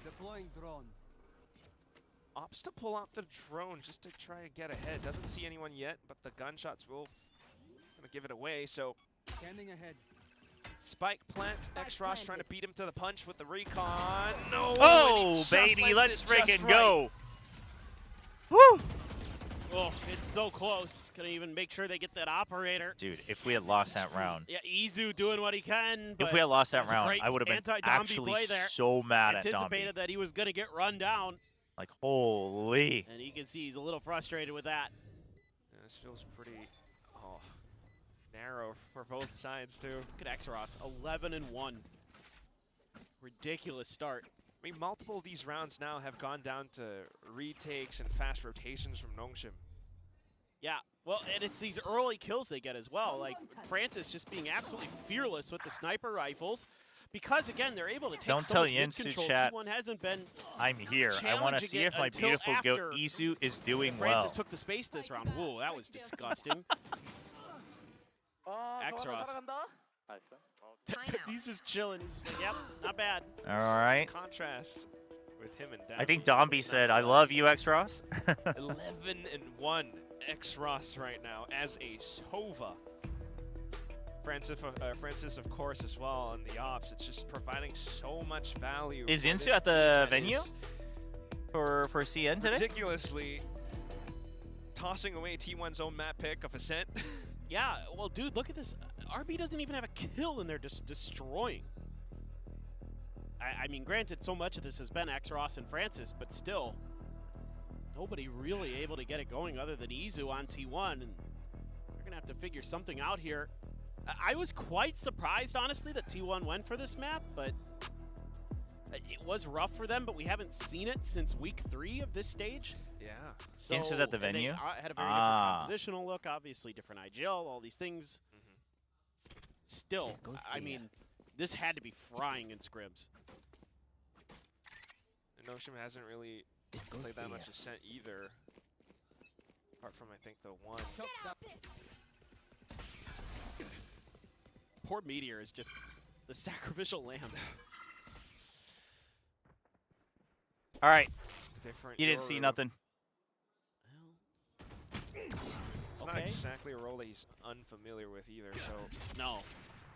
Deploying drone. Opts to pull out the drone just to try to get ahead. Doesn't see anyone yet, but the gunshots will give it away. So standing ahead. Spike plant, Exros trying to beat him to the punch with the recon. No! Oh, baby, let's freaking go. Woo! Oh, it's so close. Gonna even make sure they get that operator. Dude, if we had lost that round. Yeah, Izu doing what he can. If we had lost that round, I would have been actually so mad at Dombey. Anticipated that he was gonna get run down. Like, holy. And you can see he's a little frustrated with that. Yeah, this feels pretty narrow for both sides, too. Look at Exros, 11-1. Ridiculous start. I mean, multiple of these rounds now have gone down to retakes and fast rotations from Nongshim. Yeah, well, and it's these early kills they get as well. Like, Francis just being absolutely fearless with the sniper rifles. Because, again, they're able to take Don't tell Yinsu chat. T1 hasn't been I'm here. I want to see if my beautiful goat Isu is doing well. Francis took the space this round. Whoa, that was disgusting. Exros. He's just chilling. He's just like, yep, not bad. All right. Contrast with him and Down. I think Dombey said, I love you, Exros. 11-1 Exros right now as a Sova. Francis, of course, as well on the ops. It's just providing so much value. Is Insu at the venue for CN today? Ridiculously tossing away T1's own map pick of Ascent. Yeah, well, dude, look at this. RB doesn't even have a kill, and they're just destroying. I mean, granted, so much of this has been Exros and Francis, but still, nobody really able to get it going other than Izu on T1, and they're going to have to figure something out here. I was quite surprised, honestly, that T1 went for this map, but it was rough for them, but we haven't seen it since week 3 of this stage. Yeah. So, Insu's at the venue? They had a very different compositional look, obviously different IGL, all these things. Still, I mean, this had to be frying in scrims. Nongshim hasn't really played that much Ascent either, apart from, I think, the one. Poor Meteor is just the sacrificial lamb. All right. Different you didn't see nothing. It's not exactly a role that he's unfamiliar with either, so. No.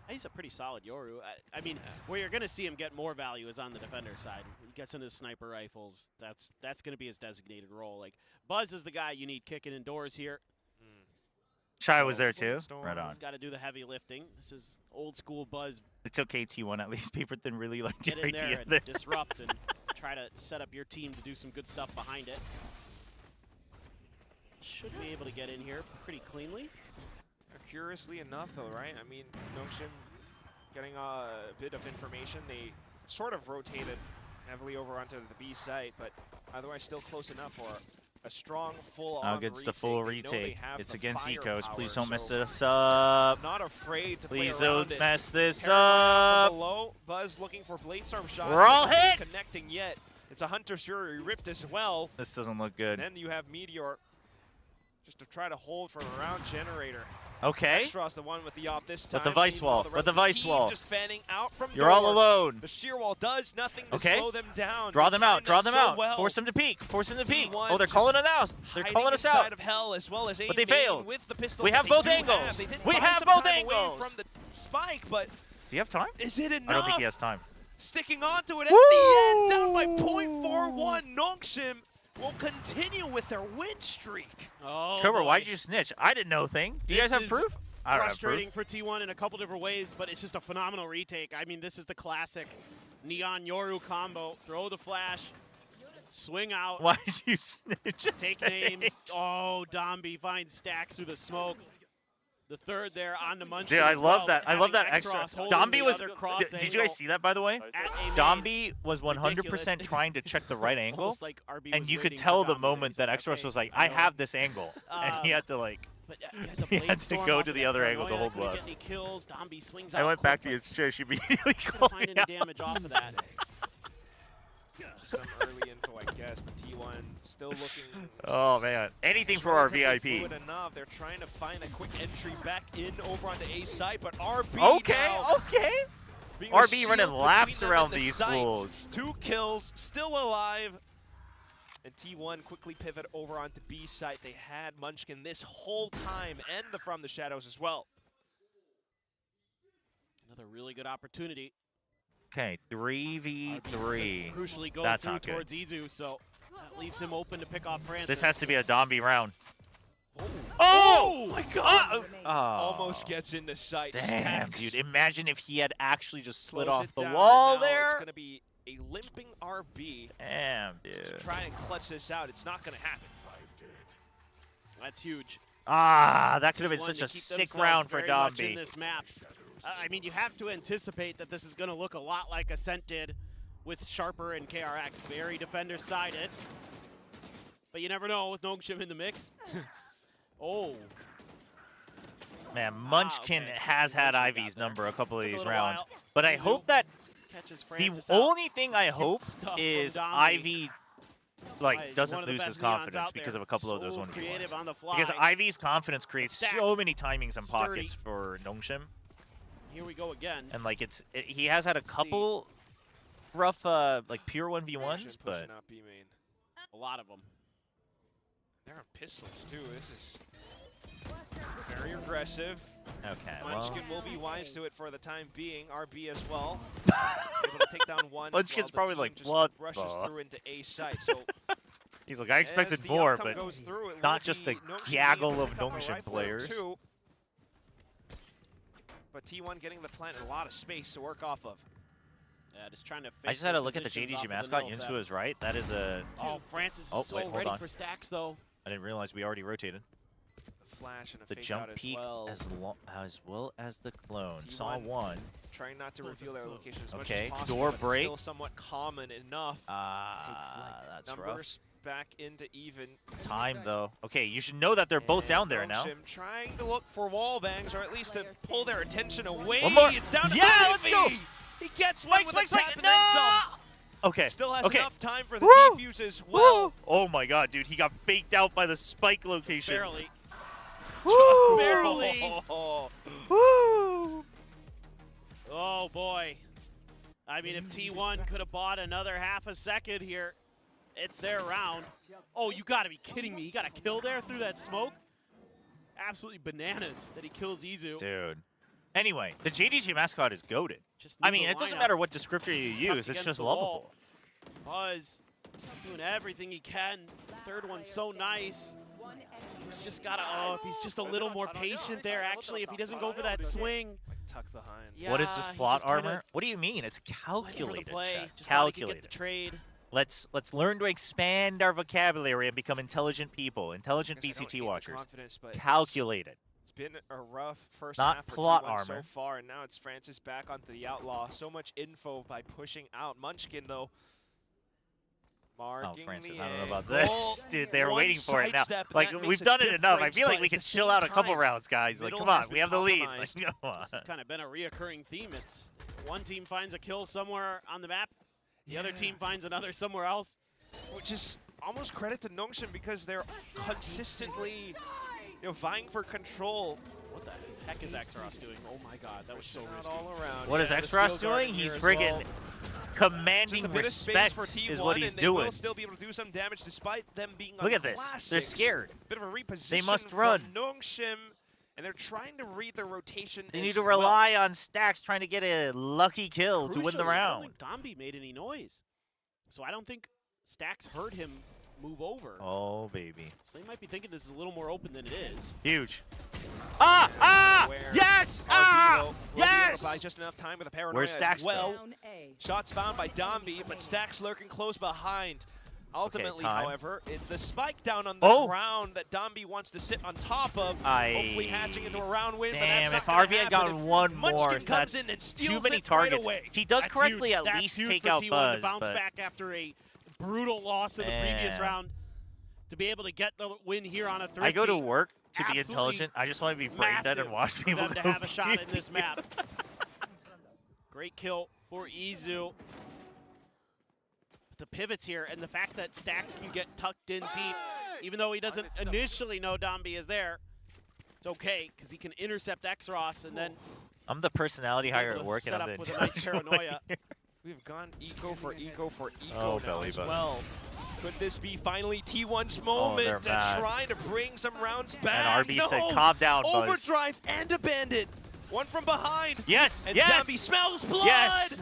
He's a pretty solid Yoru. I mean, where you're going to see him get more value is on the defender side. He gets into sniper rifles. That's going to be his designated role. Like, Buzz is the guy you need kicking indoors here. Shy was there too? Right on. He's got to do the heavy lifting. This is old school Buzz. It's okay, T1. At least Paper Thin really liked Get your in there idea and disrupt and try to set up your team to do some good stuff behind it. Should be able to get in here pretty cleanly. Curiously enough, though, right? I mean, Nongshim getting a bit of information. They sort of rotated heavily over onto the B site, but otherwise still close enough for a strong full Oh, gets the full retake. It's against Ecos. Please don't mess so this up. not afraid to Please play around don't mess this Paranoid from up. below. Buzz looking for Bladestorm shots. We're all Not hit. Connecting yet. It's a Hunter's Fury ripped as well. This doesn't look good. And then you have Meteor just to try to hold from around Generator. Okay. Extra's the one with the op this time. With the Vice Wall. With the Vice Wall. Just fanning out from You're all alone. The sheer wall does nothing to Okay. slow them down. Draw them out. Draw them so out. well. Force them to peek. Force them to peek. T1 Oh, they're calling us out. They're calling us out. Of hell as well as But they failed. with the pistol We have both angles. We have both angles. From the spike, but do you have time? is it enough? I don't think he has time. Sticking onto it at the end, down by 0.41. Nongshim will continue with their win streak. Oh, Chobra, boy. why'd you snitch? I didn't know a thing. Do you guys This have is proof? I don't have Frustrating proof. for T1 in a couple different ways, but it's just a phenomenal retake. I mean, this is the classic Neon Yoru combo. Throw the flash, swing out, Why'd you snitch? take names. Oh, Dombi finds stacks through the smoke. The third there on the Munchkin. Dude, I as love well, that. I love that having extra. Extros holding Dombi the was. other cross Did you angle guys see that, by the way? at a main. Dombi was 100% Ridiculous. trying to check the right angle, Almost like RB and was you could waiting tell for the Dombi, moment he's that like, Extros okay, was like, I I know. have this angle, and he had to like. But he has a He had to Bladestorm go off to of the that other angle to paranoia, hold couldn't left. get any kills. Dombi swings I out went back quick, to his chair. She immediately couldn't called find me any out. damage off of that. Some early info, I guess, but T1 still looking. Oh man, anything for our VIP. Fluid enough. They're trying to find a quick entry back in over onto A site, but RB. Okay, now okay. being the RB shield running between laps them around and the these site. fools. 2 kills, still alive. And T1 quickly pivot over onto B site. They had Munchkin this whole time and the From the Shadows as well. Another really good opportunity. Okay, 3v3. Crucially going That's through not good. towards Izu, so that leaves him open to pick off Francis. This has to be a Dombi round. Oh my god! Oh. Almost gets into sight. Damn, Stacks. dude. Imagine if he had actually just slid Close off it the down, wall and now there. It's going to be a limping RB. Damn, To dude. try and clutch this out. It's not going to happen. That's huge. Ah, that could have been One such to a keep sick themselves round for very much in Dombi. this map. I mean, you have to anticipate that this is going to look a lot like Ascent did with Sharper and KRX. Very defender-sided. But you never know with Nongshim in the mix. Oh. Man, Munchkin okay. has had Munchkin got Ivy's there. number a couple of Took a these little rounds. while. But I Izu hope that catches the Francis out. only thing I hope stuff from is Dombi. Ivy Why, like he's doesn't one of the lose best his neons confidence out because there. of a couple of those So 1v1s. creative on the fly. Because Ivy's confidence creates Stacks. so many timings and Sturdy. pockets for Nongshim. Here we go again. And like he has had a couple rough like pure 1v1s, but Pushing out B main. A lot of them. They're on pistols too. This is very aggressive. okay, well, Munchkin will be wise to it for the time being. RB as well. Able to take down one. Munchkin's while probably the team like, just what rushes the? through into A site. So he's like, I expected as the more, outcome but goes through, it not will just be a Nongshim gaggle able of to pick up a Nongshim rifle or players. two. But T1 getting the plant a lot of space to work off of. Yeah, just trying to. I just had to look at the JDG mascot. Yunsu is right. That is a. Oh, Francis is Oh, so wait, hold ready on. for stacks though. I didn't realize we already rotated. The flash and a The fake jump out peak as well. as well as the clone. T1 Saw one. Trying not to reveal their location as much Okay, as possible. door but break. Still somewhat common enough. That's rough. Numbers back into even. Time though. Okay, you should know that they're both And down there now. Nongshim trying to look for wall bangs, or at least to pull their attention away. One more. It's down to Yeah, Ivy. let's go. He gets Spike, one with spike, a tap spike. and then some. No. Okay. Still has okay. enough time for the Woo! defuse as well. Woo! Oh my god, dude, he got faked out by the spike location. Barely. Woo! Barely. Woo! Oh boy. I mean, if T1 could have bought another half a second here, it's their round. Oh, you gotta be kidding me. He got a kill there through that smoke? Absolutely bananas that he kills Izu. Dude. Anyway, the JDG mascot is goated. Just I need mean, the it doesn't lineup. matter what descriptor you Tucked use, it's against just the lovable. wall. Buzz doing everything he can. Third one's so nice. He's just gotta, oh, if he's just a little more patient there, actually, if he doesn't go for that swing. Like tuck behind. Yeah, What is this he plot just kinda armor? What do you mean? It's went for the calculated, play, Chet. just thought he could get Calculated. the trade. Let's learn to expand our vocabulary and become intelligent people, intelligent I guess I don't VCT hate the watchers. confidence, but Calculated. It's been a rough first Not half for plot T1 so armor. far, and now it's Francis back onto the Outlaw. So much info by pushing out. Munchkin, though, Oh, Francis, I don't know about this. Dude, they're waiting for it now. Like, we've done it enough. I feel like we can chill out a couple rounds, guys. Like, come on, we have the lead. Like, come on. It's kind of been a reoccurring theme. It's one team finds a kill somewhere on the map, the other team finds another somewhere else. Which is almost credit to Nongshim because they're consistently, vying for control. What the heck is Xros doing? Oh my god, that was so risky. All around. What is Xros doing? He's friggin' commanding respect is what he's doing. Will still be able to do some damage despite them being Look at this. They're scared. Bit of a reposition. They must run. Nongshim, and they're trying to read the rotation. They need to rely on Stacks trying to get a lucky kill to win the round. I don't think Dombi made any noise, so I don't think Stacks heard him move over. Oh, baby. So they might be thinking this is a little more open than it is. Huge. Ah! Yes! Ah! Yes! Buy just enough time with a paranoia. Where's Stacks, well, shots found by Dombi, but Stacks lurking close behind. Ultimately, however, it's the spike down on the ground that Dombi wants to sit on top of. Hopefully hatching into a round win. Damn, but if RB had gotten one more, that's too many targets. He does that's correctly huge. at least take for out T1 Buzz, to bounce but back after a brutal loss in the previous round. To be able to get the win here on a 3. I go to work to be intelligent. I just want to be brain dead and watch people to have a shot in this map. Great kill for Izu. The pivots here and the fact that Stacks can get tucked in deep, even though he doesn't initially know Dombi is there, it's okay because he can intercept Xros and then. I'm the personality hire at work, and I'm the intelligent paranoia. We've gone eco for eco oh, now as well. Could this be finally T1's moment to try to bring some rounds back? And RB said, calm down, Buzz. Overdrive and a bandit. One from behind. Yes, and yes. Dombi smells blood. Yes.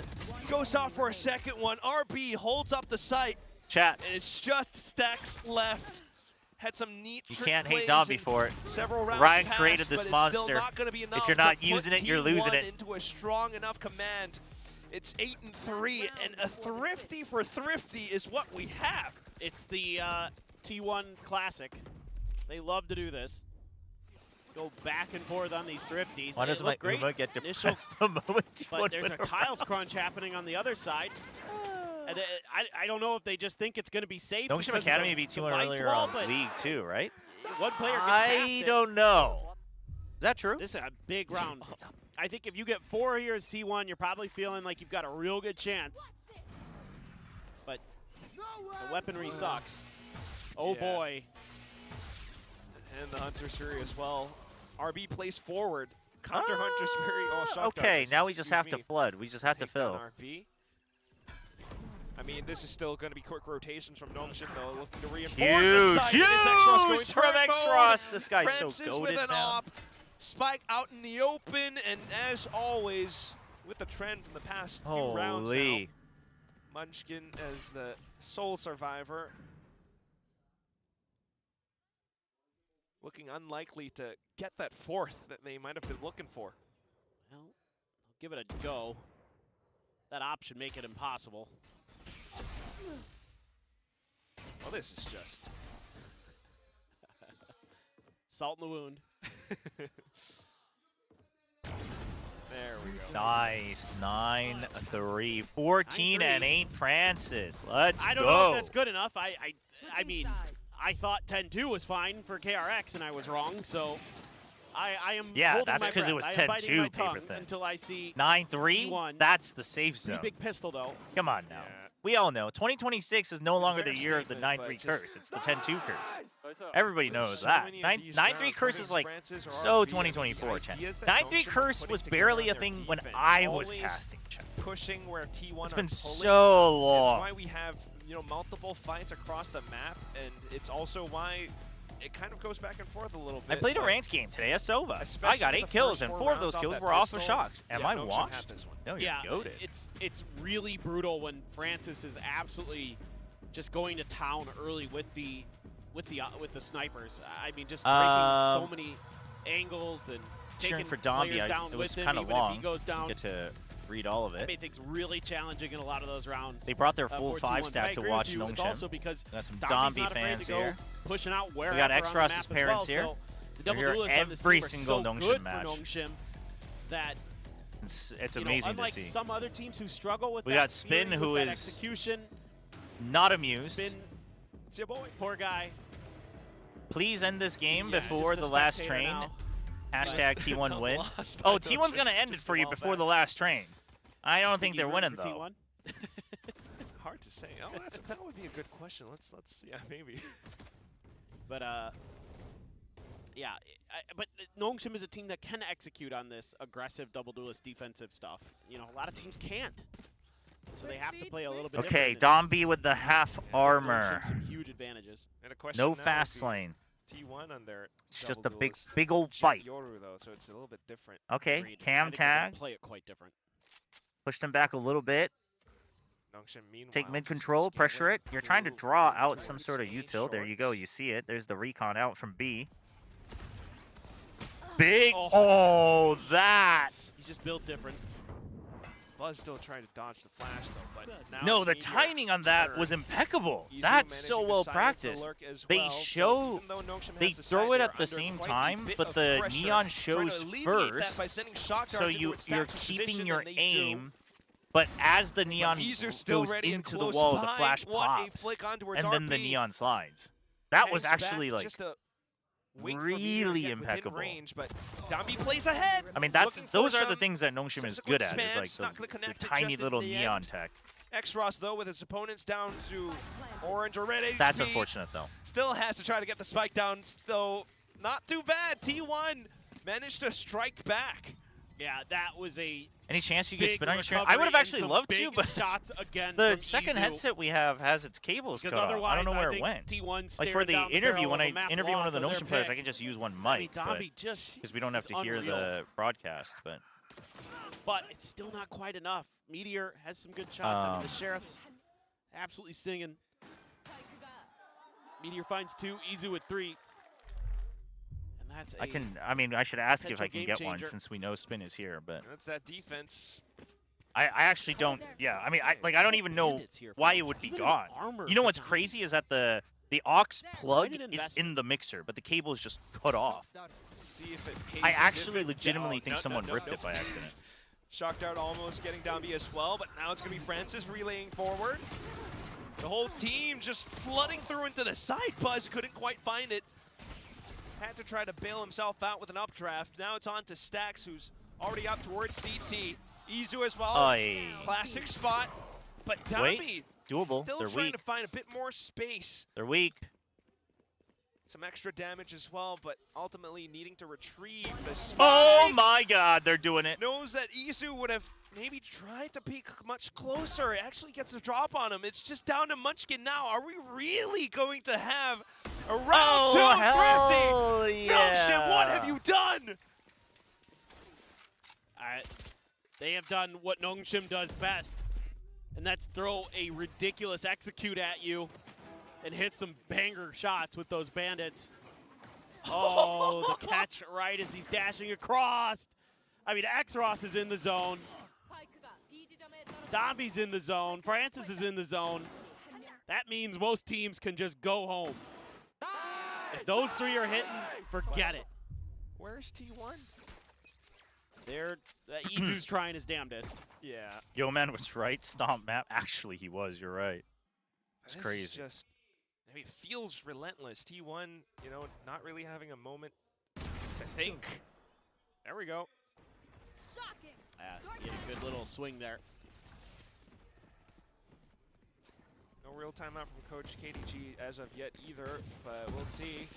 Goes out for a second one. RB holds up the site. Chat. And it's just Stacks left. Had some neat You trick can't hate plays Dombi for it. Several rounds Ryan passed, created this but monster. It's still not gonna be enough if you're not to using put it, you're losing T1 it. Into a strong enough command. It's 8-3, and a thrifty for thrifty is what we have. It's the T1 classic. They love to do this. Go back and forth on these thrifties. Why does my Uma get depressed the moment T1 But there's a Kyle's crunch happening on the other side. And I don't know if they just think it's going to be safe. Nongshim Academy beat T1 earlier on League too, right? One player gets I don't know. Is that true? This is a big round. I think if you get 4 here as T1, you're probably feeling like you've got a real good chance. But the weaponry sucks. Oh boy. And the Hunter's Fury as well. RB plays forward. Counter Hunter's Fury. Okay, now we just have to flood. We just have to fill. RB. I mean, this is still going to be quick rotations from Nongshim, though. Looking to reinforce huge, the site. Huge from Xros. This guy's Francis so goated with an now. op. Spike out in the open, and as always, with the trend from the past few rounds now, Munchkin as the sole survivor. Looking unlikely to get that fourth that they might have been looking for. Well, I'll give it a go. That op should make it impossible. Well, this is just salt in the wound. There we go. Nice. 9-3. 14-8 Francis. Let's go. I don't know if that's good enough. I mean, I thought 10-2 was fine for KRX, and I was wrong. So I am. Yeah, that's because it was 10-2. Paper thin. Until I see 9-3. That's the safe zone. Big pistol though. Come on now. Yeah. We all know 2026 is no longer the year of the 9-3 curse. It's the 10-2 curse. Everybody knows that. 9-3 curse is like so 2024, chat. 9-3 curse was barely a thing when I was casting, chat. Pushing where T1 it's been so long. That's why we have multiple fights across the map, and it's also why it kind of goes back and forth a little bit. I played a ranked game today as Sova. I got 8 kills, and 4 of those kills were off of shocks. Am I washed? No, you're goated. It's really brutal when Francis is absolutely just going to town early with the snipers. I mean, just breaking so many angles and cheering taking for Dombi. It was kind of long. If he goes down, get to read all of it. I made things really challenging in a lot of those rounds. They brought their full 5-stack to watch Nongshim. It's also because got some Dombi fans here. Pushing out where we got Xros's parents here. So the double duelists on this every team single are so Nongshim good match. For Nongshim that it's amazing to see. Unlike some other teams who struggle with we got Spin, who is execution. not amused. It's your boy. Poor guy. Please end this game Yeah, before the last train. now. Hashtag T1 win. Oh, T1's going to end it for you before the last train. I don't think they're winning, though. Hard to say. Oh, that would be a good question. Let's yeah, maybe. But yeah, but Nongshim is a team that can execute on this aggressive double duelist defensive stuff. You know, a lot of teams can't. So they have to play a little bit Okay, different. Domby with the half armor. Some huge advantages. And a question No now fast lane. T1 on their It's just a double big duelist. old fight. Yoru, though, so it's a little bit different. Okay, Agreed. I cam think they're gonna tag. play it quite different. Pushed him back a little bit. Nongshim, meanwhile, Take mid just control, pressure it. scaling You're trying to through, draw out trying some to sort of stay util. There you short. go, you see it. There's the recon out from B. Big, Oh. oh, that. He's just built different. Buzz still trying to dodge the flash, though, but now No, it's the Meteor's timing on that turn. was impeccable. Izu That's so managing to well silence the practiced. lurk as They well, so show, even though Nongshim they has the throw side, it they're at the under same quite a time, bit but of the pressure, neon trying to shows alleviate that first, by sending shock so darts into its you're stacks of keeping position, your and they do. aim, but as the neon Izu's still goes ready and into the close wall, the by. flash What a pops, flick on towards and then the RP. neon slides. That was Hangs actually back like just to wait for really Meteor to get impeccable. within range, but Dambi plays ahead. I mean, Looking for those are the some things that Nongshim is good at, is like subsequent spams, not gonna the connect it tiny just little in the neon end. tech. X-Ross, though, with his opponents down to orange already. That's unfortunate, though. Still has to try to get the spike down, though. Not too bad. T1 managed to strike back. Yeah, that was a Any chance you could big spin on your stream? I recovery would have and actually some loved to, big but shots again the from second Izu. headset we have has its cables Because cut off. I don't know where it think went. T1 Like for stared the down interview, barrel when of I a map interview one of the loss Nongshim players, I pick. can just use one I mean, mic, Dombi just because we don't have is to hear unreal. the broadcast. But But it's still not quite enough. Meteor has some good shots. I mean, the Sheriff's absolutely singing. Meteor finds 2, Izu with 3. And that's I mean, I should ask if I can potential get one game-changer. since we know Spin is here. But That's that defense. I actually don't. Yeah, I mean, I don't even know why it would be gone. You know what's crazy is that the aux plug is in the mixer, but the cable is just cut off. See if it pays I a actually dividend. legitimately No, think no, someone no, ripped no. it by accident. Shock dart almost getting down B as well, but now it's going to be Francis relaying forward. The whole team just flooding through into the side. Buzz couldn't quite find it. Had to try to bail himself out with an updraft. Now it's on to Stax, who's already up towards CT. Izu as well. Aye. Classic spot. But Wait, Dambi doable. still They're trying weak. to find a bit more space. They're weak. Some extra damage as well, but ultimately needing to retrieve the spike. Oh my God, they're doing it. Knows that Izu would have maybe tried to peek much closer. It actually gets a drop on him. It's just down to Munchkin now. Are we really going to have a round two hell thrifty? yeah. Nongshim, what have you done? They have done what Nongshim does best, and that's throw a ridiculous execute at you and hit some banger shots with those bandits. Oh, the catch right as he's dashing across. I mean, X-Ross is in the zone. Dombi's in the zone. Francis is in the zone. That means most teams can just go home. If those 3 are hitting, forget it. Where's T1? Izu's trying his damnedest. Yeah. Yo, man was right. Stomp map. Actually, he was. You're right. It's This crazy. is just, I mean, it feels relentless. T1, you know, not really having a moment to think. There we go. Get a good little swing there. No real timeout from Coach KDG as of yet either, but we'll see.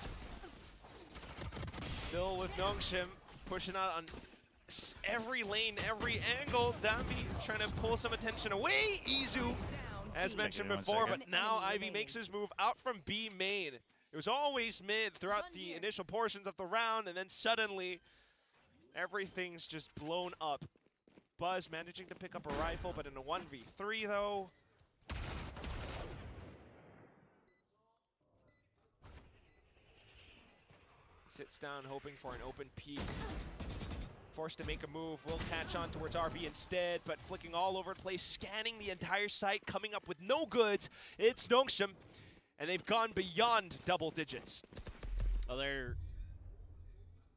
Still with Nongshim, pushing out on every lane, every angle. Dambi trying to pull some attention away. Izu, as mentioned before, but now Ivy makes his move out from B main. It was always mid throughout the initial portions of the round, and then suddenly everything's just blown up. Buzz managing to pick up a rifle, but in a 1v3 though. Sits down hoping for an open peek. Forced to make a move, will catch on towards RB instead, but flicking all over the place, scanning the entire site, coming up with no goods. It's Nongshim, and they've gone beyond double digits. Oh, they're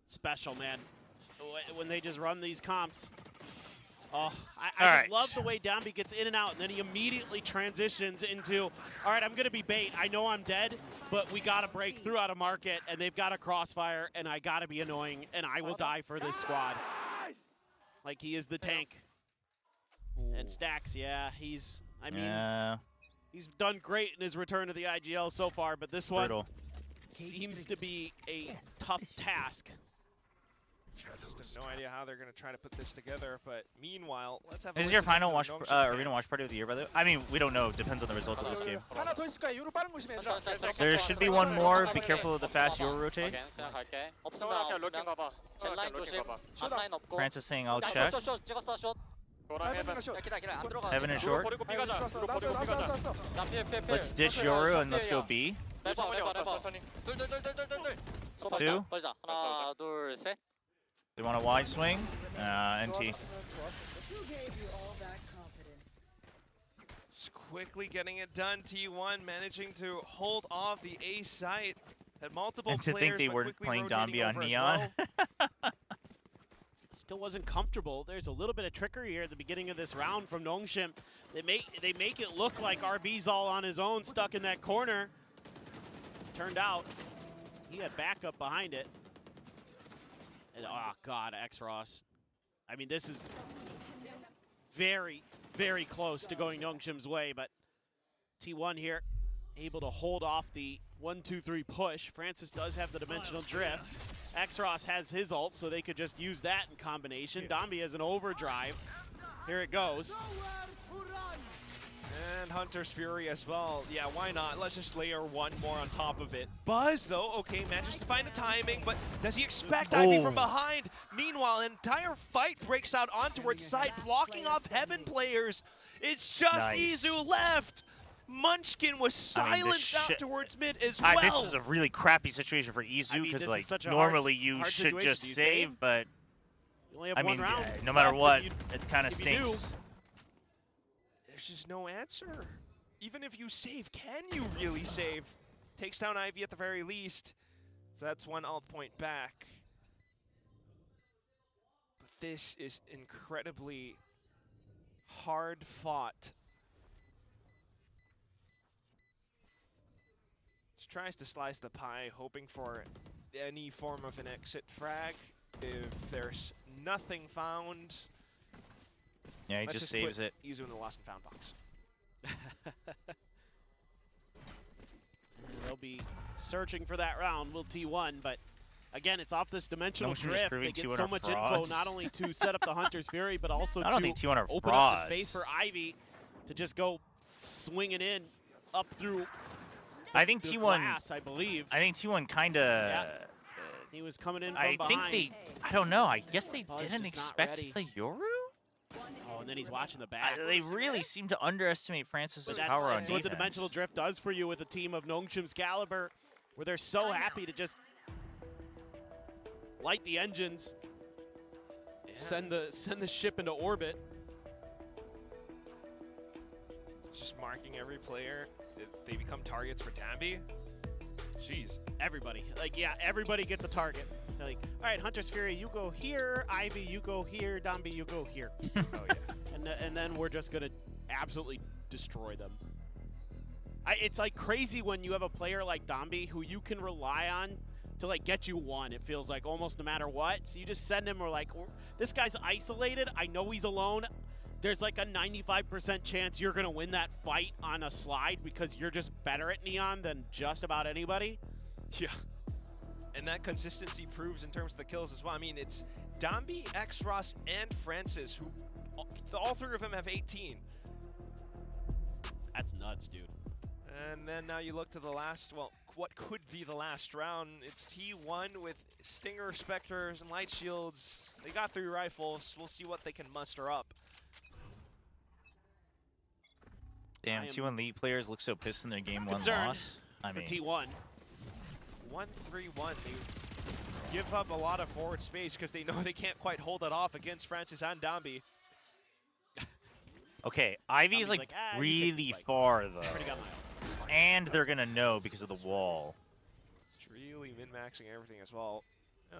special, man. When they just run these comps, Oh, I just love the way Dambi gets in and out, and then he immediately transitions into, all right, I'm going to be bait. I know I'm dead, but we got to break through out of market, and they've got a crossfire, and I got to be annoying, and I will die for this squad. Like, he is the tank. And Stacks, yeah, he's done great in his return to the IGL so far, but this one seems to be a tough task. Just have no idea how they're going to try to put this together, but meanwhile, let's have. This is your final arena watch party of the year, by the way. I mean, we don't know. Depends on the result of this game. There should be one more. Be careful of the fast Euro rotate. Francis saying, I'll check. Heaven and short. Let's ditch Yoru and let's go B. 2. They want a wide swing. NT. Just quickly getting it done. T1 managing to hold off the A site. Had multiple and to players, think they weren't playing Dambi on Neon. Well. Still wasn't comfortable. There's a little bit of trickery here at the beginning of this round from Nongshim. They make it look like RB's all on his own, stuck in that corner. Turned out he had backup behind it. And oh god, X-Ross. I mean, this is very, very close to going Nongshim's way, but T1 here able to hold off the 1-2-3 push. Francis does have the dimensional drift. X-Ross has his ult, so they could just use that in combination. Dambi has an overdrive. Here it goes. And Hunter's Fury as well. Yeah, why not? Let's just layer one more on top of it. Buzz, though, okay, manages to find the timing, but does he expect Ivy from behind? Meanwhile, an entire fight breaks out onto its side, blocking off Heaven players. It's just Izu left. Munchkin was silenced out towards mid as well. This is a really crappy situation for Izu, because like normally you should just save, but I mean, no matter what, it kind of stinks. There's just no answer. Even if you save, can you really save? Takes down Ivy at the very least. So that's one ult point back. But this is incredibly hard fought. Just tries to slice the pie, hoping for any form of an exit frag. If there's nothing found, yeah, he just saves it. Izu in the lost and found box. They'll be searching for that round, will T1, but again, it's off this dimensional drift. They get so much info, not only to set up the Hunter's Fury, but also to open up the space for Ivy to just go swinging in up through. I think T1. Glass, I believe. I think T1 kind of. Yeah. He was coming in from behind. I think they. I don't know. I guess they didn't expect the Yoru. Oh, and then he's watching the back. They really seem to underestimate Francis's power on defense. What the dimensional drift does for you with a team of Nongshim's caliber, where they're so happy to just light the engines, send the ship into orbit. Just marking every player. They become targets for Dambi. Jeez. Everybody. Like, yeah, everybody gets a target. They're like, all right, Hunter's Fury, you go here. Ivy, you go here. Dambi, you go here. Oh, yeah. And then we're just going to absolutely destroy them. It's like crazy when you have a player like Dambi who you can rely on to like get you one. It feels like almost no matter what. So you just send him, we're like, this guy's isolated. I know he's alone. There's like a 95% chance you're going to win that fight on a slide because you're just better at Neon than just about anybody. Yeah. And that consistency proves in terms of the kills as well. I mean, it's Dambi, X-Ross, and Francis, who all three of them have 18. That's nuts, dude. And then now you look to the last, well, what could be the last round. It's T1 with Stinger, Spectres, and Light Shields. They got 3 rifles. We'll see what they can muster up. Damn, T1 league players look so pissed in their game 1 loss. I mean, T1. 1-3-1. They give up a lot of forward space because they know they can't quite hold it off against Francis and Dambi. Okay, Ivy's like really far though. And they're gonna know because of the wall. It's really min-maxing everything as well.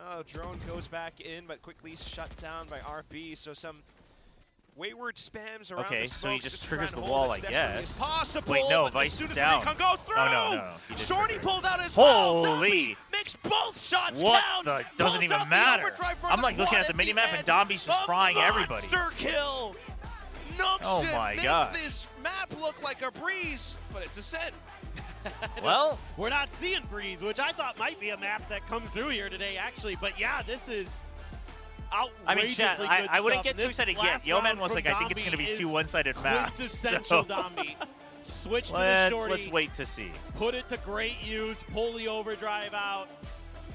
Oh, drone goes back in, but quickly shut down by RP. So some Wayward spams around Okay, the so he smokes just to triggers try the and wall, hold I as desperately guess. as possible, Wait, no, but Vice as soon is as down. they can go through. Oh, no. He did Shorty trigger. pulled out as well. Holy! Makes both shots What count. the? Doesn't Pulls even out the matter. overdrive for I'm like looking one at the minimap and end. Dombi's just A frying everybody. monster kill. Oh my gosh. makes this map look like a breeze, but it's a sin. Well, we're not seeing Breeze, which I thought might be a map that comes through here today, actually. But yeah, this is outrageously chat, good I wouldn't stuff. get too This excited yet. last Yo Man round was from like, I think it's going to be Dombi two is one-sided maps. quintessential So Dombi. Switch to the shorty. let's wait to see. Put it to great use. Pull the overdrive out.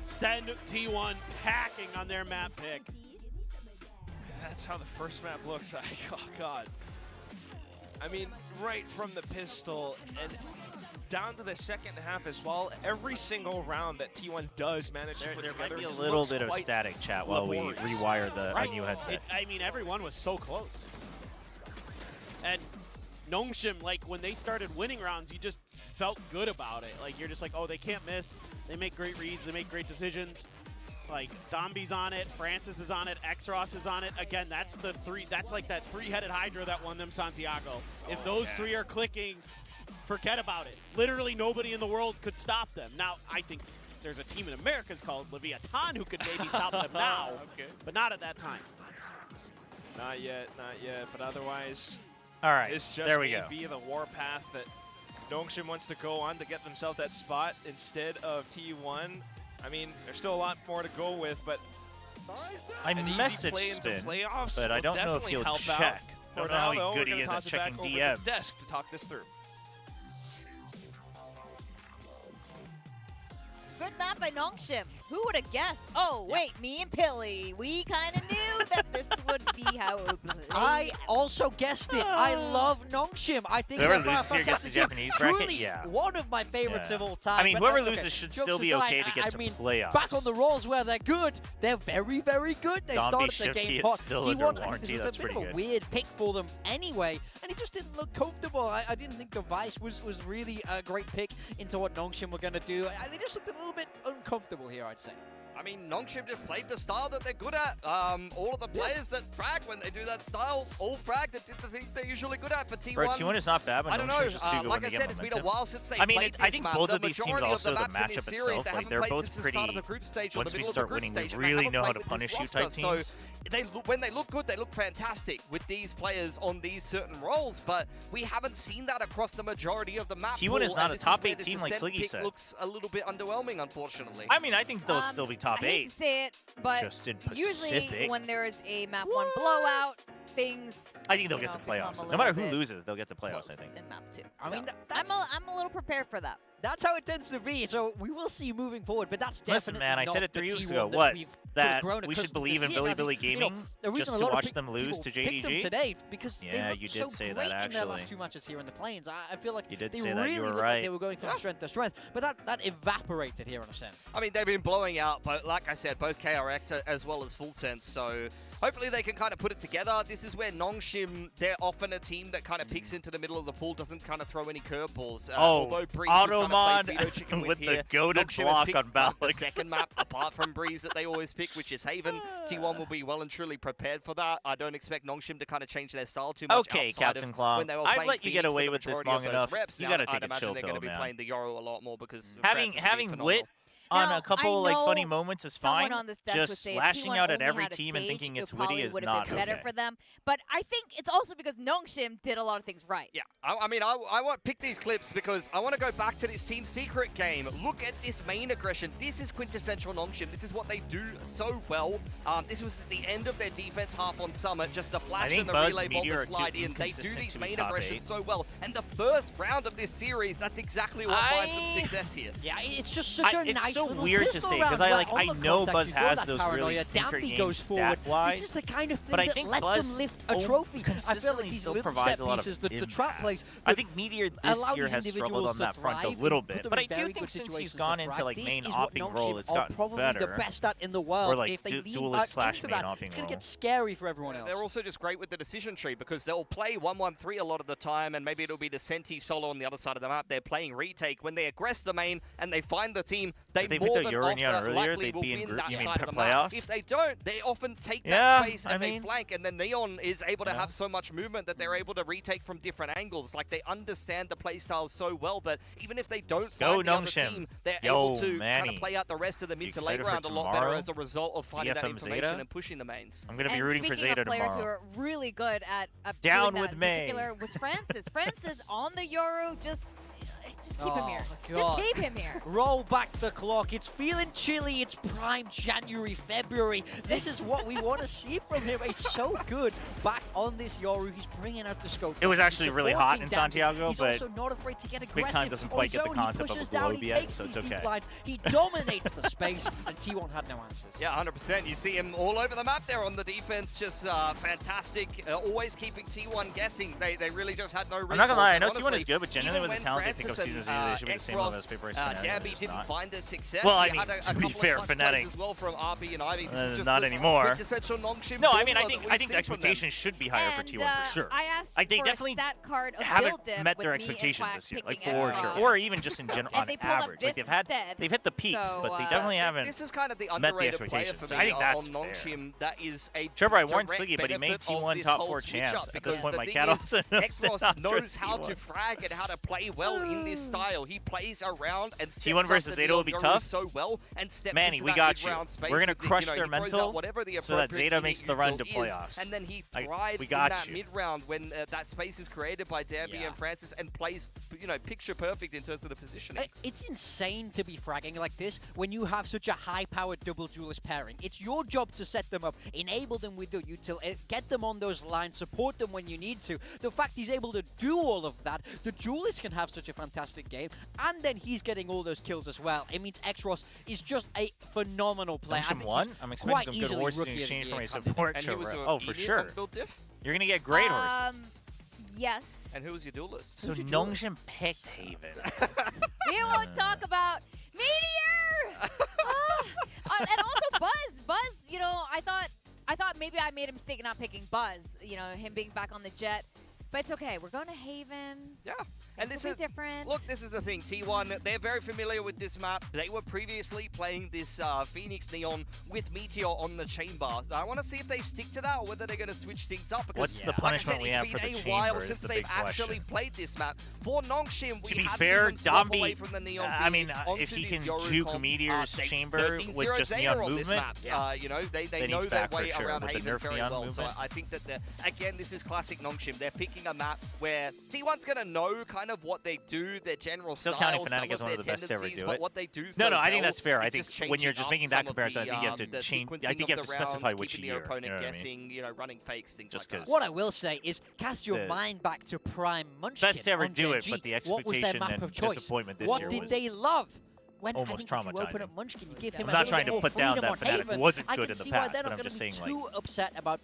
Send T1 hacking on their map pick. That's how the first map looks like. Oh, God. I mean, right from the pistol and down to the second half as well, every single round that T1 does manage to put There together, might be a it little looks bit of quite static chat while we laborious. rewire the new headset. I mean, everyone was so close. And Nongshim, like, when they started winning rounds, you just felt good about it. Like, you're just like, oh, they can't miss. They make great reads. They make great decisions. Like, Dombi's on it. Francis is on it. X-Ross is on it. Again, that's the three. That's like that three-headed Hydra that won them Santiago. If those three are clicking, forget about it. Literally nobody in the world could stop them. Now, I think there's a team in America called Leviathan who could maybe stop them now, but not at that time. Not yet, but otherwise, All right, it's just there we go. be the warpath that Nongshim wants to go on to get themselves that spot instead of T1. I mean, there's still a lot more to go with, but I an easy message play into Spin, playoffs but I will don't know if definitely he'll help out. check. I For don't know now, how though, good we're he gonna is at toss it back checking over to DMs. the desk to talk this through. Good map by Nongshim. Who would have guessed? Oh, wait, me and Pilly. We kind of knew that this would be how it would play. I also guessed it. I love Nongshim. I think Whoever they're loses here gets the fantastic team. Japanese bracket, Truly yeah. one of my favorites of all time. I mean, but whoever okay, loses should jokes still be aside, okay to get I to mean, playoffs. back on the rolls where they're good. They're very, very good. They Dombi started the Shifty game is hot. still T1, under I warranty. think it That's was a bit pretty of a good. weird pick for them anyway, and it just didn't look comfortable. I didn't think the Vice was really a great pick into what Nongshim were going to do. They just looked a little bit uncomfortable here, I'd say. I mean, Nongshim just played the style that they're good at. All of the players that frag when they do that style, all frag that did the things they're usually good at for T1. Bro, T1 is not bad, but I don't know. Nongshim's just too good Like when I they said, get it's been a momentum. while since they I mean, played this I think map. both The of these teams majority also, of the maps in this matchup series, itself, they like haven't they're played both since the start of the pretty. group stage or Once the we middle start of the group winning, stage, we and they really haven't know how played to with this punish you roster. type teams. So when they look good, they look fantastic with these players on these certain roles, but we haven't seen that across the majority of the map. T1 is pool, not and a this top where 8 this team like Ascent Sliggy pick said. looks a little bit underwhelming, unfortunately. I mean, I think they'll still be top I hate 8. to say it, but Just in usually Pacific. when there is a map 1 blowout, things. I think they'll you get to know, become playoffs. a No matter little who bit loses, they'll get to playoffs, I close think. in map 2. I mean, I'm a little prepared for that. That's how it tends to be, so we will see moving forward, but that's definitely Listen, man, I not said it the 3 weeks T1 ago. that What? we've sort of That grown we should accustomed believe to in seeing. Billy I think, Billy you know, Gaming the reason just a to lot of watch them lose to people picked them JDG? today because Yeah, they looked you did so say that, great in their actually. last 2 matches here in the Plains. I feel like You did they say that, really you were looked like right. they were going from strength to strength, but that evaporated here in a sense. I mean, they've been blowing out, but like I said, both KRX as well as Full Sense, so hopefully they can kind of put it together. This is where Nongshim, they're often a team that kind of picks into the middle of the pool, doesn't kind of throw any curveballs. Although Breeze has kind of played veto chicken with here. the goated Nongshim has block picked on Balix. the second map, apart from Breeze, that they always pick, which is Haven. T1 will be well and truly prepared for that. I don't expect Nongshim to kind of change their style too much. Okay, outside Captain of Claw. when they were I've playing let you get Phoenix away for the with this majority long of those enough. reps. You Now gotta I'd take a imagine chill they're pill, going to be man. playing the Euro a lot more because Having wit on Now, a couple I like funny know moments is someone fine. on this desk would Just say if lashing T1 out at only every had a team and Sage, thinking it's it witty probably is would have not been better okay. for them. But I think it's also because Nongshim did a lot of things right. Yeah, I mean, I want to pick these clips because I want to go back to this Team Secret game. Look at this main aggression. This is quintessential Nongshim. This is what they do so well. This was at the end of their defense half on Summit, just the flash and the Buzz, relay ball Meteor to are too slide in. They do inconsistent these to be main top aggressions 8. so well. And the first round of this series, that's exactly what finds them success here. Yeah, it's just such a it's nice so little weird to pistol say round because where I on the know contact Buzz you go has that those paranoia, really stinker Dampy games goes forward. stat-wise. This is the kind of thing But I that think let Buzz them lift a trophy. I feel like consistently these still little provides set a lot pieces, of the trap impact. plays. I think Meteor this allow year these has struggled individuals on that to front a thrive little and put bit, them but in I do very think good since he's situations to gone into thrive. like This main is what opping role, Nongshim it's are gotten probably better. the best at in the world. Or like if they lean duelist back slash into main that, opping it's going to role. get scary for everyone else. They're also just great with the decision tree because they'll play 1-1-3 a lot of the time, and maybe it'll be the Senti solo on the other side of the map. They're playing retake. When they aggress the main and they find the team, they if they picked out Uranion earlier, they'd be in group, you mean playoffs? If they don't, they often take that space and they flank, and then Neon is able to have so much movement that they're able to retake from different angles. Like, they understand the playstyles so well that even if they don't find the other team, they're able to kind of play out the rest of the mid to late round a lot better as a result of finding that information and pushing the mains. I'm going to be rooting for Zeta tomorrow. Players who are really good at down doing with that May. In particular was Francis. Francis on the Yoru, just keep him here. Just keep him here. Roll back the clock. It's feeling chilly. It's prime January, February. This is what we want to see from him. He's so good. Back on this Yoru, he's bringing out the scope. It was actually really hot in Santiago, he's but also not afraid to get aggressive. Big Time doesn't quite get the concept of a globe yet, so it's okay. He dominates the space, and T1 had no answers. Yeah, 100%. You see him all over the map there on the defense. Just fantastic. Always keeping T1 guessing. They really just had no reason. I'm not going to lie. I know T1 is good, but genuinely with the talent they think of Season 0, they should be the same level as Paper Ice Fnatic. Dabby didn't find the success. Well, I mean, to be fair, Fnatic, as well from RB and Ivy. not anymore. No, I mean, I think the expectations should be higher for T1 for sure. I asked they definitely haven't met their expectations this year, like for sure, or even just in general on average. Like they've hit the peaks, but they definitely haven't. This is kind of the met the expectations. I think that's fair. That is a Chobra, I warned Sliggy, but he made T1 top 4 champs. At this point, my cat also knows how to frag and how to play well in this style. He plays around and T1 versus Zeta will be tough. So well and Manny, we got you. We're gonna crush their mental so that Zeta makes the run to playoffs. And then he thrives in that mid round when that space is created by Danby and Francis and plays, picture perfect in terms of the positioning. It's insane to be fragging like this when you have such a high-powered double duelist pairing. It's your job to set them up, enable them with the util, get them on those lines, support them when you need to. The fact he's able to do all of that, the duelist can have such a fantastic game, and then he's getting all those kills as well. It means Xros is just a phenomenal player. I'm expecting some good horses in exchange for my support, Chobra. Oh, for sure. You're going to get great horses. Yes. And who was your duelist? So Nongshim picked Haven. We won't talk about Meteor! And also Buzz, I thought maybe I made a mistake not picking Buzz, him being back on the jet. But it's okay. We're going to Haven. Yeah. And this is different. Look, this is the thing. T1, they're very familiar with this map. They were previously playing this Phoenix Neon with Meteor on the chamber. I want to see if they stick to that or whether they're going to switch things up. Because, what's the punishment we have for the chamber? It's been a while since they've actually played this map. For Nongshim, to be fair, Dambi, I mean, if he can juke Meteor's chamber with just Neon movement, they know their way around Haven very well. So I think that, again, this is classic Nongshim. They're picking a map where T1's going to know kind of what they do, their general still style, counting Fnatic as one of the best to ever do it. What they do no, I think that's fair. I think when you're just making that comparison, I think you have to change. I think you have to specify which year. Opponent guessing, running fakes, things just like that. What I will say is, cast your mind back to Prime Munchkin. Best to ever do it, but the expectation and disappointment this year was. What did they love? Almost traumatizing. Munchkin, you give him I'm not trying to put down that Fnatic wasn't good in the past, but I'm just saying, like,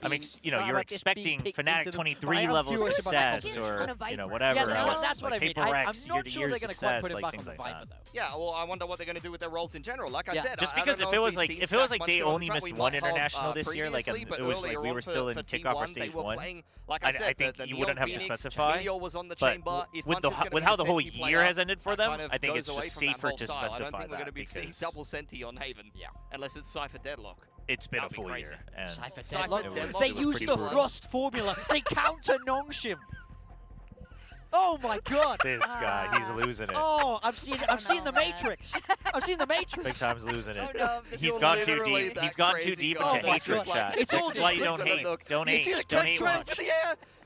I mean, you're expecting Fnatic 23 level success or, whatever else, like Paper Rex, year-to-year success, like things like that. Yeah, well, I wonder what they're going to do with their roles in general. Like I said, just because if it was like they only missed one international this year, like it was like we were still in kickoff or stage 1, I think you wouldn't have to specify. But with how the whole year has ended for them, I think it's just safer to specify. I don't think we're going to be seeing double Senti on Haven. Yeah. Unless it's Cypher Deadlock. It's been a full year. And Cypher Deadlock. They use the Frost formula. They counter Nongshim. Oh my God! This guy, he's losing it. Oh, I've seen the Matrix. I've seen the Matrix. Big Time's losing it. He's gone too deep. He's gone too deep into hatred chat. This is why you don't hate. Don't hate much.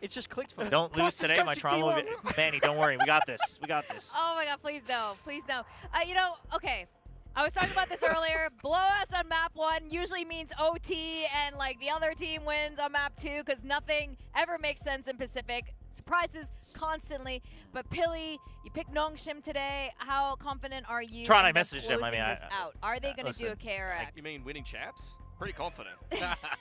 It's just clicked for me. Don't lose today, my trauma. Manny, don't worry. We got this. We got this. Oh my God, please no. Please no. Okay. I was talking about this earlier. Blowouts on map 1 usually means OT and like the other team wins on map 2 because nothing ever makes sense in Pacific. Surprises constantly. But Pilly, you picked Nongshim today. How confident are you? Tron, I messaged him. I mean, are they going to do a KRX? You mean winning champs? Pretty confident.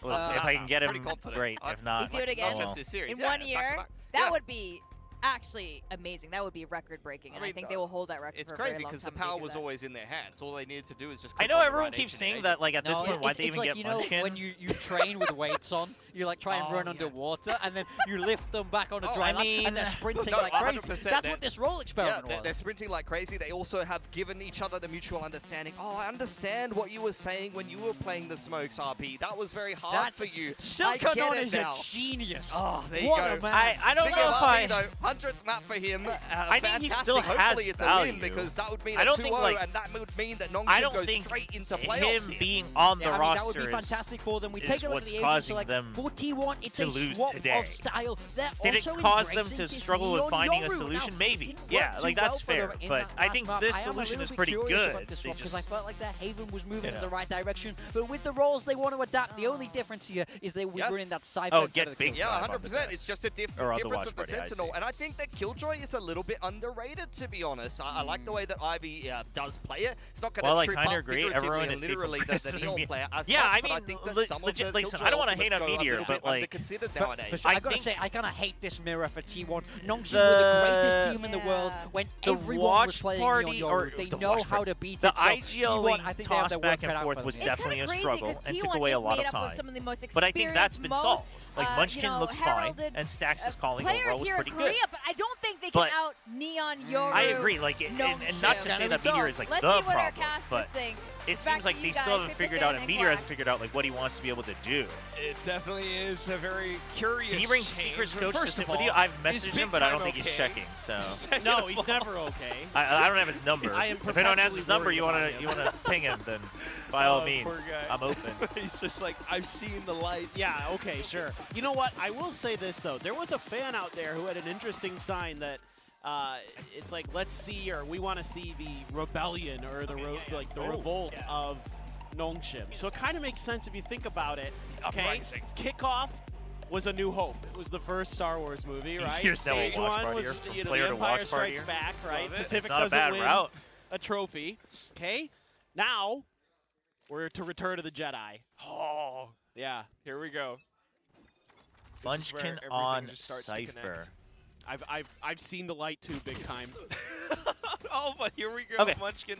Well, if I can get him, great. If not, you do it again well. in 1 year. That would be actually amazing. That would be record-breaking, and I think they will hold that record for a very long time. It's crazy because the power was always in their hands. All they needed to do is just. I know everyone keeps saying that, like, at this point, why'd they even get Munchkin? When you train with weights on, you like try and run underwater, and then you lift them back on a dry land, and they're sprinting like crazy. That's what this roll experiment was. They're sprinting like crazy. They also have given each other the mutual understanding. Oh, I understand what you were saying when you were playing the smokes, RP. That was very hard for you. Silkanon is a genius. Oh, there you go. I don't know if I... 100th map for him. I think he still has Hopefully it's value. a win because that would mean a 2-0, and that would mean that Nongshim goes straight into playoffs. Him being on the roster that would be fantastic for them. We is take a look what's at the causing like, them for T1, it's to a lose swap today. of style. Did it cause them to struggle with finding a solution? Maybe. Yeah, like that's fair. But I think this solution is pretty good. Because I felt like their Haven was moving in the right direction. But with the roles they want to adapt, the only difference here is they were in that side. Oh, get big time. Yeah, 100%. It's just a difference of the Sentinel. And I think that Killjoy is a little bit underrated, to be honest. I like the way that Ivy does play it. It's not going to trip up everyone is literally the Neon player. Yeah, I mean, legit, listen, I don't want to hate on Meteor, but like, I gotta say, I kind of hate this mirror for T1. Nongshim were the greatest team in the world when everyone was playing Neon Yoru. They know how to beat it. The IGL toss back and forth was definitely a struggle and took away a lot of time. But I think that's been solved. Like, Munchkin looks fine, and Stax' calling overall was pretty good. But I don't think they can out Neon Yoru. I agree, like, and not to say that Meteor is like the problem, but it seems like they still haven't figured out, and Meteor hasn't figured out like what he wants to be able to do. It definitely is a very curious. Can you bring Secrets Coach to sit with you? I've messaged him, but I don't think he's checking. So no, he's never okay. I don't have his number. If anyone has his number, you wanna ping him, then by all means, I'm open. He's just like, I've seen the light. Yeah, okay, sure. You know what? I will say this though. There was a fan out there who had an interesting sign that. It's like, let's see, or we want to see the rebellion or the revolt of Nongshim. So it kind of makes sense if you think about it. Okay, Kickoff was A New Hope. It was the first Star Wars movie, right? Here's that Stage one was the Empire Strikes Back, right? Pacific doesn't win a trophy. Okay, now we're to Return of the Jedi. Oh, yeah. Here we go. Munchkin on Cypher. I've seen the light too, big time. Oh, but here we go. Okay. Munchkin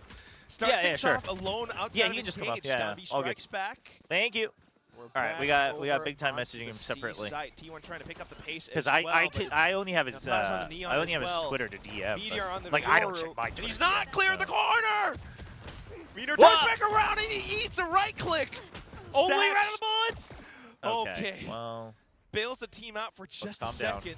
starts off alone outside. Yeah, he can just come up. Yeah, all good. Back. Thank you. All right, we got big time messaging him separately. T1 trying to pick up the pace because I only have his Twitter to DM. Like I don't check my Twitter. He's not clear the corner. Meteor turns back around and he eats a right click. Only right on the bullets. Okay. Well, bails the team out for just a second.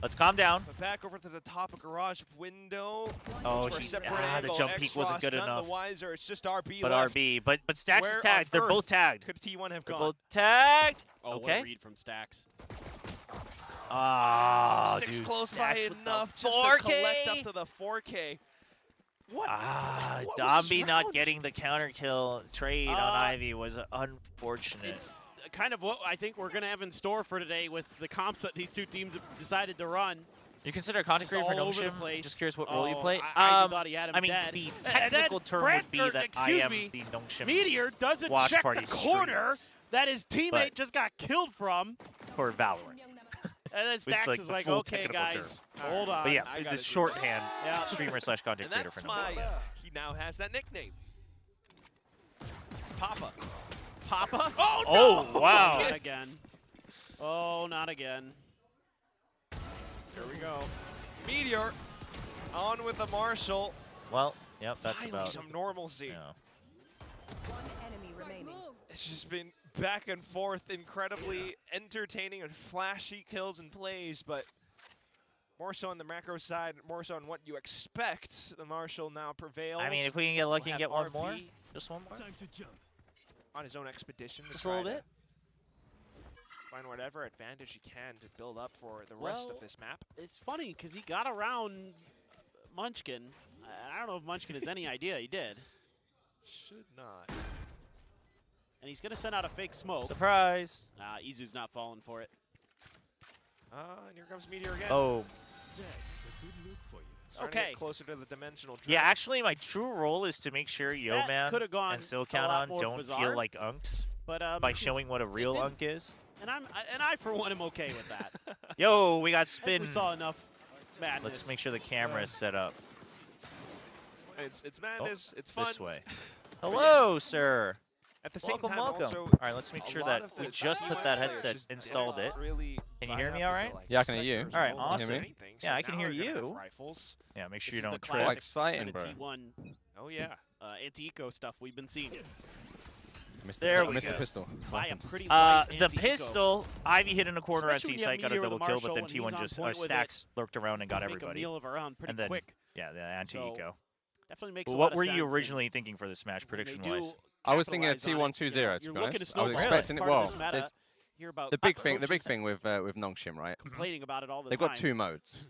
Let's calm down. Back over to the top of garage window. Oh, the jump peak wasn't good enough. The wiser. It's just RB but left. RB, but Stax is tagged. They're both tagged. Could T1 have gone? They're both tagged. Oh, okay. What a read from Stax. Ah, dude. Close by enough just to collect up to the 4K. What? Domby not getting the counter kill trade on Ivy was unfortunate. It's kind of what I think we're going to have in store for today with the comps that these two teams have decided to run. You consider a content creator for Nongshim? Just curious what role you play. I thought he had him I mean, dead. the technical term would be that I am the Nongshim Meteor doesn't check the corner that his teammate just got killed from. For Valorant. And then Stax is like, okay, guys, hold on. But yeah, it's shorthand streamer / content creator for Nongshim. He now has that nickname. Papa. Papa? Oh, no! Oh, wow. Not again. Oh, not again. Here we go. Meteor on with the Marshall. Well, yep, that's about some normalcy. Yeah. One enemy remaining. It's just been back and forth, incredibly entertaining and flashy kills and plays, but more so on the macro side, more so on what you expect. The Marshall now prevails. I mean, if we can get lucky and get one more, just one more. Time to jump. On his own expedition. Just a little bit. Find whatever advantage he can to build up for the rest of this map. It's funny because he got around Munchkin. I don't know if Munchkin has any idea he did. Should not. And he's going to send out a fake smoke. Surprise. Izu's not falling for it. And here comes Meteor again. Oh. That's a good look for you. Okay. Closer to the dimensional drift. Yeah, actually, my true role is to make sure Yeoman and Silkanon don't feel like unks by showing what a real unk is. And I for one, am okay with that. Yo, we got spin. We saw enough Madness. Let's make sure the camera is set up. It's madness. It's fun. This way. Hello, sir. At the same Welcome, time, welcome. also, All right, let's make sure that we just put that headset, installed it. Can you hear me all right? Yeah, I can hear you. All right, Can you awesome. hear me? Yeah, I can hear you. Yeah, make sure you don't trip. Quite exciting, bro. T1, oh yeah. anti-eco stuff we've been seeing. There we missed go. the pistol. The pistol, Ivy hit in a corner on Especially C-site, got a when you have double kill, Meteor but with then the Marshall T1 just, and or he's on point with Stacks lurked around and got Make a everybody. meal of our own pretty And then, quick. yeah, the anti-eco. Definitely makes What a lot were of you sense, originally thinking for this match, prediction-wise? I was thinking a T1 2-0, to be honest. I was expecting it well. The big thing with Nongshim, right? Complaining about it all the They've time. got two modes.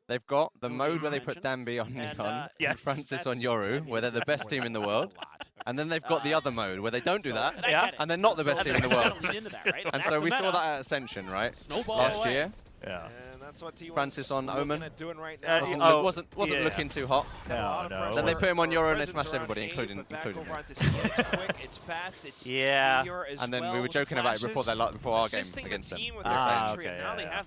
They've got the mode where they put Danby on Neon and Francis on Yoru, where they're the best team in the world. And then they've got the other mode where they don't do that, and they're not the best team in the world. And so we saw that at Ascension, right? Last year. Yeah. And that's what T1's Francis on Omen. doing right now. Wasn't looking too hot. No. Then they put him on Yoru and they smashed everybody, including me. It's fast, it's yeah. And then we were joking about it before our game against them.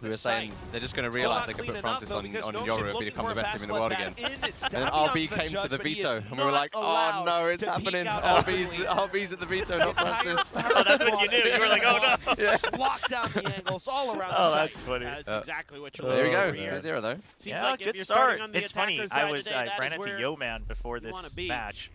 We were saying they're just going to realize they could put Francis on Yoru and become the best team in the world again. And then RB came to the veto, and we were like, oh no, it's happening. RB's at the veto, not Francis. Oh, that's when you knew. You were like, oh no. Yeah. Lock down the angles all around Oh, the that's site. funny. That's exactly what you're There we go. looking for. 0 though. Yeah, like good start. It's funny. I ran into Yo Man before this match,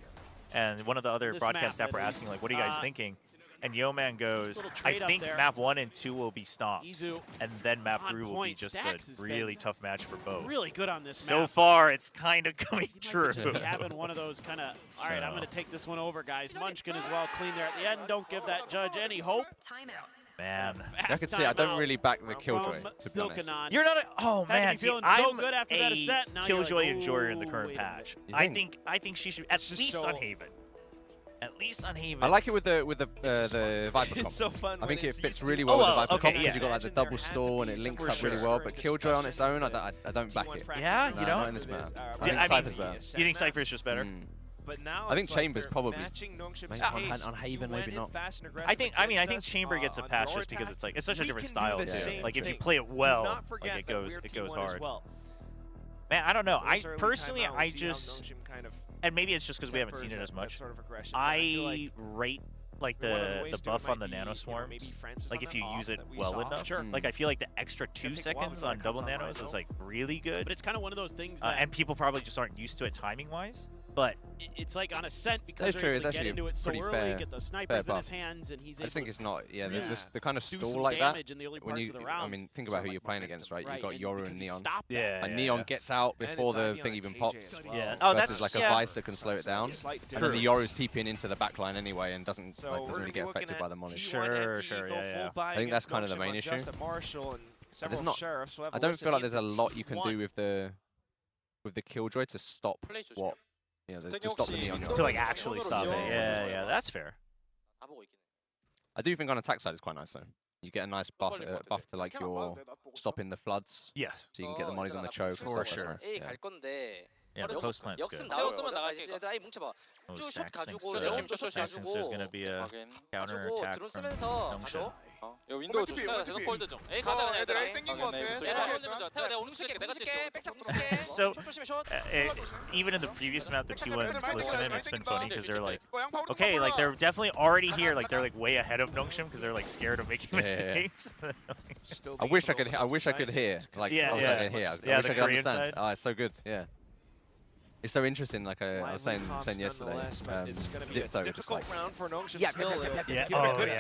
and one of the other broadcast staff were asking, like, what are you guys thinking? And Yo Man goes, I think map 1 and 2 will be stomps, and then map 3 will be just a really tough match for both. Really good on this So map. far, it's kind of coming true. Having one of those kind of, all right, I'm going to take this one over, guys. Munchkin as well, clean there at the end. Don't give that judge any hope. Timeout. Man. I can see I don't really back the Killjoy, to be honest. You're not a, oh man, see, I'm good after that ascent. Now Killjoy like, enjoyer in the current patch. I think she should at least on Haven. At least on Haven. I like it with the Viper comp. It's so fun. I think it fits really well with the Viper comp because yeah. you've got like the double stall and it links up really well. But Killjoy on its own, I don't back it. Yeah, No, you know. not in this meta. I think Cypher's better. You think Cypher's just better? But now I think Chamber's probably on Haven, maybe not. I think Chamber gets a pass just because it's like it's such a different style too. Like if you play it well, like it goes hard. Man, I don't know. I personally, I just, and maybe it's just because we haven't seen it as much. I rate like the buff on the nano swarms, like if you use it well enough. Like I feel like the extra 2 seconds on double nanos is like really good. But it's kind of one of those things that and people probably just aren't used to it timing wise. But it's like on Ascent because that's true. It's actually into it so pretty early, fair. Get those snipers in his hands, and he's I just think it's not. Yeah, the kind of do stall some like that. damage in the early When parts you, of the round. I mean, think about who you're playing against, right? You've got Yoru and Neon. Yeah. And Neon gets out before the thing even pops. Yeah. Oh, versus like a Vice that can slow it down. And then the Yoru's TPing into the backline anyway and doesn't really get affected by the molly. Sure. Yeah. I think that's kind of the main issue. There's not. I don't feel like there's a lot you can do with the Killjoy to stop what. Yeah, to stop the Neon. To like actually stop it. Yeah, that's fair. I do think on attack side it's quite nice though. You get a nice buff to like your stopping the floods. Yes. So you can get the mollies on the choke. For and stuff. sure. That's nice. Yeah, the post plant's good. Oh, Stacks thinks there's going to be a counter attack from Nongshim. So, even in the previous map, the T1 listening, it's been funny because they're like, okay, like they're definitely already here, like they're like way ahead of Nongshim because they're like scared of making mistakes. I wish I could hear. Like, I wish I could hear. I wish I could understand. Oh, it's so good. Yeah. It's so interesting, like I was saying yesterday, Zipto just like, the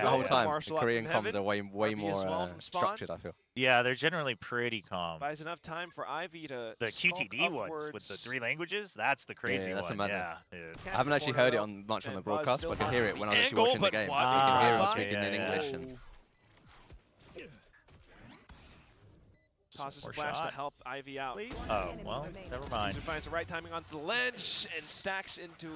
whole time, the Korean comms are way more structured, I feel. Yeah, they're generally pretty calm. Buys enough time for Ivy to the QTD ones with the 3 languages, that's the crazy that's one. A madness. Yeah, I haven't actually heard it much on the broadcast, but I can hear it when I was actually watching the game. I can hear him speaking in English. And tosses a flash to help Ivy out. Please? Oh, well, never mind. He finds the right timing onto the ledge and stacks into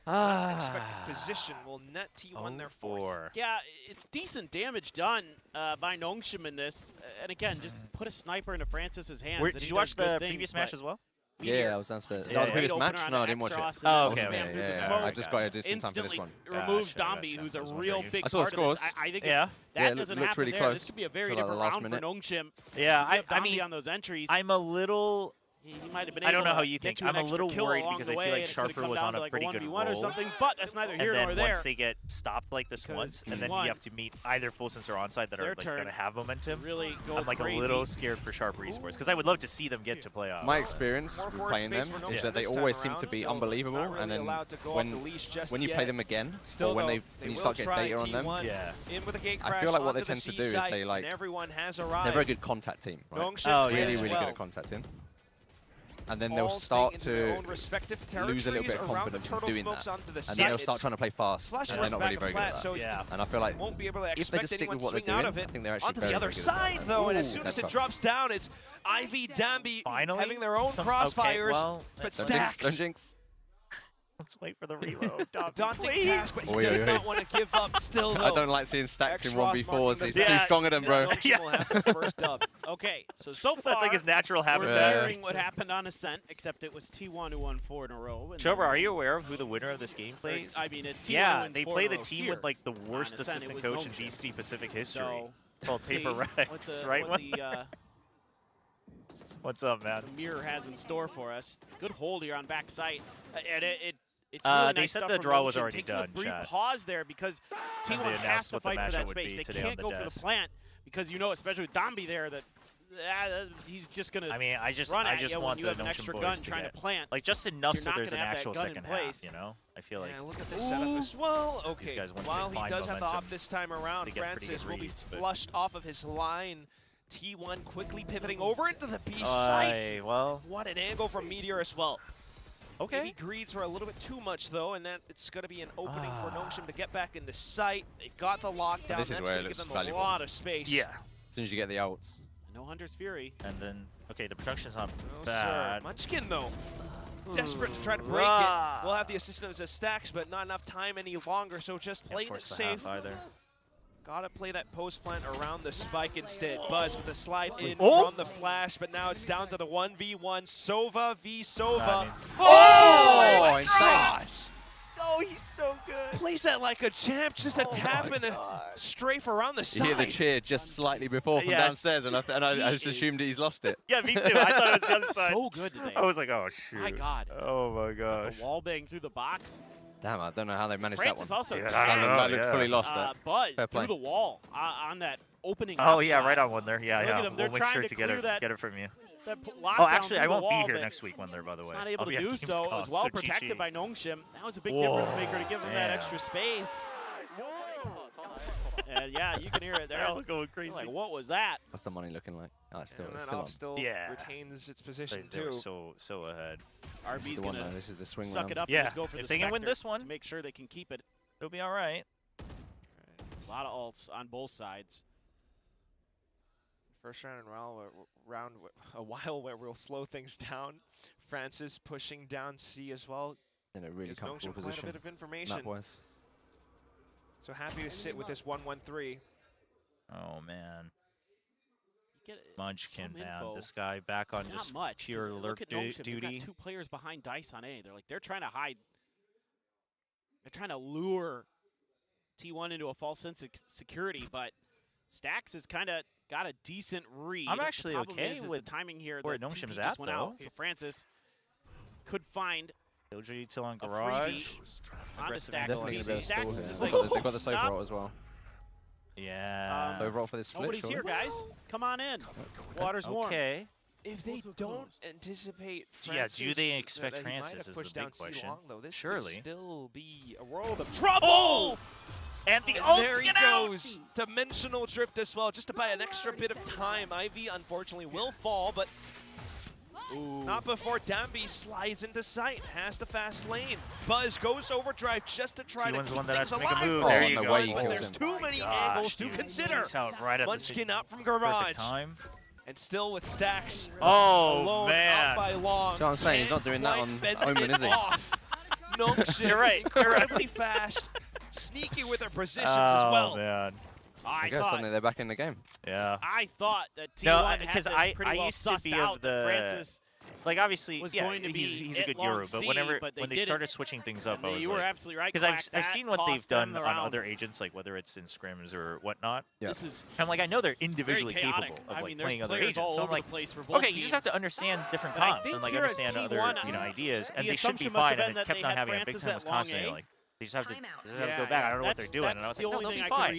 unexpected position. Will net T1 their 4th. Yeah, it's decent damage done by Nongshim in this. And again, just put a sniper into Francis's hands. Did you watch the previous match as well? Yeah, I was downstairs. No, the previous match? No, I didn't watch it. Oh, okay. Yeah. I just got to do some time for this one. Removed Dombi, who's a real big I saw the scores. I think yeah, that it doesn't looked happen really there. close. This could be a very Till different like round for Nongshim. Yeah, I mean, on those entries. I'm a little... He might have been I don't know able how to you get think. to an I'm a extra little kill worried along because the I way, feel like and it could've Sharper come was down on to a like pretty good 1v1 roll. or something, but that's neither here and nor then there. once they get stopped like this once, and then you have to meet either full sense or onside that are like, going to have momentum, really I'm like crazy. a little scared for Sharper Esports because I would love to see them get to playoffs. My experience with playing them is that they always seem to be unbelievable, and then when you play them again, or when you start getting data on them, I feel like what they tend to do is they're a very good contact team, right? Really good at contacting. And then they'll start to lose a little bit of confidence in doing that. And then they'll start trying to play fast, and they're not really very good at that. And I feel like if they just stick with what they're doing, I think they're actually very, very good side, though, and as soon as it drops down, it's Ivy, Dambi having their own crossfires, but Stacks. Don't jinx. Let's wait for the reload. Daunting task, but he does not want to give up still, though. I don't like seeing Stacks in 1v4s. He's too strong at them, bro. Okay, so far, that's like his natural habitat. We're hearing what happened on Ascent, except it was T1 who won 4 in a row. Chobra, are you aware of who the winner of this game plays? I mean, it's T1 yeah, wins they 4 play in a the row team here. with like the worst Ascent, assistant coach in VCT Pacific history, called Paper Rex, right? What's up, man? The mirror has in store for us. Good hold here on back sight, and it's really they nice said stuff the from draw Nongshim. was already Taking done, a brief chat. pause there because T1 has to fight for that space. They today can't on go the for the desk. plant because you know, especially with Dombi there, that he's just gonna. I mean, I just want want you the have an Nongshim extra boys gun to trying get to plant. like just enough You're so not there's an gonna have actual that gun in second place. half. You know, I feel like. Yeah, look at this setup as well. Okay, these guys, once while they he find does have the momentum, op this time around, Francis will be flushed off of his line. T1 quickly pivoting over into the B site. Well, what an angle from Meteor as well. Okay. Maybe greeds were a little bit too much though, and that it's going to be an opening for Nongshim to get back in the site. They've got the lockdown. This is where it looks valuable. A lot of space. Yeah. As soon as you get the ults. No Hunter's Fury. And then, okay, the production's not No, bad. Sir. Munchkin though. Desperate to try to break it. We'll have the assistance of Stacks, but not enough time any longer, so just play it safe. Gotta play that post plant around the spike instead. Buzz with the slide in from the flash, but now it's down to the 1v1. Sova v Sova. Oh, insane. Oh, he's so good. Plays that like a champ, just a tap and a strafe around the side. You hear the cheer just slightly before from downstairs, and I just assumed he's lost it. Yeah, me too. I thought it was the other side. So good today. I was like, oh, shoot. My God. Oh, my gosh. A wall bang through the box. Damn, I don't know how they managed Francis that one. Also I looked fully lost there. Buzz through the wall on that opening. Oh, yeah, right on one there. Yeah. We'll make sure to get it from you. Oh, actually, I won't be here next week when they're, by the way. Not able to do so. It was well protected by Nongshim. That was a big difference maker to give them that extra space. And yeah, you can hear it there. They're going crazy. Like, what was that? What's the money looking like? Oh, it's still on. Retains its position they were so ahead. RB's gonna this is the swing suck round. it up yeah, and go for if the they can win this one, to make sure they can keep it. It'll be all right. A lot of ults on both sides. First round a while where we'll slow things down. Francis pushing down C as well. In a really comfortable position. Quite a bit of information. Map-wise. So happy to sit with this 1-1-3. Oh man. Munchkin, man, info. this guy back on just pure lurk duty. They've got 2 players behind Dice on A. They're trying to hide. They're trying to lure T1 into a false sense of security, but Stacks has kind of got a decent read. I'm actually okay with the timing here. Where Nongshim's just went though. out, so Francis could find Killjoy till on garage. Aggressive Definitely going to be able to Stacks stall is here. just like, They've got the slow roll as well. Yeah. Low roll for this split. Nobody's here, guys. Come on in. Water's warm. Okay. If they don't anticipate Francis, do they expect that Francis is the big question. Long, this Surely. could still be a world of trouble! And the ult there he out! goes. Dimensional drift as well, just to buy an extra bit of time. Ivy unfortunately will fall, but not before Dambi slides into sight. Has the fast lane. Buzz goes overdrive just to try to keep one that has things to make a alive. move. There you the go. way he But kills there's him. too many angles to consider. Right Munchkin out from garage. Time. And still with Stacks. Oh, alone, man. Out by long. So I'm saying he's not doing that on Omen, is he? Nongshim, You're right. incredibly fast. Sneaky with her positions as well. Oh, man. I guess suddenly they're back in the game. Yeah. I thought that T1 because had this pretty I well used to sussed be out of the Francis like obviously, was yeah, going to be he's a good Yoru, but when they started switching things up, I was you were absolutely right. Because I've seen what they've done on other agents, like whether it's in scrims or whatnot. Yeah. I'm like, I know they're individually capable of like playing other agents. So I'm like, okay, you just have to understand different comps and like understand other ideas, and they should be fine. And it kept not having a big time was constantly like. They just have to go back. I don't know what they're doing. And I was like, no, they'll be fine.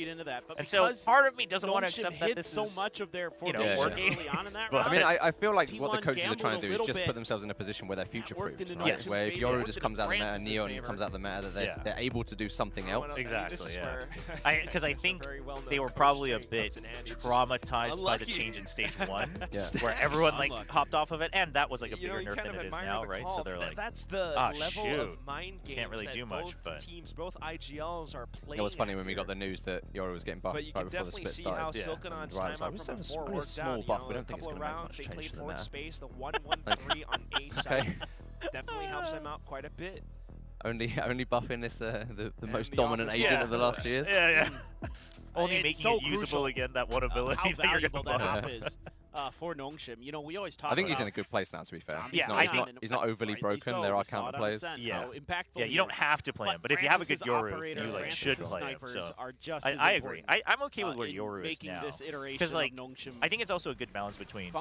And so part of me doesn't want to accept that this is, working. But I mean, I feel like what the coaches are trying to do is just put themselves in a position where they're future-proofed, right? Yes. Where if Yoru just comes out of the meta, Neon comes out of the meta, that they're able to do something else. Exactly, yeah. Because I think they were probably a bit traumatized by the change in Stage 1, where everyone like hopped off of it, and that was like a bigger nerf than it is now, right? So they're like, oh, shoot, can't really do much, but... Both IGLs are playing. It was funny when we got the news that Yoru was getting buffed right before the split started. And Ryan was like, "We're just only a small buff. We don't think it's going to make much change to the meta." The 1-1-3 on A side definitely helps them out quite a bit. Only buffing this the most dominant agent of the last few years. Yeah. Only making it usable again. That one ability that you're going to buff. For Nongshim, we always talk. I think he's in a good place now. To be fair, he's not overly broken. There are counter players. Yeah, you don't have to play him, but if you have a good Yoru, you like should play him. So I agree. I'm okay with where Yoru is now, because like I think it's also a good balance between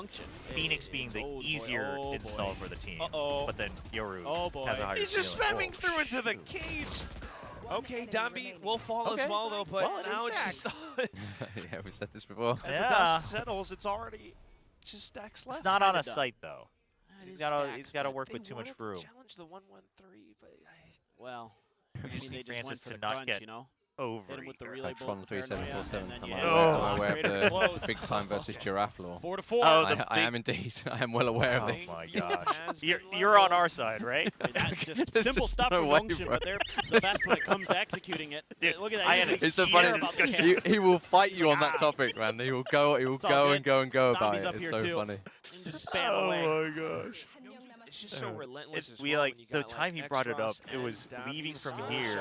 Phoenix being the easier install for the team, but then Yoru has a higher. He's just spamming through into the cage. Okay, Dambi will fall as well, though, but now it's just... yeah, we said this before. As the dust settles, it's already just stacks left. It's not on a site, though. He's got to work with too much room. Challenge the 1-1-3, but well, they Francis to not get over. Tron 3747. I'm aware of the big time versus giraffe law. 4-4. I am indeed. I am well aware of this. Oh my gosh. You're on our side, right? That's just simple stuff for Nongshim, but they're the best when it comes to executing it. Dude, look at that. It's the funniest. He will fight you on that topic, man. He will go and go about it. It's so funny. Oh my gosh. It's just so relentless. The time he brought it up, it was leaving from here,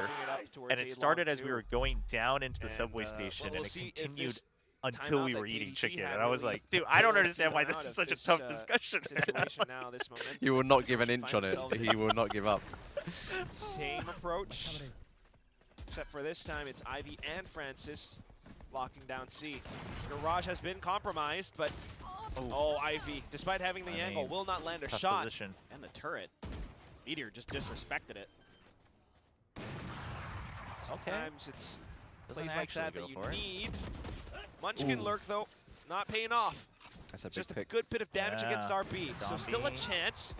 and it started as we were going down into the subway station, and it continued until we were eating chicken. And I was like, dude, I don't understand why this is such a tough discussion. He will not give an inch on it. He will not give up. Same approach, except for this time it's Ivy and Francis locking down C. Garage has been compromised, but Ivy, despite having the angle, will not land a shot. Position. And the turret. Meteor just disrespected it. Sometimes it's plays like that that you need. Munchkin lurk, though, not paying off. That's a big just pick. A good bit of damage against RB. So still a chance.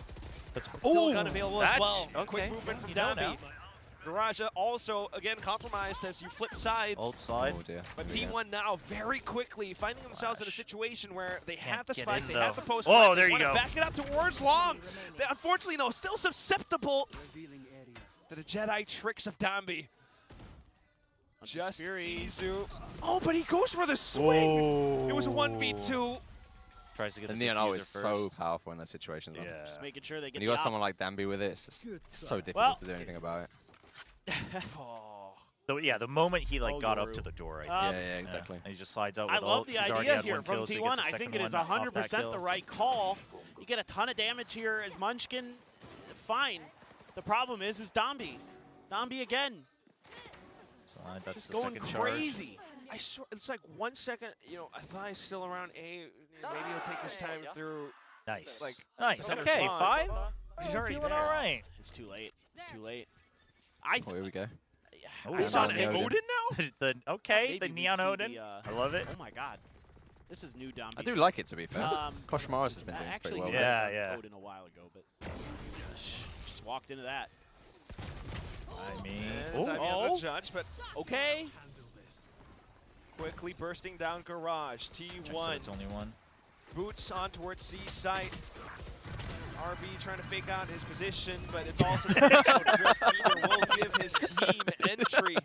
Still gun available as well. Okay. Quick movement from Dambi. Garage also, again, compromised as you flip sides. Old side. Oh dear. But Team 1 now very quickly finding themselves in a situation where they have the spike, they though. have the post. Oh, there you go. Back it up towards Long. They, unfortunately, no, still susceptible to the Jedi tricks of Dambi. Just Izu. Oh, but he goes for the swing. It was a 1v2. Tries to get the Neon is so powerful in that situation. Yeah. Just making sure they get. And you got someone like Dambi with it. It's so difficult to do anything about it. The moment he got up to the door, right? Yeah, exactly. And he just slides out with I love the idea here from T1. I think it is 100% the right call. You get a ton of damage here as Munchkin. Fine. The problem is Dambi. Dambi again. That's just the going second charge. crazy. It's like 1 second. Athai's still around A. Maybe he'll take his time through. Nice. Nice. Okay, 5. He's already feeling there. all right. It's too late. It's too late. Here we go. He's on Odin now? the Neon Odin. I love it. Oh my god. This is new Dambi. I do like it, to be fair. Koshmaris has been doing pretty well. Yeah. Odin a while ago, but just walked into that. I mean, judge, but okay. Quickly bursting down Garage. T1. It's only one. Boots on towards C site. RB trying to fake out his position, but it's also Drift will give his team entry.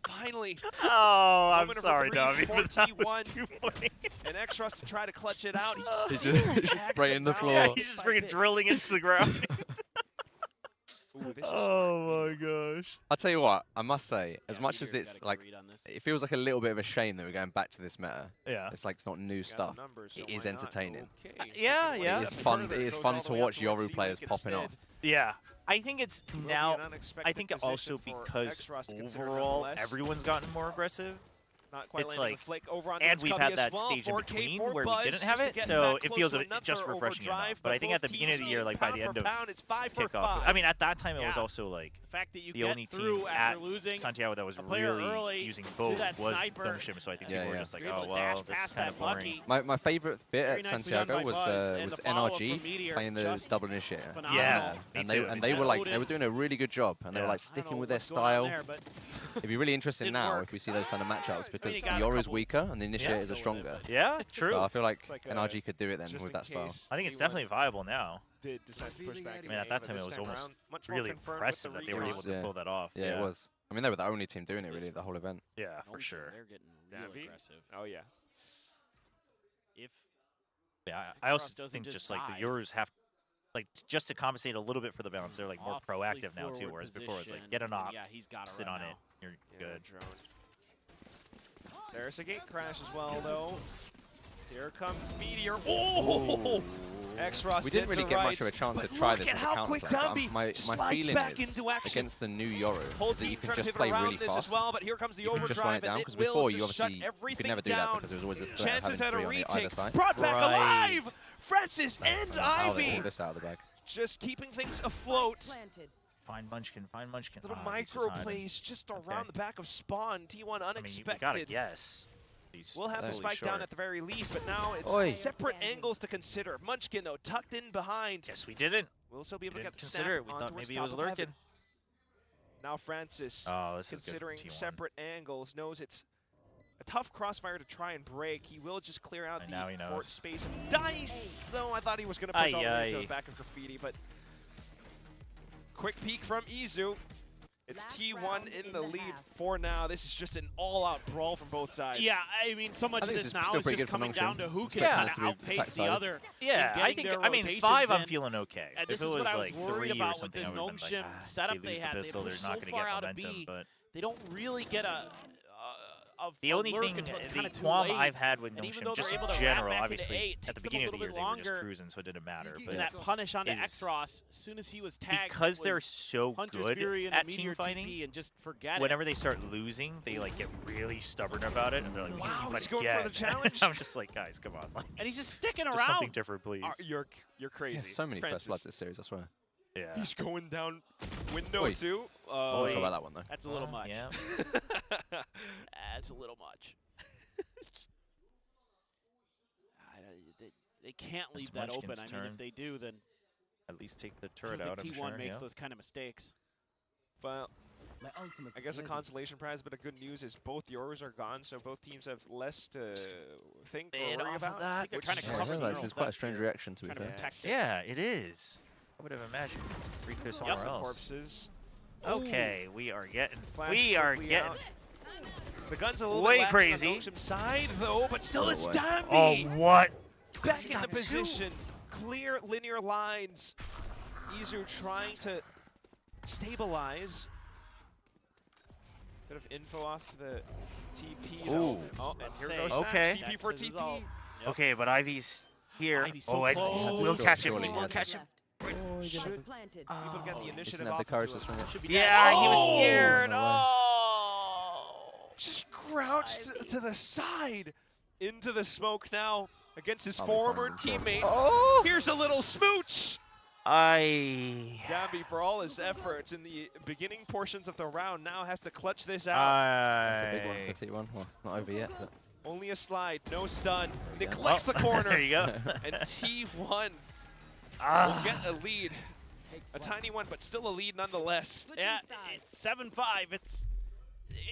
Finally. Oh, I'm sorry, Davi, but that was too funny. And X-Rust to try to clutch it out. He's just spraying the floor. Yeah, he's just freaking drilling into the ground. Oh my gosh. I'll tell you what, I must say, as much as it's like, it feels like a little bit of a shame that we're going back to this meta. Yeah. It's like it's not new stuff. It is entertaining. Yeah. It is fun. It is fun to watch Yoru players popping off. Yeah. I think it's now. I think also because overall everyone's gotten more aggressive. Not quite it's like, over on and we've had that stage in between where we didn't have it, so it feels just refreshing enough. But I think at the beginning of the year, like by the end of kickoff, I mean, at that time it was also like the only team at Santiago that was really using both was Dongshim, so I think people were just like, oh well, this is kind of boring. My favorite bit at Santiago was NRG playing the double initiator. Yeah, and they were doing a really good job, and they were like sticking with their style. It'd be really interesting now if we see those kind of matchups because Yoru's weaker and the initiators are stronger. Yeah, true. So I feel like NRG could do it then with that style. I think it's definitely viable now. I mean, at that time it was almost really impressive that they were able to pull that off. Yeah, it was. I mean, they were the only team doing it really the whole event. Yeah, for sure. They're getting real aggressive. Oh yeah. Yeah, I also think just like the Yorus have. Like, just to compensate a little bit for the balance, they're like more proactive now too, whereas before it was like, get an op, sit on it, you're good. There's a gate crash as well, though. Here comes Meteor. Oh! X-Ross we didn't really get much of a chance to try this as a counterplay. My feeling is, against the new Yoru, is that you can just play really fast. But here comes the you can just run it down, because before you obviously could never do that because there was always a threat of having 3 on either side. Brought back alive! Francis and Ivy! Pull this out of the bag. Just keeping things afloat. Find Munchkin, find Munchkin. Little micro plays just around the back of Spawn. T1 unexpected. I mean, you gotta guess. We'll have to spike down at the very least, but now it's separate angles to consider. Munchkin, though, tucked in behind. Yes, we didn't. We'll still be able to get the consider it. We thought maybe it was lurking. Now Francis, considering separate angles, knows it's a tough crossfire to try and break. He will just clear out the fort space of dice, though I thought he was going to push all the way to the back of Graffiti, but quick peek from Izu. It's T1 in the lead for now. This is just an all-out brawl from both sides. Yeah, I mean, so much of this now is just coming down to who can kind of outpace the other. Yeah, I mean, 5 I'm feeling okay. If it was like 3 or something, I would have been like, setup they had, they're not going to get momentum, but they don't really get the only thing, the qualm I've had with Notion, just in general, obviously, at the beginning of the year, they were just cruising, so it didn't matter. But that punish onto X-Ross, as soon as he was tagged, because they're so good at team fighting, and just forget whenever they start losing, they like get really stubborn about it, and they're like, we can team fight again. For the challenge? I'm just like, guys, come on. Like, and he's just sticking around. Just something different, please. You're crazy. Yeah, so many First Bloods this series, I swear. Yeah. He's going down window too. I'm not sure about that one, though. That's a little much. Yeah. That's a little much. They can't leave that open. I mean, if they do, then at least take the turret out. I'm sure. T1 makes those kind of mistakes. Well, I guess a consolation prize, but the good news is both Yorus are gone, so both teams have less to think or worry about. I think they're trying to cover. This is quite a strange reaction, to be fair. Yeah, it is. I would have imagined Rico somewhere else. Corpses. Okay, we are getting. The gun's a little way bit crazy. On side though, but still it's Dambi. Oh, what? Back in the position. Clear linear lines. Izu trying to stabilize. Bit of info off the TP. Ooh. Oh, and here goes TP for TP. Yep. Okay, but Ivy's here. Ivy's so close. We'll catch him. We'll catch him. People get the initiative off. Yeah, he was scared. Just crouched to the side into the smoke now against his former teammate. Here's a little smooch. Dambi, for all his efforts in the beginning portions of the round, now has to clutch this out. That's a big one for T1. Well, it's not over yet, but only a slide, no stun. Neglects the corner. There you go. And T1 will get a lead. A tiny one, but still a lead nonetheless. Yeah, it's 7-5.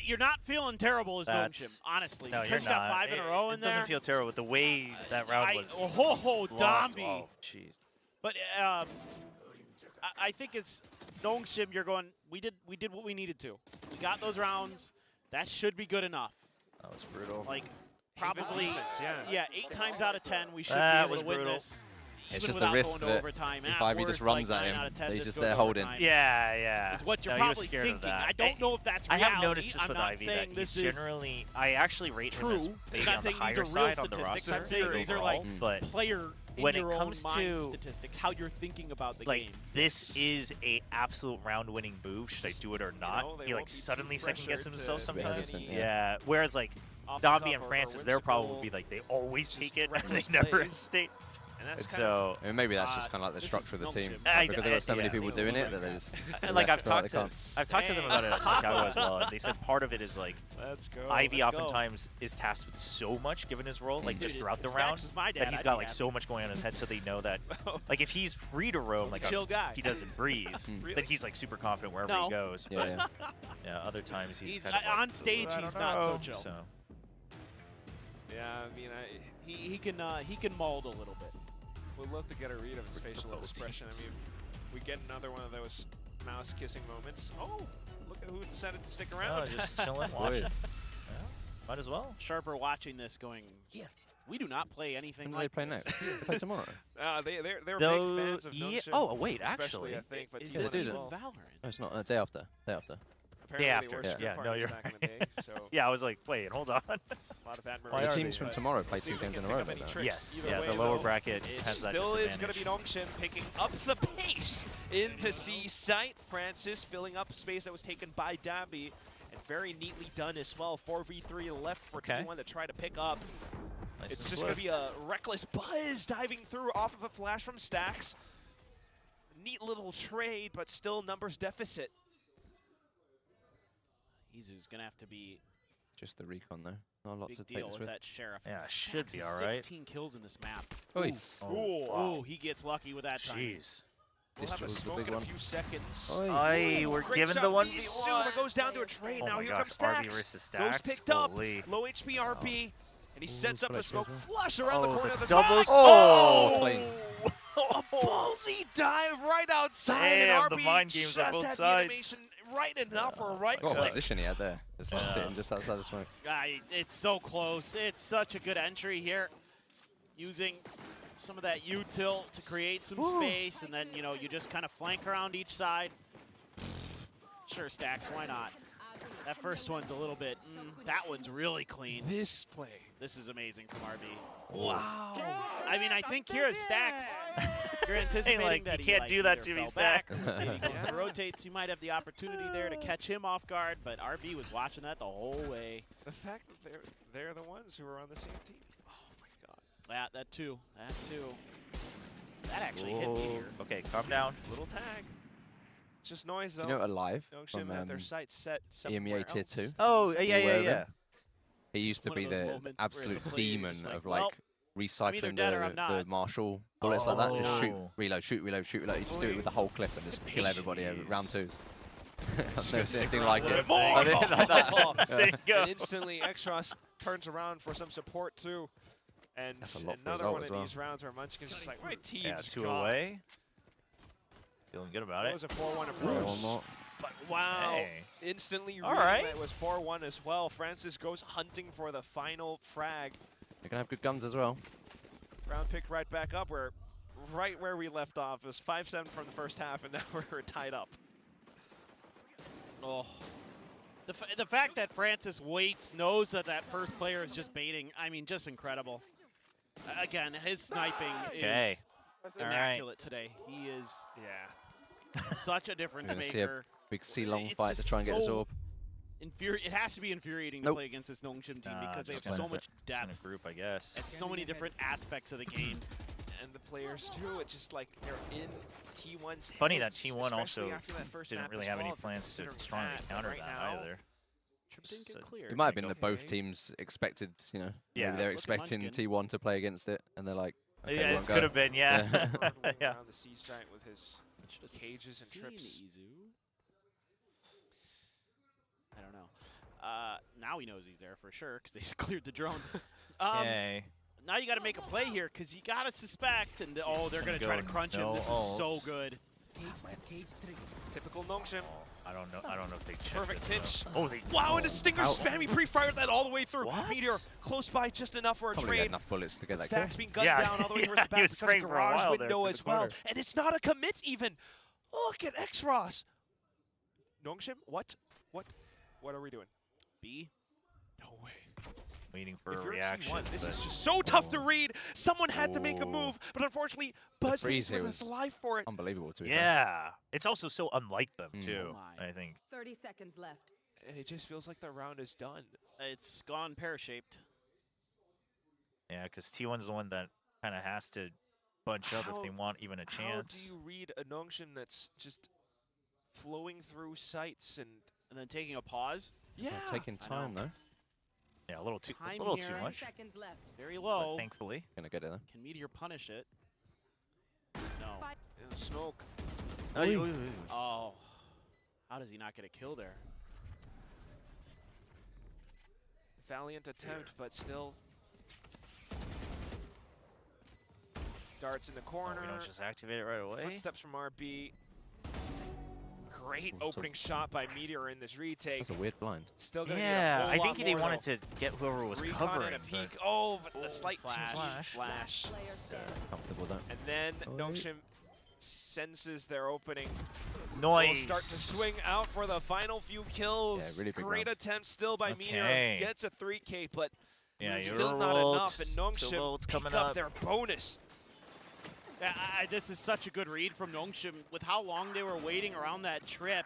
You're not feeling terrible as Dongshim, honestly. No, you're not. Got 5 in a row in there. It doesn't feel terrible with the way that round was. Dambi. Oh, jeez. But I think it's Dongshim. You're going. We did what we needed to. We got those rounds. That should be good enough. That was brutal. Like probably, yeah, 8 times out of 10 we should be able to win this. It's just the risk that if Ivy just runs at him, he's just there holding. Yeah. Is what you're he was probably scared thinking. of that. I don't know if that's reality. I have noticed this with I'm not Ivy saying that this he's generally. I actually rate him as maybe on the higher side on the roster. I'm saying these are like but player when in it your comes own to mind statistics, how you're thinking about the like game. this is a absolute round-winning move. Should I do it or not? He like suddenly second-guesses himself sometimes. Yeah. Whereas like Dombey and Francis, their problem would be like they always take it and they never hesitate. And so maybe that's just kind of like the structure of the team because they've got so many people doing it that they just. Like I've talked to them about it at Santiago as well, and they said part of it is like Ivy oftentimes is tasked with so much given his role, like just throughout the round, that he's got like so much going on in his head, so they know that like if he's free to roam, like he doesn't breeze, then he's like super confident wherever he goes. Yeah. Other times he's kind of on stage. He's not so chill. So. Yeah, I mean, he can mold a little bit. Would love to get a read of his facial expression. I mean, we get another one of those mouse kissing moments. Oh, look at who decided to stick around. Oh, just chilling, watching. Yeah, might as well. Chobra watching this, going, yeah. We do not play anything like play next? Play tomorrow. They're big fans of Nongshim. Oh, wait, actually. I think, but is this even Valorant? No, it's not. Day after. Day after. Day after. Yeah, no, you're right. Day, so yeah, I was like, wait, hold on. The teams from tomorrow play 2 games in a row. Yes, yeah, the lower bracket has that disadvantage. Still is going to be Nongshim picking up the pace into C site. Francis filling up space that was taken by Dabby, and very neatly done as well. 4v3 left for T1 to try to pick up. Nice it's just going to be a reckless Buzz diving through off of a flash from Stacks. Neat little trade, but still numbers deficit. Izu's going to have to be just the recon though. Not a lot to take this with. That Sheriff. Yeah, should be all right. 16 kills in this map. Oh, he gets lucky with that time. Jeez. We'll have a smoke in a few seconds. We're given the 1v1. Goes down to a trade. Now here comes Stacks. RB versus Stacks. Goes picked up. Low HP RB. And he sets up a smoke flush around the corner of the doubles. Clean. A ballsy dive right outside. Damn, and RB the mind games on both sides. Right enough for a right click. What position he had there? Just sitting just outside the smoke. It's so close. It's such a good entry here. Using some of that util to create some space, and then, you know, you just kind of flank around each side. Sure, Stacks, why not? That first one's a little bit, that one's really clean. This play. This is amazing from RB. Wow. I mean, I think here is Stacks. You're anticipating like, that you can't do that to me, Stacks. Maybe go rotates, you might have the opportunity there to catch him off guard, but RB was watching that the whole way. The fact that they're the ones who are on the same team. Oh my god. That too. That actually hit me here. Okay, calm down. Little tag. It's just noise though. Do you know Alive from their sights set EMEA Tier 2? Oh, yeah. He used to be the absolute demon of like recycling the Marshall bullets like that. Just shoot, reload, shoot, reload, shoot, reload. You just do it with the whole clip and just kill everybody over round 2s. I've never seen anything like it. Like that. There you go. And instantly, Extros turns around for some support too. And that's a lot for another one of well. these rounds where Munchkin's just like, my team's Yeah, 2 away. Feeling good about it. It was a 4-1 approach. One more. But wow, instantly it was 4-1 as well. Francis goes hunting for the final frag. They're gonna have good guns as well. Round picked right back up. We're right where we left off. It was 5-7 from the first half, and now we're tied up. Oh, the fact that Francis waits, knows that that first player is just baiting. I mean, just incredible. Again, his sniping is immaculate today. He is such a difference maker. Big C-long fight to try and get this orb. It has to be infuriating to play against this Nongshim team because they have so much depth. In a group, I guess. And so many different aspects of the game. And the players too, it's just like they're in T1's Funny hits, that T1 also didn't really have any plans to strongly counter that either. It might have been that both teams expected, you know, maybe they're expecting T1 to play against it, and they're like, okay, yeah, it could have been, yeah. Yeah. The C site with his cages and trips. I don't know. Now he knows he's there for sure because they just cleared the drone. Okay. Now you got to make a play here because you got to suspect, and they're going to try to crunch him. This is so good. Typical Nongshim. I don't know if they checked Perfect pitch. Oh, they. Wow, and a Stinger spammy pre-fired that all the way through. What? Meteor close by, just enough for a Probably trade. enough bullets to get that Stacks kill. being gunned down all the way towards the back because of the garage window as well. And it's not a commit even. Look at X-Ross. Nongshim, what are we doing? B? No way. Waiting for a reaction. T1, this is just so tough to read. Someone had to make a move, but unfortunately, Buzz was alive for it. Unbelievable to me. Yeah, it's also so unlike them too. I think. 30 seconds left. And it just feels like the round is done. It's gone pear-shaped. Yeah, because T1's the one that kind of has to bunch up if they want even a chance. How do you read a Nongshim that's just flowing through sights and then taking a pause? Yeah, taking time though. Yeah, a little too much. Seconds left. Very low. But thankfully. Gonna get it though. Can Meteor punish it? No. In the smoke. Oh. How does he not get a kill there? Valiant attempt, but still. Darts in the corner. We don't just activate it right away. Footsteps from RB. Great opening shot by Meteor in this retake. That's a weird blind. Still gonna yeah, get a I whole think lot they more, wanted though. to get whoever was Recon covering. And a peek. Oh, but the slight flash. Comfortable with that. And then Nongshim senses their opening. Noise. Will start to swing out for the final few kills. Yeah, really big Great round. attempt still by Meteor. Gets a 3K, but yeah, still not enough. And Nongshim pick up their bonus. This is such a good read from Nongshim. With how long they were waiting around that trip,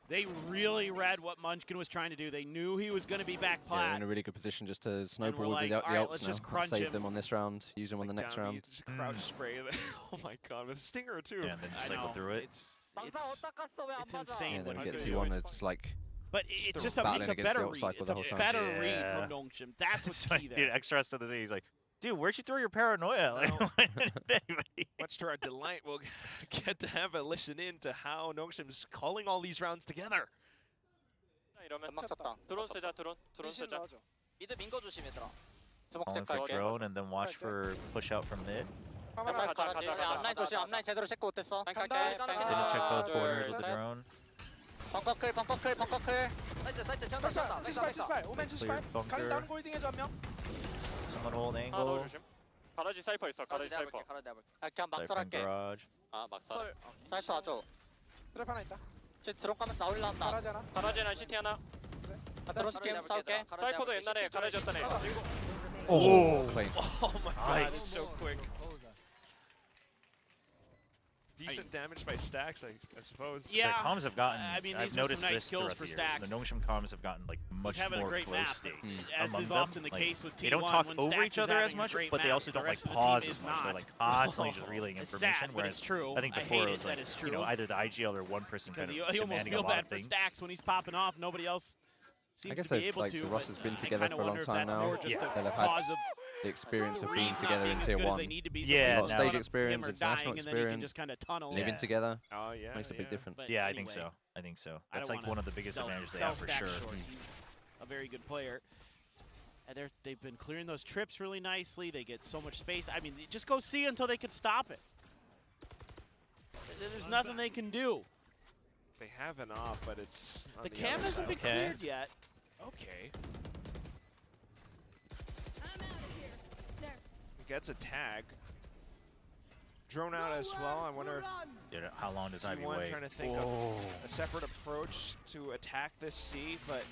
they really read what Munchkin was trying to do. They knew he was going to be back plat. Yeah, they're in a really good position just to snowball like, with the right, ults now. Save them on this round, use them on the next round. Just crouch spray. Oh my god, with a stinger too. Yeah, and then just cycle through it. It's insane. Yeah, then what we get he's 2-1, doing. it's like. But it's just battling a against the better ult read. cycle It's the a whole time. better read from Nongshim. That's what's key there. Dude, X-Ross said this. He's like, dude, where'd you throw your paranoia? Much to our delight, we'll get to have a listen in to how Nongshim's calling all these rounds together. Calling for drone and then watch for push out from mid. Didn't check both corners with the drone. Clear bunker. Someone hold angle. Cypher in garage. Oh, clean. Oh my god, Nice. so quick. Decent damage by Stacks, I suppose. Yeah. The comms have gotten, I mean, I've these were noticed some nice this kills throughout for the years. Stacks. The Nongshim comms have gotten like much having a more great flow map, state as among is them. often the Like, case with they don't T1 talk when over Stacks each is other having as a much, great but they map. also The don't like rest of the pause team as is much. They're not. like constantly just relaying It's information. sad, but Whereas it's true. I think I before hate it it was that like, it's you know, true. either the IGL or one person kind Because of you almost demanding feel a lot bad of for things. Stacks when he's popping off. Nobody else I seems guess to be they've, able like, to. the Ross has but been I together kinda for a long wonder if time that's now. more just a They'll have cause had of the experience of Reed being not together being in as tier good as 1. they need to be, so Yeah, they A lot of just stage him or experience, dying, international and then he can experience. just kind of tunnel. Living together Oh yeah. makes a big difference. But Yeah, I anyway, think so. I think so. I That's don't like wanna one of the biggest sell- advantages they sell have for Stacks sure. short. He's a very good player. And they've been clearing those trips really nicely. They get so much space. I mean, just go see until they can stop it. There's nothing they can do. They have an off, but it's on The the cam other hasn't side. been cleared yet. Okay. Gets a tag. Drone out as well. I wonder if Dude, how long does Ivy T1 wait? trying to think of a separate approach to attack this C, but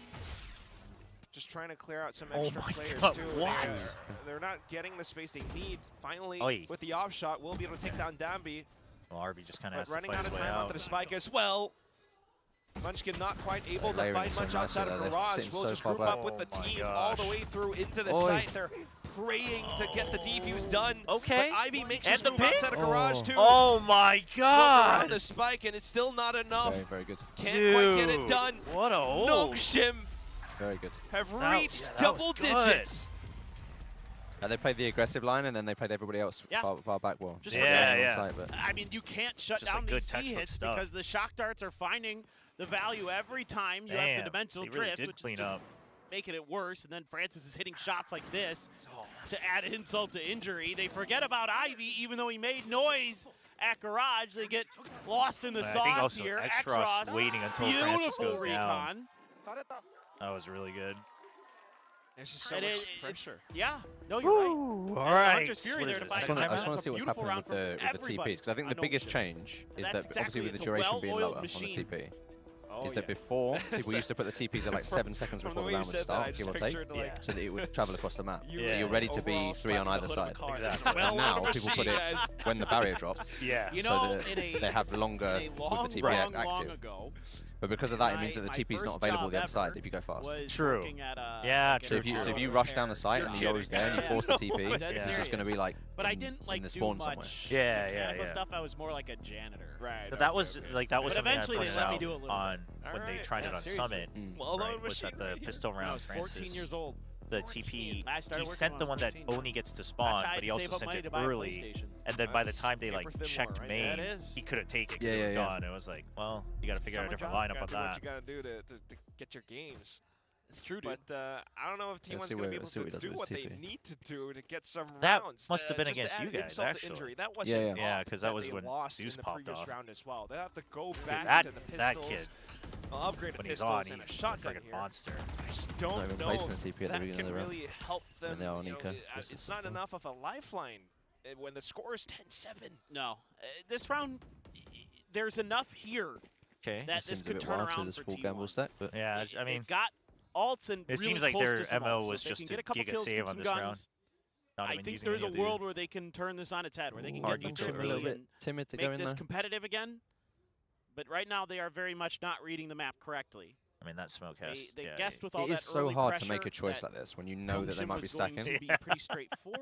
just trying to clear out some extra my players God, too. what? They're not getting the space they need. Finally, Oi. with the off shot, we'll be able to take down Dambi. Well, RB just kind of But has to running fight out his of way time out. onto the spike as well. Munchkin not quite able to layering find so much nice outside so of they're Garage. sitting We'll so just far group back. up with the Oh my team all the gosh. way through into the Oi. site. They're praying to get the defuse done. Okay. But Ivy makes And his the move pin? outside of Garage too. Oh my Smoke around god! the spike, and it's still not enough. Very, very good. Can't quite get it Dude, done. what a hold. Nongshim Very good. have That- reached yeah, that was double good. digits. They played the aggressive line, and then they played everybody else Yeah. far back well. Just They Yeah, weren't on yeah. site, but I mean, you can't shut Just down like these good C textbook hits stuff. because the shock darts are finding the value every time you have the Damn, dimensional they really drift, did which clean is just up. making it worse, and then Francis is hitting shots like this to add insult to injury. They forget about Ivy, even though he made noise at Garage. They get lost in the sauce I think also here. Extros waiting until Francis goes down. Recon. That was really good. There's just so much pressure. Yeah. No, you're right. All right. I just want to see what's happening with the TPs, because I think the biggest change is that obviously with the duration being lower on the TP, is that before people used to put the TPs at like 7 seconds before the round would start, give or take, so that it would travel across the map. So you're ready to be 3 on either side. Exactly. And now people put it when the barrier drops, so that they have longer with the TP active. But because of that, it means that the TP is not available on the other side if you go fast. True. Yeah, true. So if you rush down the site and the Yoru's there and you force the TP, it's just going to be like in the spawn somewhere. Yeah. Stuff, I was more like a janitor. Right. But that was like that was something I pointed out do on when they tried it on Summit. Right, was that the pistol round Francis? 14 years old. The TP, he sent the one that only gets to spawn, but he also sent it early. And then by the time they like checked main, he couldn't take it because it was gone. It was like, well, you got to figure out a different lineup on that. What you got to do to get your games. It's true, dude. But I don't know if T1's going to be able to do what they need to do to get some rounds. That must have been against you guys, actually. That wasn't yeah, because that was when Zeus popped off. Round as well. They have to go back to the pistols. That kid. When he's on, he's a freaking monster. I just don't know placing a TP at the beginning of the round. Really help them. It's not point. enough of a lifeline when the score is 10-7. No, this round, there's enough here that this could turn around this for full T1. gamble stack, but yeah, I mean, they've got ults and it seems like their MO was just to giga save on this round. I think there's a world where they can turn this on its head, where they can get a little bit timid to go in make this there. competitive again. But right now, they are very much not reading the map correctly. I mean, that smoke has. They guessed with all it that is so hard to make a pressure choice like this when you know that they might be stacking. To be pretty straightforward.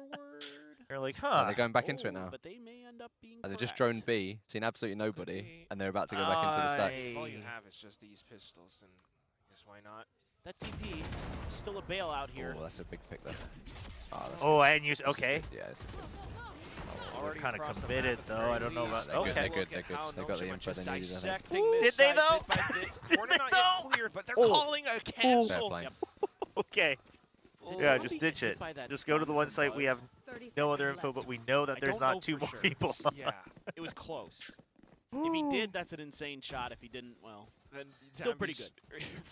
You're like, huh? They're going back into it now. But they may end up being They've just droned B, seen absolutely nobody, and they're about to go back into the stack. All you have is just these pistols, and I guess why not? That TP is still a bailout here. Oh, that's a big pick there. Oh, and you okay? Yeah, it's good. We're kind of committed, though. I don't know about. They're good. They got the info they needed, I think. Did they, though? Did they, though? Cleared, but they're calling a cancel. Okay. Yeah, just ditch it. Just go to the one site we have no other info, but we know that there's not 2 more people. Yeah, it was close. If he did, that's an insane shot. If he didn't, well, then still pretty good.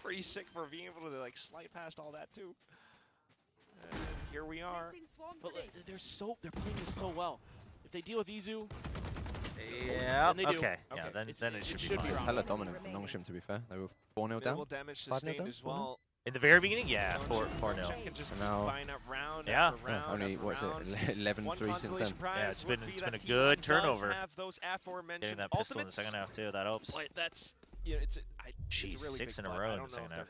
Pretty sick for being able to like slide past all that too. And here we are. But they're playing this so well. If they deal with Izu, yeah, okay. Yeah, then it should be fine. Hella dominant from Nongshim, to be fair. They were 4-0 down. 5-0 down as well. In the very beginning, yeah, 4-0. Now, only what's it, 11-3 since then. Yeah, it's been a good turnover. Getting that pistol in the second half too, that helps. But that's it's Jeez, 6 in a row in the second half.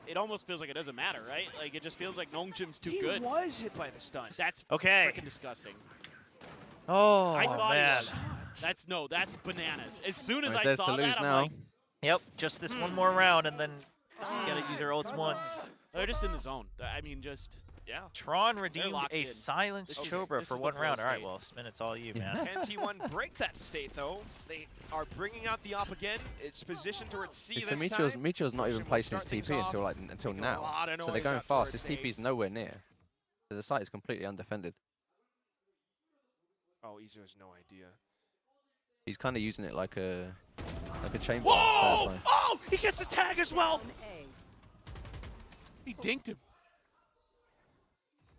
It almost feels like it doesn't matter, right? Like it just feels like Nongchim's too good. He was hit by the stun. That's okay. Freaking disgusting. Oh I thought man, that's bananas. As soon as I saw that, now. I'm like, yep, just this one more round, and then just gotta use our ults once. They're just in the zone. I mean, just Tron redeemed a silenced Chobra for 1 round. All right, well, Spin, it's all you, man. Can T1 break that state though? They are bringing out the op again. It's positioned towards C so this time. Meteor's not even placing his TP until now. So they're going fast. His TP's nowhere near. So the site is completely undefended. Oh, Izu has no idea. He's kind of using it like a chamber. Whoa! Oh, he gets the tag as well. He dinked him.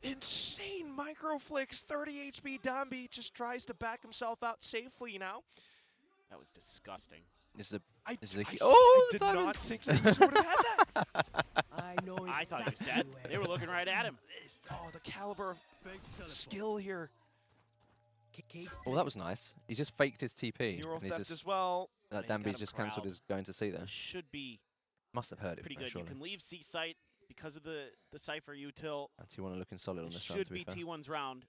Insane micro flicks. 30 HP. Dambi just tries to back himself out safely now. That was disgusting. I did not think he would have had that. I thought he was dead. They were looking right at him. Oh, the caliber of skill here. Oh, that was nice. He just faked his TP. Euro and he's theft just, as well. Dambi's just cancelled his going to see there. Should be must have heard it. Pretty good. Surely. You can leave C site because of the Cypher util. T1 looking solid on this round. Should be T1's round.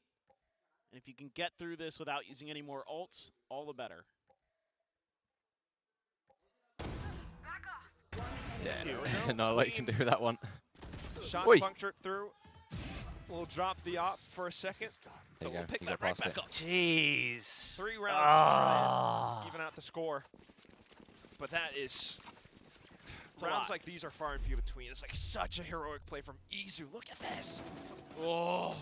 And if you can get through this without using any more ults, all the better. Yeah, no way you can do that one. Shot punctured through. We'll drop the op for a second. There you we'll go. pick You that got right past back it. up. Jeez. 3 rounds to try and even out the score. But that is rounds like these are far and few between. It's like such a heroic play from Izu. Look at this. Oh.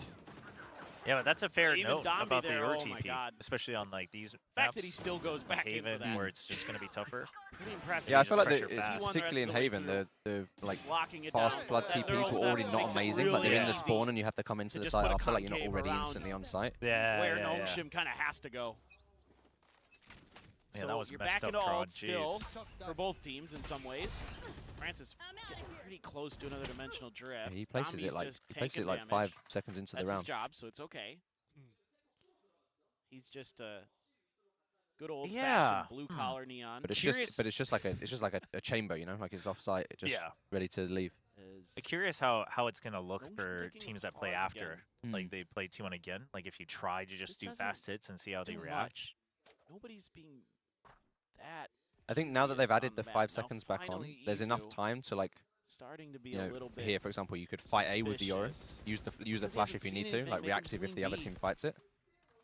Yeah, but that's a fair note about the oh OTP, especially on like these maps. The fact that he still goes back Haven, that. where it's just going to be tougher. Pretty impressive. Yeah, I feel like particularly in Haven, the like fast flood TPs were already not amazing. Like they're in the spawn and you have to come into the site after, like you're not already instantly on site. Yeah, where Nongshim kind of has to go. Yeah, so that was you're messed back up, into Trod. ult still for both teams in some ways. Francis getting pretty close to another dimensional drift. Yeah, he places it like 5 seconds into the round. That's his job, so it's okay. He's just a good old fashioned blue collar neon. But it's just like a chamber, you know, like it's off site, just ready to leave. I'm curious how it's gonna look for teams that play after, like they play T1 again. Like if you try to just do fast hits and see how they react. Nobody's being that. I think now that they've added the 5 seconds back on, there's enough time to like, starting to be you know, a little bit here for example, you could fight A with the Yoru, use the flash if you need to, like reactive if the other team fights it,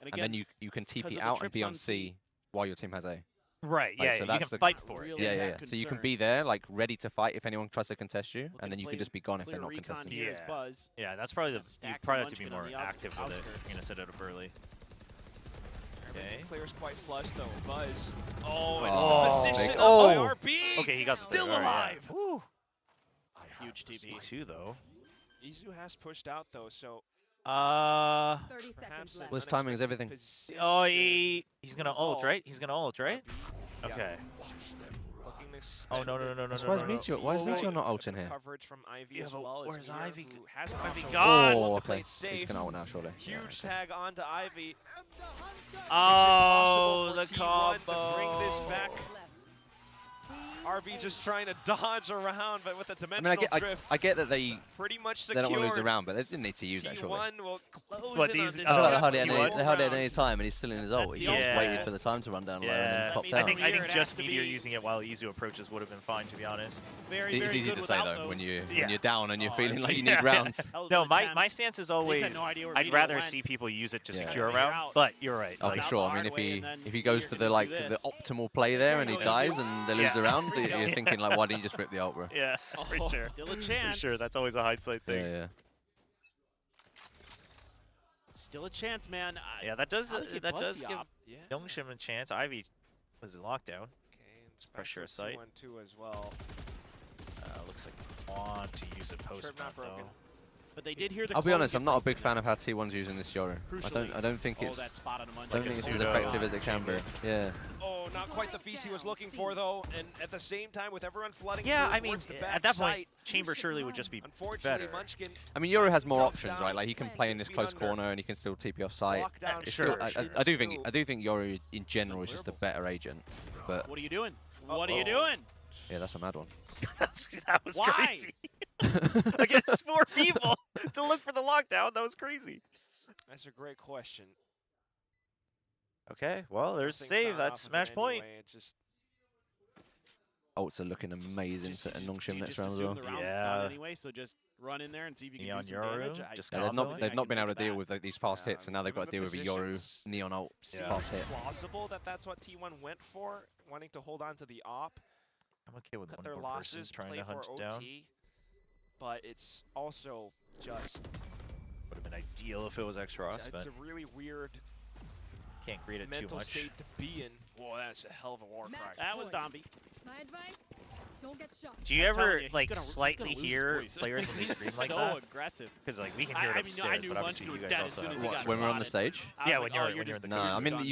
and then you can TP out and be on C while your team has A. Right. Like, yeah. so you can fight for it. Yeah. So you can be there, like ready to fight if anyone tries to contest you, and then you can just be gone if they're not contesting. Yeah. That's probably you probably have to be more active with it. You're gonna set it up early. Okay. Clear's quite flush though. Buzz. Oh, it's the position of RB. Okay, he got still alive. Yeah. Huge TP. Too though. Izu has pushed out though, so 30 seconds left. Well, his timing is everything. Oh, he's gonna ult, right? He's gonna ult, right? Okay. Oh no. Why is Meteor not ulting here? Coverage from Ivy yeah, as well. Where's Ivy? Ivy gone. Oh, okay. He's gonna ult now, surely. Huge tag onto Ivy. Oh, the combo. To bring this back. RB just trying to dodge around, but with a dimensional drift. I get that they pretty much they don't want to lose the round, but they didn't need to use that, surely. Will close But in these, on I feel like they held it at round. any time, and he's still in his ult. He just waited for the time to run down low and then popped out. I think just Meteor using it while Izu approaches would have been fine, to be honest. It's easy to say though when you're down and you're feeling like you need rounds. No, my stance is always I'd rather see people use it to secure a round. But you're right. Oh, for sure. I mean, if he goes for the optimal play there and he dies and they lose the round, you're thinking like, why didn't you just rip the ult, bro? Yeah, for sure. Still a chance. For sure, that's always a hindsight thing. Yeah. Still a chance, man. Yeah, that does give Nongshim a chance. Ivy was in lockdown. It's pressure a sight. 1-2 as well. Looks like they want to use it post map though. But they did hear the I'll be honest, I'm not a big fan of how T1's using this Yoru. I don't think it's as effective as it can be. Yeah. Oh, not quite the feast he was looking for though, and at the same time with everyone flooding. Yeah, I mean, at that point, Chamber surely would just be better. I mean, Yoru has more options, right? Like he can play in this close corner and he can still TP off site. Sure. I do think Yoru in general is just a better agent. But what are you doing? What are you doing? Yeah, that's a mad one. that was crazy. Against 4 people to look for the lockdown, that was crazy. That's a great question. Okay, well, there's a save. That's smash point. Ults are looking amazing for Nongshim next round as well. Yeah. Anyway, so just run in there and see if you can do some damage. They've not been able to deal with these fast hits, and now they've got to deal with a Yoru Neon ult fast hit. Plausible that that's what T1 went for, wanting to hold on to the op. I'm okay with cut one more person trying to hunt it down. But it's also just would have been ideal if it was X-Ross, but it's a really weird can't create it too much. State to be in. Whoa, that's a hell of a war cry. That was Dombi. My advice, don't get shot. Do you ever like slightly hear players when they scream like that? So aggressive. Because like we can hear it upstairs, but obviously you guys also have. When we're on the stage? Yeah, when you're in the. No, I mean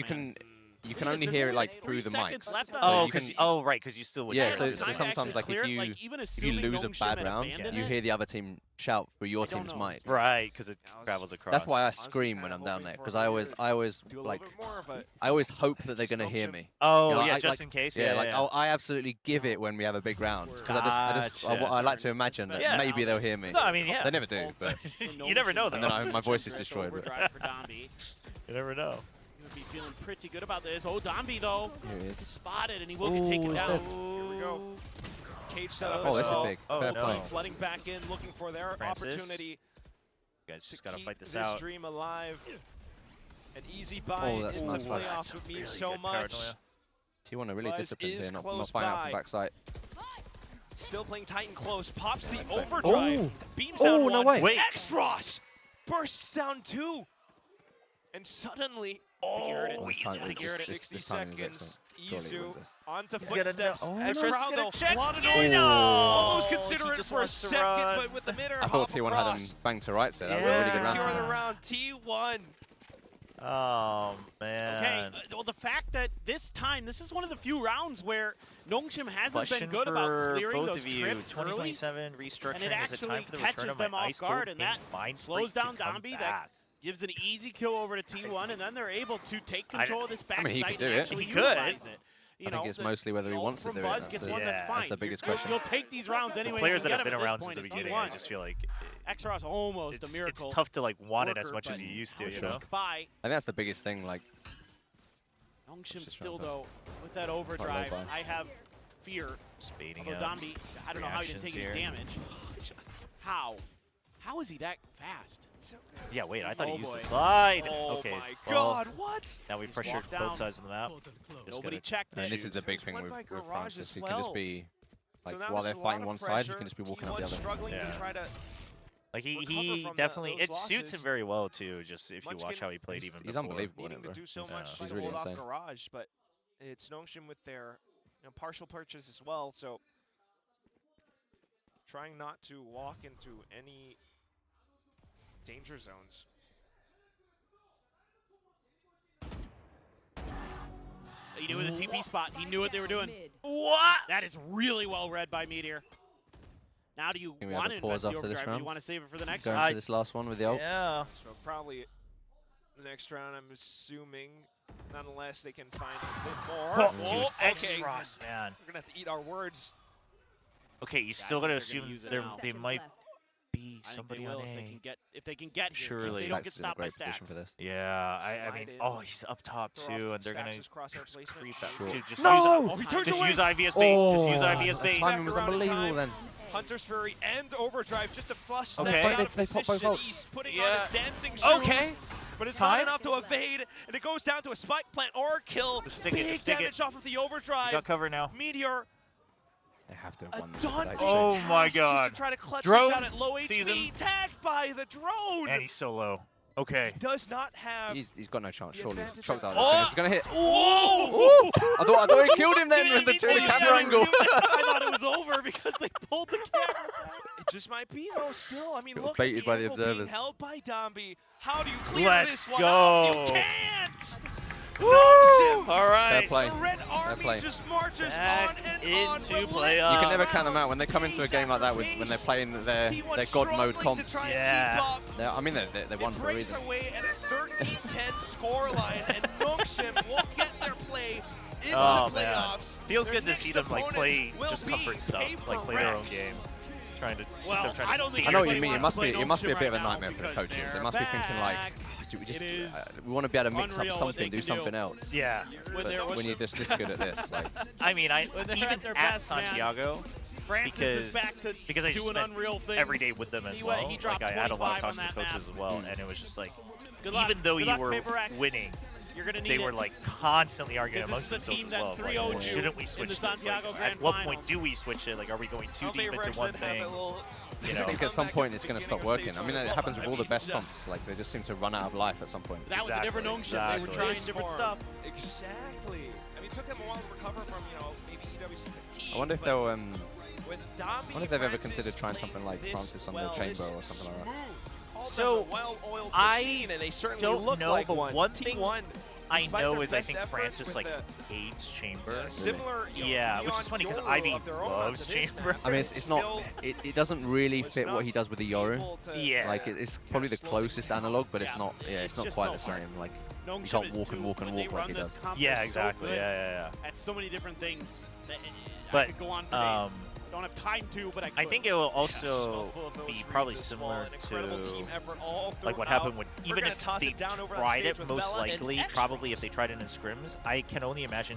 you can only hear it like through the mics. Oh, right, because you still would. Yeah, so sometimes like if you lose a bad round, you hear the other team shout through your team's mic. Right, because it travels across. That's why I scream when I'm down there, because I always hope that they're gonna hear me. Oh, you know, yeah, just in case. Yeah, like I absolutely give it when we have a big round, because I like to imagine that maybe they'll hear me. No, I mean, yeah. They never do, but you never know. And then my voice is destroyed. You never know. Be feeling pretty good about this. Oh, Dombi though. Here he is. Spotted, and he will get taken down. Here we go. Cage set up. Oh, this is big. Oh, no. Flooding back in, looking for their opportunity. You guys just gotta fight this out. out. Dream alive. An easy buy into playoffs would mean so much. T1 are really disciplined here, not finding out from backside. Still playing tight and close. Pops the overdrive. Beams down no one. way. Wait. X-Ross bursts down 2. And suddenly, This timing is excellent. Izu onto He's gonna footsteps. X-Ross is gonna check. Almost consider it for a second, but with the mid-air I thought T1 had him banged to right, so that was a really good round. Secure the round, T1. Oh, man. Okay, well, the fact that this is one of the few rounds where Nongshim hasn't Question been good about clearing both those of you. trips 2027 restructuring. and it Is it time actually for the catches return of them my off ice guard, cold and that mind slows freak down to come Dombi. That back? gives an easy kill over to T1, and then they're able to take control of this backside. I mean, he could do and it. actually He could. utilize it. I think it's mostly whether he wants to do it. That's the biggest question. You'll take these rounds anyway. The players that have been around since the beginning, I just feel like X-Ross almost a miracle. It's tough to like want it as much as you used to, you know? Bye. I think that's the biggest thing. Like, Nongshim still though with that overdrive. I have fear. Spading Dombi, I don't know how he didn't take any damage. How? How is he that fast? Yeah, wait, I thought he used the slide. Oh okay. my God, what? Now we've pressured both sides of the map. Nobody checked and it. this is the big thing with Francis. He can just be, like, while they're fighting one side, he can just be walking up the other. Yeah. Like he definitely, it suits him very well too. Just if you watch how he played even before. He's unbelievable in it, bro. He's really insane. Garage, but it's Nongshim with their partial purchase as well. So trying not to walk into any danger zones. He knew the TP spot. He knew what they were doing. What? That is really well read by Meteor. Now do you want to invest the overdrive, or do you want to save it for the next round? Going to this last one with the ults. Yeah. So probably the next round, I'm assuming. Nonetheless, they can find a bit more. Dude, X-Ross, man. We're going to have to eat our words. Okay, you still got to assume they might be somebody on A. If they can get here, surely. they don't get stopped by stacks. For this. Yeah, I mean, he's up top too, and they're going to creep out. Sure. Dude, just use IV as bait. Just use IV as bait. Timing was unbelievable then. Hunter's Fury and Overdrive just to flush okay. them out of position. He's putting on his dancing shoes. Okay. But it's not enough to evade, and it goes down to a spike plant or a kill. Big damage off of the Overdrive. You got cover now. Meteor. They have to have won this. Oh my God. Just to try to clutch drone out at low HP, tagged by the drone. And he's so low. Okay. Does not have. He's got no chance. Surely. Choked out. He's gonna hit. Whoa! I thought he killed him then with the camera angle. I thought it was over because they pulled the camera. It just might be though. Still, I mean, look. Baited by the observers. Held by Dombi. How do you clear this one? Go. You can't. Woo! All right. Fair play. The Red Army just marches on and into on. playoffs. You can never count them out when they come into a game like that when they're playing their God mode comps. Yeah. I mean, they won for a reason. Away at a 13-10 scoreline, and Nongshim will get their play into playoffs. Man. Feels good to see them like play just comfort stuff, like play their own game. Trying to. I don't think. I know what you mean. It must be a bit of a nightmare for the coaches. They must be thinking like, we want to be able to mix up something, do something else. Yeah. But when you're just this good at this, like. I mean, even at Santiago, because I just spent every day with them as well. Like I had a lot of talks with the coaches as well, and it was just like, even though you were winning, they were like constantly arguing amongst themselves as well. Like, shouldn't we switch this? Like, at what point do we switch it? Like, are we going too deep into one thing? I just think at some point it's going to stop working. I mean, it happens with all the best comps. Like, they just seem to run out of life at some point. That was a different Nongshim. They were trying different stuff. Exactly. I mean, it took them a while to recover from, maybe EWC fatigue. I wonder if they'll, I wonder if they've ever considered trying something like Francis on the Chamber or something like that. So, I don't know, but one thing I know is I think Francis like hates Chamber. Similar, yeah, which is funny because Ivy loves Chamber. I mean, it's not. It doesn't really fit what he does with the Yoru. Yeah, like it's probably the closest analog, but it's not. Yeah, it's not quite the same. Like you can't walk and walk and walk like he does. Yeah, exactly. Yeah. At so many different things. But I could go on for days. Don't have time to, but I think it will also be probably similar to like what happened when, even if they tried it, most likely, probably if they tried it in scrims, I can only imagine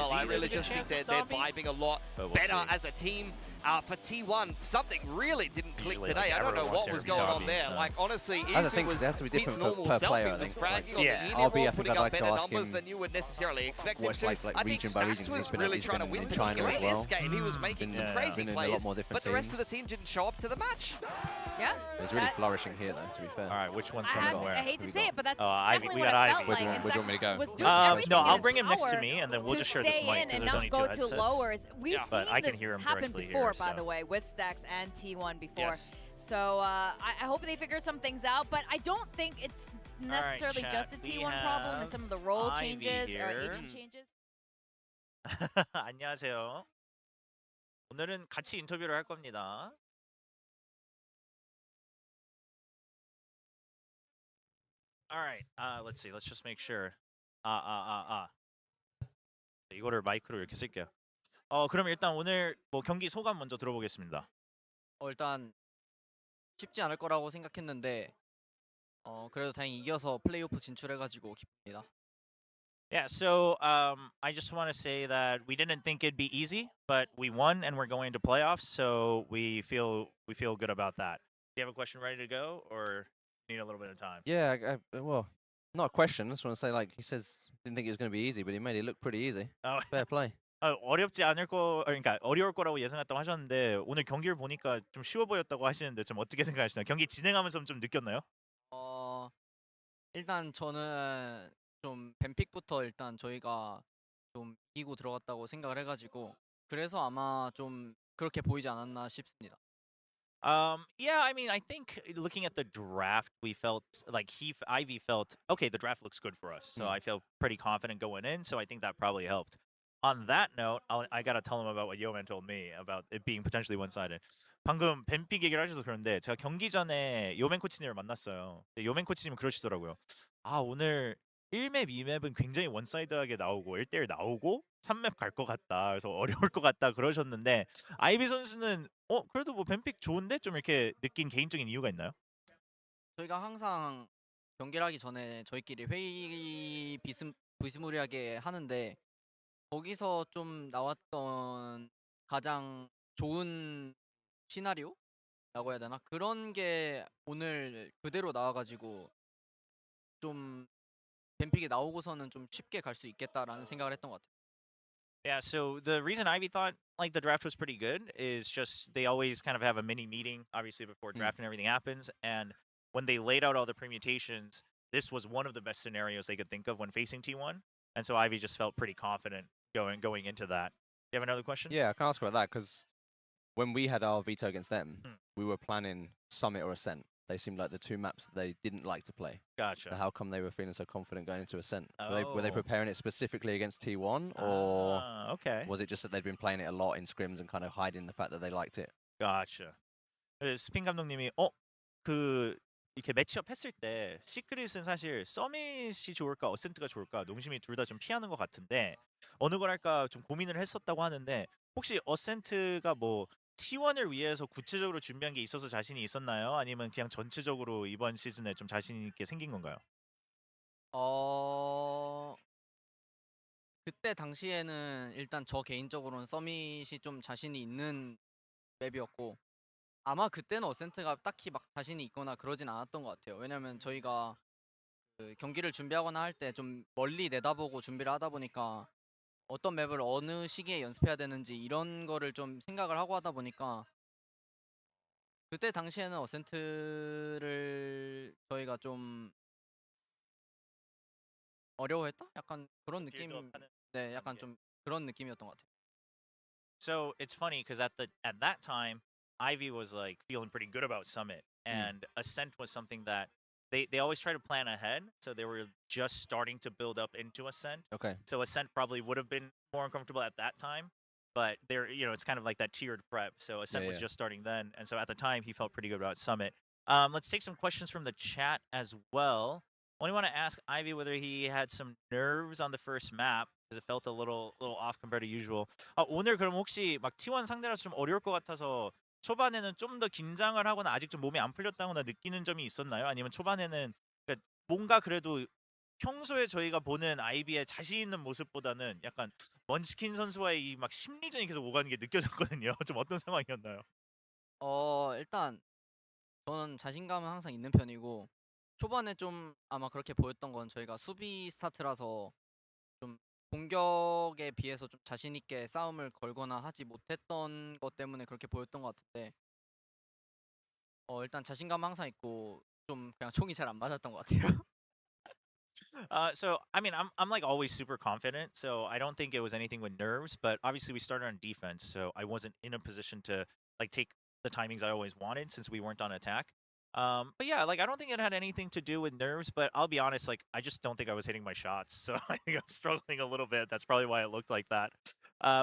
well. I really just think they're vibing a lot better as a team. For T1, something really didn't click Usually, today. like, I don't know everyone what wants was to going be on there. Dobby, so. Like, honestly, I think was it has to be different his normal per self. player, He I was think. fragging Like, on the RB, I think putting I'd up like to better ask numbers him than you would necessarily expect him what's to. like I think region by region. Stacks was He's been really he's trying to been win, in China particularly as well. this game. He was making some crazy been in a plays, lot more different but the rest of the teams. team didn't show up to the match. Yeah. He's really flourishing here, though, to be fair. All right, which one's coming where? I hate to say it, but that's Ivy. definitely We what got it Ivy. felt like. Where do you want me to go? Was doing everything No, in I'll his bring him next to power me, and then we'll to just share this stay mic in because and there's not only go two to headsets. lowers. We've seen But I can this hear him happen directly before, here, by so. the way, with Stacks and T1 before. Yes. So I hope they figure some things out, but I don't think it's necessarily chat, just a we T1 problem. have It's some of the role Ivy changes or here. agent changes. 안녕하세요. 오늘은 같이 인터뷰를 할 겁니다. All right, let's see. Let's just make sure. 이거를 마이크로 이렇게 쓸게요. 그럼 일단 오늘 뭐 경기 소감 먼저 들어보겠습니다. 일단 쉽지 않을 거라고 생각했는데 그래도 다행히 이겨서 플레이오프 진출해가지고 기쁩니다. Yeah, so I just want to say that we didn't think it'd be easy, but we won and we're going to playoffs, so we feel good about that. Do you have a question ready to go, or need a little bit of time? Yeah, well, not a question. I just want to say, like, he says didn't think it was going to be easy, but he made it look pretty easy. Fair play. 어렵지 않을 그러니까 어려울 거라고 예상했다고 하셨는데 오늘 경기를 보니까 좀 쉬워 보였다고 하시는데 좀 어떻게 생각하시나요? 경기 진행하면서 좀 느꼈나요? 일단 저는 좀 뱀픽부터 일단 저희가 좀 이기고 들어갔다고 생각을 해가지고 그래서 아마 좀 그렇게 보이지 않았나 싶습니다. Yeah, I mean, I think looking at the draft, we felt like Ivy felt, okay, the draft looks good for us. So I feel pretty confident going in. So I think that probably helped. On that note, I gotta tell him about what Yoman told me about it being potentially one-sided. 방금 뱀픽 얘기를 하셔서 그런데 제가 경기 전에 요맨 코치님을 만났어요. 요맨 코치님은 그러시더라고요. 오늘 1맵, 2맵은 굉장히 원사이드하게 나오고 1대1 나오고 3맵 갈 것 같다. 그래서 어려울 것 같다 그러셨는데 아이비 선수는 그래도 뭐 뱀픽 좋은데 좀 이렇게 느낀 개인적인 이유가 있나요? 저희가 항상 경기를 하기 전에 저희끼리 회의 비스무리하게 하는데 거기서 좀 나왔던 가장 좋은 시나리오라고 해야 되나? 그런 게 오늘 그대로 나와가지고 좀 뱀픽이 나오고서는 좀 쉽게 갈 수 있겠다라는 생각을 했던 것 같아요. Yeah, so the reason Ivy thought like the draft was pretty good is just they always kind of have a mini meeting, obviously before draft and everything happens, and when they laid out all the permutations, this was one of the best scenarios they could think of when facing T1, and so Ivy just felt pretty confident going into that. Do you have another question? Yeah, I can ask about that because when we had our veto against them, we were planning Summit or Ascent. They seemed like the two maps that they didn't like to play. Gotcha. So how come they were feeling so confident going into Ascent? Were they preparing it specifically against T1, or okay. was it just that they'd been playing it a lot in scrims and kind of hiding the fact that they liked it? Gotcha. 스핀 감독님이 이렇게 매치업 했을 때 시크릿은 사실 서밋이 좋을까 어센트가 좋을까 농심이 둘 다 좀 피하는 것 같은데 어느 걸 할까 좀 고민을 했었다고 하는데 혹시 어센트가 뭐 T1을 위해서 구체적으로 준비한 게 있어서 자신이 있었나요? 아니면 그냥 전체적으로 이번 시즌에 좀 자신 있게 생긴 건가요? 그때 당시에는 일단 저 개인적으로는 서밋이 좀 자신이 있는 맵이었고 아마 그때는 어센트가 딱히 막 자신이 있거나 그러진 않았던 것 같아요. 왜냐면 저희가 그 경기를 준비하거나 할 때 좀 멀리 내다보고 준비를 하다 보니까 어떤 맵을 어느 시기에 연습해야 되는지 이런 거를 좀 생각을 하고 하다 보니까 그때 당시에는 어센트를 저희가 좀 어려워했다? 약간 그런 느낌. 네, 약간 좀 그런 느낌이었던 것 같아요. So it's funny because at that time Ivy was like feeling pretty good about Summit and Ascent was something that they always try to plan ahead, so they were just starting to build up into Ascent. Okay. So Ascent probably would have been more uncomfortable at that time, but it's kind of like that tiered prep. So Ascent was just starting then, and so at the time he felt pretty good about Summit. Let's take some questions from the chat as well. Only want to ask Ivy whether he had some nerves on the first map because it felt a little off compared to usual. 오늘 그럼 혹시 막 T1 상대라서 좀 어려울 것 같아서 초반에는 좀 더 긴장을 하거나 아직 좀 몸이 안 풀렸다거나 느끼는 점이 있었나요? 아니면 초반에는 그러니까 뭔가 그래도 평소에 저희가 보는 아이비의 자신 있는 모습보다는 약간 먼치킨 선수와의 이 막 심리전이 계속 오가는 게 느껴졌거든요. 좀 어떤 상황이었나요? 일단 저는 자신감은 항상 있는 편이고 초반에 좀 아마 그렇게 보였던 건 저희가 수비 스타트라서 좀 공격에 비해서 좀 자신 있게 싸움을 걸거나 하지 못했던 것 때문에 그렇게 보였던 것 같은데 일단 자신감은 항상 있고 좀 그냥 총이 잘 안 맞았던 것 같아요. So I mean, I'm like always super confident. So I don't think it was anything with nerves. But obviously, we started on defense, so I wasn't in a position to like take the timings I always wanted since we weren't on attack. But yeah, like I don't think it had anything to do with nerves. But I'll be honest, like I just don't think I was hitting my shots. So I think I was struggling a little bit. That's probably why it looked like that.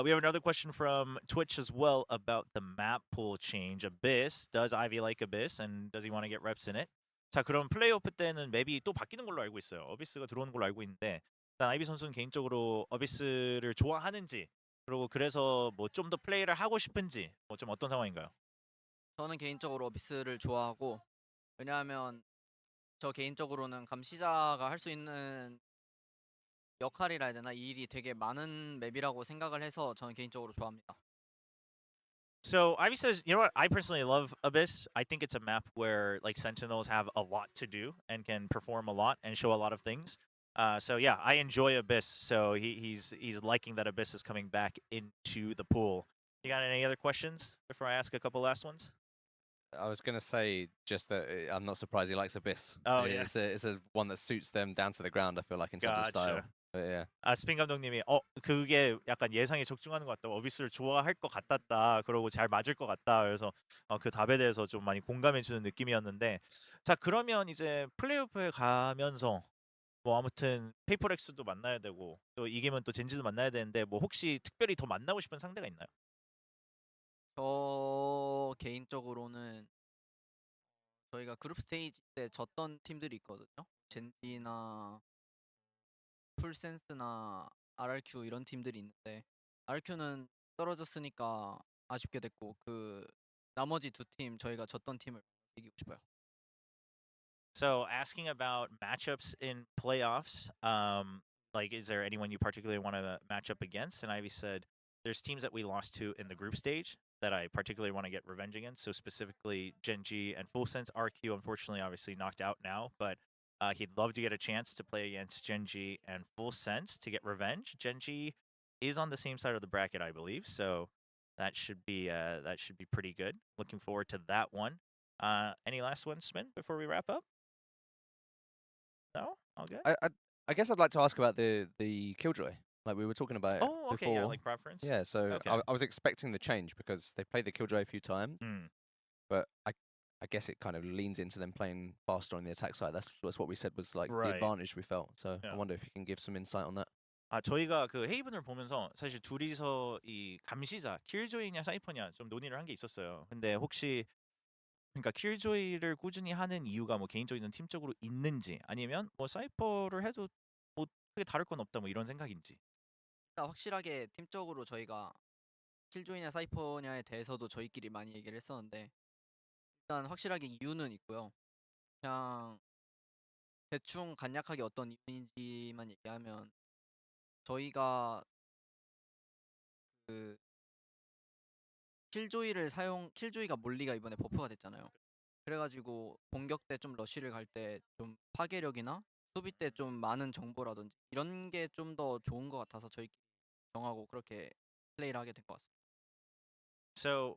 We have another question from Twitch as well about the map pool change. Abyss, does Ivy like Abyss, and does he want to get reps in it? 자, 그럼 플레이오프 때는 맵이 또 바뀌는 걸로 알고 있어요. 어비스가 들어오는 걸로 알고 있는데 일단 아이비 선수는 개인적으로 어비스를 좋아하는지 그리고 그래서 뭐 좀 더 플레이를 하고 싶은지 뭐 좀 어떤 상황인가요? 저는 개인적으로 어비스를 좋아하고 왜냐하면 저 개인적으로는 감시자가 할 수 있는 역할이라 해야 되나? 이 일이 되게 많은 맵이라고 생각을 해서 저는 개인적으로 좋아합니다. So Ivy says, you know what? I personally love Abyss. I think it's a map where like Sentinels have a lot to do and can perform a lot and show a lot of things. So yeah, I enjoy Abyss. So he's liking that Abyss is coming back into the pool. You got any other questions before I ask a couple last ones? I was gonna say just that I'm not surprised he likes Abyss. Oh yeah, it's a one that suits them down to the ground. I feel like in terms of style. But yeah. 스핀 감독님이 그게 약간 예상에 적중하는 것 같다. 어비스를 좋아할 것 같았다. 그러고 잘 맞을 것 같다. 그래서 그 답에 대해서 좀 많이 공감해주는 느낌이었는데 자 그러면 이제 플레이오프에 가면서 뭐 아무튼 페이퍼렉스도 만나야 되고 또 이기면 또 젠지도 만나야 되는데 뭐 혹시 특별히 더 만나고 싶은 상대가 있나요? 저 개인적으로는 저희가 그룹 스테이지 때 졌던 팀들이 있거든요. 젠지나 풀센스나 RRQ 이런 팀들이 있는데 RRQ는 떨어졌으니까 아쉽게 됐고 그 나머지 두 팀 저희가 졌던 팀을 이기고 싶어요. So asking about matchups in playoffs, like is there anyone you particularly want to match up against? And Ivy said there's teams that we lost to in the group stage that I particularly want to get revenge against. So specifically Gen.G and Full Sense. RQ unfortunately obviously knocked out now, but he'd love to get a chance to play against Gen.G and Full Sense to get revenge. Gen.G is on the same side of the bracket, I believe, so that should be pretty good. Looking forward to that one. Any last ones, Spin, before we wrap up? No, all good. I guess I'd like to ask about the Killjoy. Like we were talking about okay, before. Yeah, like preference. Yeah, so okay. I was expecting the change because they played the Killjoy a few times, but I guess it kind of leans into them playing faster on the attack side. That's what we said was like the advantage we felt. So I wonder if you can give some insight on that. 저희가 그 헤이븐을 보면서 사실 둘이서 이 감시자 킬조이냐 사이퍼냐 좀 논의를 한 게 있었어요. 근데 혹시 그러니까 킬조이를 꾸준히 하는 이유가 뭐 개인적인 팀적으로 있는지 아니면 뭐 사이퍼를 해도 뭐 크게 다를 건 없다 뭐 이런 생각인지. 확실하게 팀적으로 저희가 킬조이냐 사이퍼냐에 대해서도 저희끼리 많이 얘기를 했었는데 일단 확실하게 이유는 있고요. 그냥 대충 간략하게 어떤 이유인지만 얘기하면 저희가 그 킬조이가 몰리가 이번에 버프가 됐잖아요. 그래가지고 공격 때 좀 러쉬를 갈 때 좀 파괴력이나 수비 때 좀 많은 정보라든지 이런 게 좀 더 좋은 것 같아서 저희끼리 정하고 그렇게 플레이를 하게 된 것 같습니다. So,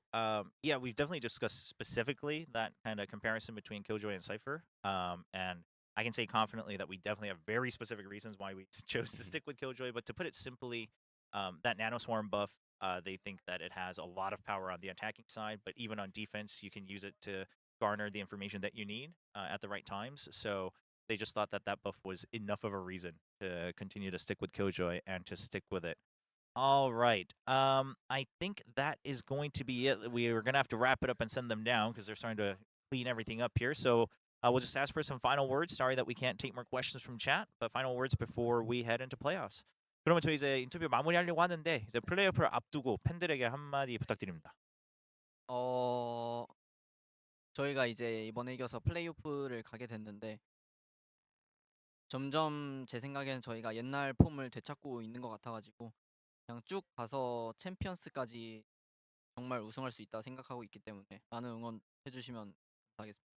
yeah, we've definitely discussed specifically that kind of comparison between Killjoy and Cypher. And I can say confidently that we definitely have very specific reasons why we chose to stick with Killjoy. But to put it simply, that Nanoswarm buff, they think that it has a lot of power on the attacking side. But even on defense, you can use it to garner the information that you need at the right times. So they just thought that that buff was enough of a reason to continue to stick with Killjoy and to stick with it. All right. I think that is going to be it. We are going to have to wrap it up and send them down because they're starting to clean everything up here. So we'll just ask for some final words. Sorry that we can't take more questions from chat, but final words before we head into playoffs. 그러면 저희 이제 인터뷰 마무리하려고 하는데 이제 플레이오프를 앞두고 팬들에게 한마디 부탁드립니다. 저희가 이제 이번에 이겨서 플레이오프를 가게 됐는데 점점 제 생각에는 저희가 옛날 폼을 되찾고 있는 것 같아가지고 그냥 쭉 가서 챔피언스까지 정말 우승할 수 있다 생각하고 있기 때문에 많은 응원해주시면 감사하겠습니다.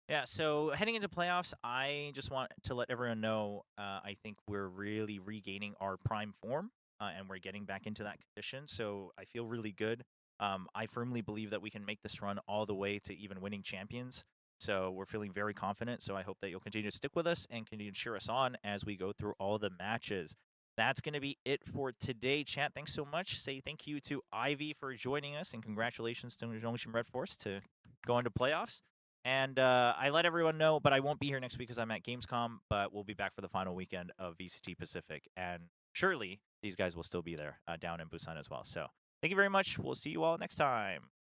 Yeah, so heading into playoffs, I just want to let everyone know I think we're really regaining our prime form and we're getting back into that condition. So I feel really good. I firmly believe that we can make this run all the way to even winning champions. So we're feeling very confident. So I hope that you'll continue to stick with us and continue to cheer us on as we go through all the matches. That's going to be it for today, chat. Thanks so much. Say thank you to Ivy for joining us and congratulations to Zhongshin Red Force to go into playoffs. And I let everyone know, but I won't be here next week because I'm at Gamescom, but we'll be back for the final weekend of VCT Pacific. And surely these guys will still be there down in Busan as well. So thank you very much. We'll see you all next time.